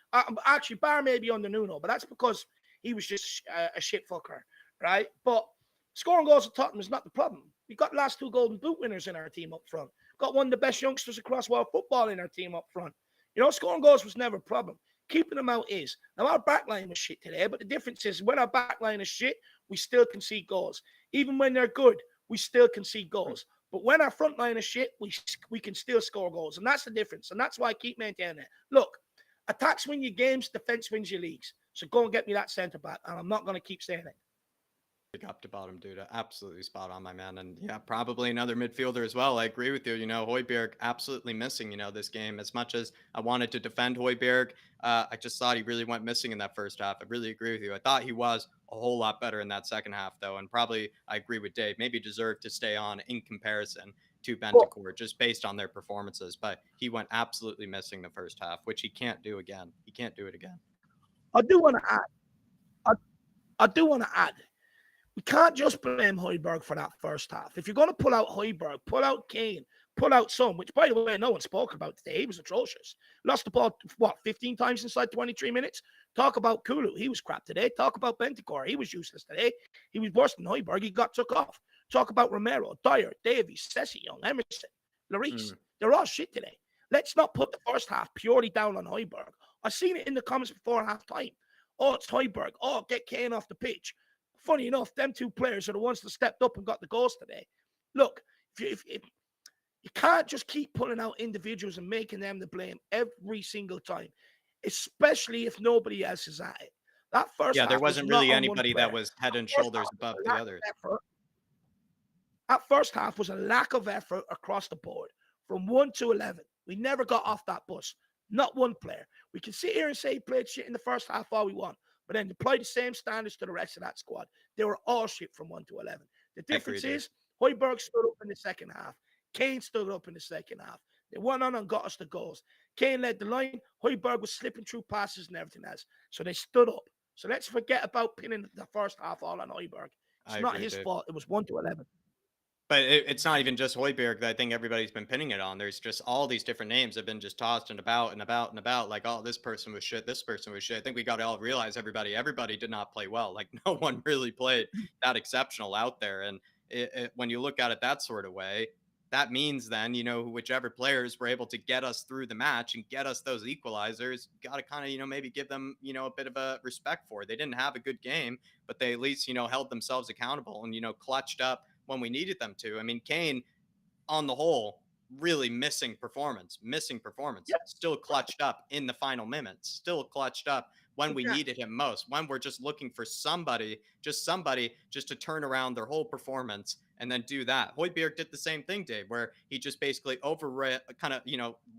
Speaker 2: Actually, bar maybe under Nuno, but that's because he was just a shit fucker, right? But scoring goals at Tottenham is not the problem. We've got the last 2 Golden Boot winners in our team up front. Got one of the best youngsters across world football in our team up front. Scoring goals was never a problem. Keeping them out is. Now, our backline was shit today, but the difference is when our backline is shit, we still concede goals. Even when they're good, we still concede goals. But when our front line is shit, we can still score goals. And that's the difference. And that's why I keep maintaining it. Look, attacks win your games, defense wins your leagues. So go and get me that centre back. And I'm not going to keep saying it.
Speaker 1: Big up to bottom, dude. Absolutely spot on, my man. And yeah, probably another midfielder as well. I agree with you. Højbjerg absolutely missing, this game. As much as I wanted to defend Højbjerg, I just thought he really went missing in that first half. I really agree with you. I thought he was a whole lot better in that second half, though. And probably, I agree with Dave, maybe deserved to stay on in comparison to Bentancur, just based on their performances. But he went absolutely missing the first half, which he can't do again. He can't do it again.
Speaker 2: I do want to add. I do want to add. We can't just blame Højbjerg for that first half. If you're going to pull out Højbjerg, pull out Kane, pull out Son, which, by the way, no one spoke about today. He was atrocious. Lost the ball, 15 times inside 23 minutes? Talk about Kulu. He was crap today. Talk about Bentancur. He was useless today. He was worse than Højbjerg. He got took off. Talk about Romero, Dyer, Davies, Sessegnon, Emerson, Lloris. They're all shit today. Let's not put the first half purely down on Højbjerg. I've seen it in the comments before half time. Oh, it's Højbjerg. Oh, get Kane off the pitch. Funny enough, them 2 players are the ones that stepped up and got the goals today. Look, if you can't just keep pulling out individuals and making them the blame every single time, especially if nobody else is at it. That first half
Speaker 1: there wasn't really anybody that
Speaker 2: player.
Speaker 1: was head and shoulders above the others.
Speaker 2: That first half was a lack of effort across the board from 1 to 11. We never got off that bus. Not one player. We can sit here and say he played shit in the first half all we want. But then apply the same standards to the rest of that squad. They were all shit from 1 to 11. The difference is Højbjerg stood up in the second half. Kane stood up in the second half. They went on and got us the goals. Kane led the line. Højbjerg was slipping through passes and everything else. So they stood up. So let's forget about pinning the first half all on Højbjerg. It's not his fault. It was 1 to 11.
Speaker 1: But it's not even just Højbjerg that I think everybody's been pinning it on. There's just all these different names have been just tossed and about and about and about. Like, oh, this person was shit. This person was shit. I think we got to all realize everybody did not play well. Like, no one really played that exceptional out there. And when you look at it that sort of way, that means then, whichever players were able to get us through the match and get us those equalizers, got to kind of, maybe give them, a bit of a respect for it. They didn't have a good game, but they at least, held themselves accountable and, clutched up when we needed them to. I mean, Kane, on the whole, really missing performance, still clutched up in the final minutes, still clutched up when we needed him most, when we're just looking for somebody just to turn around their whole performance and then do that. Højbjerg did the same thing, Dave, where he just basically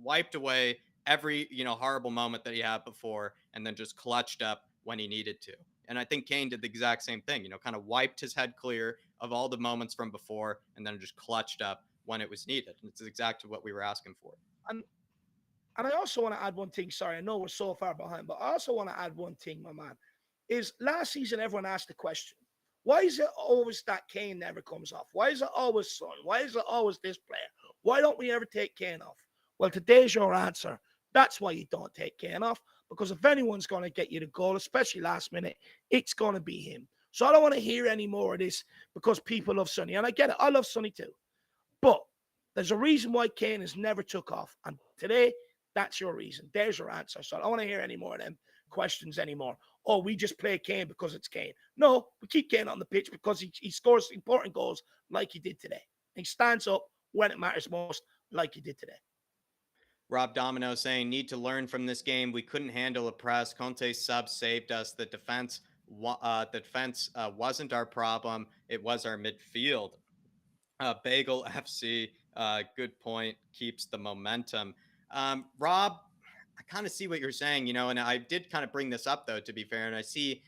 Speaker 1: wiped away every, horrible moment that he had before and then just clutched up when he needed to. And I think Kane did the exact same thing, kind of wiped his head clear of all the moments from before and then just clutched up when it was needed. And it's exactly what we were asking for.
Speaker 2: And I also want to add one thing. Sorry, I know we're so far behind, but I also want to add one thing, my man. Is last season everyone asked the question, why is it always that Kane never comes off? Why is it always Son? Why is it always this player? Why don't we ever take Kane off? Well, today's your answer. That's why you don't take Kane off, because if anyone's going to get you the goal, especially last minute, it's going to be him. So I don't want to hear any more of this because people love Sonny. And I get it. I love Sonny too. But there's a reason why Kane has never took off. And today, that's your reason. There's your answer. So I don't want to hear any more of them questions anymore. Oh, we just play Kane because it's Kane. No, we keep Kane on the pitch because he scores important goals like he did today. He stands up when it matters most, like he did today.
Speaker 1: Rob Domino saying, need to learn from this game. We couldn't handle a press. Conte's sub saved us. The defense wasn't our problem. It was our midfield. Bagel FC, good point, keeps the momentum. Rob, I kind of see what you're saying, and I did kind of bring this up, though, to be fair. And I see,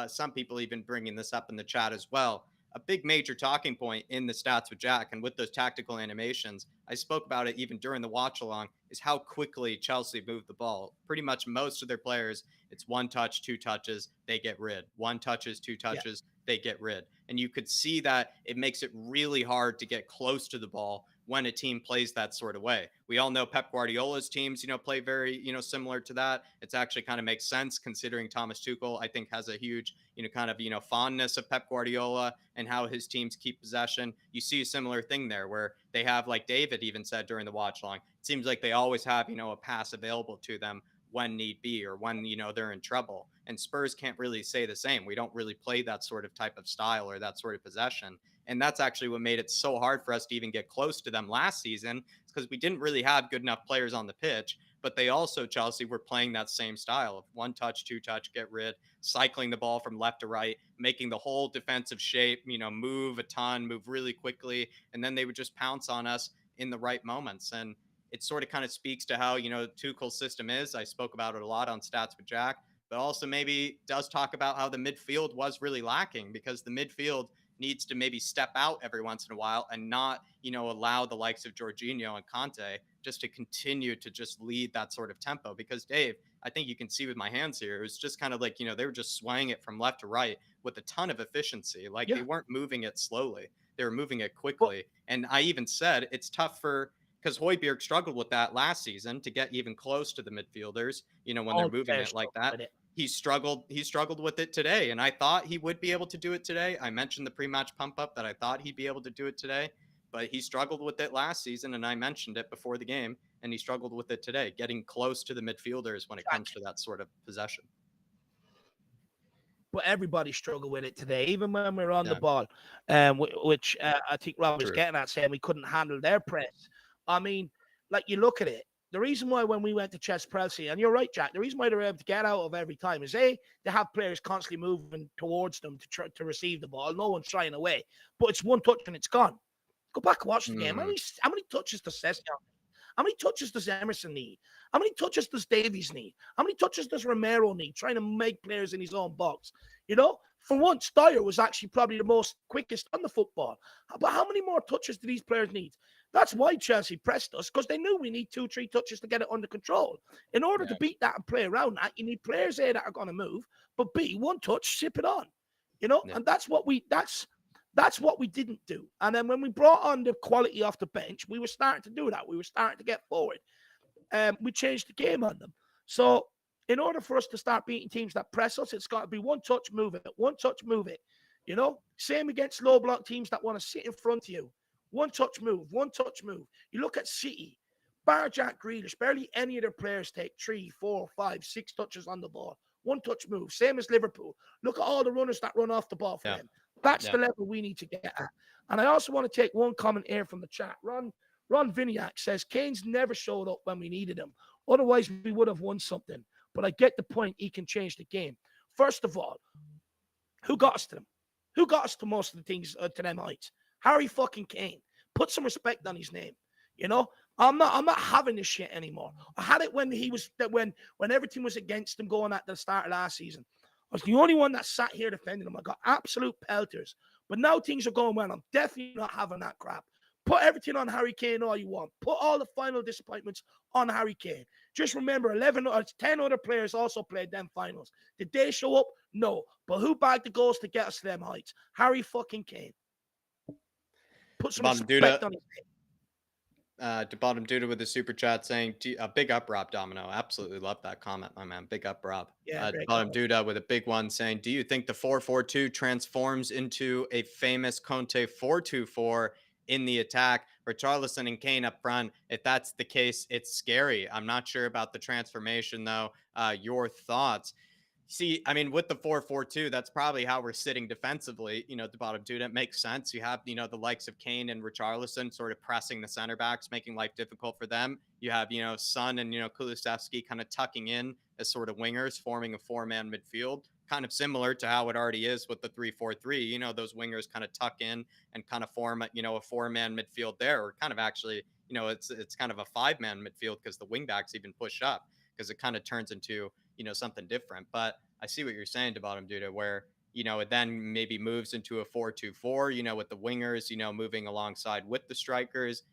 Speaker 1: some people even bringing this up in the chat as well. A big major talking point in the stats with Jack and with those tactical animations, I spoke about it even during the watch along, is how quickly Chelsea moved the ball. Pretty much most of their players, it's one touch, two touches, they get rid. One touches, two
Speaker 2: Yeah.
Speaker 1: touches, they get rid. And you could see that it makes it really hard to get close to the ball when a team plays that sort of way. We all know Pep Guardiola's teams, play very, similar to that. It's actually kind of makes sense considering Thomas Tuchel, I think, has a huge, fondness of Pep Guardiola and how his teams keep possession. You see a similar thing there where they have, like David even said during the watch long, it seems like they always have, a pass available to them when need be or when they're in trouble. And Spurs can't really say the same. We don't really play that sort of type of style or that sort of possession. And that's actually what made it so hard for us to even get close to them last season. It's because we didn't really have good enough players on the pitch, but they also, Chelsea, were playing that same style of one touch, two touch, get rid, cycling the ball from left to right, making the whole defensive shape, move a ton, move really quickly. And then they would just pounce on us in the right moments. And it sort of kind of speaks to how, Tuchel's system is. I spoke about it a lot on Stats with Jack, but also maybe does talk about how the midfield was really lacking because the midfield needs to maybe step out every once in a while and not, allow the likes of Jorginho and Conte just to continue to just lead that sort of tempo. Because Dave, I think you can see with my hands here, it was just kind of like, they were just swaying it from left to right with a ton of efficiency. Like they
Speaker 2: Yeah.
Speaker 1: weren't moving it slowly. They were moving it
Speaker 2: But
Speaker 1: quickly. And I even said it's tough because Højbjerg struggled with that last season to get even close to the midfielders, when they're
Speaker 2: all the
Speaker 1: moving
Speaker 2: players
Speaker 1: it like
Speaker 2: struggle
Speaker 1: that.
Speaker 2: with it.
Speaker 1: He struggled with it today. And I thought he would be able to do it today. I mentioned the pre-match pump up that I thought he'd be able to do it today, but he struggled with it last season. And I mentioned it before the game, and he struggled with it today, getting close to the midfielders when it comes to that sort of possession.
Speaker 2: But everybody struggled with it today, even when we were on the
Speaker 1: Yeah.
Speaker 2: ball, which I think Rob was
Speaker 1: True.
Speaker 2: getting at, saying we couldn't handle their press. I mean, like you look at it, the reason why when we went to Chelsea, and you're right, Jack, the reason why they're able to get out of every time is they have players constantly moving towards them to receive the ball. No one's shying away, but it's one touch and it's gone. Go back and watch the game. How many touches does Session? How many touches does Emerson need? How many touches does Davies need? How many touches does Romero need trying to make players in his own box? For once, Dyer was actually probably the most quickest on the football. But how many more touches do these players need? That's why Chelsea pressed us, because they knew we need 2-3 touches to get it under control. In order to beat that and play around that, you need players A that are going to move, but B, one touch, ship it on. And that's what we didn't do. And then when we brought on the quality off the bench, we were starting to do that. We were starting to get forward. We changed the game on them. So in order for us to start beating teams that press us, it's got to be one touch, move it. One touch, move it. Same against low block teams that want to sit in front of you. One touch, move. One touch, move. You look at City, bar Jack Grealish, barely any of their players take 3, 4, 5, 6 touches on the ball. One touch move. Same as Liverpool. Look at all the runners that run off the ball for them. That's the level we need to get at. And I also want to take one comment here from the chat. Ron Viniak says, Kane's never showed up when we needed him. Otherwise, we would have won something. But I get the point. He can change the game. First of all, who got us to them? Who got us to most of the things, to them heights? Harry fucking Kane. Put some respect on his name. I'm not having this shit anymore. I had it when when everything was against him going at the start of last season. I was the only one that sat here defending him. I got absolute pelters. But now things are going well. I'm definitely not having that crap. Put everything on Harry Kane all you want. Put all the final disappointments on Harry Kane. Just remember, 10 other players also played them finals. Did they show up? No. But who bagged the goals to get us to them heights? Harry fucking Kane. Put some respect on his name.
Speaker 1: To Bottom Duda with the super chat saying, big up, Rob Domino. Absolutely love that comment, my man. Big up, Rob.
Speaker 2: Yeah,
Speaker 1: Bottom Duda with a big one saying, do you think the 4-4-2 transforms into a famous Conte 4-2-4 in the attack? Richarlison and Kane up front. If that's the case, it's scary. I'm not sure about the transformation though. Your thoughts? See, I mean, with the 4-4-2, that's probably how we're sitting defensively, at the bottom two. That makes sense. You have, the likes of Kane and Richarlison sort of pressing the center backs, making life difficult for them. You have, Son and, Kulusevski kind of tucking in as sort of wingers, forming a four-man midfield, kind of similar to how it already is with the 3-4-3. Those wingers kind of tuck in and kind of form, a four-man midfield there, or kind of actually, it's kind of a five-man midfield because the wingbacks even push up because it kind of turns into, something different. But I see what you're saying, Bottom Duda, where, it then maybe moves into a 4-2-4, with the wingers, moving alongside with the strikers.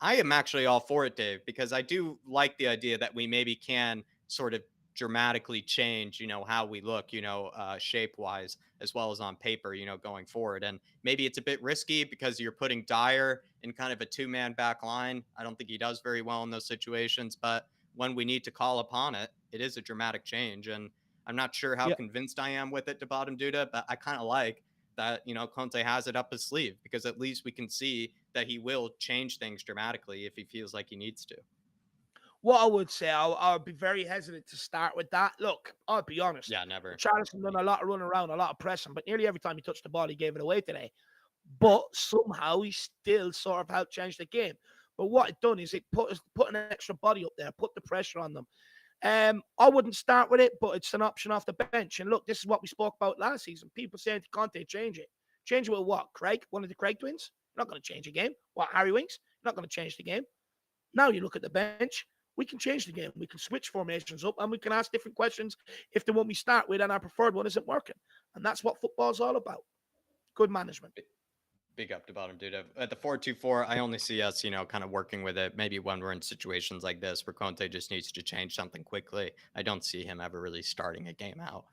Speaker 1: I am actually all for it, Dave, because I do like the idea that we maybe can sort of dramatically change, how we look, shape wise, as well as on paper, going forward. And maybe it's a bit risky because you're putting Dyer in kind of a two-man back line. I don't think he does very well in those situations, but when we need to call upon it, it is a dramatic change. And I'm not sure how
Speaker 2: Yeah.
Speaker 1: convinced I am with it, to Bottom Duda, but I kind of like that, Conte has it up his sleeve, because at least we can see that he will change things dramatically if he feels like he needs to.
Speaker 2: What I would say, I would be very hesitant to start with that. Look, I'll be honest.
Speaker 1: Yeah, never.
Speaker 2: Charleston done a lot of running around, a lot of pressing, but nearly every time he touched the ball, he gave it away today. But somehow he still sort of helped change the game. But what it done is it put an extra body up there, put the pressure on them. I wouldn't start with it, but it's an option off the bench. And look, this is what we spoke about last season. People saying to Conte, change it. Change it with what? Craig? One of the Craig twins? You're not going to change the game. What, Harry Winks? You're not going to change the game. Now you look at the bench, we can change the game. We can switch formations up and we can ask different questions if the one we start with and our preferred one isn't working. And that's what football's all about. Good management.
Speaker 1: Big up to Bottom Dude. At the 4-2-4, I only see us, kind of working with it. Maybe when we're in situations like this where Conte just needs to change something quickly. I don't see him ever really starting a game out,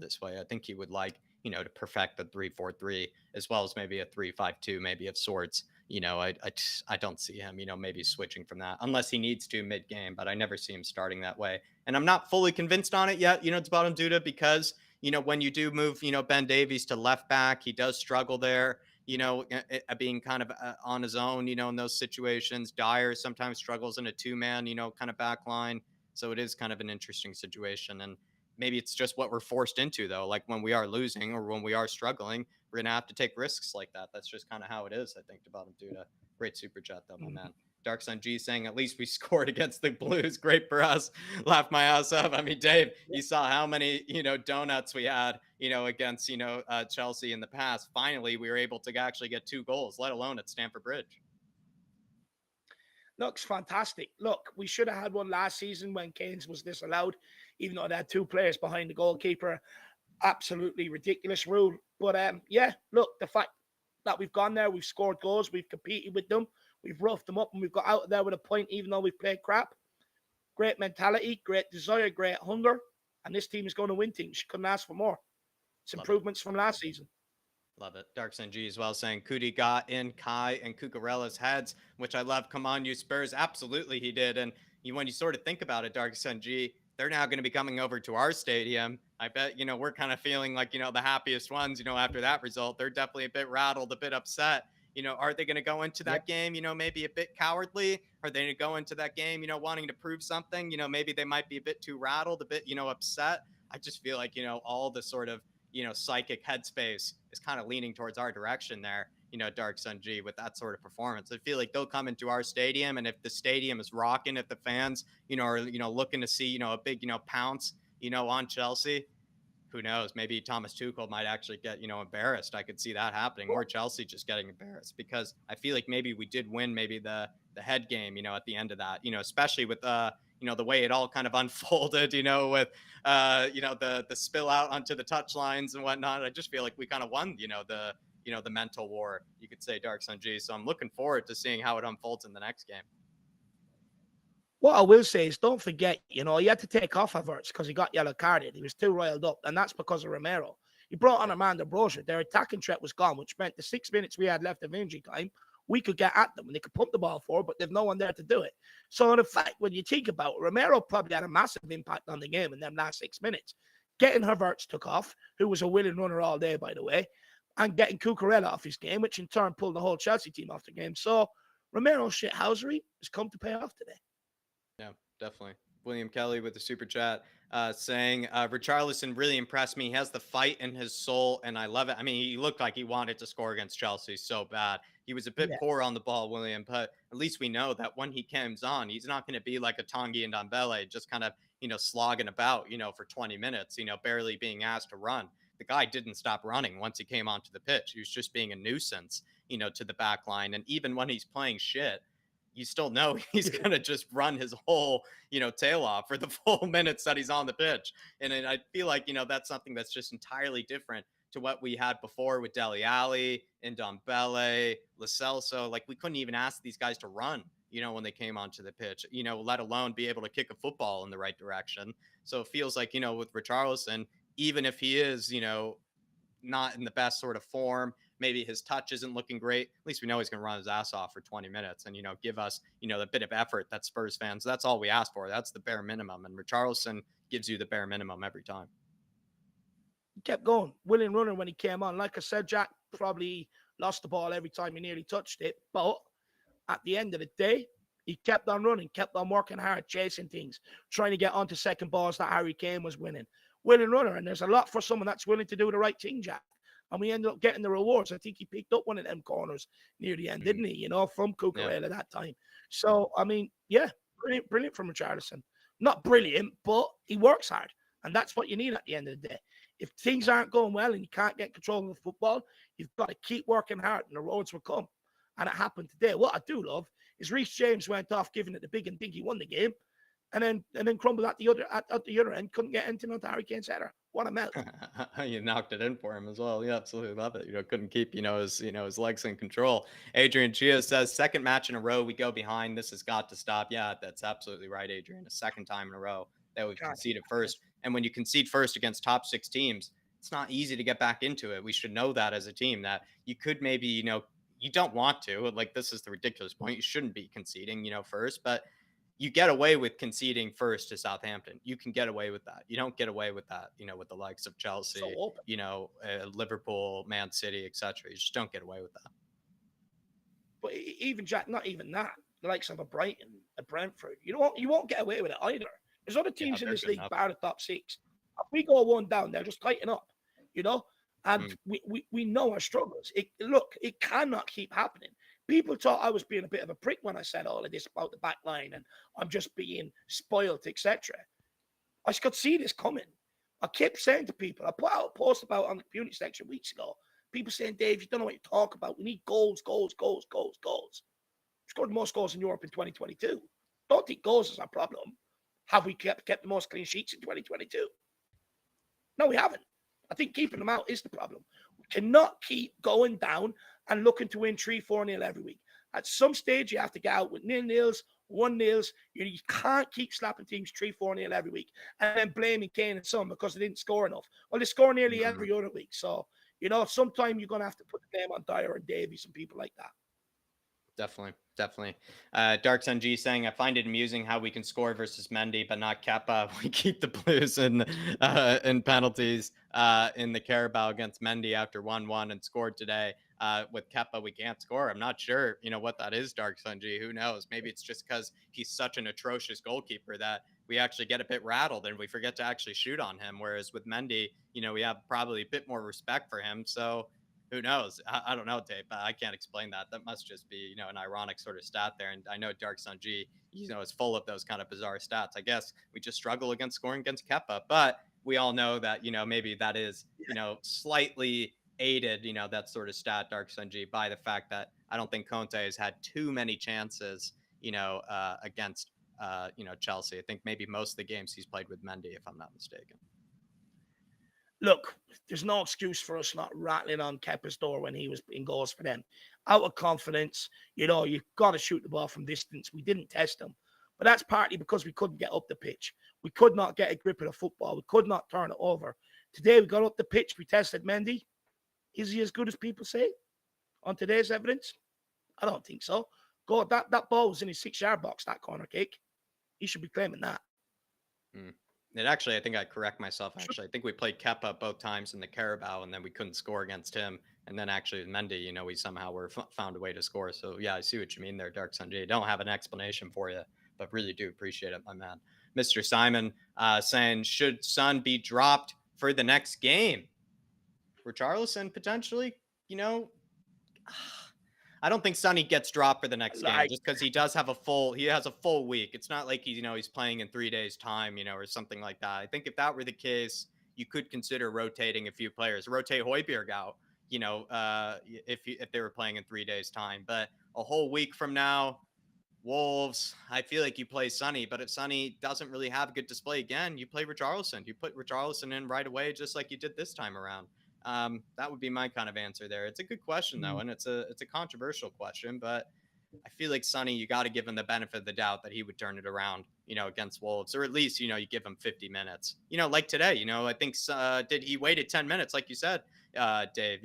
Speaker 1: this way. I think he would like, to perfect the 3-4-3 as well as maybe a 3-5-2, maybe of sorts. I don't see him, maybe switching from that unless he needs to mid game, but I never see him starting that way. And I'm not fully convinced on it yet, to Bottom Duda, because, when you do move, Ben Davies to left back, he does struggle there. Being kind of on his own, in those situations. Dyer sometimes struggles in a two-man, kind of back line. So it is kind of an interesting situation. And maybe it's just what we're forced into, though. Like when we are losing or when we are struggling, we're going to have to take risks like that. That's just kind of how it is, I think, to Bottom Duda. Great super chat, though, my man. Dark Sun G saying, at least we scored against the Blues. Great for us. Laughed my ass off. I mean, Dave, you saw how many, donuts we had, against, Chelsea in the past. Finally, we were able to actually get 2 goals, let alone at Stamford Bridge.
Speaker 2: Looks fantastic. Look, we should have had one last season when Keynes was disallowed, even though they had 2 players behind the goalkeeper. Absolutely ridiculous rule. But yeah, look, the fact that we've gone there, we've scored goals, we've competed with them, we've roughed them up, and we've got out there with a point, even though we've played crap. Great mentality, great desire, great hunger, and this team is going to win things. You couldn't ask for more. It's improvements from last season.
Speaker 1: Love it. Dark Sun G as well saying Kuti got in Kai and Cucurella's heads, which I love. Come on, you Spurs. Absolutely he did. And when you sort of think about it, Dark Sun G, they're now going to be coming over to our stadium. I bet, we're kind of feeling like, the happiest ones, after that result. They're definitely a bit rattled, a bit upset. Are they going to go into that game, maybe a bit cowardly? Are they going to go into that game, wanting to prove something? Maybe they might be a bit too rattled, a bit, upset. I just feel like, all the sort of, psychic headspace is kind of leaning towards our direction there, Dark Sun G, with that sort of performance. I feel like they'll come into our stadium, and if the stadium is rocking, if the fans, are, looking to see, a big, pounce, on Chelsea, who knows? Maybe Thomas Tuchel might actually get, embarrassed. I could see that happening, or Chelsea just getting embarrassed, because I feel like maybe we did win maybe the head game, at the end of that, especially with the way it all kind of unfolded, with the spill out onto the touch lines and whatnot. I just feel like we kind of won, the mental war, you could say, Dark Sun G. So I'm looking forward to seeing how it unfolds in the next game.
Speaker 2: What I will say is, don't forget, he had to take off Havertz because he got yellow carded. He was too riled up, and that's because of Romero. He brought on Amanda Brozier. Their attacking threat was gone, which meant the 6 minutes we had left of injury time, we could get at them, and they could pump the ball forward, but there's no one there to do it. So, in fact, when you think about it, Romero probably had a massive impact on the game in them last 6 minutes. Getting Havertz took off, who was a willing runner all day, by the way, and getting Cucurella off his game, which in turn pulled the whole Chelsea team off the game. So, Romero's shithousery has come to pay off today.
Speaker 1: Yeah, definitely. William Kelly with the super chat saying, Richarlison really impressed me. He has the fight in his soul, and I love it. I mean, he looked like he wanted to score against Chelsea so bad. He was a bit
Speaker 2: Yeah.
Speaker 1: poor on the ball, William, but at least we know that when he comes on, he's not going to be like a Tanguy and Ndombele, just kind of, slogging about, for 20 minutes, barely being asked to run. The guy didn't stop running once he came onto the pitch. He was just being a nuisance, to the back line. And even when he's playing shit, you still know he's going to just run his whole, tail off for the full minutes that he's on the pitch. And I feel like, that's something that's just entirely different to what we had before with Dele Alli and Ndombele, Lo Celso. Like, we couldn't even ask these guys to run, when they came onto the pitch, let alone be able to kick a football in the right direction. So it feels like, with Richarlison, even if he is, not in the best sort of form, maybe his touch isn't looking great, at least we know he's going to run his ass off for 20 minutes and, give us, the bit of effort that Spurs fans, that's all we ask for. That's the bare minimum. And Richarlison gives you the bare minimum every time.
Speaker 2: He kept going. William runner when he came on. Like I said, Jack probably lost the ball every time he nearly touched it. But at the end of the day, he kept on running, kept on working hard, chasing things, trying to get onto second balls that Harry Kane was winning. Willing runner, and there's a lot for someone that's willing to do the right thing, Jack. And we ended up getting the rewards. I think he picked up one of them corners near the end, didn't he? From Cucurella that time. So, I mean, yeah, brilliant from Richarlison. Not brilliant, but he works hard. And that's what you need at the end of the day. If things aren't going well and you can't get control of the football, you've got to keep working hard and the roads will come. And it happened today. What I do love is Reece James went off giving it the big and think he won the game. And then crumbled at the other end, couldn't get anything onto Harry Kane's header. What a melt.
Speaker 1: You knocked it in for him as well. Yeah, absolutely love it. Couldn't keep, his legs in control. Adrian Chia says, second match in a row we go behind. This has got to stop. Yeah, that's absolutely right, Adrian. A second time in a row that we've conceded first. And when you concede first against top 6 teams, it's not easy to get back into it. We should know that as a team, that you could maybe, you don't want to. Like, this is the ridiculous point. You shouldn't be conceding, first, but you get away with conceding first to Southampton. You can get away with that. You don't get away with that, with the likes of Chelsea, Liverpool, Man City, etc. You just don't get away with that.
Speaker 2: But even Jack, not even that. The likes of a Brighton, a Brentford, you won't get away with it either. There's other teams in this league bar the top 6. If we go one down, they'll just tighten up, and we know our struggles. It cannot keep happening. People thought I was being a bit of a prick when I said all of this about the back line and I'm just being spoiled, etc. I could see this coming. I kept saying to people, I put out a post about on the community section weeks ago. People saying, Dave, you don't know what you talk about. We need goals. We scored the most goals in Europe in 2022. Don't think goals is our problem. Have we kept the most clean sheets in 2022? No, we haven't. I think keeping them out is the problem. We cannot keep going down and looking to win 3-4-0 every week. At some stage, you have to get out with 0-0s, 1-0s. You can't keep slapping teams 3-4-0 every week and then blaming Kane and Son because they didn't score enough. Well, they score nearly every other week. So, sometime you're going to have to put the name on Dyer and Davies and people like that.
Speaker 1: Definitely. Dark Sun G saying, I find it amusing how we can score versus Mendy, but not Kepa. We keep the Blues in penalties in the Carabao against Mendy after 1-1 and scored today. With Kepa, we can't score. I'm not sure, what that is, Dark Sun G. Who knows? Maybe it's just because he's such an atrocious goalkeeper that we actually get a bit rattled and we forget to actually shoot on him. Whereas with Mendy, we have probably a bit more respect for him. So who knows? I don't know, Dave. I can't explain that. That must just be, an ironic sort of stat there. And I know Dark Sun G, is full of those kind of bizarre stats. I guess we just struggle against scoring against Kepa. But we all know that, maybe that is, slightly aided, that sort of stat, Dark Sun G, by the fact that I don't think Conte has had too many chances, against, Chelsea. I think maybe most of the games he's played with Mendy, if I'm not mistaken.
Speaker 2: Look, there's no excuse for us not rattling on Kepa's door when he was in goals for them. Out of confidence, you've got to shoot the ball from distance. We didn't test him. But that's partly because we couldn't get up the pitch. We could not get a grip of the football. We could not turn it over. Today we got up the pitch. We tested Mendy. Is he as good as people say on today's evidence? I don't think so. God, that ball was in his 6-yard box, that corner kick. He should be claiming that.
Speaker 1: It actually, I think I correct myself. Actually, I think we played Kepa both times in the Carabao, and then we couldn't score against him And then actually Mendy, we somehow were found a way to score. So yeah, I see what you mean there, Dark Sanjay. Don't have an explanation for you, but really do appreciate it, my man. Mr. Simon saying, should Son be dropped for the next game? Richarlison potentially, you know, I don't think Sonny gets dropped for the next game
Speaker 2: Like,
Speaker 1: just because he has a full week. It's not like he's playing in 3 days time, or something like that. I think if that were the case, you could consider rotating a few players, rotate Højbjerg out, if they were playing in 3 days time. But a whole week from now, Wolves, I feel like you play Sonny, but if Sonny doesn't really have a good display again, you play Richarlison. You put Richarlison in right away, just like you did this time around. That would be my kind of answer there. It's a good question though, and it's a controversial question, but I feel like Sonny, you got to give him the benefit of the doubt that he would turn it around, against Wolves, or at least you give him 50 minutes. Like today, I think he waited 10 minutes, like you said, Dave.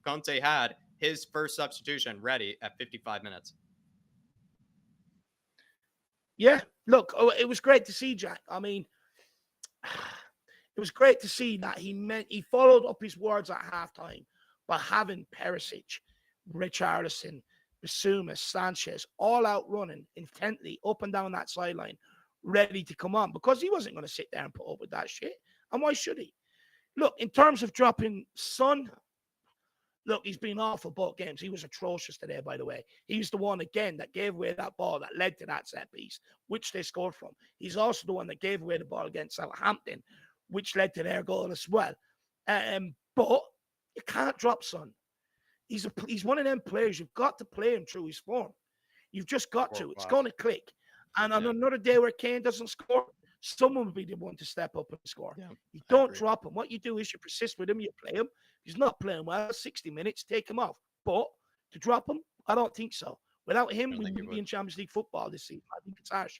Speaker 1: Conte had his first substitution ready at 55 minutes.
Speaker 2: Yeah, look, it was great to see, Jack. I mean, it was great to see that he followed up his words at halftime by having Perisic, Richarlison, Bissouma, Sanchez all out running intently up and down that sideline, ready to come on, because he wasn't going to sit there and put up with that shit. And why should he? Look, in terms of dropping Son, look, he's been awful both games. He was atrocious today, by the way. He was the one, again, that gave away that ball that led to that set piece, which they scored from. He's also the one that gave away the ball against Southampton, which led to their goal as well. But you can't drop Son. He's one of them players. You've got to play him through his form. You've just got to. It's going to click. And on another day where Kane doesn't score, someone will be the one to step up and score. Yeah, you don't drop him. What you do is you persist with him, you play him. If he's not playing well, 60 minutes, take him off. But to drop him, I don't think so. Without him, we wouldn't be in Champions League football this season. I think it's harsh.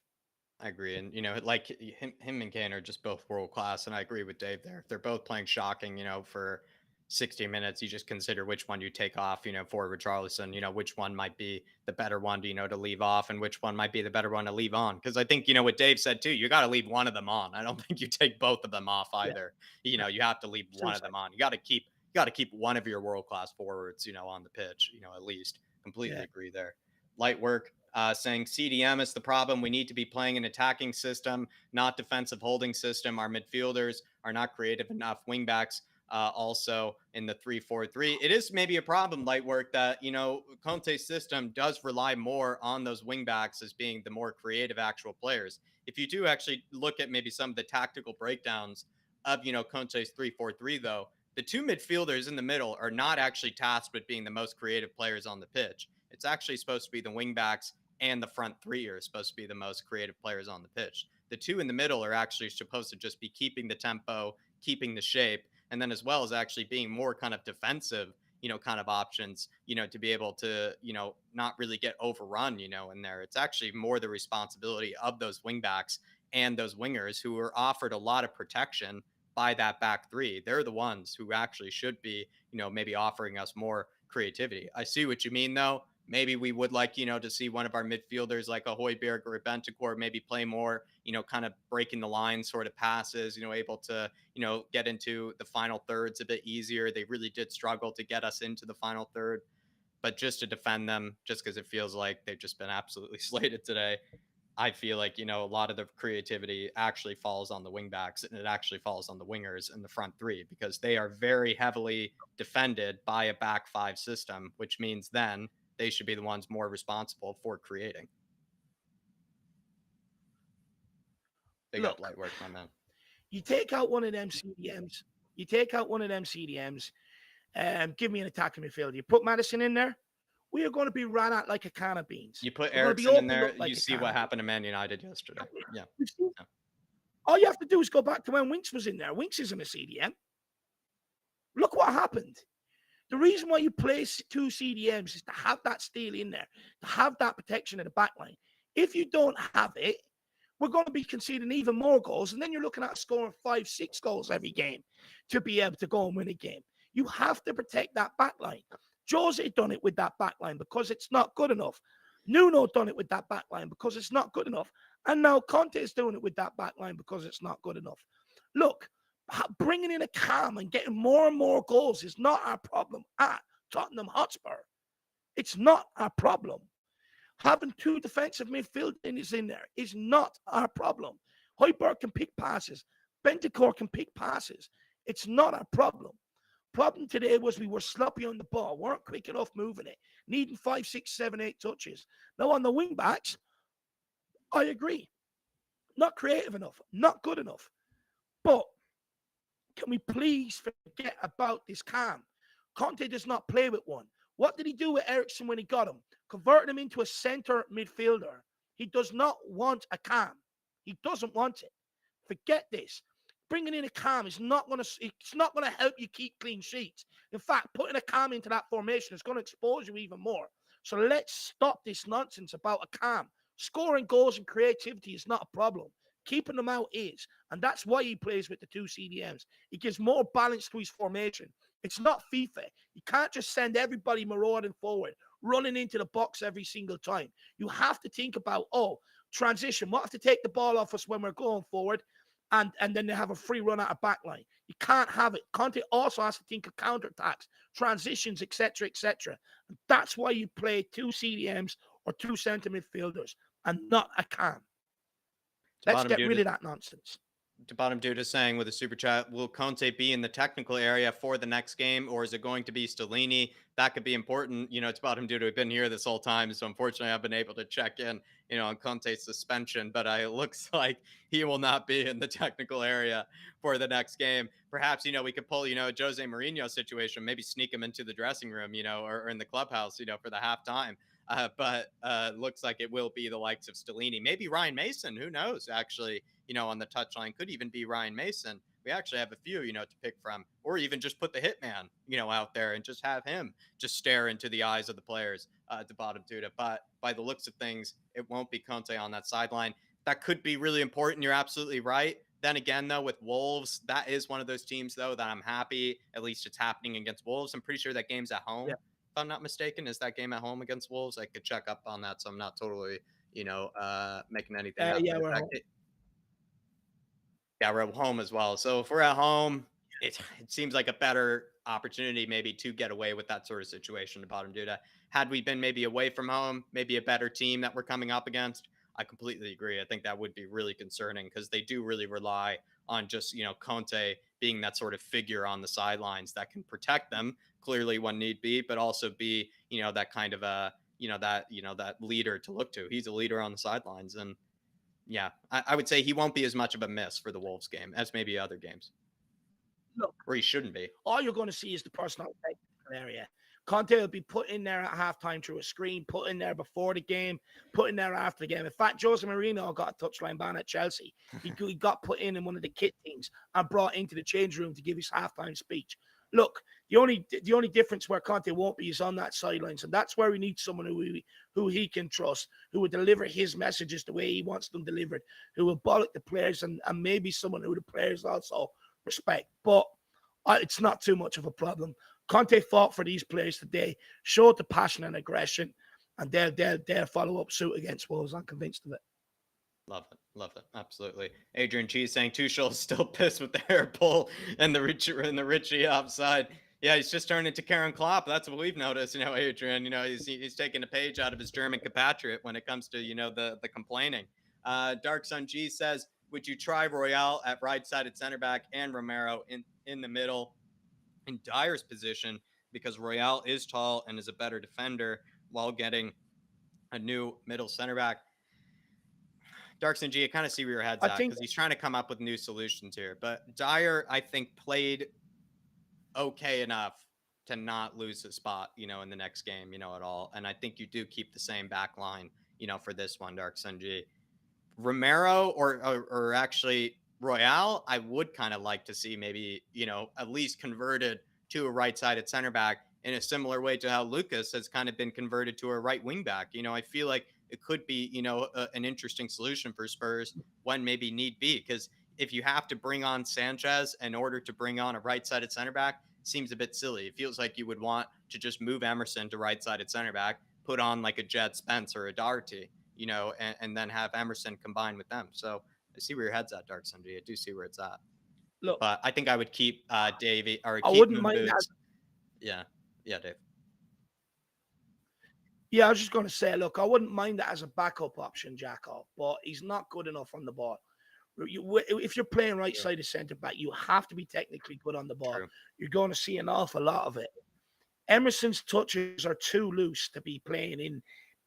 Speaker 1: I agree. And, like him and Kane are just both world class. And I agree with Dave there. If they're both playing shocking, for 60 minutes, you just consider which one you take off, for Richarlison, which one might be the better one to leave off, and which one might be the better one to leave on. Because I think, what Dave said too, you got to leave one of them on. I don't think you take both of them off either. Yeah. You have to leave one of them on. You got to keep one of your world-class forwards, on the pitch, at least. Completely agree there. Light work. Saying CDM is the problem. We need to be playing an attacking system, not defensive holding system. Our midfielders are not creative enough. Wingbacks also in the 3-4-3. It is maybe a problem, Lightwork, that, Conte's system does rely more on those wingbacks as being the more creative actual players. If you do actually look at maybe some of the tactical breakdowns of, Conte's 3-4-3, though, the two midfielders in the middle are not actually tasked with being the most creative players on the pitch. It's actually supposed to be the wingbacks and the front three are supposed to be the most creative players on the pitch. The two in the middle are actually supposed to just be keeping the tempo, keeping the shape, and then as well as actually being more kind of defensive, kind of options, to be able to, not really get overrun, in there. It's actually more the responsibility of those wingbacks and those wingers who are offered a lot of protection by that back three. They're the ones who actually should be, maybe offering us more creativity. I see what you mean, though. Maybe we would like, to see one of our midfielders like a Højbjerg or a Bentancur maybe play more, kind of breaking the line sort of passes, able to, get into the final thirds a bit easier. They really did struggle to get us into the final third. But just to defend them, just because it feels like they've just been absolutely slated today, I feel like, a lot of the creativity actually falls on the wingbacks, and it actually falls on the wingers in the front three, because they are very heavily defended by a back five system, which means then they should be the ones more responsible for creating. Big up light work, my man.
Speaker 2: You take out one of them CDMs. Give me an attacking midfielder. You put Madison in there, we are going to be ran out like a can of beans.
Speaker 1: You put Eriksen in there, you see what happened to Man United yesterday. Yeah.
Speaker 2: All you have to do is go back to when Winks was in there. Winks isn't a CDM. Look what happened. The reason why you play two CDMs is to have that steel in there, to have that protection in the back line. If you don't have it, we're going to be conceding even more goals, and then you're looking at scoring 5-6 goals every game to be able to go and win a game. You have to protect that back line. Jose done it with that back line because it's not good enough. Nuno done it with that back line because it's not good enough. And now Conte is doing it with that back line because it's not good enough. Look, bringing in a calm and getting more and more goals is not our problem at Tottenham Hotspur. It's not our problem. Having two defensive midfielders in there is not our problem. Højbjerg can pick passes. Bentancur can pick passes. It's not our problem. Problem today was we were sloppy on the ball, weren't quick enough moving it, needing 5, 6, 7, 8 touches. Now on the wing backs, I agree. Not creative enough, not good enough. But can we please forget about this Cam? Conte does not play with one. What did he do with Ericsson when he got him? Converted him into a center midfielder. He does not want a Cam. He doesn't want it. Forget this. Bringing in a Cam is not going to help you keep clean sheets. In fact, putting a Cam into that formation is going to expose you even more. So let's stop this nonsense about a Cam. Scoring goals and creativity is not a problem. Keeping them out is. And that's why he plays with the two CDMs. He gives more balance to his formation. It's not FIFA. You can't just send everybody marauding forward, running into the box every single time. You have to think about, transition. We'll have to take the ball off us when we're going forward, and then they have a free run out of backline. You can't have it. Conte also has to think of counterattacks, transitions, etc., etc. And that's why you play two CDMs or two centre midfielders and not a Cam. Let's get rid of that nonsense.
Speaker 1: To bottom dude is saying with a super chat, will Conte be in the technical area for the next game, or is it going to be Stellini? That could be important. It's bottom dude who've been here this whole time, so unfortunately I've been able to check in, on Conte's suspension, but it looks like he will not be in the technical area for the next game. Perhaps, we could pull, a Jose Mourinho situation, maybe sneak him into the dressing room, or in the clubhouse, for the halftime. But looks like it will be the likes of Stellini, maybe Ryan Mason, who knows, actually, on the touchline, could even be Ryan Mason. We actually have a few, to pick from, or even just put the hitman, out there and just have him just stare into the eyes of the players at the bottom tuta. But by the looks of things, it won't be Conte on that sideline. That could be really important. You're absolutely right. Then again, though, with Wolves, that is one of those teams, though, that I'm happy. At least it's happening against Wolves. I'm pretty sure that game's at home.
Speaker 2: Yeah.
Speaker 1: If I'm not mistaken, is that game at home against Wolves? I could check up on that, so I'm not totally, making anything up.
Speaker 2: Yeah, we're home.
Speaker 1: Yeah, we're at home as well. So if we're at home, it seems like a better opportunity maybe to get away with that sort of situation to bottom Duda. Had we been maybe away from home, maybe a better team that we're coming up against, I completely agree. I think that would be really concerning because they do really rely on just, Conte being that sort of figure on the sidelines that can protect them clearly when need be, but also be, that kind of that leader to look to. He's a leader on the sidelines. And yeah, I would say he won't be as much of a miss for the Wolves game as maybe other games.
Speaker 2: Look,
Speaker 1: or he shouldn't be.
Speaker 2: All you're going to see is the personal area. Conte will be put in there at halftime through a screen, put in there before the game, put in there after the game. In fact, Jose Mourinho got a touchline ban at Chelsea. He got put in one of the kit teams and brought into the change room to give his halftime speech. Look, the only difference where Conte won't be is on that sidelines, and that's where we need someone who he can trust, who will deliver his messages the way he wants them delivered, who will bollock the players, and maybe someone who the players also respect. But it's not too much of a problem. Conte fought for these players today, showed the passion and aggression, and they'll follow up suit against Wolves. I'm convinced of it.
Speaker 1: Love it, absolutely. Adrian Cheese saying Tuchel's still pissed with the hair pull and the Richie offside. Yeah, he's just turned into Karen Klopp. That's what we've noticed. Adrian. He's taking a page out of his German compatriot when it comes to the complaining. Dark Sun G says, would you try Royale at right-sided center back and Romero in the middle in Dyer's position, because Royale is tall and is a better defender while getting a new middle center back? Darkson G, I kind of see where your head's at because he's trying to come up with new solutions here. But Dyer, I think, played okay enough to not lose his spot, in the next game, at all. And I think you do keep the same back line, for this one, Darkson G. Romero or actually Royale, I would kind of like to see maybe, at least converted to a right-sided center back in a similar way to how Lucas has kind of been converted to a right wing back. I feel like it could be, an interesting solution for Spurs when maybe need be, because if you have to bring on Sanchez in order to bring on a right-sided center back, seems a bit silly. It feels like you would want to just move Emerson to right-sided center back, put on like a Jed Spence or a Doherty, and then have Emerson combine with them. So I see where your head's at, Dark Sunday. I do see where it's at. Look, but I think I would keep Davey or keep
Speaker 2: I wouldn't mind that.
Speaker 1: Yeah, Dave.
Speaker 2: Yeah, I was just going to say, look, I wouldn't mind that as a backup option, Jacko, but he's not good enough on the ball. If you're playing right
Speaker 1: True.
Speaker 2: side of centre back, you have to be technically good on the ball.
Speaker 1: True.
Speaker 2: You're going to see an awful lot of it. Emerson's touches are too loose to be playing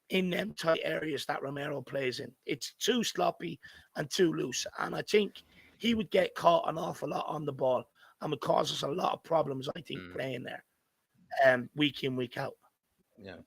Speaker 2: in them tight areas that Romero plays in. It's too sloppy and too loose. And I think he would get caught an awful lot on the ball and would cause us a lot of problems, I think,
Speaker 1: Mm,
Speaker 2: playing there week in, week out.
Speaker 1: yeah.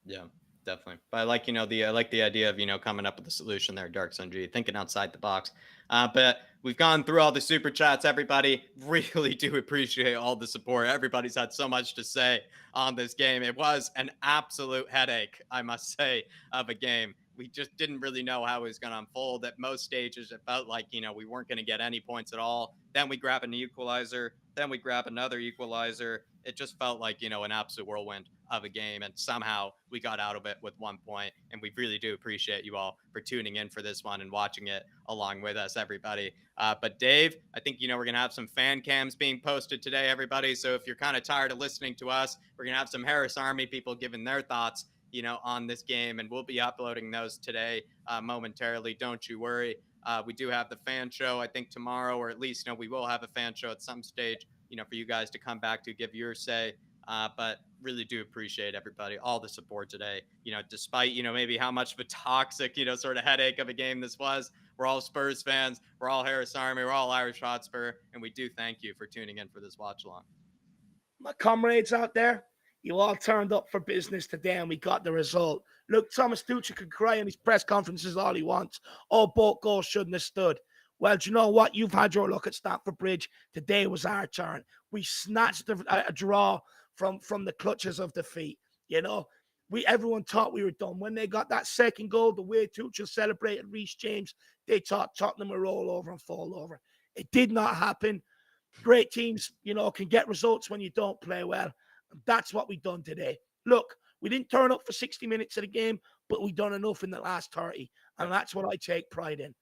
Speaker 1: Yeah, definitely. But I like, I like the idea of, coming up with a solution there, Dark Sun G, thinking outside the box. But we've gone through all the super chats, everybody. Really do appreciate all the support. Everybody's had so much to say on this game. It was an absolute headache, I must say, of a game. We just didn't really know how it was going to unfold. At most stages, it felt like, we weren't going to get any points at all. Then we grab an equalizer. Then we grab another equalizer. It just felt like, an absolute whirlwind of a game. And somehow we got out of it with 1 point. And we really do appreciate you all for tuning in for this one and watching it along with us, everybody. But Dave, I think, we're going to have some fan cams being posted today, everybody. So if you're kind of tired of listening to us, we're going to have some Harris Army people giving their thoughts, on this game. And we'll be uploading those today momentarily. Don't you worry. We do have the fan show, I think, tomorrow, or at least, we will have a fan show at some stage, for you guys to come back to give your say. But really do appreciate everybody, all the support today. Despite, maybe how much of a toxic, sort of headache of a game this was. We're all Spurs fans. We're all Harris Army. We're all Irish Hotspur. And we do thank you for tuning in for this watch along.
Speaker 2: My comrades out there, you all turned up for business today and we got the result. Look, Thomas Tuchel can cry in his press conferences all he wants. Oh, both goals shouldn't have stood. Well, do you know what? You've had your look at Stamford Bridge. Today was our turn. We snatched a draw from the clutches of defeat. Everyone thought we were done. When they got that second goal, the way Tuchel celebrated Reece James, they thought Tottenham would roll over and fall over. It did not happen. Great teams, can get results when you don't play well. And that's what we done today. Look, we didn't turn up for 60 minutes of the game, but we done enough in the last 30. And that's what I take pride in.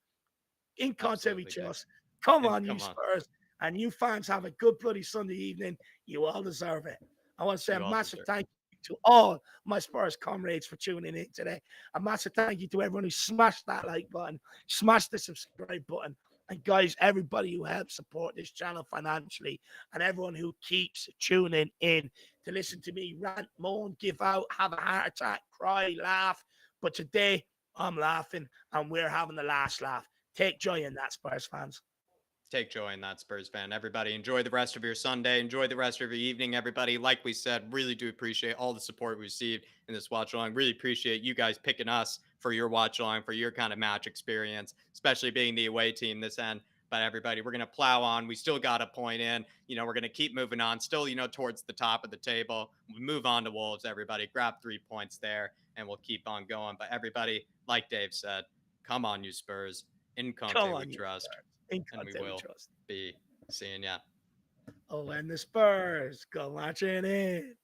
Speaker 2: In content we trust. Come on, you Spurs. And you fans have a good bloody Sunday evening. You all deserve it. I want to say a massive thank you to all my Spurs comrades for tuning in today. A massive thank you to everyone who smashed that like button, smashed the subscribe button. And guys, everybody who helps support this channel financially and everyone who keeps tuning in to listen to me rant, moan, give out, have a heart attack, cry, laugh. But today, I'm laughing and we're having the last laugh. Take joy in that, Spurs fans.
Speaker 1: Take joy in that, Spurs fan. Everybody, enjoy the rest of your Sunday. Enjoy the rest of your evening, everybody. Like we said, really do appreciate all the support we received in this watch along. Really appreciate you guys picking us for your watch along, for your kind of match experience, especially being the away team this end. But everybody, we're going to plow on. We still got a point in. We're going to keep moving on, still, towards the top of the table. We move on to Wolves, everybody. Grab 3 points there, and we'll keep on going. But everybody, like Dave said, come on, you Spurs. In Conte we trust. And we will be seeing ya.
Speaker 2: Oh, and the Spurs go marching in.